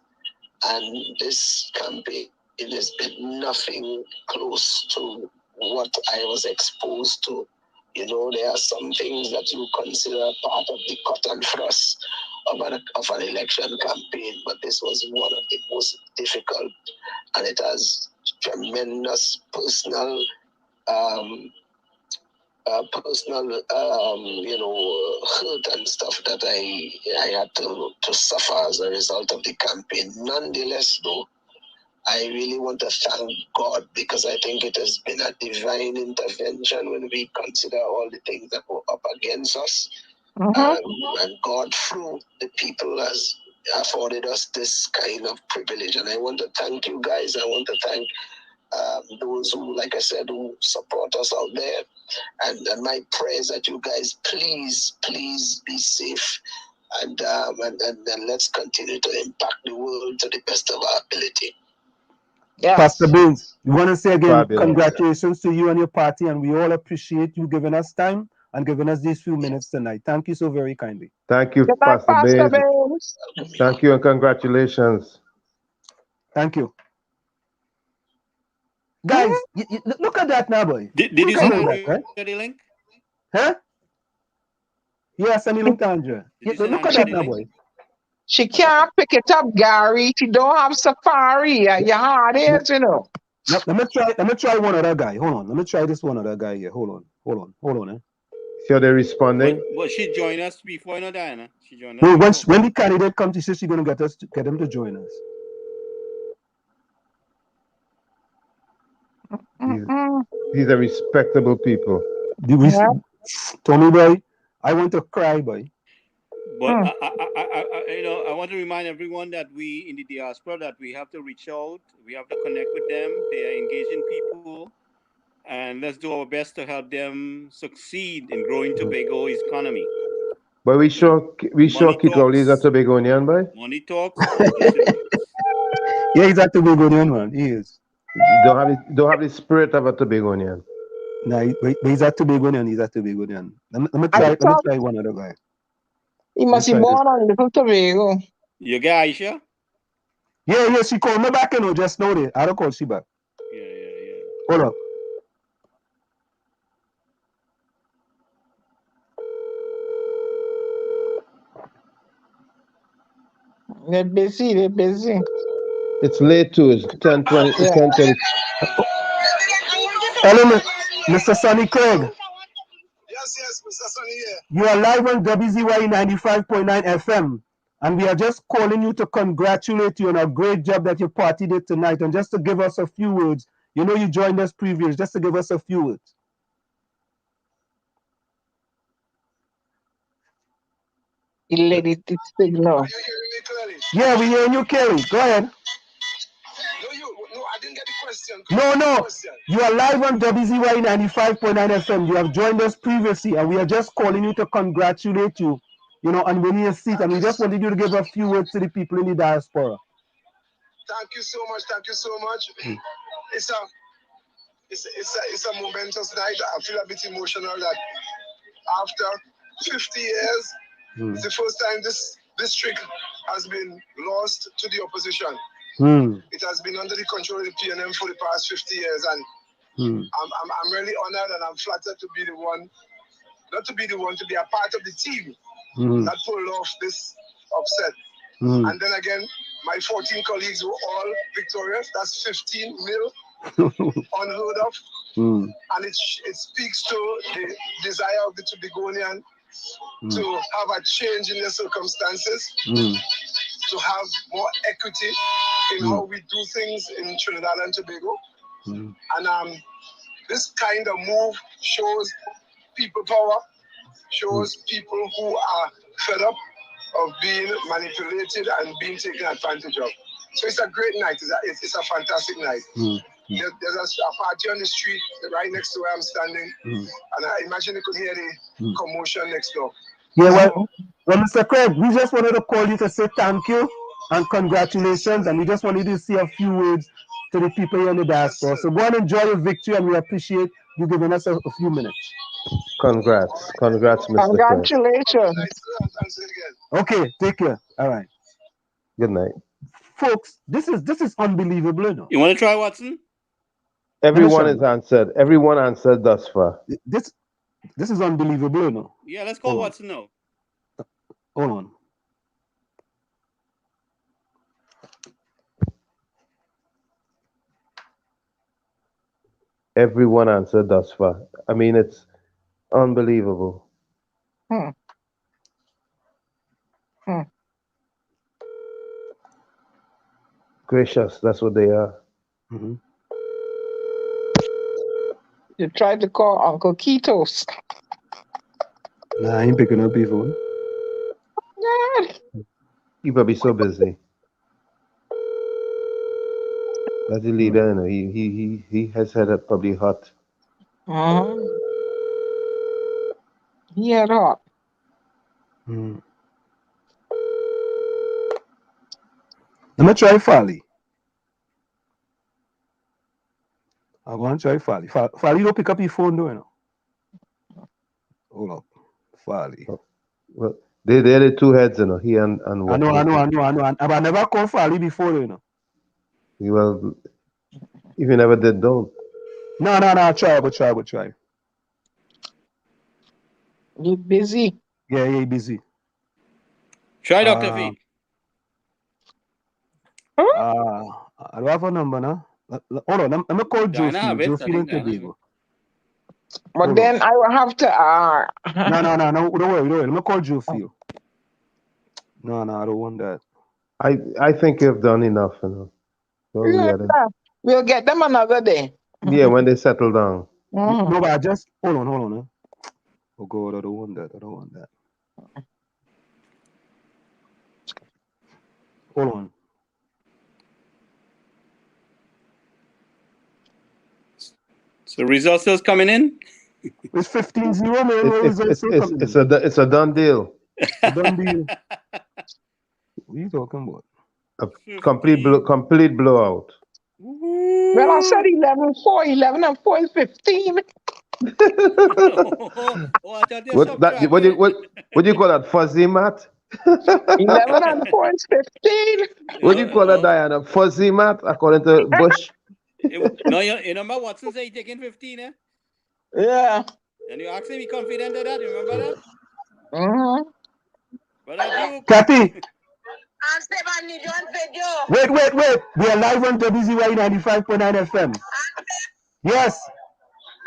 and this campaign has been nothing close to what I was exposed to. You know, there are some things that you consider part of the cut and thrust of an election campaign, but this was one of the most difficult, and it has tremendous personal hurt and stuff that I had to suffer as a result of the campaign. Nonetheless, though, I really want to thank God, because I think it has been a divine intervention when we consider all the things that were up against us. And God, through the people, has afforded us this kind of privilege. And I want to thank you guys. I want to thank those who, like I said, who support us out there. And my prayer is that you guys please be safe, and let's continue to impact the world to the best of our ability. Yes. Pastor Baines, we want to say again, Fabulous. congratulations to you and your party, and we all appreciate you giving us time and giving us these few minutes tonight. Thank you so very kindly. Thank you, Pastor Baines. Thank you and congratulations. Thank you. Guys, look at that now, boy. Did you send that, the link? Huh? Yeah, send the link to Andrea. Look at that now, boy. She can't pick it up, Gary. She don't have Safari. Your hard is, you know. Let me try one other guy. Hold on. Let me try this one other guy here. Hold on. So they're responding. But she joined us before, Diana. She joined us. Well, when the candidate comes, she says she's gonna get them to join us. These are respectable people. Tony boy, I want to cry, boy. But I want to remind everyone that we in the diaspora that we have to reach out, we have to connect with them. They are engaging people, and let's do our best to help them succeed in growing Tobago's economy. But we sure Kit Rowley is a Tobagonian, boy. Money talks. Yeah, he's a Tobagonian, man. He is. Don't have the spirit of a Tobagonian. No, he's a Tobagonian. Let me try one other guy. He must be born on Little Tobago. You get Aisha? Yeah, she called me back, just know that. I don't call she back. Yeah. Hold up. They're busy. It's late too. It's 10:20. Yeah. 10:20. Hello, Mr. Sonny Craig. Yes, Mr. Sonny here. You are live on WZYE 95.9 FM, and we are just calling you to congratulate you on a great job that your party did tonight, and just to give us a few words. You know you joined us previous, just to give us a few words. He let it signal. Yeah, we hear you, Kelly. Go ahead. No, I didn't get the question. No. You are live on WZYE 95.9 FM. You have joined us previously, and we are just calling you to congratulate you, on winning a seat. And we just wanted you to give a few words to the people in the diaspora. Thank you so much. It's a momentous night. I feel a bit emotional that after 50 years, it's the first time this district has been lost to the opposition. It has been under the control of the PNM for the past 50 years, and I'm really honored and I'm flattered to be the one, not to be the one, to be a part of the team that pulled off this upset. And then again, my 14 colleagues were all victorious. That's 15 mil unheard of. And it speaks to the desire of the Tobagonian to have a change in their circumstances, to have more equity in how we do things in Trinidad and Tobago. And this kind of move shows people power, shows people who are fed up of being manipulated and being taken advantage of. So it's a great night. It's a fantastic night. There's a party on the street right next to where I'm standing, and I imagine you could hear the commotion next door. Yeah, well, Mr. Craig, we just wanted to call you to say thank you and congratulations, and we just wanted to say a few words to the people here in the diaspora. So go and enjoy your victory, and we appreciate you giving us a few minutes. Congrats, Mr. Chris. Congratulations. Okay, take care. All right. Good night, folks. This is unbelievable, you know. You want to try, Watson? everyone is answered. Everyone answered thus far. This is unbelievable, you know. Yeah, let's call Watson now. Hold on. Everyone answered thus far. I mean, it's unbelievable. Gracious, that's what they are. You tried to call Uncle Ketos. Nah, I ain't picking up his phone. He probably so busy. That's the leader, you know. He has had it probably hot. He had hot. Let me try Fali. I'm going to try Fali. Fali, don't pick up your phone, though, you know. Hold up. Fali. Well, they're the two heads, you know. He and I know. I never called Fali before, you know. Well, if you never did, don't. No. Try. You busy? Yeah, he busy. Try Dr. V. I don't have a number now. Hold on, let me call Joe in Tobago. But then I will have to. No, don't worry. Let me call Joe Field. No, I don't want that. I think you've done enough, you know. We'll get them another day. Yeah, when they settle down. No, but I just hold on. Oh God, I don't want that. Hold on. So results still coming in? It's 15-0, man. It's a done deal. Done deal. What are you talking about? A complete blowout. Well, I said 11-4. 11-4 is 15. What do you call that? Fuzzy mat? 11-4 is 15. What do you call that, Diana? Fuzzy mat, according to Bush? No, you remember Watson said he taking 15, eh? Yeah. And you actually be confident of that, you remember that? But I do. Kathy! Wait. We are live on WZY 95.9 FM. Yes.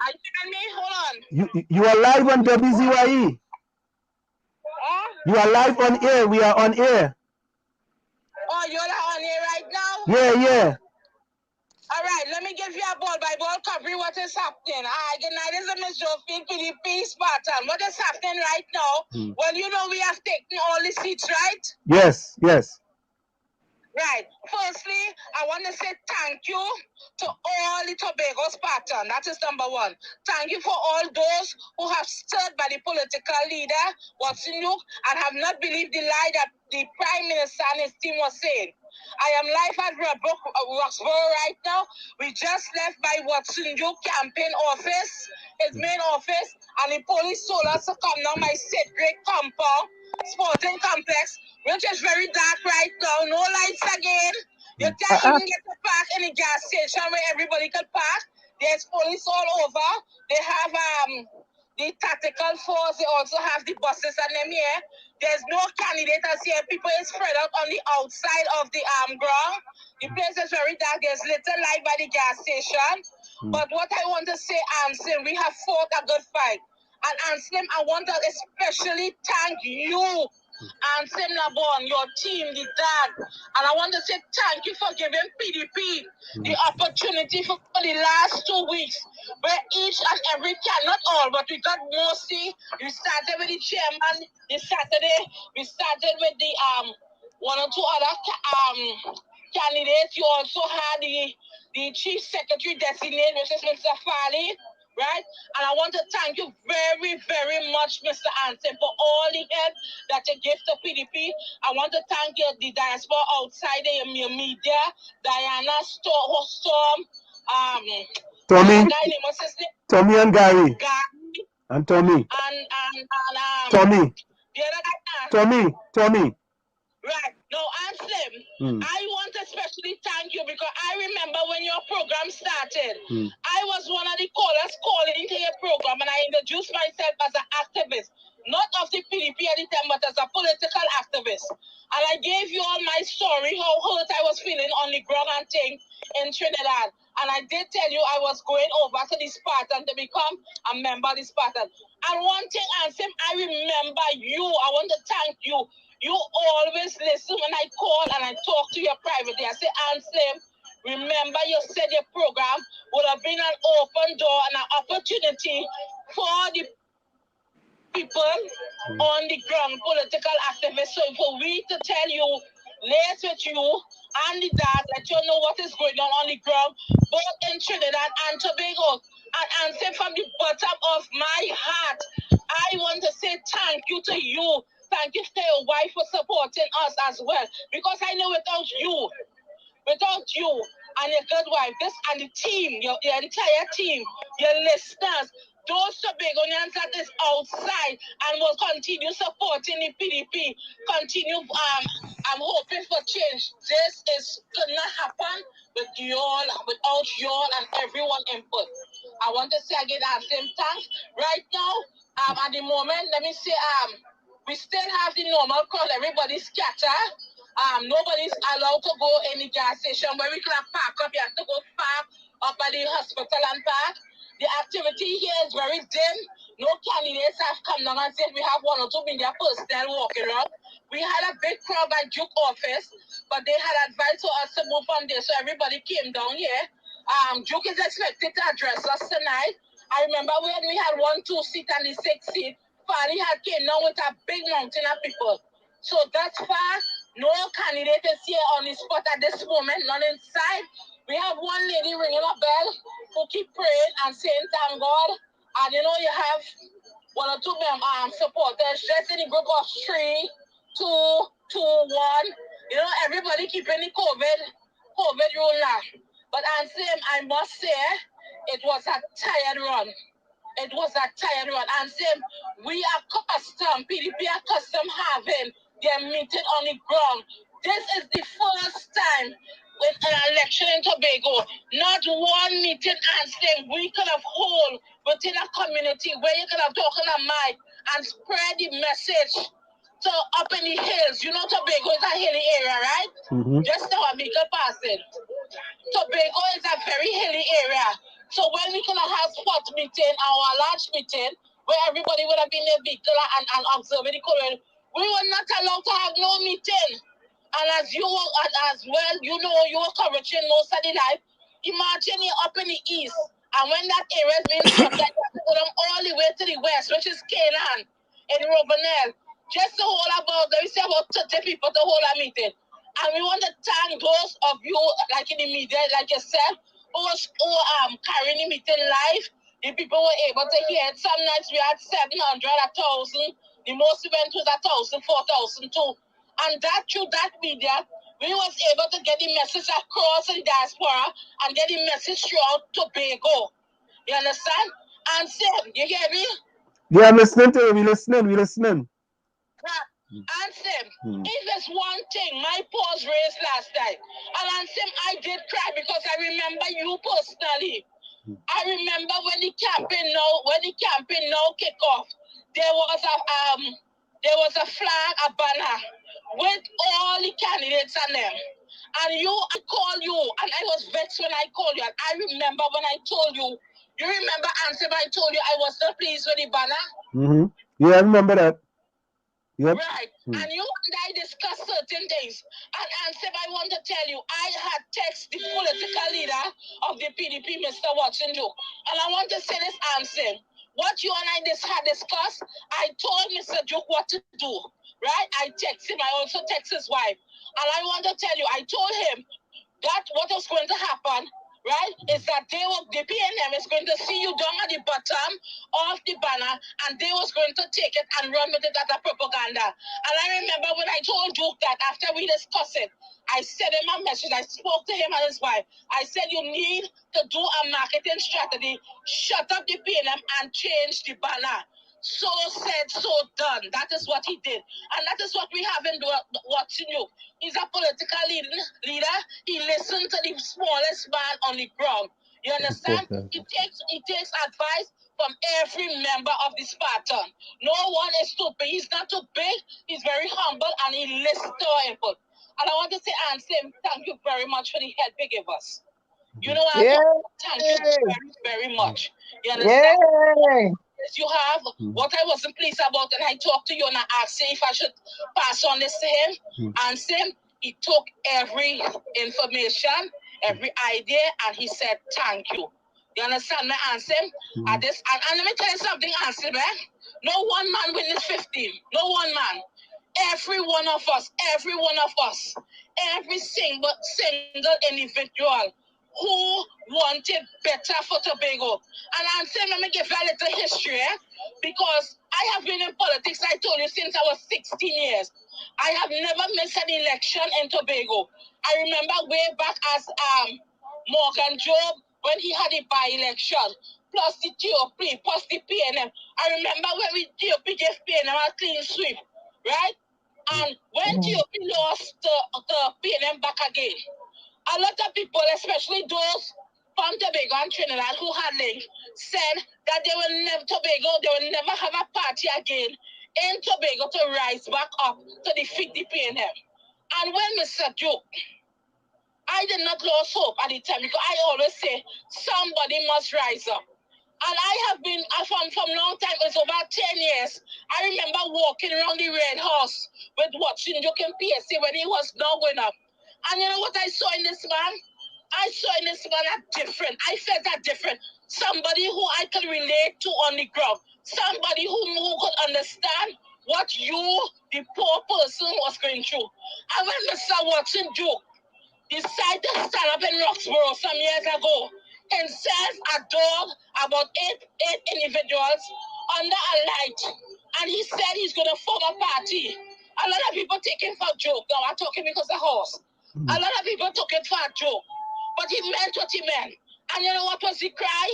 Are you hearing me? Hold on. You are live on WZYE. You are live on air. We are on air. Oh, you're on air right now? Yeah. All right, let me give you a ball-by-ball covering what is happening. Good night, this is Miss Josephine, PDP, Spartan. What is happening right now? Well, you know we have taken all the seats, right? Yes. Right. Firstly, I want to say thank you to all the Tobago Spartan. That is number one. Thank you for all those who have stood by the political leader, Watson Duke, and have not believed the lie that the Prime Minister and his team was saying. I am live at Roxborough right now. We just left by Watson Duke campaign office, his main office, and the police told us to come down my sacred compound, sporting complex, which is very dark right now. No lights again. You can't even get to park in a gas station where everybody can park. There's police all over. They have the tactical force. They also have the buses and them here. There's no candidates here. People is spread out on the outside of the ground. The place is very dark. There's little light by the gas station. But what I want to say, Anselm, we have fought a good fight. And Anselm, I want to especially thank you, Anselm Nabon, your team, the dad. And I want to say thank you for giving PDP the opportunity for the last 2 weeks, where each and every not all, but we got mostly. We started with the chairman this Saturday. We started with the one or two other candidates. You also had the chief secretary designate, which is Mr. Fali, right? And I want to thank you very, very much, Mr. Anson, for all the help that you give to PDP. I want to thank you, the diaspora outside your media, Diana, Storm, Tommy. Guy name, what's his name? Tommy and Gary. Gary. And Tommy. The Tommy. other guy. Tommy. Right. No, I'm Slim. I want to especially thank you because I remember when your program started, I was one of the callers calling into your program and I introduced myself as an activist, not of the PDP at the time, but as a political activist. And I gave you all my story, how hurt I was feeling on the ground and thing in Trinidad. And I did tell you I was going over to the Spartan to become a member of the Spartan. And one thing, Ansim, I remember you. I want to thank you. You always listen when I call and I talk to you privately. I say, Ansim, remember you said your program would have been an open door and an opportunity for the people on the ground, political activists. So for we to tell you, lace with you and the dad, let you know what is going on the ground, both in Trinidad and Tobago. And say from the bottom of my heart, I want to say thank you to you. Thank you to your wife for supporting us as well. Because I know without you and your good wife, this and the team, your entire team, your listeners, those Tobagonians that is outside and will continue supporting the PDP, continue, I'm hoping for change. This could not happen without y'all and everyone input. I want to say again, same thanks. Right now, at the moment, let me say, we still have the normal crowd. Everybody's scattered. Nobody's allowed to go in the gas station where we could have park up. You have to go park up at the hospital and park. The activity here is very dim. No candidates have come down and said we have 1 or 2 media personnel walking around. We had a big crowd by Duke office, but they had advised to us to move from there, so everybody came down here. Duke is expected to address us tonight. I remember when we had 1, 2 seat and the 6 seat, Fadi had came down with a big mountain of people. So that's far, no candidate is here on the spot at this moment, none inside. We have one lady ringing a bell who keep praying and saying thank God. And you know you have 1 or 2 supporters just in the group of 3, 2, 2, 1. You know, everybody keeping the COVID rule now. But I must say, it was a tired run. It was a tired run. And same, we are accustomed, PDP are accustomed having their meeting on the ground. This is the first time with an election in Tobago, not one meeting and same we could have hold within a community where you could have talked on a mic and spread the message to up in the hills. You know Tobago is a hilly area, right? Just now a vehicle passing. Tobago is a very hilly area. So when we could have had spot meeting, our large meeting, where everybody would have been in the vehicle and observing the color, we were not allowed to have no meeting. And as you as well, you know, you were covering most of the life. Imagine you're up in the east, and when that area is being swept, you have to go down all the way to the west, which is Canaan, in Robanel. Just to hold about, let me say about 30 people to hold a meeting. And we want to thank those of you, like in the media, like yourself, who carrying the meeting live. The people were able to hear it. Some nights we had 700, 1,000. The most we went was 1,000, 4,000 too. And that through that media, we was able to get the message across the diaspora and get the message throughout Tobago. You understand? And Sam, you hear me? Yeah, I'm listening to you. We listening. And Sam, if there's one thing, my pause raised last night. And Sam, I did cry because I remember you personally. I remember when the campaign now kick off, there was a flag, a banner with all the candidates on them. And I called you, and I was vexed when I called you. And I remember when I told you, you remember, Ansem, I told you I was not pleased with the banner? Yeah, I remember that. Yep. Right. And you and I discussed certain things. And Ansem, I want to tell you, I had texted the political leader of the PDP, Mr. Watson Duke. And I want to say this, Ansem. What you and I had discussed, I told Mr. Duke what to do. Right? I texted him. I also texted his wife. And I want to tell you, I told him that what was going to happen right, is that the PNM is going to see you down at the bottom of the banner, and they was going to take it and run with it as a propaganda. And I remember when I told Duke that after we discussed it, I sent him a message. I spoke to him and his wife. I said, you need to do a marketing strategy, shut up the PNM and change the banner. So said, so done. That is what he did. And that is what we have in Watson Duke. He's a political leader. He listened to the smallest man on the ground. You understand? He takes advice from every member of the Spartan. No one is too big. He's not too big. He's very humble and he listens to our input. And I want to say, Anselm, thank you very much for the help you gave us. You know, thank you very, very much. You understand? Yes, you have. What I wasn't pleased about, and I talked to you and I asked him if I should pass on this to him. And Sim, he took every information, every idea, and he said, thank you. You understand me, Anselm? And let me tell you something, Anselm, no one man win this 15. No one man. Every one of us, every single individual who wanted better for Tobago. And I'm saying, let me give you a little history, because I have been in politics, I told you, since I was 16 years. I have never missed an election in Tobago. I remember way back as Morgan Job, when he had a by-election, plus the GOP, plus the PNM. I remember when GOP gave PNM a clean sweep, right? And when GOP lost the PNM back again, a lot of people, especially those from Tobago and Trinidad who had link, said that they will never have a party again in Tobago to rise back up to defeat the PNM. And when Mr. Duke, I did not lose hope at the time, because I always say somebody must rise up. And I have been, from long time, it's over 10 years. I remember walking around the Red House with watching Duke in PSC when he was not going up. And you know what I saw in this man? I saw in this man a different. I felt that different. Somebody who I could relate to on the ground. Somebody who could understand what you, the poor person, was going through. And when Mr. Watson Duke decided to stand up in Roxborough some years ago, himself, a dog, about eight individuals under a light, and he said he's going to form a party. A lot of people take him for a joke. Now I'm talking because of the horse. A lot of people took it for a joke, but he meant what he meant. And you know what was the cry?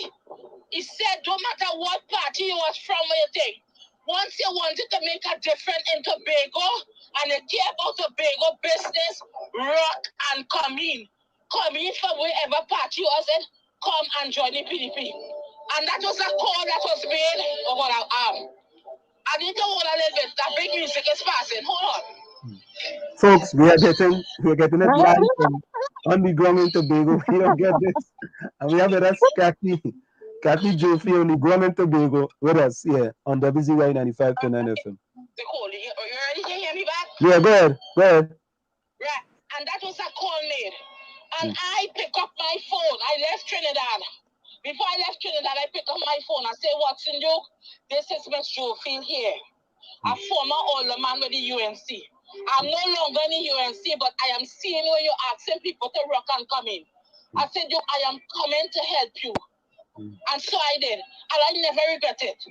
He said, no matter what party you was from or you think, once you wanted to make a difference in Tobago and you care about Tobago business, rock and come in. Come in from wherever party you was in, come and join the PDP. And that was a call that was made. Oh God, I need to hold a little bit. That big music is passing. Hold on. Folks, we are getting it live from on the ground in Tobago. We don't get this. And we have with us Kathy Joffrey on the ground in Tobago with us here on WZY 95.9 FM. You ready to hear me back? Yeah, go ahead. Right. And that was a call made. And I pick up my phone. I left Trinidad. Before I left Trinidad, I pick up my phone. I say, Watson Duke, this is Miss Joffrey here, a former alderman with the UNC. I'm no longer in the UNC, but I am seeing where you're asking people to rock and come in. I said, Duke, I am coming to help you. And so I did. And I never regret it.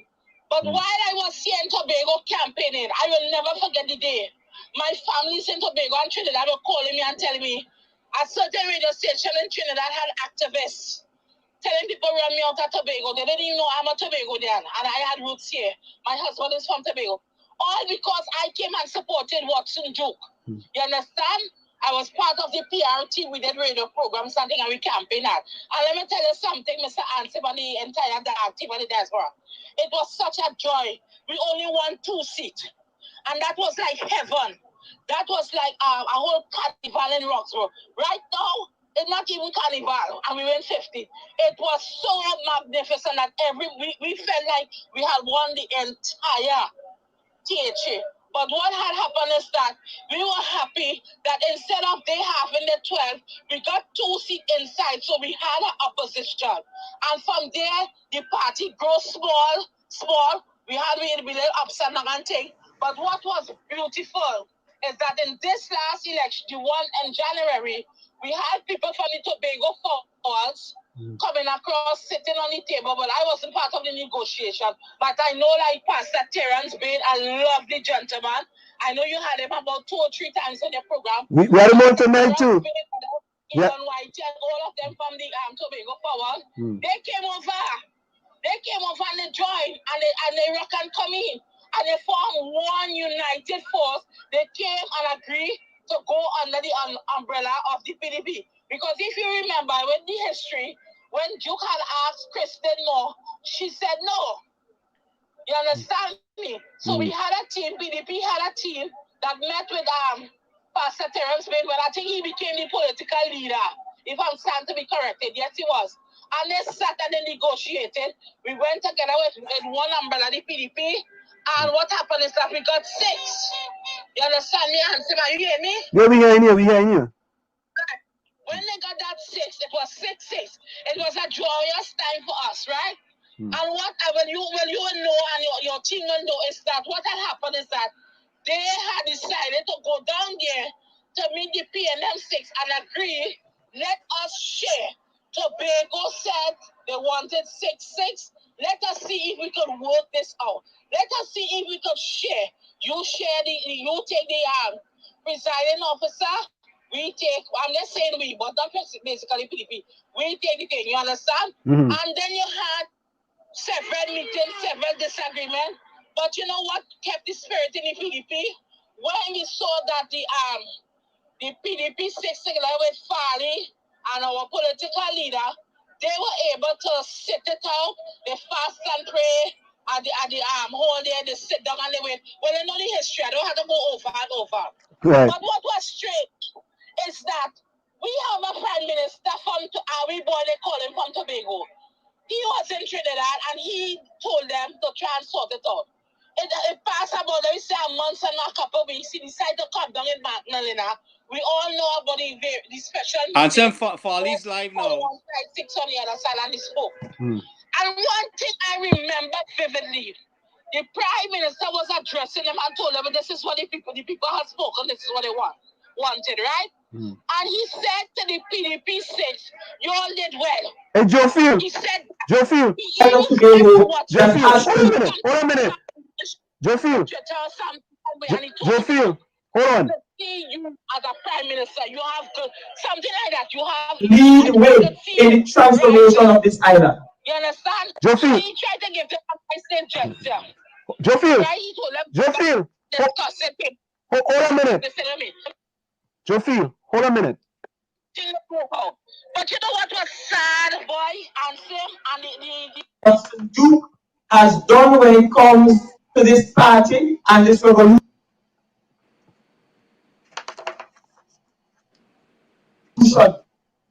But while I was here in Tobago campaigning, I will never forget the day. My families in Tobago and Trinidad were calling me and telling me a certain radio station in Trinidad had activists telling people run me out of Tobago. They didn't even know I'm a Tobagonian, and I had roots here. My husband is from Tobago. All because I came and supported Watson Duke. You understand? I was part of the PR team. We did radio programs, something, and we campaigned at. And let me tell you something, Mr. Ansip and the entire team and the diaspora. It was such a joy. We only won 2 seats. And that was like heaven. That was like a whole carnival in Roxborough. Right now, it's not even carnival, and we went 50. It was so magnificent that we felt like we had won the entire THA. But what had happened is that we were happy that instead of they having the 12, we got 2 seats inside, so we had an opposition. And from there, the party grew small. We had a little ups and downs and things. But what was beautiful is that in this last election, the one in January, we had people from the Tobago was coming across, sitting on the table, but I wasn't part of the negotiation. But I know like Pastor Terrence being a lovely gentleman. I know you had him about 2 or 3 times on your program. We had him on tonight too. Even White and all of them from the Tobago Power, they came over. They came over and they joined and they rock and come in. And they formed one united force. They came and agreed to go under the umbrella of the PDP. Because if you remember, when the history, when Duke had asked Kristen Moore, she said no. You understand me? So we had a team, PDP had a team that met with Pastor Terrence Bain, but I think he became the political leader, if I'm stand to be corrected. Yes, he was. And they sat and they negotiated. We went together with one umbrella, the PDP, and what happened is that we got 6. You understand me, Hansim? Are you hear me? Yeah, we hearing you, we hearing you. When they got that 6, it was 6-6. It was a joyous time for us, right? And what when you know and your team will know is that what had happened is that they had decided to go down there to meet the PNM 6 and agree, let us share. Tobago said they wanted 6-6. Let us see if we could work this out. Let us see if we could share. You take the presiding officer. We take, I'm not saying we, but not basically PDP. We take the thing, you understand? And then you had several meetings, several disagreements. But you know what kept the spirit in the PDP? When we saw that the PDP 6 together with Farley and our political leader, they were able to sit it out, they fast and pray at the whole day, they sit down and they wait. Well, you know the history, I don't have to go over and over. Right. But what was strange is that we have a prime minister from our boy, they call him from Tobago. He was in Trinidad and he told them to try and sort it out. It passed about, let me say, a month and a couple of weeks. He decided to come down in Magdalena. We all know about the special. And some Farley's live now. 6 on the other side and he spoke. And one thing I remember vividly, the Prime Minister was addressing them and told them, this is what the people have spoken, this is what they wanted, right? And he said to the PDP 6, you all did well. Hey, Joe Field. He said, Joe Field. Joe Field, hold a minute. Joe Field. Joe Field, hold on. You as a Prime Minister, you have something like that. You have lead way in the transformation of this island. You understand? Joe Field. He tried to give them a nice gesture. Joe Field. Right? He told them Joe Field. Hold a minute. Joe Field, hold a minute. But you know what was sad, boy? And Duke has done when it comes to this party and this revolution.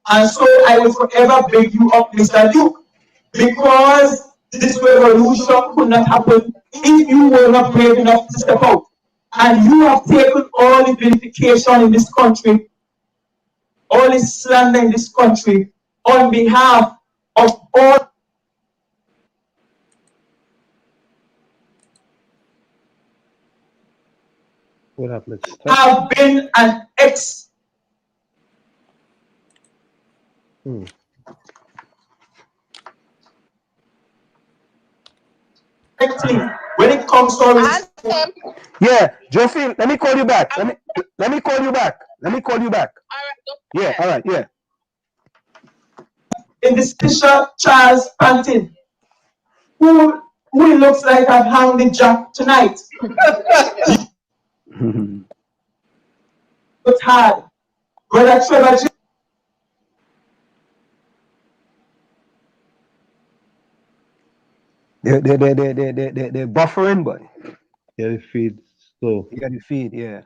And so I will forever beg you up, Mr. Duke, because this revolution could not happen if you were not brave enough to step out. And you have taken all the vilification in this country, all the slander in this country, on behalf of all. What happened? Have been an ex. When it comes to yeah, Joe Field, let me call you back. Let me call you back. Let me call you back. Yeah, all right, yeah. In the special Charles Pantin, who looks like I've hung the jack tonight. It's hard. Brother Trevor. They're buffering, but yeah, the feed. So yeah, the feed, yeah.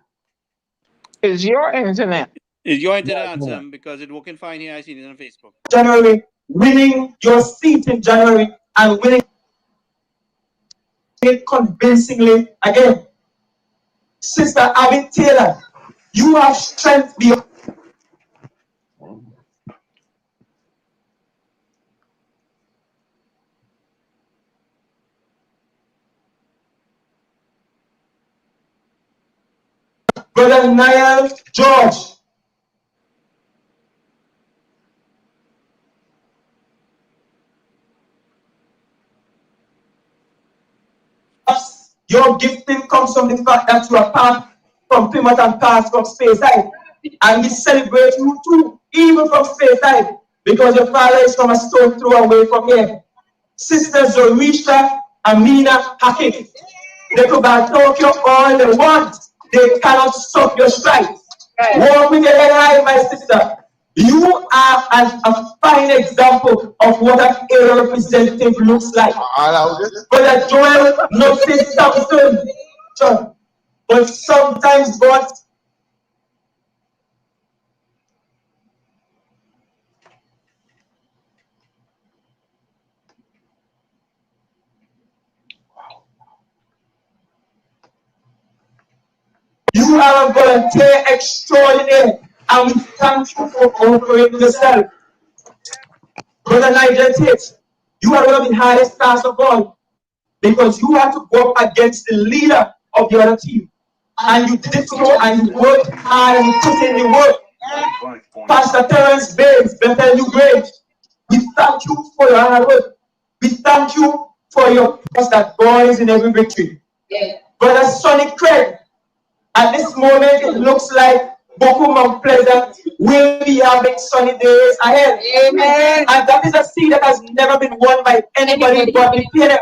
Is your internet? Is your internet, Sam? Because it's working fine here. I see it on Facebook. January, winning your seat in January and winning it convincingly again. Sister Abby Taylor, you have strength beyond. Brother Niall George. Your gifting comes from the fact that you are part from Plymouth and part from Speyside. And we celebrate you too, even from Speyside, because your father is from a stone throw away from here. Sisters Zorisha, Amina, Hakim, they could talk you all they want. They cannot stop your stride. Walk with your head high, my sister. You are a fine example of what an area representative looks like. But Joel noticed something. But sometimes God you are a volunteer extraordinary, and we thank you for offering yourself. Brother Nigel Tate, you are one of the hardest tasks of all, because you have to go up against the leader of the other team. And you did so, and you worked hard, and you put in the work. Pastor Terence Baines, Bethel New Grade, we thank you for your hard work. We thank you for your trust that boils in every victory. Brother Sonny Craig, at this moment, it looks like Boku Mount Pleasant will be having sunny days ahead. Amen. And that is a seed that has never been won by anybody but the PNM.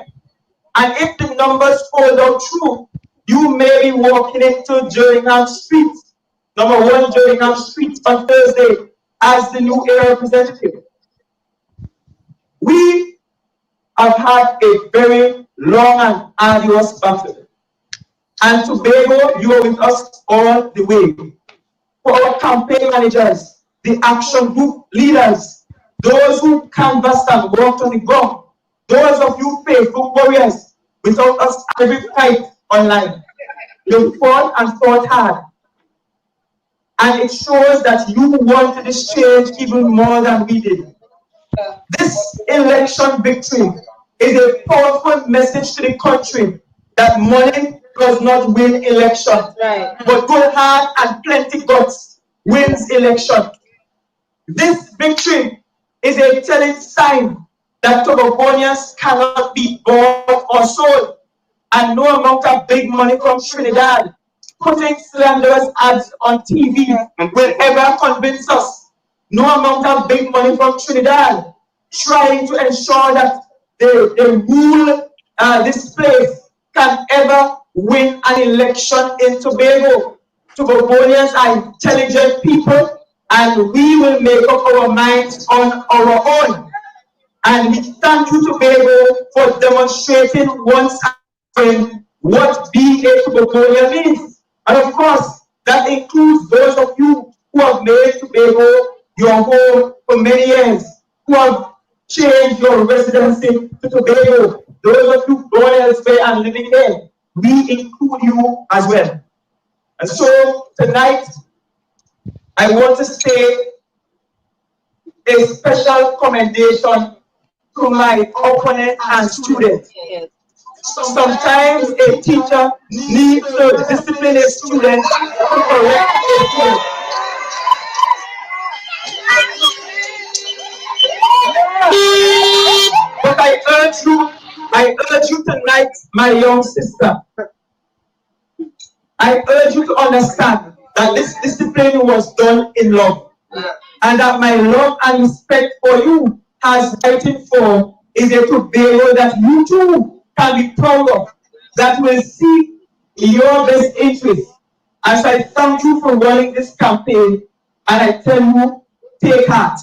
And if the numbers hold out true, you may be walking into Jerningham Street, number 1 Jerningham Street on Thursday as the new area representative. We have had a very long and arduous battle. And Tobago, you are with us all the way. For our campaign managers, the action group leaders, those who canvassed and worked on the ground, those of you faithful warriors, without us every fight online. You fought and fought hard. And it shows that you wanted this change even more than we did. This election victory is a powerful message to the country that money does not win election, but good heart and plenty guts wins election. This victory is a telling sign that Tobagonians cannot be bought or sold, and no amount of big money from Trinidad putting slanderous ads on TV will ever convince us. No amount of big money from Trinidad trying to ensure that they rule this place can ever win an election in Tobago. Tobagonians are intelligent people, and we will make up our minds on our own. And we thank you, Tobago, for demonstrating once again what being a Tobagonian means. And of course, that includes those of you who have made Tobago your home for many years, who have changed your residency to Tobago. Those of you going elsewhere and living there, we include you as well. And so tonight, I want to say a special commendation to my opponent and students. Sometimes a teacher needs to discipline a student to correct a student. But I urge you tonight, my young sister, I urge you to understand that this discipline was done in love, and that my love and respect for you has waiting for is a Tobago that you too can be proud of, that will see your best interest. As I thank you for running this campaign, and I tell you, take heart.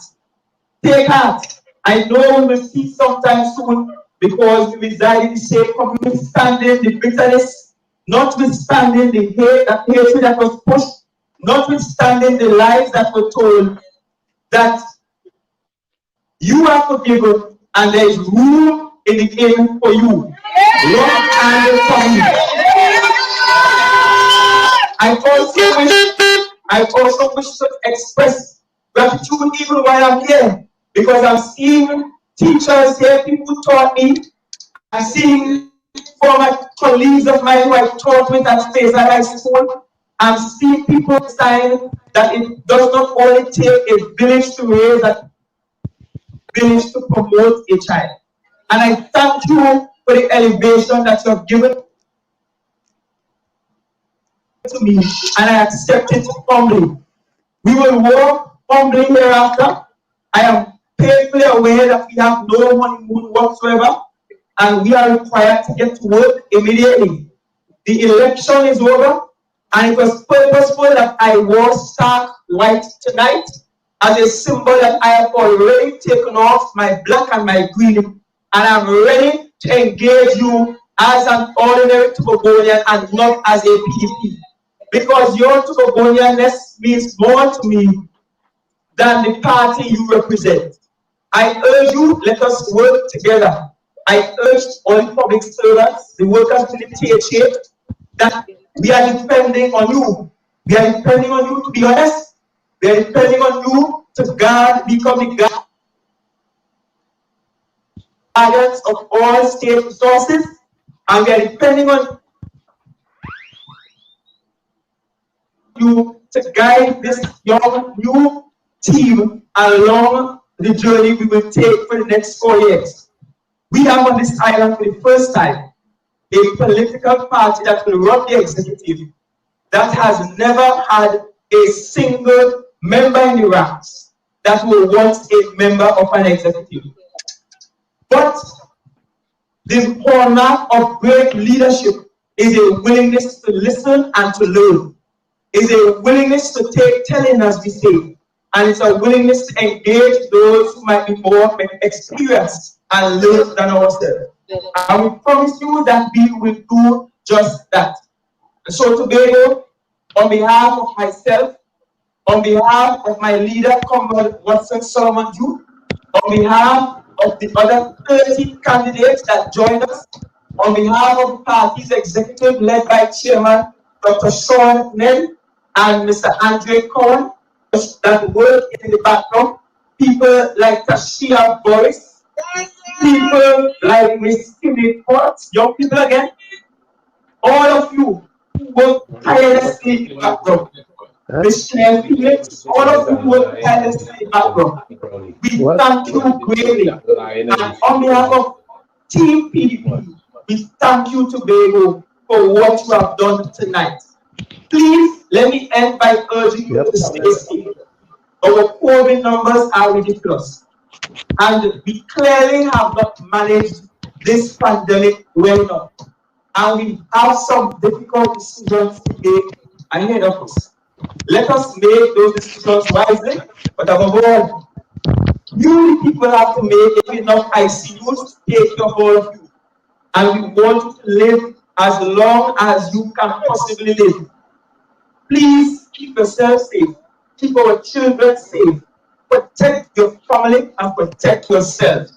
Take heart. I know we will see sometime soon, because we reside in the same community, notwithstanding the bitterness, notwithstanding the hatred that was pushed, notwithstanding the lies that were told, that you are forgiven and there is room in the game for you. Lord, I also wish to express gratitude even while I'm here, because I'm seeing teachers here, people who taught me. I'm seeing former colleagues of mine who I taught with at Speyside High School. I'm seeing people saying that it does not only take a village to raise a village to promote a child. And I thank you for the elevation that you have given. to me, and I accept it humbly. We will work humbly hereafter. I am painfully aware that we have no honeymoon whatsoever, and we are required to get to work immediately. The election is over, and it was purposeful that I wore stark white tonight as a symbol that I have already taken off my black and my green, and I'm ready to engage you as an ordinary Tobagonian and not as a PDP. Because your Tobagonianness means more to me than the party you represent. I urge you, let us work together. I urge all the public servants, the workers in the THA, that we are depending on you. We are depending on you to be honest. We are depending on you to become the guardians of all state resources, and we are depending on you to guide this young new team along the journey we will take for the next 4 years. We have on this island for the first time a political party that will run the executive that has never had a single member in the ranks that will want a member of an executive. But the hallmark of great leadership is a willingness to listen and to learn, is a willingness to take telling, as we say, and it's a willingness to engage those who might be more experienced and learn than ourselves. And we promise you that we will do just that. And so Tobago, on behalf of myself, on behalf of my leader, Comrade Watson Solomon Duke, on behalf of the other 30 candidates that joined us, on behalf of the party's executive led by Chairman Dr. Sean Nell and Mr. Andre Cohen, that work in the background, people like Tashia Boris, people like Miss Kimmy Potts, young people again, all of you who work tirelessly in the background. Miss Chanel Felix, all of you who work tirelessly in the background. We thank you greatly. And on behalf of Team PDP, we thank you, Tobago, for what you have done tonight. Please let me end by urging you to stay safe. Our COVID numbers are ridiculous, and we clearly have not managed this pandemic well enough. And we have some difficult decisions to make ahead of us. Let us make those decisions wisely, but above all, you people have to make enough ICUs to take care of all of you. And we want to live as long as you can possibly live. Please keep yourself safe. Keep our children safe. Protect your family and protect yourself.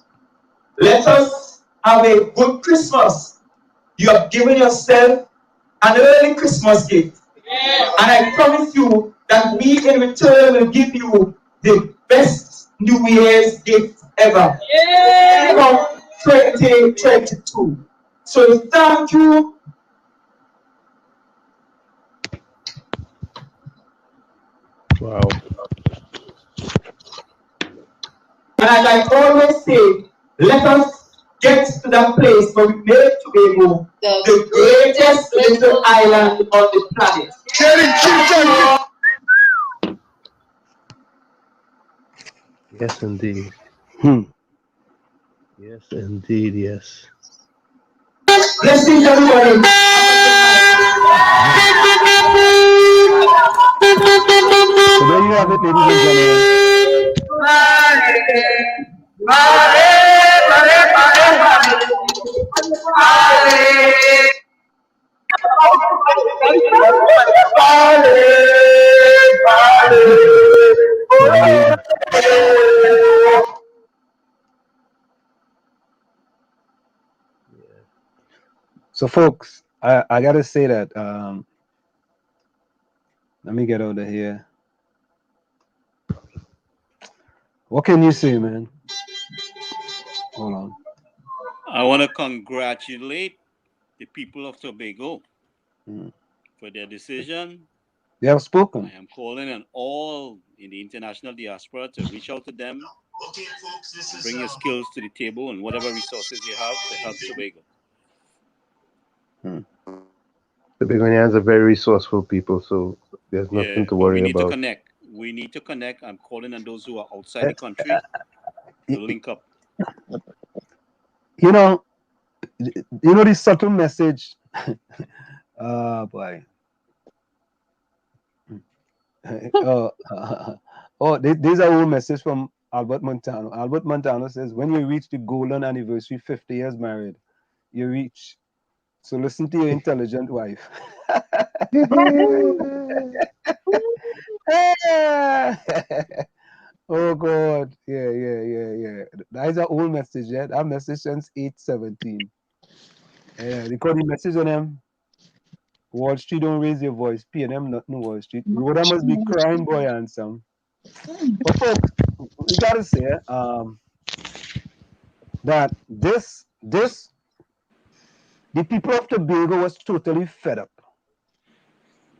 Let us have a good Christmas. You have given yourself an early Christmas gift. And I promise you that we in return will give you the best New Year's gift ever from 2022. So thank you. Wow. And as I always say, let us get to that place where we make Tobago the greatest little island on the planet. Yes, indeed. Yes, indeed, yes. Blessings, everybody. So there you have it, ladies and gentlemen. So folks, I gotta say that let me get out of here. What can you say, man? Hold on. I want to congratulate the people of Tobago for their decision. They have spoken. I am calling on all in the international diaspora to reach out to them, bring your skills to the table and whatever resources you have to help Tobago. The Begonians are very resourceful people, so there's Yeah, nothing to but we worry need to about. connect. We need to connect. I'm calling on those who are outside the country to link up. You know the subtle message. Boy. These are all message from Albert Montano. Albert Montano says, when you reach the golden anniversary, 50 years married, you reach. So listen to your intelligent wife. Oh God. Yeah. That is an old message, yeah. That message since 817. Yeah, they call the message on them. Wall Street don't raise your voice. P&M not no Wall Street. Rhoda must be crying, boy, handsome. But folks, we gotta say that the people of Tobago was totally fed up.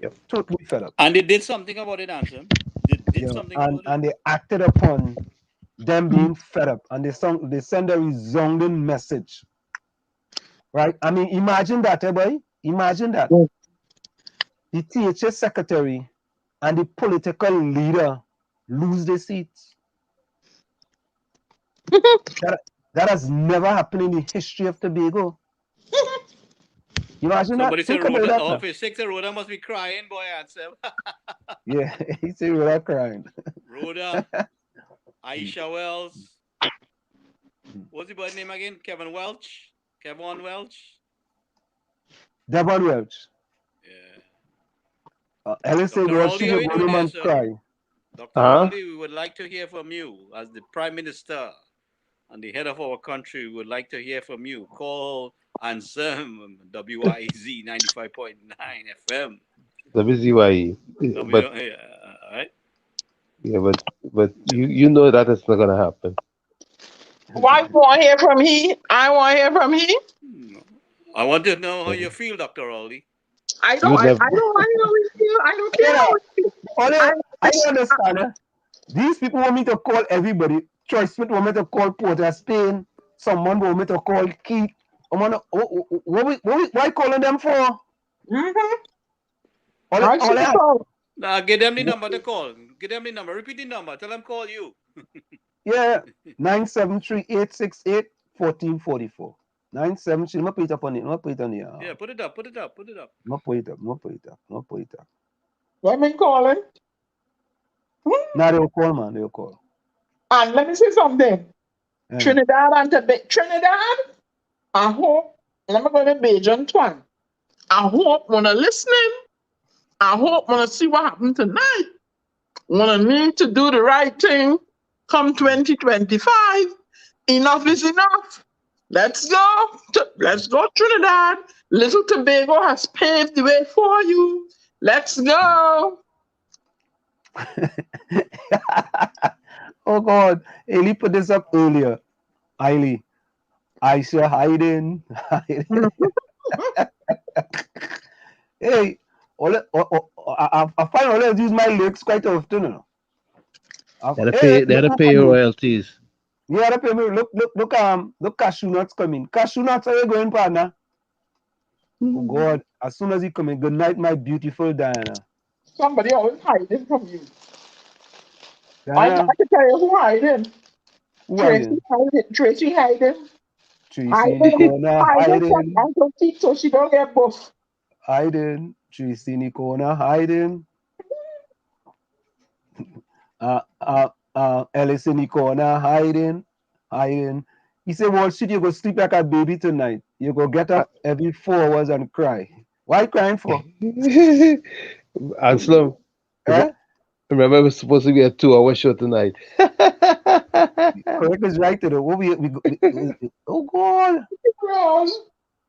Yep, totally fed up. And they did something about it, Ansem. They did something about it. And they acted upon them being fed up, and they send a resounding message. Right? I mean, imagine that, boy. Imagine that. The THS secretary and the political leader lose their seats. That has never happened in the history of Tobago. Imagine Somebody that. said Think about that. Office 6 Rhoda must be crying, boy, Ansem. Yeah, he said Rhoda crying. Rhoda, Aisha Wells. What's the boy's name again? Kevin Welch? Devon Welch? Yeah. Ellen said, well, she did one man cry. Dr. Aldi, we would like to hear from you as the Prime Minister and the head of our country. We would like to hear from you. Call Ansem, WIZ 95.9 FM. WZYE. But right? yeah, but you know that it's not gonna happen. Why want to hear from he? I want to hear from he. I want to know how you feel, Dr. Aldi. I don't care how you feel. I don't care how you feel. I understand. These people want me to call everybody. Choice Smith want me to call Porter Spain. Someone want me to call Keith. Why calling them for? Nah, give them the number to call. Give them the number. Repeat the number. Tell them call you. Yeah, 973-868-1444. 973. I'm gonna put it up on it. I'm gonna put it on here. Yeah, put it up. I'm gonna put it up. Let me call it. Now they'll call, man. They'll call. And let me say something. Yeah. Trinidad and Tobago. Trinidad, I hope, let me go to Beijing Twan. I hope when I'm listening, I hope when I see what happened tonight, when I need to do the right thing come 2025, enough is enough. Let's go. Let's go, Trinidad. Little Tobago has paved the way for you. Let's go. Oh God, Ailey put this up earlier. Ailey, Aisha hiding. Hey, I find all of use my lyrics quite often. You know? They had to pay royalties. Yeah, they pay me. Look, cashew nuts coming. Cashew nuts, are you going, partner? Oh God, as soon as he come in, good night, my beautiful Diana. Somebody always hiding from you. I can tell you who hiding. Tracy hiding. Tracy hiding. Tracy in the corner hiding. I don't think so. She don't get buff. Hiding. Tracy in the corner hiding. Ellis in the corner hiding. He said, Wall Street, you go sleep like a baby tonight. You go get up every 4 hours and cry. Why you crying for? Ansel, remember it was supposed to be a 2-hour show tonight. Correct is right though. Oh God.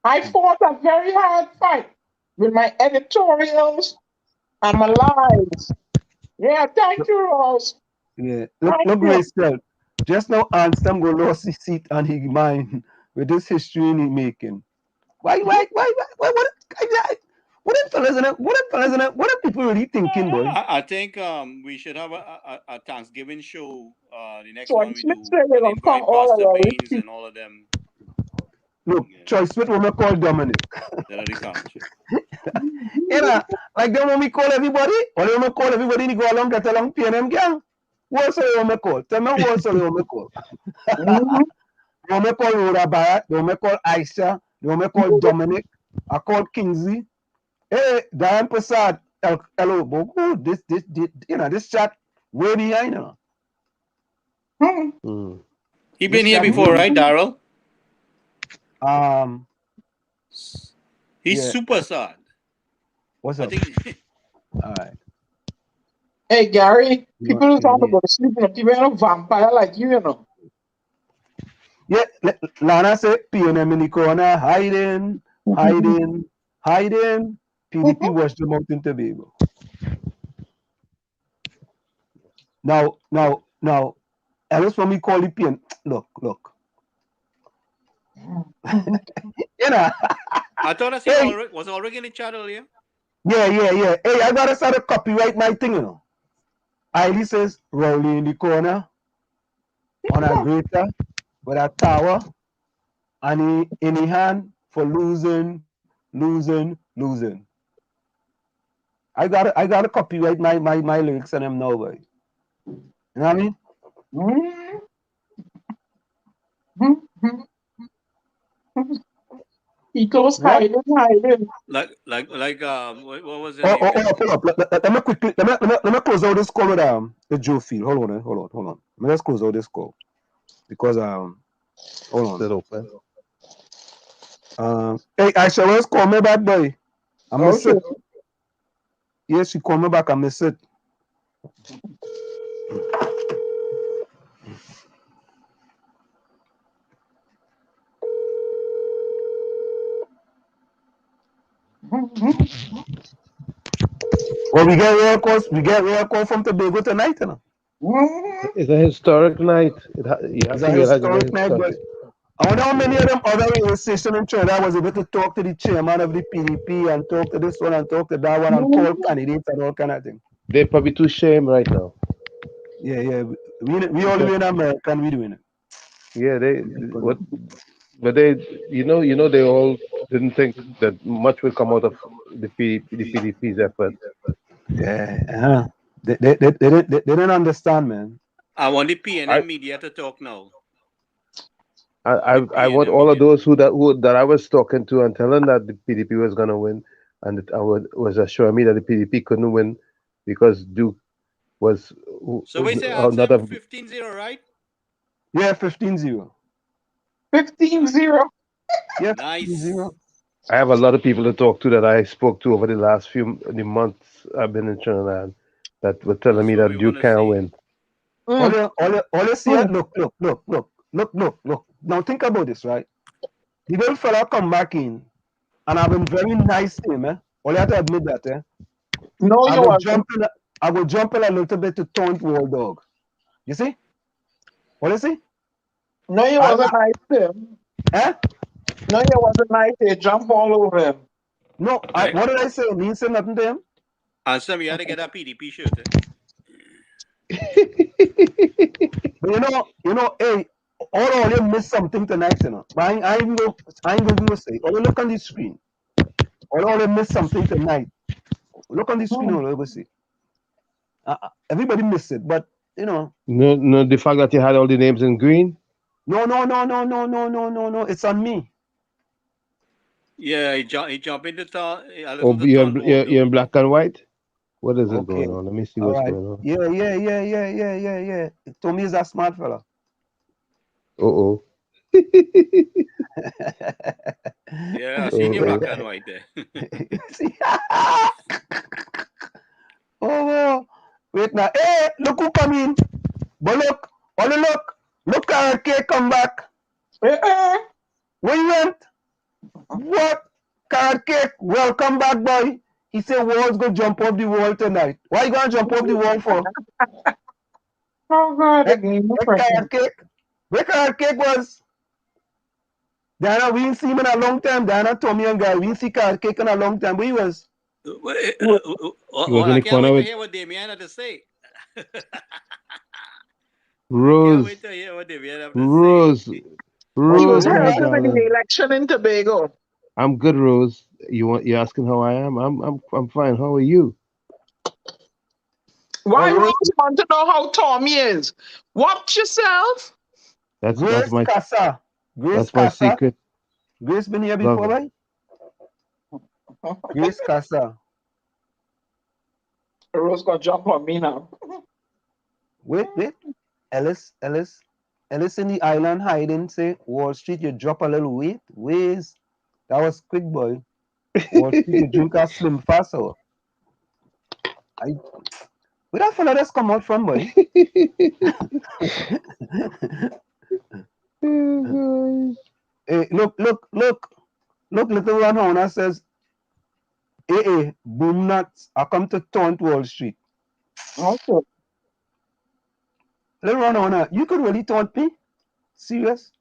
I fought a very hard fight with my editorials and my lives. Yeah, thank you, Rose. Yeah. Look, Grayskull. Just now Ansem go lost his seat and his mind with this history he making. Why what are people really thinking, boy? I think we should have a Thanksgiving show. The next one we do. And invite Pastor Baines and all of them. Look, Choice Smith will not call Dominic. You know, like they want me call everybody, or they want me call everybody and go along, get along, PNM gang. What's the want me call? Tell me what's the want me call? They want me call Rhoda Barrett, they want me call Aisha, they want me call Dominic, I call Kingsley. Hey, Diane Prasad, hello, Bogo, this, you know, this chat way behind her. He been here before, right, Daryl? He's Yeah. super sad. What's up? All right. Hey, Gary, people who talk about sleeping up, even a vampire like you know. Yeah, Lana said PNM in the corner, hiding. PDP watch them out in Tobago. Now, Alice for me call the PN. Look. You know. I thought I said was already in the chat earlier. Yeah. Hey, I gotta start a copyright my thing, you know. Eiley says Rowley in the corner on a grater with a tower and he in the hand for losing. I gotta copyright my lyrics and them now, boy. You know what I mean? He goes hiding. Like what was it? Hold up. Let me quickly let me close out this call with Joe Field. Hold on. Let me just close out this call because hold on. Still open. Hey, Aisha, let's call me back, boy. I miss it. Yes, she called me back. I miss it. Well, we get real calls from Tobago tonight, you know. It's a historic night. You have It's to a realize historic night, but I wonder how many of them other radio stations in Trinidad was able to talk to the chairman of the PDP and talk to this one and talk to that one and call candidates and all kind of thing. They're probably too shame right now. Yeah. We all live in America and we doing it. Yeah, but they, you know, they all didn't think that much would come out of the PDP's effort. Yeah, they didn't understand, man. I want the PNM media to talk now. I want all of those who that I was talking to and telling that the PDP was gonna win, and that I was assuring me that the PDP couldn't win because Duke was So we say not a 15-0, right? Yeah, 15-0. 15-0. Yeah, nice. 15-0. I have a lot of people to talk to that I spoke to over the last the months I've been in Trinidad that were telling me that Duke can't win. All you see, look. Now think about this, right? The little fella come back in and I've been very nice to him, eh? All you have to admit that, eh? No, I will jump in a little bit to taunt Wall Dog. You see? What you see? No, you wasn't nice to him. Eh? No, you wasn't nice to him. Jump all over him. No, what did I say? Me didn't say nothing to him. And some you had to get a PDP shirt. But you know, hey, all you missed something tonight, you know. But I ain't going to say. All you look on the screen. All you missed something tonight. Look on the screen, all you see. Everybody missed it, but you know. No, the fact that you had all the names in green. No. It's on me. Yeah, he jump into town. You're in black and white. What is it going on? Let me see what's going on. Yeah. Tommy is a smart fella. Oh. Yeah, I see you black and white there. Oh, wait now. Hey, look who come in. But look, Carrot Cake come back. Where you went? What? Carrot Cake, welcome back, boy. He said Wall's gonna jump off the wall tonight. Why you gonna jump off the wall for? Oh God, Where Carrot Cake was? Diana, we didn't see him in a long time. Diana, Tommy and Guy, we didn't see Carrot Cake in a long time. Where he was? I can't wait to hear what Damian had to say. Rose. I can't wait to hear what Damian had to say. He was my hiding in darling. the election in Tobago. I'm good, Rose. You're asking how I am? I'm fine. How are you? Why Rose want to know how Tommy is? Watch yourself. That's Grace my Casa. Grace that's my Casa. secret. Grace been here Love before, it. right? Grace Casa. Rose gonna jump on me now. Wait. Ellis in the island hiding, say, Wall Street, you drop a little weight. Ways. That was quick, boy. Wall Street, you drink a slim fast. Where that fella just come out from, boy? Hey, look, little Ron Horner says, boom nuts, I come to taunt Wall Street. Okay. Little Ron Horner, you could really taunt me? Serious?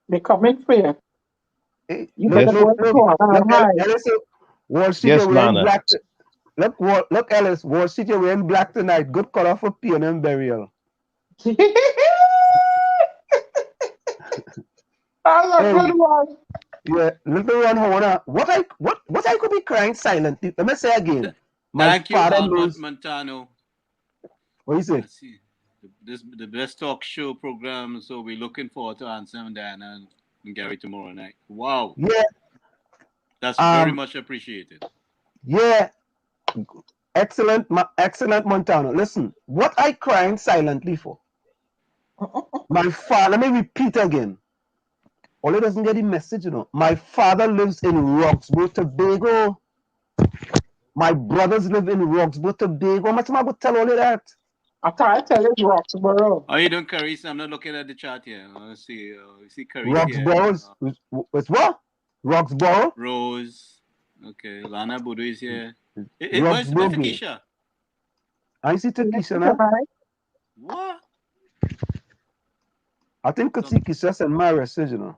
They coming for you. Hey, You look, better go and hide. Ellis, Wall Street, Yes, you're wearing Lana. black. Look, Ellis, Wall Street, you're wearing black tonight. Good color for PNM burial. That's a good one. Yeah, little Ron Horner, what I could be crying silently. Let me say again. My Thank you, father Albert knows. Montano. What you say? The best talk show program, so we're looking forward to answering Diana and Gary tomorrow night. Wow. Yeah. That's very much appreciated. Yeah. Excellent, Montano. Listen, what I crying silently for? My father, let me repeat again. Ole doesn't get the message, you know. My father lives in Roxborough, Tobago. My brothers live in Roxborough, Tobago. How much am I going to tell all of that? I can't tell it's Roxborough. How you doing, Carissa? I'm not looking at the chat here. I see Carissa Roxborough is what? Roxborough? Rose. Okay. Lana Budu is here. Where's Roxborough. Takesha? I see Takesha now. What? I think Takesha sent my message, you know.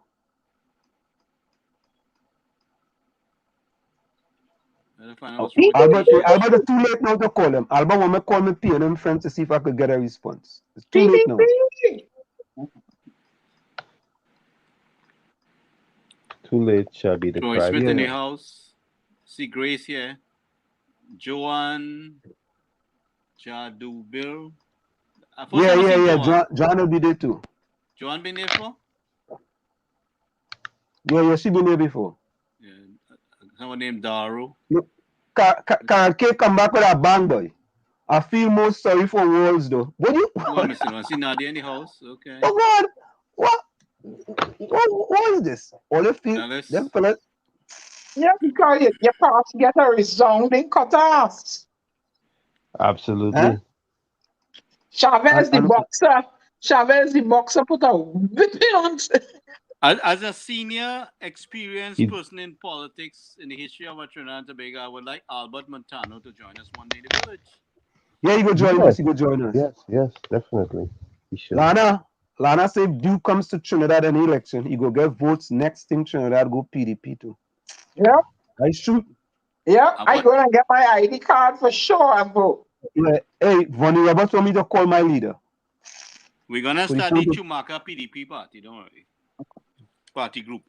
Albert, it's too late now to call him. Albert want me to call my PNM friends to see if I could get a response. It's too late now. Too late shall be the Troy cry. Smith in the house. See Grace here. Joanne. Jadu Bill. Yeah. John will be there too. Joanne been there for? Yeah, she been there before. Someone named Daru. Carl K come back with a bang, boy. I feel more sorry for Walls though. What do you? I see Nadia in the house. Okay. Oh God, what is this? All the feel them fellas. Yeah, because your parts get a resounding cut off. Absolutely. Huh? Chavez the boxer put a whipping on. As a senior, experienced person in politics in the history of Trinidad and Tobago, I would like Albert Montano to join us one day in the village. Yeah, he go join us. He go join us. Yes, definitely. He should. Lana say if Duke comes to Trinidad in the election, he go get votes. Next thing Trinidad go PDP too. Yeah. I shoot. Yeah, I go and get my ID card for sure and vote. Yeah. Hey, Vonnie Roberts want me to call my leader. We're gonna start the Chumaka PDP party, don't worry. Party group.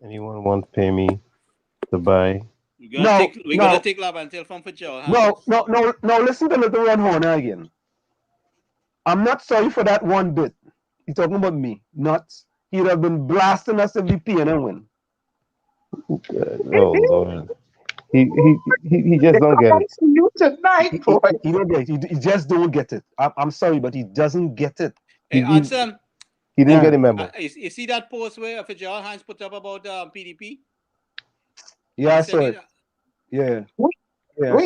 Anyone want to pay me to buy? We're gonna take Labantel from Fitzgerald. No, listen to little Ron Horner again. I'm not sorry for that one bit. He's talking about me. Nuts. He'd have been blasting us if the PNM win. Oh Lord. He just don't get it. You tonight, boy. He don't get it. He just don't get it. I'm sorry, but he doesn't get it. Hey, Anselm. He didn't get a memo. You see that post where Fitzgerald Hans put up about PDP? Yeah, I saw it. Yeah. What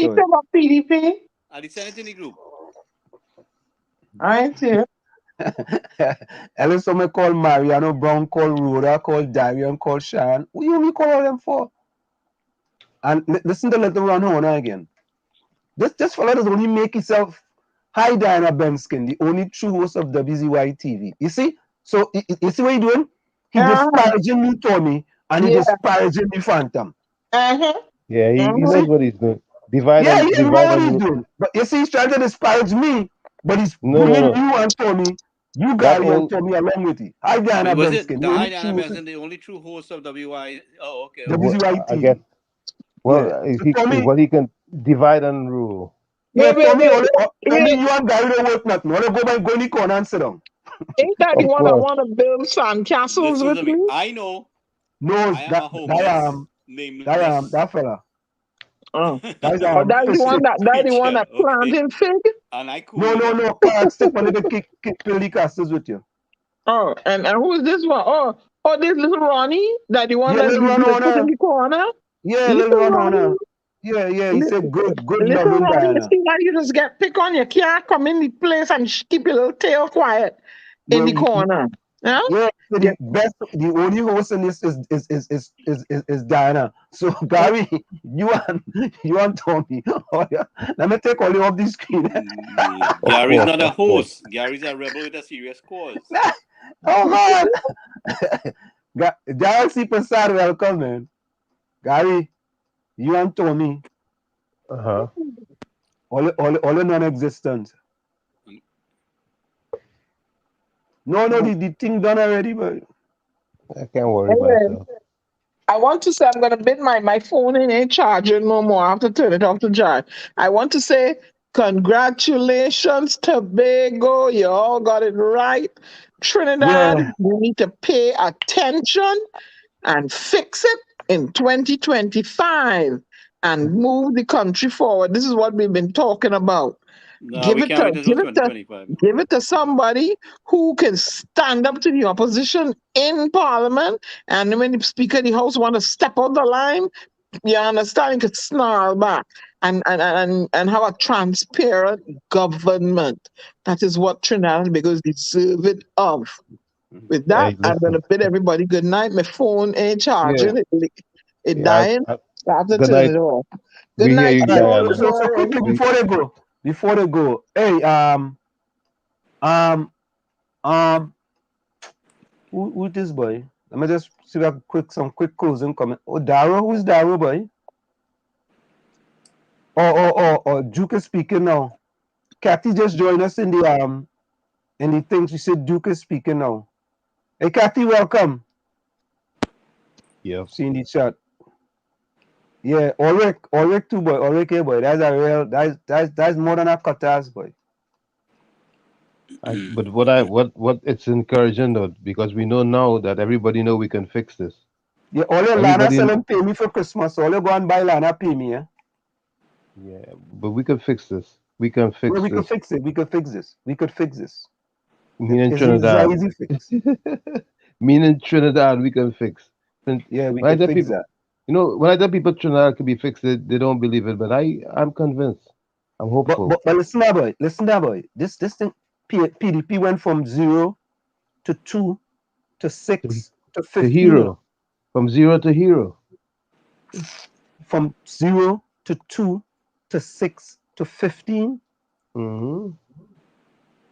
you say about PDP? I sent it in the group. I ain't see it. Ellis someone call Mariano Brown, call Rhoda, call Darian, call Sharon. What you call all them for? And listen to little Ron Horner again. This fellow does only make himself. Hi, Diana Benskin, the only true host of WZY TV. You see? So you see what he's doing? He disparaging me, Tommy, and he disparaging me, Phantom. Yeah, he knows what he's doing. He knows what he's doing. But you see, he's trying to disparage me, but he's bringing you and Tommy You, That Gary, and old Tommy along with it. Hi, Diana Was it Benskin. the You High only Diana true Benson, the only true host of WI? Oh, okay, okay. I WZYT. guess. Well, Yeah. So he Tommy, what he can divide and rule. yeah, Tommy, Tommy, Ain't, you and Gary don't work nothing. Wanna go in the corner and sit down. ain't that the Of one that course. want to build sand castles Listen with to me. me? I know No, I am a homeless, nameless. that fella. Oh. That's Or that's the fish one stick. that the one preacher, that okay? planting fig? And I cool No, with no, that. no. Carrot stick for little kick Billy castles with you. Oh, and who is this one? Oh, this little Ronnie, that the one Yeah, that little you run on put in her. the corner. Yeah, little Little run on Ronnie, her. Yeah. He said good little loving Ronnie, you Diana. see that you just get pick on, you can't come in the place and keep your little tail quiet in Well, the corner. Yeah? yeah, so Yeah. the only host in this is Diana. So Gary, you and Tommy. Oh, yeah. Let me take all you off the screen. Of Gary's course, not a of course. host. Gary's a rebel with a serious cause. Oh God. Diana Superstar, welcome, man. Gary, you and Tommy. Uh-huh. All non-existent. No, the thing done already, but I can't worry Anyway, myself. I want to say I'm going to bid my phone in ain't charging no more. I have to turn it off to charge. I want to say congratulations, Tobago. You all got it right. Trinidad, yeah. you need to pay attention and fix it in 2025 and move the country forward. This is what we've been talking about. No, we can't wait until 2025. Give it to somebody who can stand up to the opposition in Parliament. And when the Speaker of the House want to step out the line, you understand, you can snarl back and have a transparent government. That is what Trinidad and Tobago is deserving of. With that, Hey, I'm going listen. to bid everybody good night. My phone ain't Yeah. charging. It Yeah. dying. I have to Good turn night. it off. Good We hear night you, to you all. Diana. So quickly before they go, hey, who this boy? Let me just see that some quick closing comment. Oh, Daro, who's Daro, boy? Oh, Duke is speaking now. Kathy just joined us in the thing. She said Duke is speaking now. Hey, Kathy, welcome. Yeah. See in the chat. Yeah, Ulrich too, boy. Ulrich, hey, boy. That's more than a cutters, boy. But what it's encouraging though, because we know now that everybody know we can fix this. Yeah, all your Lana Everybody, selling pay me for Christmas. All you go and buy Lana pay me, yeah? yeah, but we can fix this. We can Well, fix we could this. fix it. We could fix this. We could fix this. Me in It's an Trinidad. easy fix. Me in Trinidad, we can fix. Yeah, we When I could tell fix people, that. when I tell people Trinidad can be fixed, they don't believe it. But I'm convinced. I'm hopeful. But listen now, boy. Listen now, boy. This thing, PDP went from 0 to 2 to 6 to 15. hero. From 0 to hero. From 0 to 2 to 6 to 15. Mm-hmm.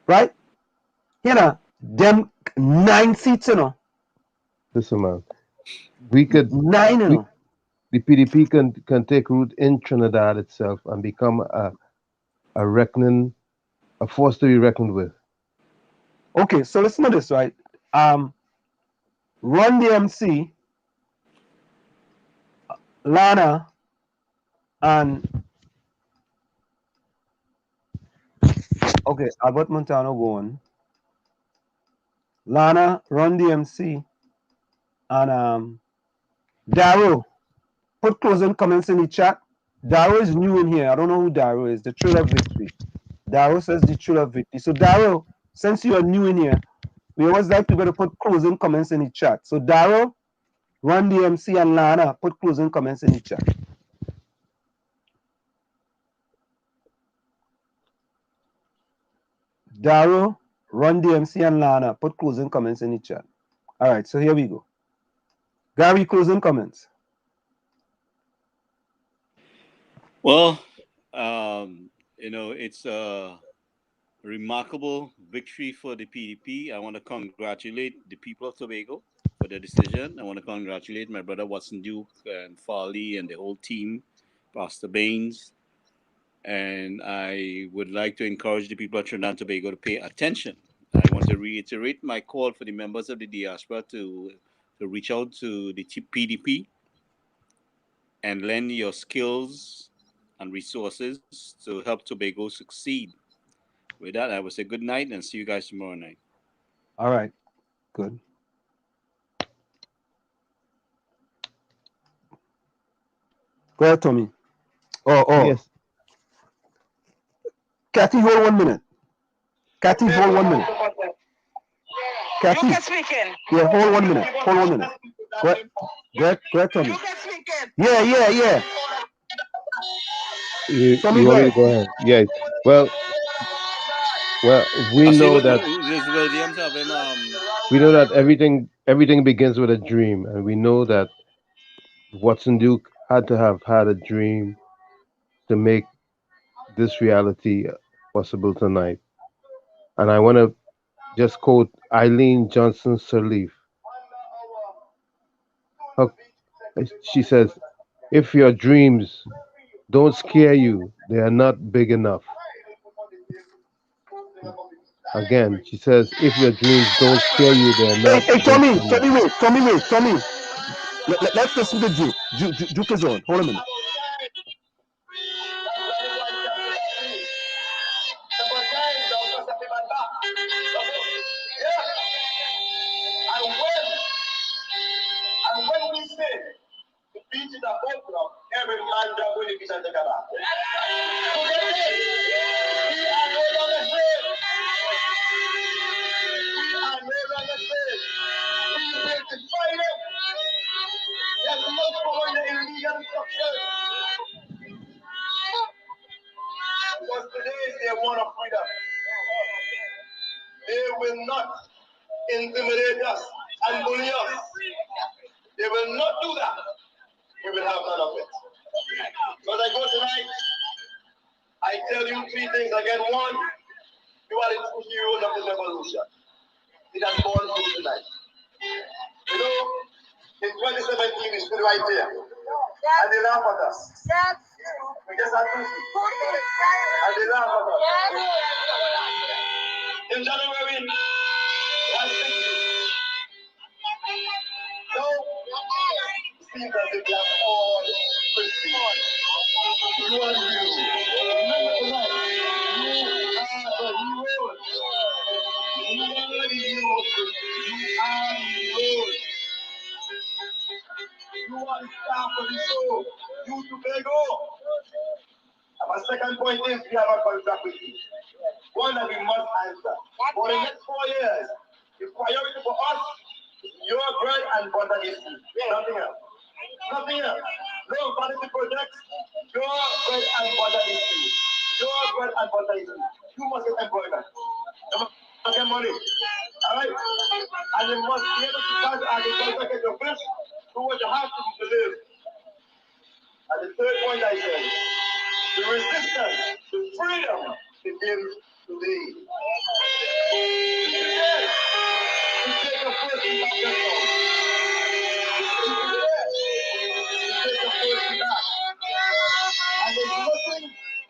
Right? You know, them 9 seats, you know. Listen, man. We could 9, you know. The PDP can take root in Trinidad itself and become a force to be reckoned with. Okay, so listen to this, right? Run DMC, Lana, and okay, Albert Montano going. Lana, Run DMC, and Darrow. Put closing comments in the chat. Darrow is new in here. I don't know who Darrow is. The Thrill of Victory. Darrow says the Thrill of Victory. So Darrow, since you are new in here, we always like people to put closing comments in the chat. So Darrow, Run DMC, and Lana, put closing comments in the chat. Darrow, Run DMC, and Lana, put closing comments in the chat. All right, so here we go. Gary, closing comments. Well, it's a remarkable victory for the PDP. I want to congratulate the people of Tobago for their decision. I want to congratulate my brother Watson Duke and Farley and the whole team, Pastor Baines. And I would like to encourage the people of Trinidad and Tobago to pay attention I want to reiterate my call for the members of the diaspora to reach out to the PDP and lend your skills and resources to help Tobago succeed. With that, I will say good night and see you guys tomorrow night. All right. Good. Go ahead, Tommy. Oh. Yes. Kathy, hold 1 minute. Kathy, hold 1 minute. Kathy. You can speak in. Yeah, hold 1 minute. Hold 1 minute. Go ahead, Tommy. You can speak in. Yeah. You want me to go ahead? Yes. Well, we know that Williams have him. everything begins with a dream, and we know that Watson Duke had to have had a dream to make this reality possible tonight. And I want to just quote Eileen Johnson Sirleaf. She says, "If your dreams don't scare you, they are not big enough." Again, she says, "If your dreams don't scare you, they are not Hey, big Tommy, enough." Tommy. Let's listen to Duke. Duke is on. Hold a minute. And when we say the beach is a boat club, every man that will be at the gala. Today, we are no longer slaves. We are no longer slaves. We will destroy them. There's no more the illegal structure. Because today they want a freedom. They will not intimidate us and bully us. They will not do that. We will have none of it. So as I go tonight, I tell you three things again. One, you are the true heroes of this revolution. It has gone through tonight. You know, in 2017, we stood right there. And they laugh at us. We just had to see. And they laugh at us. In January, last 6 weeks. So, it seems as if they have all Christians. You are you. Remember tonight, you are the heroes. You are the heroes. You are heroes. You are the staff of the show. You Tobago. And my second point is we have a contract with you. One that we must answer. For the next 4 years, the priority for us is your bread and butter issue. Nothing else. Nothing else. No vanity projects. Your bread and butter issue. Your bread and butter issue. You must get employment. You must get money. Alright? And you must be able to start agriculture, get your fish, do what you have to live. And the third point I said, the resistance to freedom begins today. Today, to take a first step back. Take a first step back. And there's nothing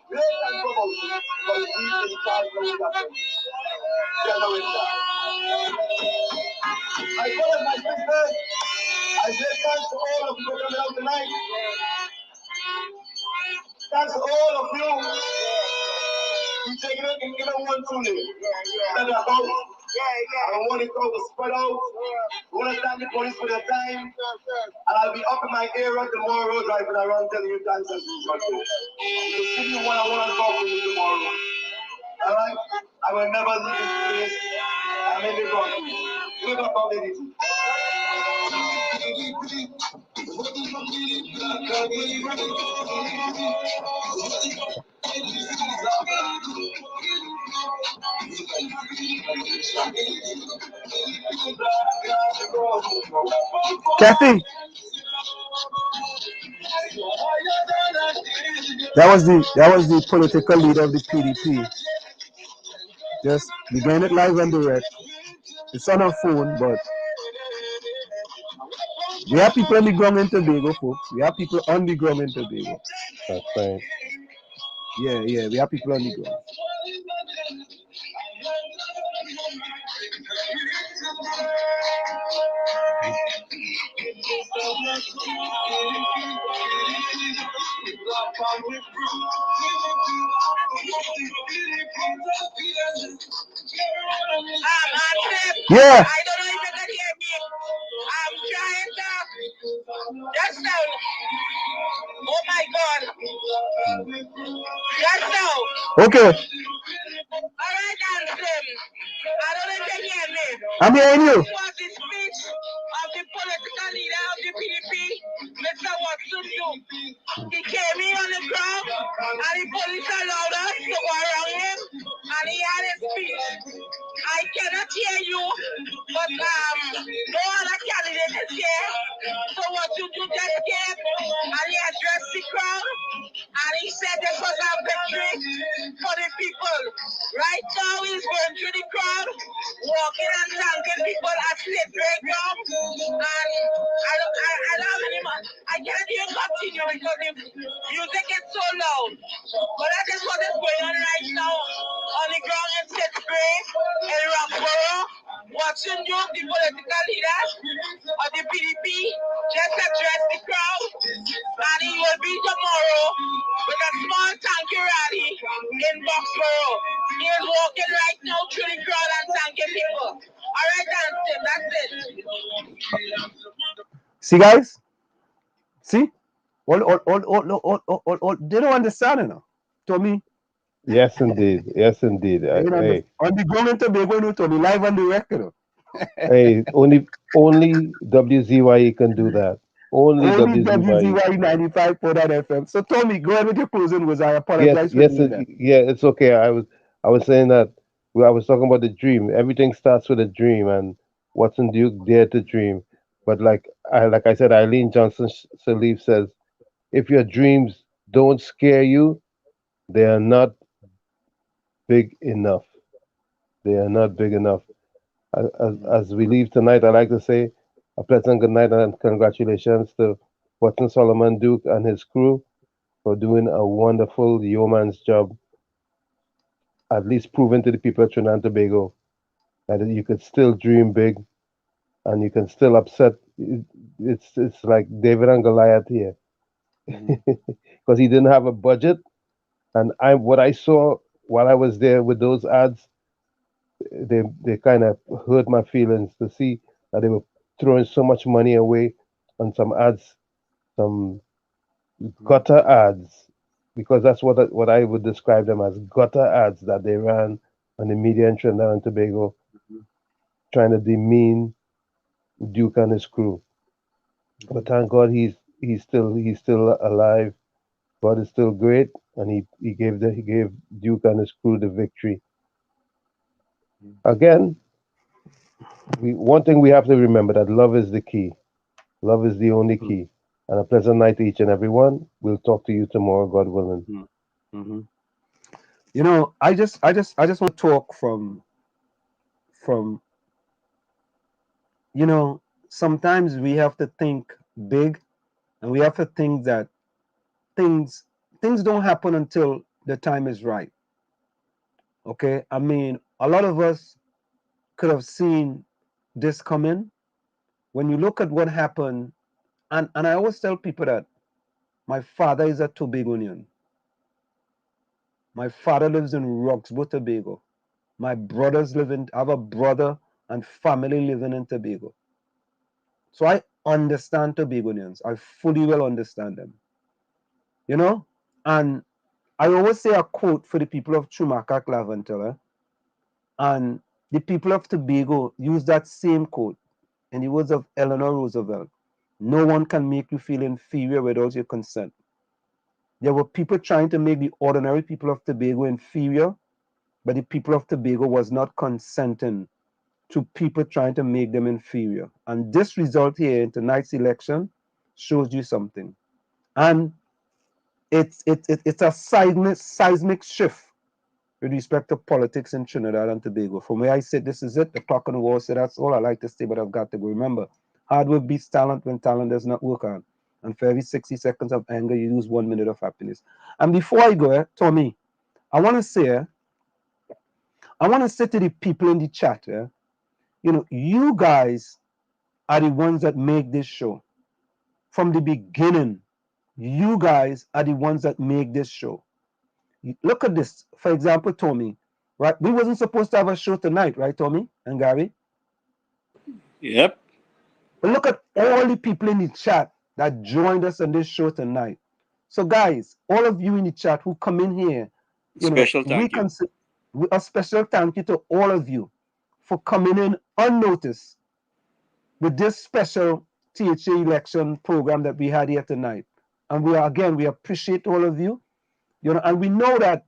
great and promoting but we in charge of the government. My brothers, my sisters, I say thanks to all of you for coming out tonight. Thanks to all of you. You take it and give it one truly. Let it out. I want it all to spread out. I want to thank the police for their time. And I'll be up in my area tomorrow driving around telling you thanks as usual. So give me one I want to talk to you tomorrow. Alright? I will never leave this place. I'm in the country. Give up on ladies. Kathy. That was the political leader of the PDP. Just began it live and direct. It's on her phone, but we have people on the ground in Tobago, folks. We have people on the ground in Tobago. That's right. Yeah, we have people on the ground. Yeah. I don't know if you can hear me. I'm trying to just now. Oh my God. Just now. Okay. All right, and I don't know if you can hear me. I'm hearing you. This was the speech of the political leader of the PDP, Mr. Watson Duke. He came in on the ground, and the police allowed us to go around him, and he had a speech. I cannot hear you, but no other candidate is here. So what you do just came, and he addressed the crowd, and he said this was a victory for the people. Right now, he's going through the crowd, walking and thanking people at State Playground, and I don't have any man. I can't even continue because the music is so loud. But that is what is going on right now on the ground in State Grave, in Roxborough, watching you, the political leaders of the PDP, just address the crowd, and he will be tomorrow with a small thank you rally in Boxborough. He is walking right now through the crowd and thanking people. All right, that's it. See, guys? See? All, they don't understand it now. Tommy. Yes, indeed. Yes, indeed. Hey, On the ground in Tobago, no, Tommy, live on the record. hey, only WZYE can do that. Only WZYE. WZY 95.9 FM. So, Tommy, go ahead with your closing words. I Yes, apologize for yes, doing that. yeah, it's okay. I was saying that I was talking about the dream. Everything starts with a dream, and Watson Duke dared to dream. But like I said, Eileen Johnson Sirleaf says, if your dreams don't scare you, they are not big enough. They are not big enough. As we leave tonight, I'd like to say a pleasant good night and congratulations to Watson Solomon Duke and his crew for doing a wonderful yeoman's job, at least proving to the people of Trinidad and Tobago that you could still dream big and you can still upset. It's like David and Goliath here, because he didn't have a budget. And what I saw while I was there with those ads, they kind of hurt my feelings to see that they were throwing so much money away on some ads, some gutter ads, because that's what I would describe them as, gutter ads that they ran on the media in Trinidad and Tobago, trying to demean Duke and his crew. But thank God he's still alive. God is still great, and he gave Duke and his crew the victory. Again, one thing we have to remember, that love is the key. Love is the only key. And a pleasant night to each and every one. We'll talk to you tomorrow, God willing. You know, I just want to talk from you know, sometimes we have to think big, and we have to think that things don't happen until the time is right. Okay, I mean, a lot of us could have seen this coming. When you look at what happened, and I always tell people that my father is a Tobagonian. My father lives in Roxborough, Tobago. My brothers I have a brother and family living in Tobago. So I understand Tobagonians. I fully well understand them. You know? And I always say a quote for the people of Chumaka, Claventilla, and the people of Tobago use that same quote in the words of Eleanor Roosevelt. No one can make you feel inferior without your consent. There were people trying to make the ordinary people of Tobago inferior, but the people of Tobago was not consenting to people trying to make them inferior. And this result here in tonight's election shows you something. And it's a seismic shift with respect to politics in Trinidad and Tobago. From where I sit, this is it. The clock on the wall said that's all I like to say, but I've got to go. Remember, hard work beats talent when talent does not work on. And for every 60 seconds of anger, you lose 1 minute of happiness. And before I go, Tommy, I want to say to the people in the chat, you know, you guys are the ones that make this show. from the beginning, you guys are the ones that make this show. Look at this. For example, Tommy, right? We wasn't supposed to have a show tonight, right, Tommy and Gary? Yep. But look at all the people in the chat that joined us on this show tonight. So, guys, all of you in the chat who come in here, Special thank you. A special thank you to all of you for coming in unnoticed with this special THA election program that we had here tonight. And we appreciate all of you, and we know that,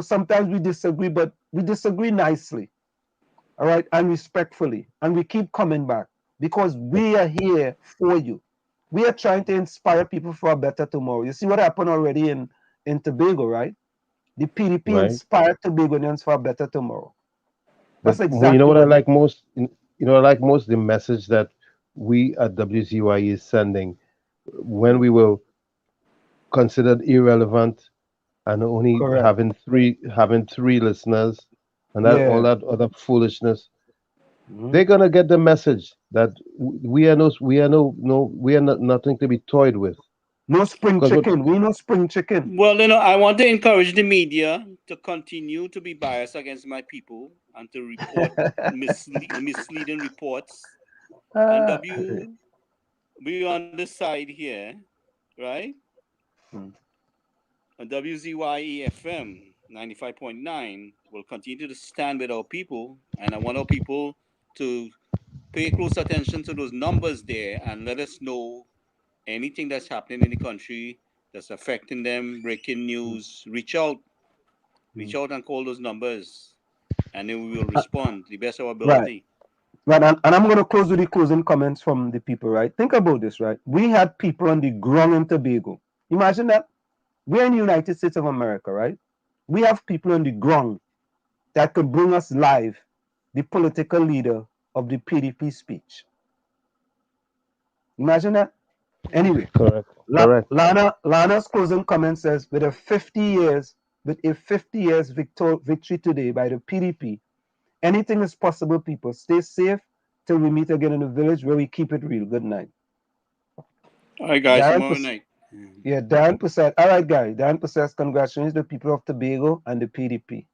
sometimes we disagree, but we disagree nicely, all right, and respectfully, and we keep coming back because we are here for you. We are trying to inspire people for a better tomorrow. You see what happened already in Tobago, right? The PDP inspired Tobagonians for a better tomorrow. That's But exactly you know what I what like most? I like most the message that we at WZYE is sending when we were considered irrelevant and only having three listeners and that all that other foolishness. They're gonna get the message that we are nothing to be toyed with. No spring chicken. We no spring chicken. Well, I want to encourage the media to continue to be biased against my people and to report misleading reports. And we on this side here, right? And WZYE FM 95.9 will continue to stand with our people, and I want our people to pay close attention to those numbers there and let us know anything that's happening in the country that's affecting them, breaking news. Reach out and call those numbers, and then we will respond to the best of our ability. Right, and I'm going to close with the closing comments from the people, right? Think about this, right? We had people on the ground in Tobago. Imagine that. We're in the United States of America, right? We have people on the ground that could bring us live the political leader of the PDP speech. Imagine that. Anyway, correct. Lana's closing comment says, with a 50 years victory today by the PDP, anything is possible, people. Stay safe till we meet again in the village where we keep it real. Good night. All right, guys. Tomorrow night. Yeah, Darren Pusat. All right, guys. Darren Pusat, congratulations to the people of Tobago and the PDP.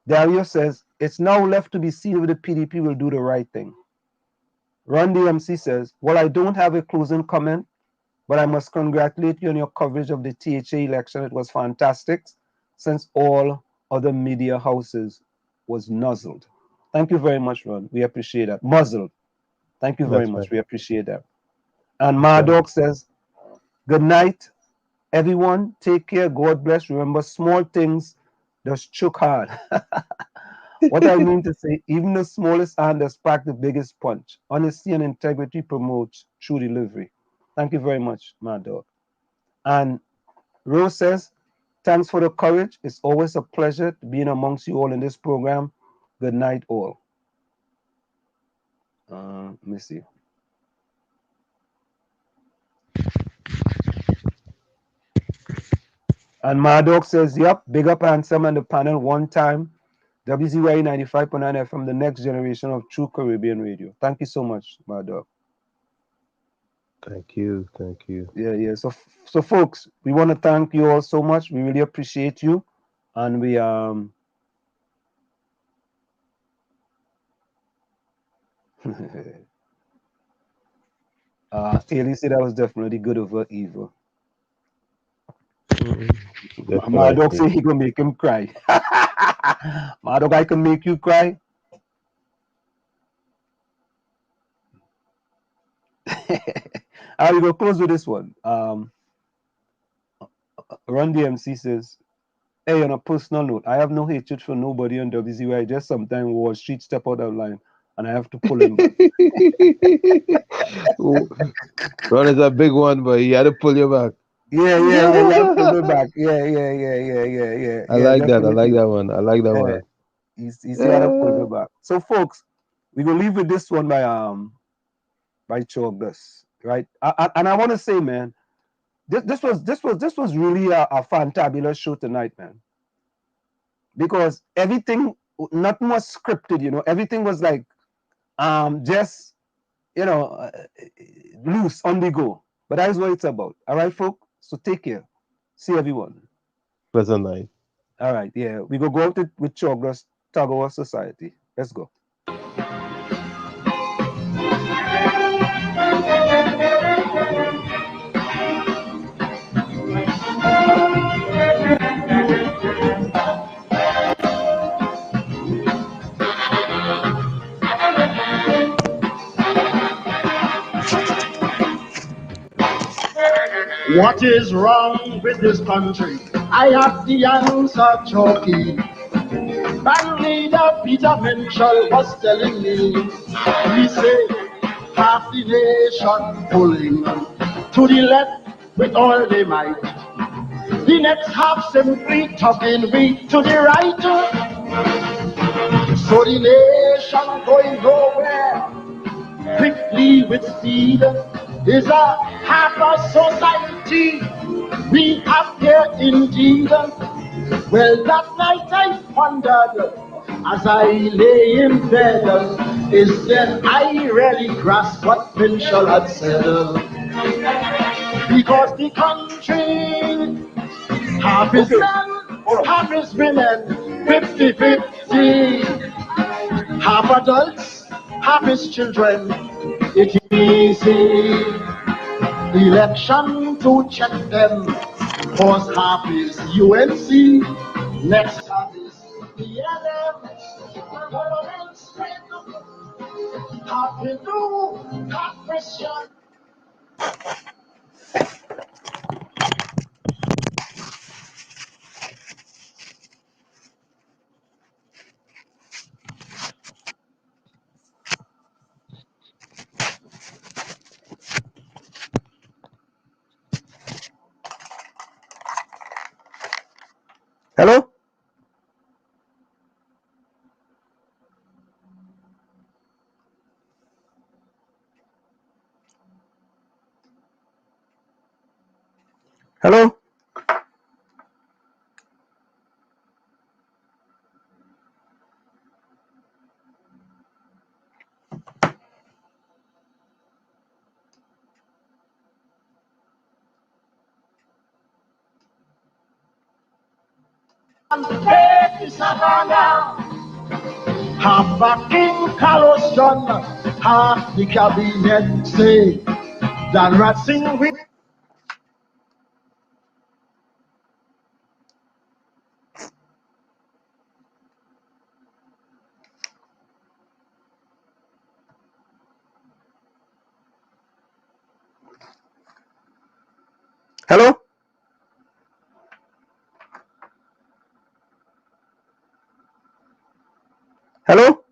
Dario says, it's now left to be seen if the PDP will do the right thing. Ron DMC says, well, I don't have a closing comment, but I must congratulate you on your coverage of the THA election. It was fantastic since all other media houses was nuzzled. Thank you very much, Ron. We appreciate that. Muzzled. Thank you very much. We appreciate that. And Mardog says, good night, everyone. Take care. God bless. Remember, small things just choke hard. What I mean to say, even the smallest hand has packed the biggest punch. Honesty and integrity promotes true delivery. Thank you very much, Mardog. And Rose says, thanks for the courage. It's always a pleasure being amongst you all in this program. Good night, all. Let me see. And Mardog says, yep, big up Handsome and the panel one time. WZYE 95.9 FM, the next generation of true Caribbean radio. Thank you so much, Mardog. Thank you. Yeah. So folks, we want to thank you all so much. We really appreciate you. And we Haley said that was definitely good over evil. My dog say he gonna make him cry. My dog, I can make you cry. I will go close with this one. Run DMC says, hey, on a personal note, I have no hatred for nobody on WZY. Just sometimes Wall Street step out of line and I have to pull him back. Ron is a big one, but he had to pull you back. Yeah, you have to pull me back. Yeah. I like that one. He's had to pull me back. So folks, we're gonna leave with this one by Chogus, right? And I want to say, man, this was really a fantabulous show tonight, man. Because everything, nothing was scripted, everything was like just loose on the go. But that is what it's about. All right, folks? So take care. See everyone. Pleasant night. All right, yeah. We go out with Chogras, Tobago Society. Let's go. What is wrong with this country? I have the answer, Chucky. Band leader Peter Menchel was telling me, he said, half the nation pulling to the left with all they might. The next half simply talking we to the right. So the nation going nowhere quickly with speed is a half a society we have here indeed. Well, that night I wondered as I lay in bed, is then I really grasped what Pinchel had said. Because the country, half is men, half is women, 50-50. Half adults, half is children. It is election to check them. Cause half is UNC, next half is PLM. Government spread, half Hindu, half Christian. Hello? Hello? Half a King Carlos John, half the cabinet say, Dan Ratzing with. Hello? Hello?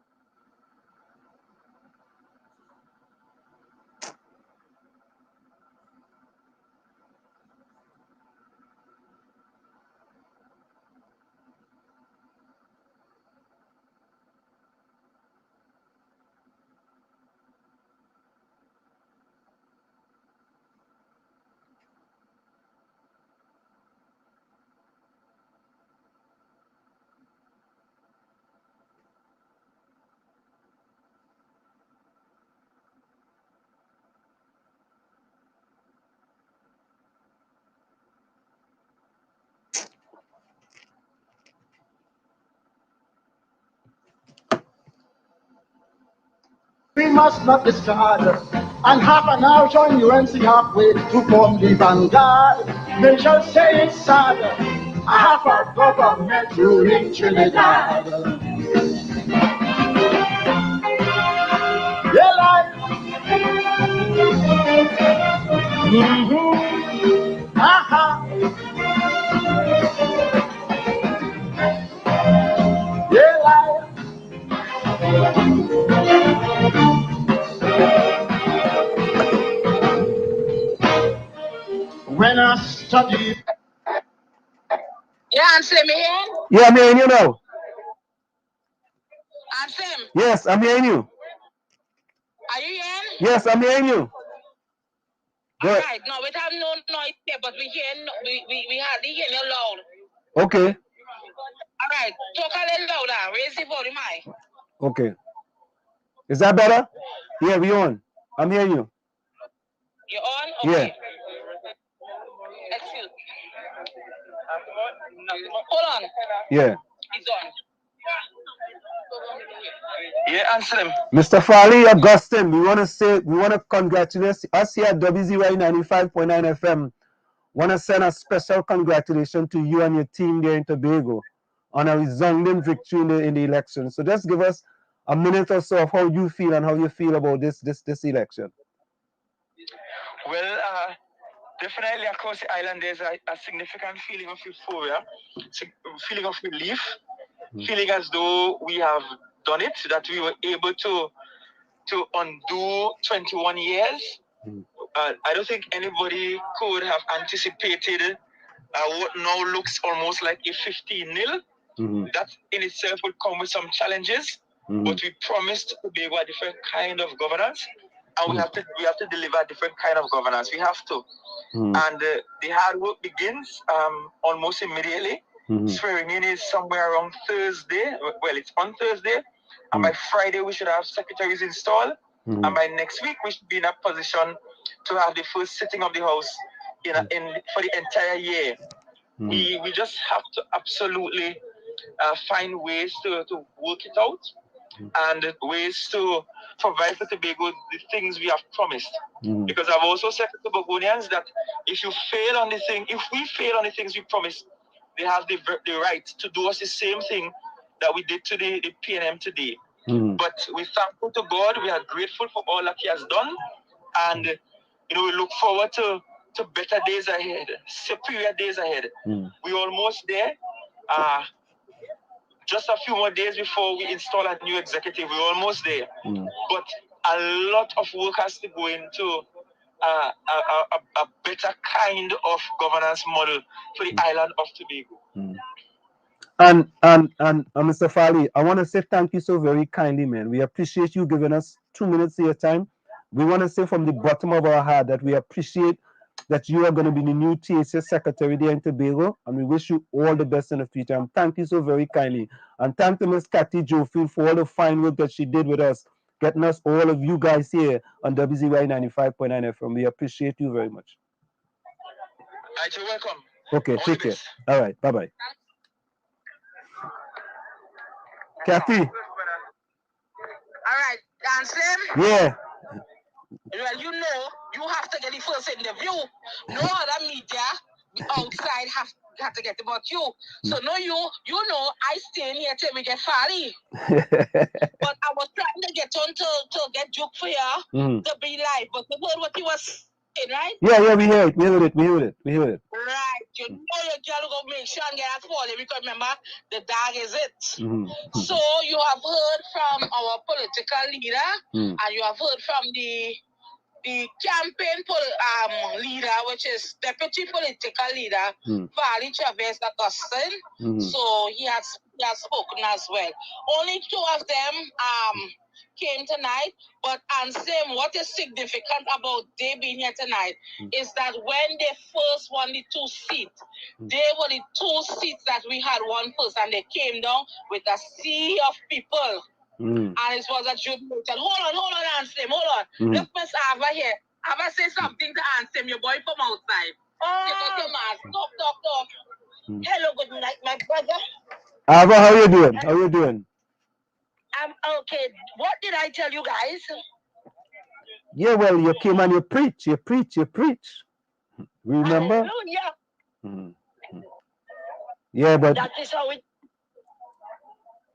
We must not discard and half an hour join UNC halfway to form the vanguard. They shall say it's sad, half a government ruling Trinidad. Yeah, like, aha. Yeah, like. When I study. Yeah, Ansem, me here? Yeah, I'm hearing you now. Ansem, Yes, I'm hearing you. are you here? Yes, I'm hearing you. Go ahead. Alright, no, we have no noise here, but we hear we hardly hear you loud. Okay. Alright, talk a little louder. Raise the volume high. Okay. Is that better? Yeah, we on. I'm hearing you. You're on? Yeah. Okay. Excuse. Hold on. Yeah. He's on. Yeah, answer him. Mr. Farley, Augustine, we want to congratulate us here at WZY 95.9 FM. Want to send a special congratulations to you and your team there in Tobago on a resounding victory in the election. So just give us a minute or so of how you feel and how you feel about this election. Well, definitely across the island there's a significant feeling of euphoria, feeling of relief, feeling as though we have done it, that we were able to undo 21 years. I don't think anybody could have anticipated what now looks almost like a 15-0. That in itself would come with some challenges, but we promised Tobago a different kind of governance, and we have to deliver a different kind of governance. We have to. And the hard work begins almost immediately. Swearing in is somewhere around Thursday. Well, it's on Thursday. And by Friday, we should have secretaries installed. And by next week, we should be in a position to have the first sitting of the House for the entire year. We just have to absolutely find ways to work it out and ways to provide for Tobago the things we have promised. Because I've also said to Tobagonians that if we fail on the things we promised, they have the right to do us the same thing that we did to the PNM today. But we're thankful to God. We are grateful for all that He has done, and we look forward to better days ahead, superior days ahead. We're almost there. Just a few more days before we install a new executive. We're almost there. But a lot of work has to go into a better kind of governance model for the island of Tobago. And Mr. Farley, I want to say thank you so very kindly, man. We appreciate you giving us 2 minutes of your time. We want to say from the bottom of our heart that we appreciate that you are going to be the new TSS secretary there in Tobago, and we wish you all the best in the future. And thank you so very kindly. And thank to Ms. Cathy Jofield for all the fine work that she did with us, getting us all of you guys here on WZY 95.9 FM. We appreciate you very much. You're welcome. Okay, take care. All right, bye-bye. Kathy. All right, Anselm? Yeah. Well, you have to get the first interview. No other media outside have to get about you. So no, I stay here till we get Farley. But I was trying to get on to get Duke for you to be live. But you heard what he was saying, right? Yeah, we heard it. Right. You gotta go make sure and get us Farley because remember, the dog is it. So you have heard from our political leader and you have heard from the campaign leader, which is deputy political leader, Farley Chavez Augustine. So he has spoken as well. Only 2 of them came tonight, but Anselm, what is significant about they being here tonight is that when they first won the 2 seats, they were the 2 seats that we had won first, and they came down with a sea of people. And it was a jubilation. Hold on, Anselm, hold on. Look, Miss Ava here. Ava say something to Anselm, your boy from outside. Take out your mask. Talk. Hello, good night, my brother. Ava, how you doing? I'm okay. What did I tell you guys? Yeah, well, you came and you preach. Remember? Hallelujah. Yeah, but that is how it.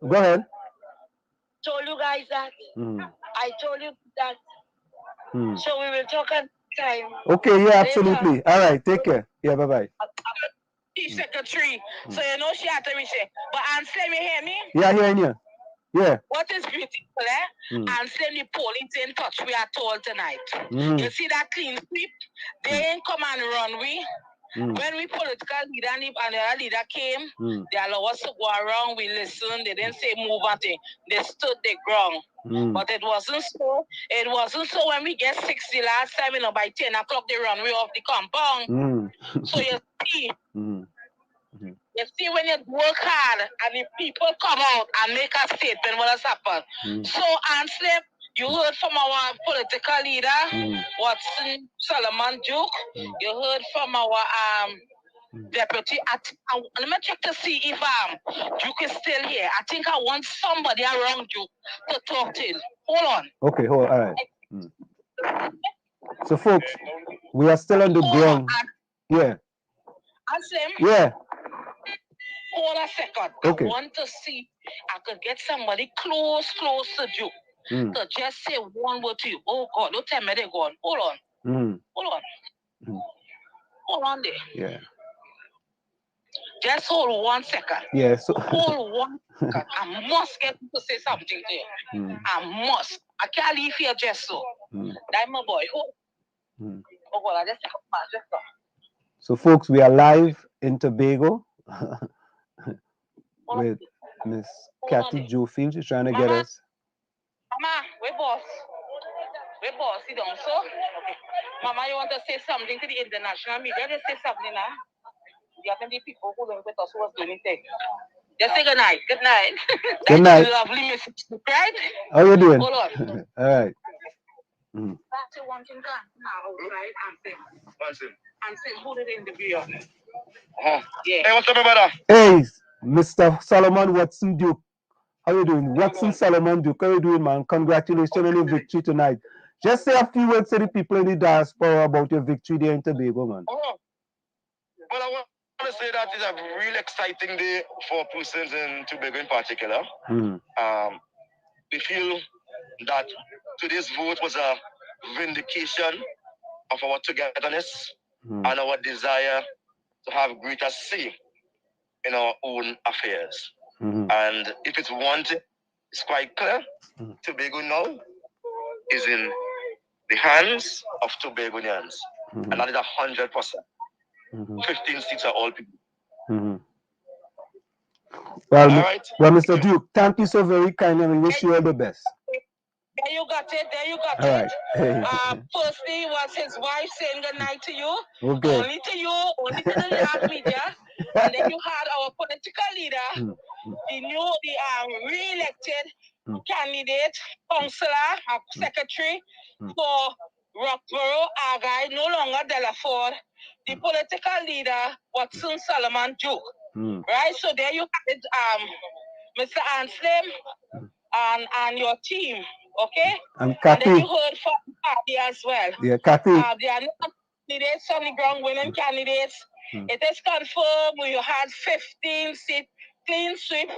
Go ahead. Told you guys that. I told you that. So we will talk at time. Okay, yeah, absolutely. All right, take care. Yeah, bye-bye. Secretary. So she had to say. But Anselm, you hear me? Yeah, hearing you. Yeah. What is beautiful, Anselm, the police in touch, we are told tonight. You see that clean sweep? They ain't come and run we. When we political leader and the other leader came, they allow us to go around, we listened, they didn't say move on thing. They stood their ground. But it wasn't so. It wasn't so when we get 60 last time, by 10 o'clock they run way off the compound. So you see, you see when you work hard and the people come out and make a statement what has happened. So Anselm, You heard from our political leader, Watson Solomon Duke. You heard from our deputy. Let me check to see if Duke is still here. I think I want somebody around Duke to talk to. Hold on. Okay, all right. So, folks, we are still on the ground. Yeah. Ansem. Yeah. Hold a second. Okay. I want to see I could get somebody close to Duke to just say one word to you. Oh God, don't tell me they're gone. Hold on. Hold on. Hold on there. Yeah. Just hold 1 second. Yeah. So hold 1 second. I must get to say something to you. I must. I can't leave here just so. That's my boy. Hold. Oh God, I just take a just go. So, folks, we are live in Tobago with Miss Kathy Jofield. She's trying to get us. Mama, we boss. We boss. Sit down, so. Okay. Mama, you want to say something to the international media? Just say something now. You have many people who don't with us who was doing things. Just say good night. Good night. Good night. Lovely message, right? How you doing? Hold on. All right. Back to one thing now, right? And say who did in the video. Yeah. Hey, what's up, brother? Hey, Mr. Solomon Watson Duke. How you doing? Watson Solomon Duke. How you doing, man? Congratulations on your victory tonight. Just say a few words to the people in the diaspora about your victory there in Tobago, man. Well, I want to say that it's a real exciting day for persons in Tobago in particular. We feel that today's vote was a vindication of our togetherness and our desire to have greater say in our own affairs. And if it's wanted, it's quite clear. Tobago now is in the hands of Tobagonians. And that is 100%. 15 seats are all people. Well, right. Well, Mr. Duke, thank you so very kindly, and we wish you all the best. There you got it. There you got All it. right. Firstly, was his wife saying good night to you. Okay. Only to you, only to the live media. And then you had our political leader, the re-elected candidate, councillor, secretary for Roxborough, Argyle, no longer Delaford, the political leader, Watson Solomon Duke. Right? So there you have it, Mr. Anslem and your team. Okay? And Kathy. And then you heard from Kathy as well. Yeah, Kathy. There are no candidates on the ground, winning candidates. It is confirmed we had 15 seats, clean sweep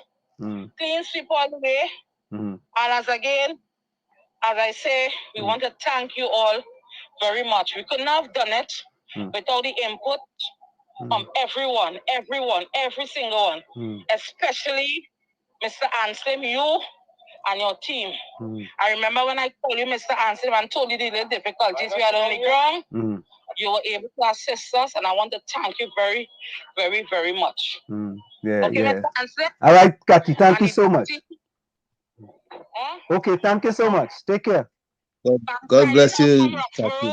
all the way. And as I say, we want to thank you all very much. We couldn't have done it without the input from everyone, every single one, especially Mr. Anslem, you and your team. I remember when I called you, Mr. Anslem, and told you the little difficulties we had on the ground. You were able to assist us, and I want to thank you very, very, very much. Yeah, okay, yeah. Mr. Anslem? All right, Kathy, thank you so much. Okay, thank you so much. Take care. God bless you, Kathy.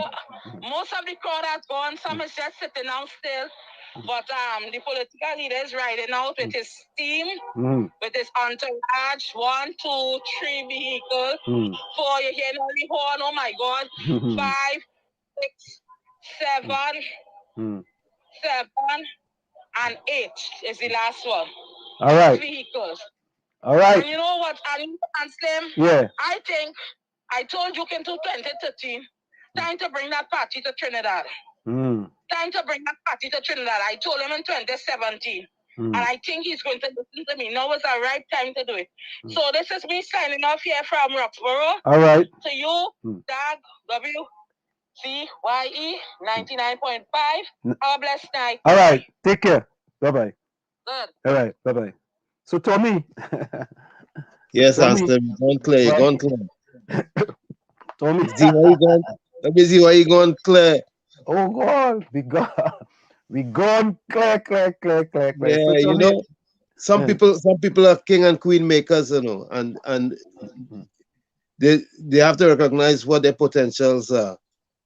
Most of the crowd has gone. Some is just sitting down still. But the political leader is riding out with his team, with his entourage. 1, 2, 3 vehicles. 4, you hear the horn. Oh my God. 5, 6, 7, 7, and 8 is the last one. All right. 6 vehicles. All right. And you know what? And Slim, yeah. I think I told you in 2013, time to bring that party to Trinidad. Time to bring that party to Trinidad. I told him in 2017. And I think he's going to listen to me. Now is the right time to do it. So this is me signing off here from Roxborough. All right. To you, Dag, WCYE 99.5. Have a blessed night. All right. Take care. Bye-bye. Good. All right. Bye-bye. So, Tommy. Yes, Tommy. Aston. Gone clear. Gone clear. Tommy. See why you gone? Let me see why you gone clear. Oh, God. We gone clear. Yeah, so, you know, some people are king and queen makers, you know, and they have to recognize what their potentials are.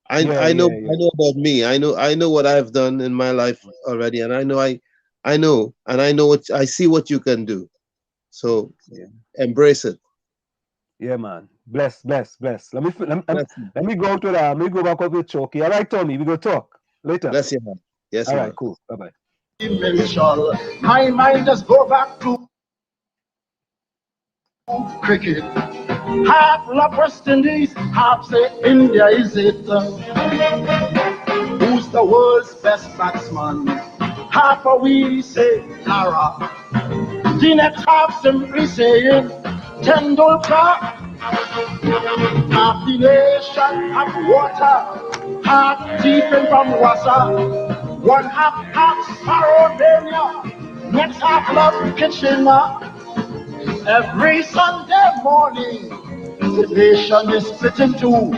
I know about me. I know what I've done in my life already, and I know what I see what you can do. So embrace it. Yeah, man. Bless. Let me go to that. Let me go back up with Choky. All right, Tommy, we go talk later. Bless you, man. Yes, all man. right, cool. Bye-bye. My mind just go back to cricket. Half love West Indies, half say India is it. Who's the world's best batsman? Half a we say Lara. The next half simply saying Tendulkar. Half the nation have water, half deep in from Wassa. One half Sparrowmania, next half love Kitchener. Every Sunday morning, the nation is split in two,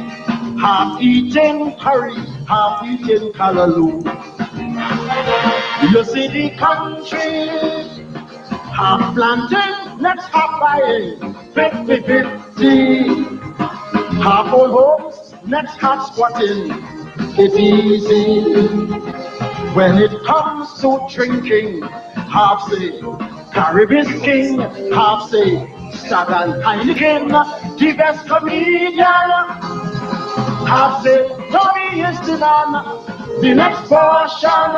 half eating curry, half eating callaloo. You see the country, half planting, next half buying, 50-50. Half old homes, next half squatting. It's easy. When it comes to drinking, half say Caribbean King, half say Stag and Heineken. The best comedian, half say Tommy is the man. The next portion,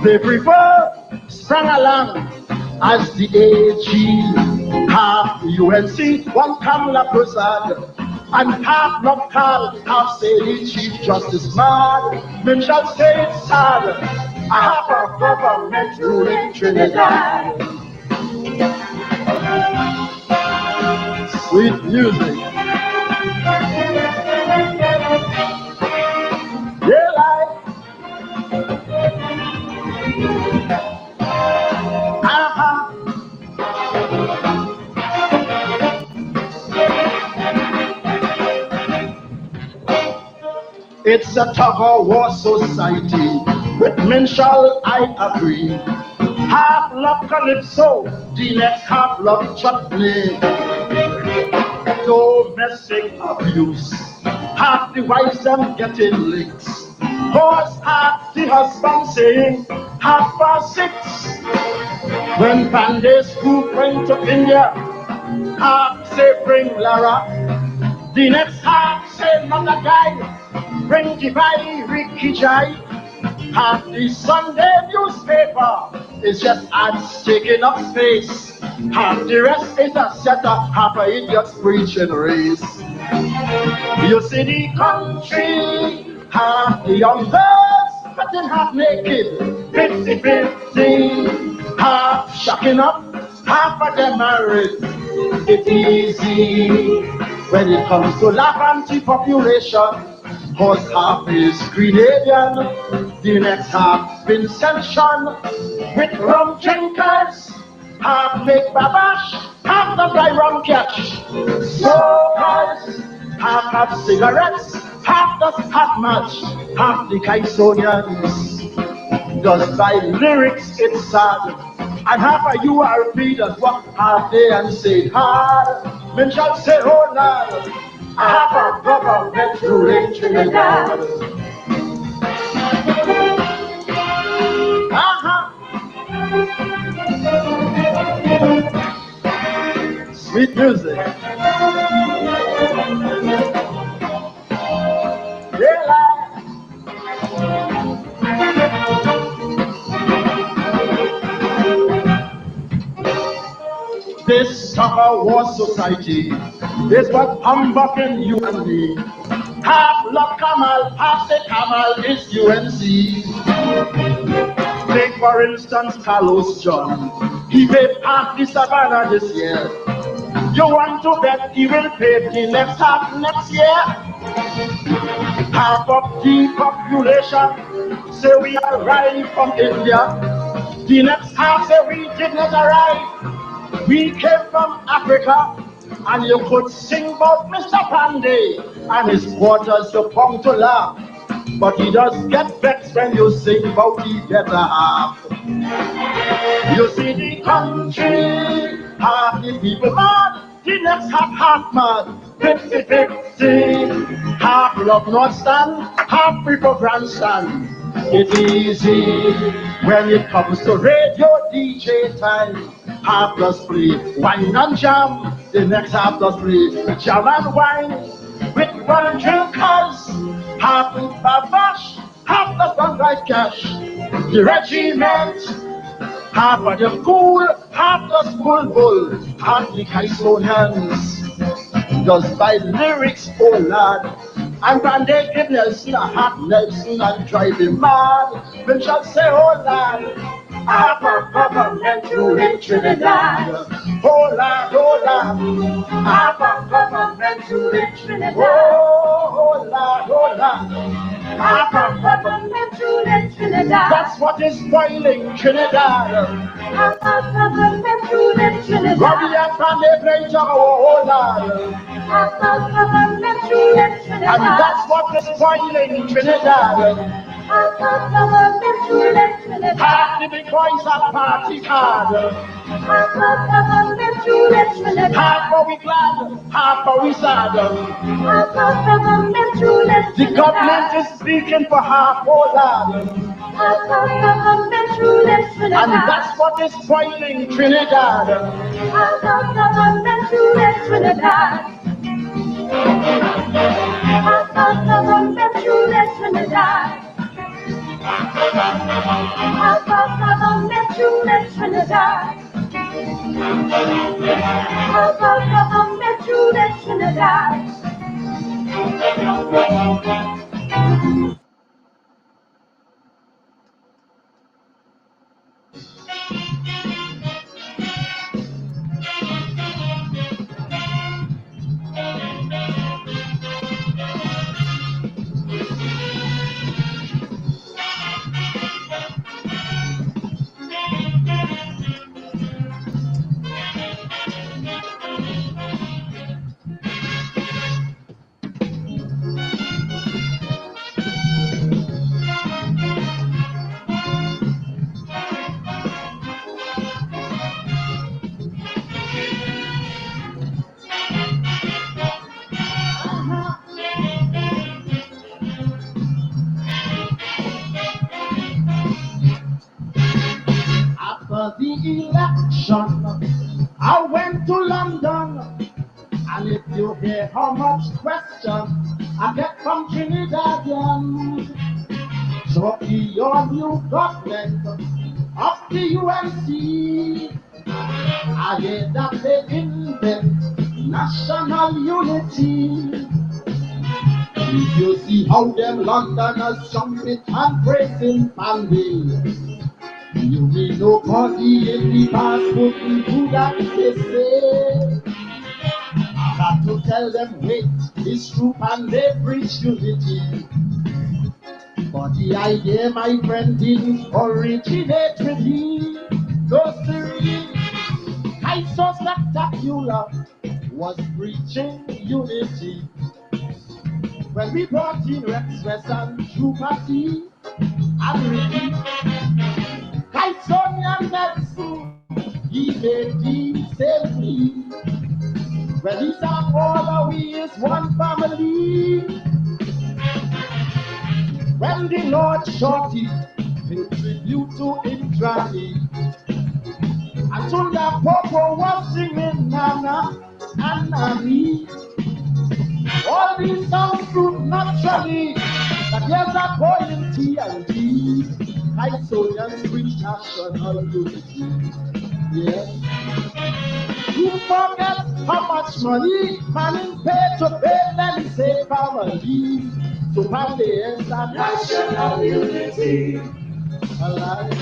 they prefer Sprang Along as the AG. Half UNC, one Kamala Prasad, and half Nokal, half say the Chief Justice mad. Men shall say it's sad, a half a government ruling Trinidad. Sweet music. Yeah, like. It's a tug-of-war society, with men shall I agree. Half love calypso, the next half love chutney. Domestic abuse, half the wives them getting licks. Cause half the husband saying 6:30. When Pandey's group went to India, half say bring Lara. The next half say another guy, bring Divai Ricky Jai. Half the Sunday newspaper is just ads taking up space. Half the rest is a setup, half a idiots preaching race. You see the country, half the young girls, but then half naked, 50-50. Half shocking up, half of them married. It's easy when it comes to Lafanti population. Cause half is Grenadian, the next half Vincentian, with rum drinkers, half make babash, half the guy rum catch. Smokers, half have cigarettes, half does half match, half the Kaisonians. Just by lyrics it's sad, and half a URP does what half day and say hard. Men shall say oh lad, I have a government ruling Trinidad. Sweet music. This tug-of-war society is what humbugging you and me. Half love Kamal, half say Kamal is UNC. Take for instance Carlos John, he paid half the Savannah this year. You want to bet he will pay the next half next year? Half of the population say we arrived from India. The next half say we did not arrive. We came from Africa, and you could sing about Mr. Pandey and his quarters you come to laugh. But he does get vexed when you sing about the better half. You see the country, half the people mad, the next half mad, 50-50. Half love not stand, half people grandstand. It's easy when it comes to radio DJ time. Half just play wine and jam, The next half does play jam and wine with one drinkers. Half with babash, half does done like cash. The regiment, half of them cool, half does bull, half the Caisonians. Just by lyrics, oh lad. And when they give Nelson a hot Nelson and drive him mad, we shall say, oh lad, I have a government rule in Trinidad. Oh lad, I have a government rule in Trinidad. Oh lad, I have a government rule in Trinidad. That's what is spoiling Trinidad. I have a government rule in Trinidad. Robbie and Fanny play oh lad. And that's what is spoiling Trinidad. Half the big boys are party card. Half are we glad, half are we sad. The government is speaking for half, oh lad. And that's what is spoiling Trinidad. After the election, I went to London, and if you hear how much questions I get from Trinidadians, so your new government of the UNC, I hear that they invent national unity. If you see how them Londoners jumping and praising Pandy, you mean nobody in the past wouldn't do that, they say. I had to tell them, wait, it's true and they preach unity. But the idea, my friend, didn't originate with me. Those three, I saw spectacular, was preaching unity. When we brought in Rex West and True Party, and Ricky, Caisonian medicine, he made the safely. Well, these are all we is one family. When the Lord Shorty paid tribute to Indrani, and Tunda Popo was singing Nana and Nani. All these songs prove naturally that there's a boy in T&T. Caisonians preach national unity. Yeah. You forget how much money man pay to pay them say family. To have the national unity. Alive.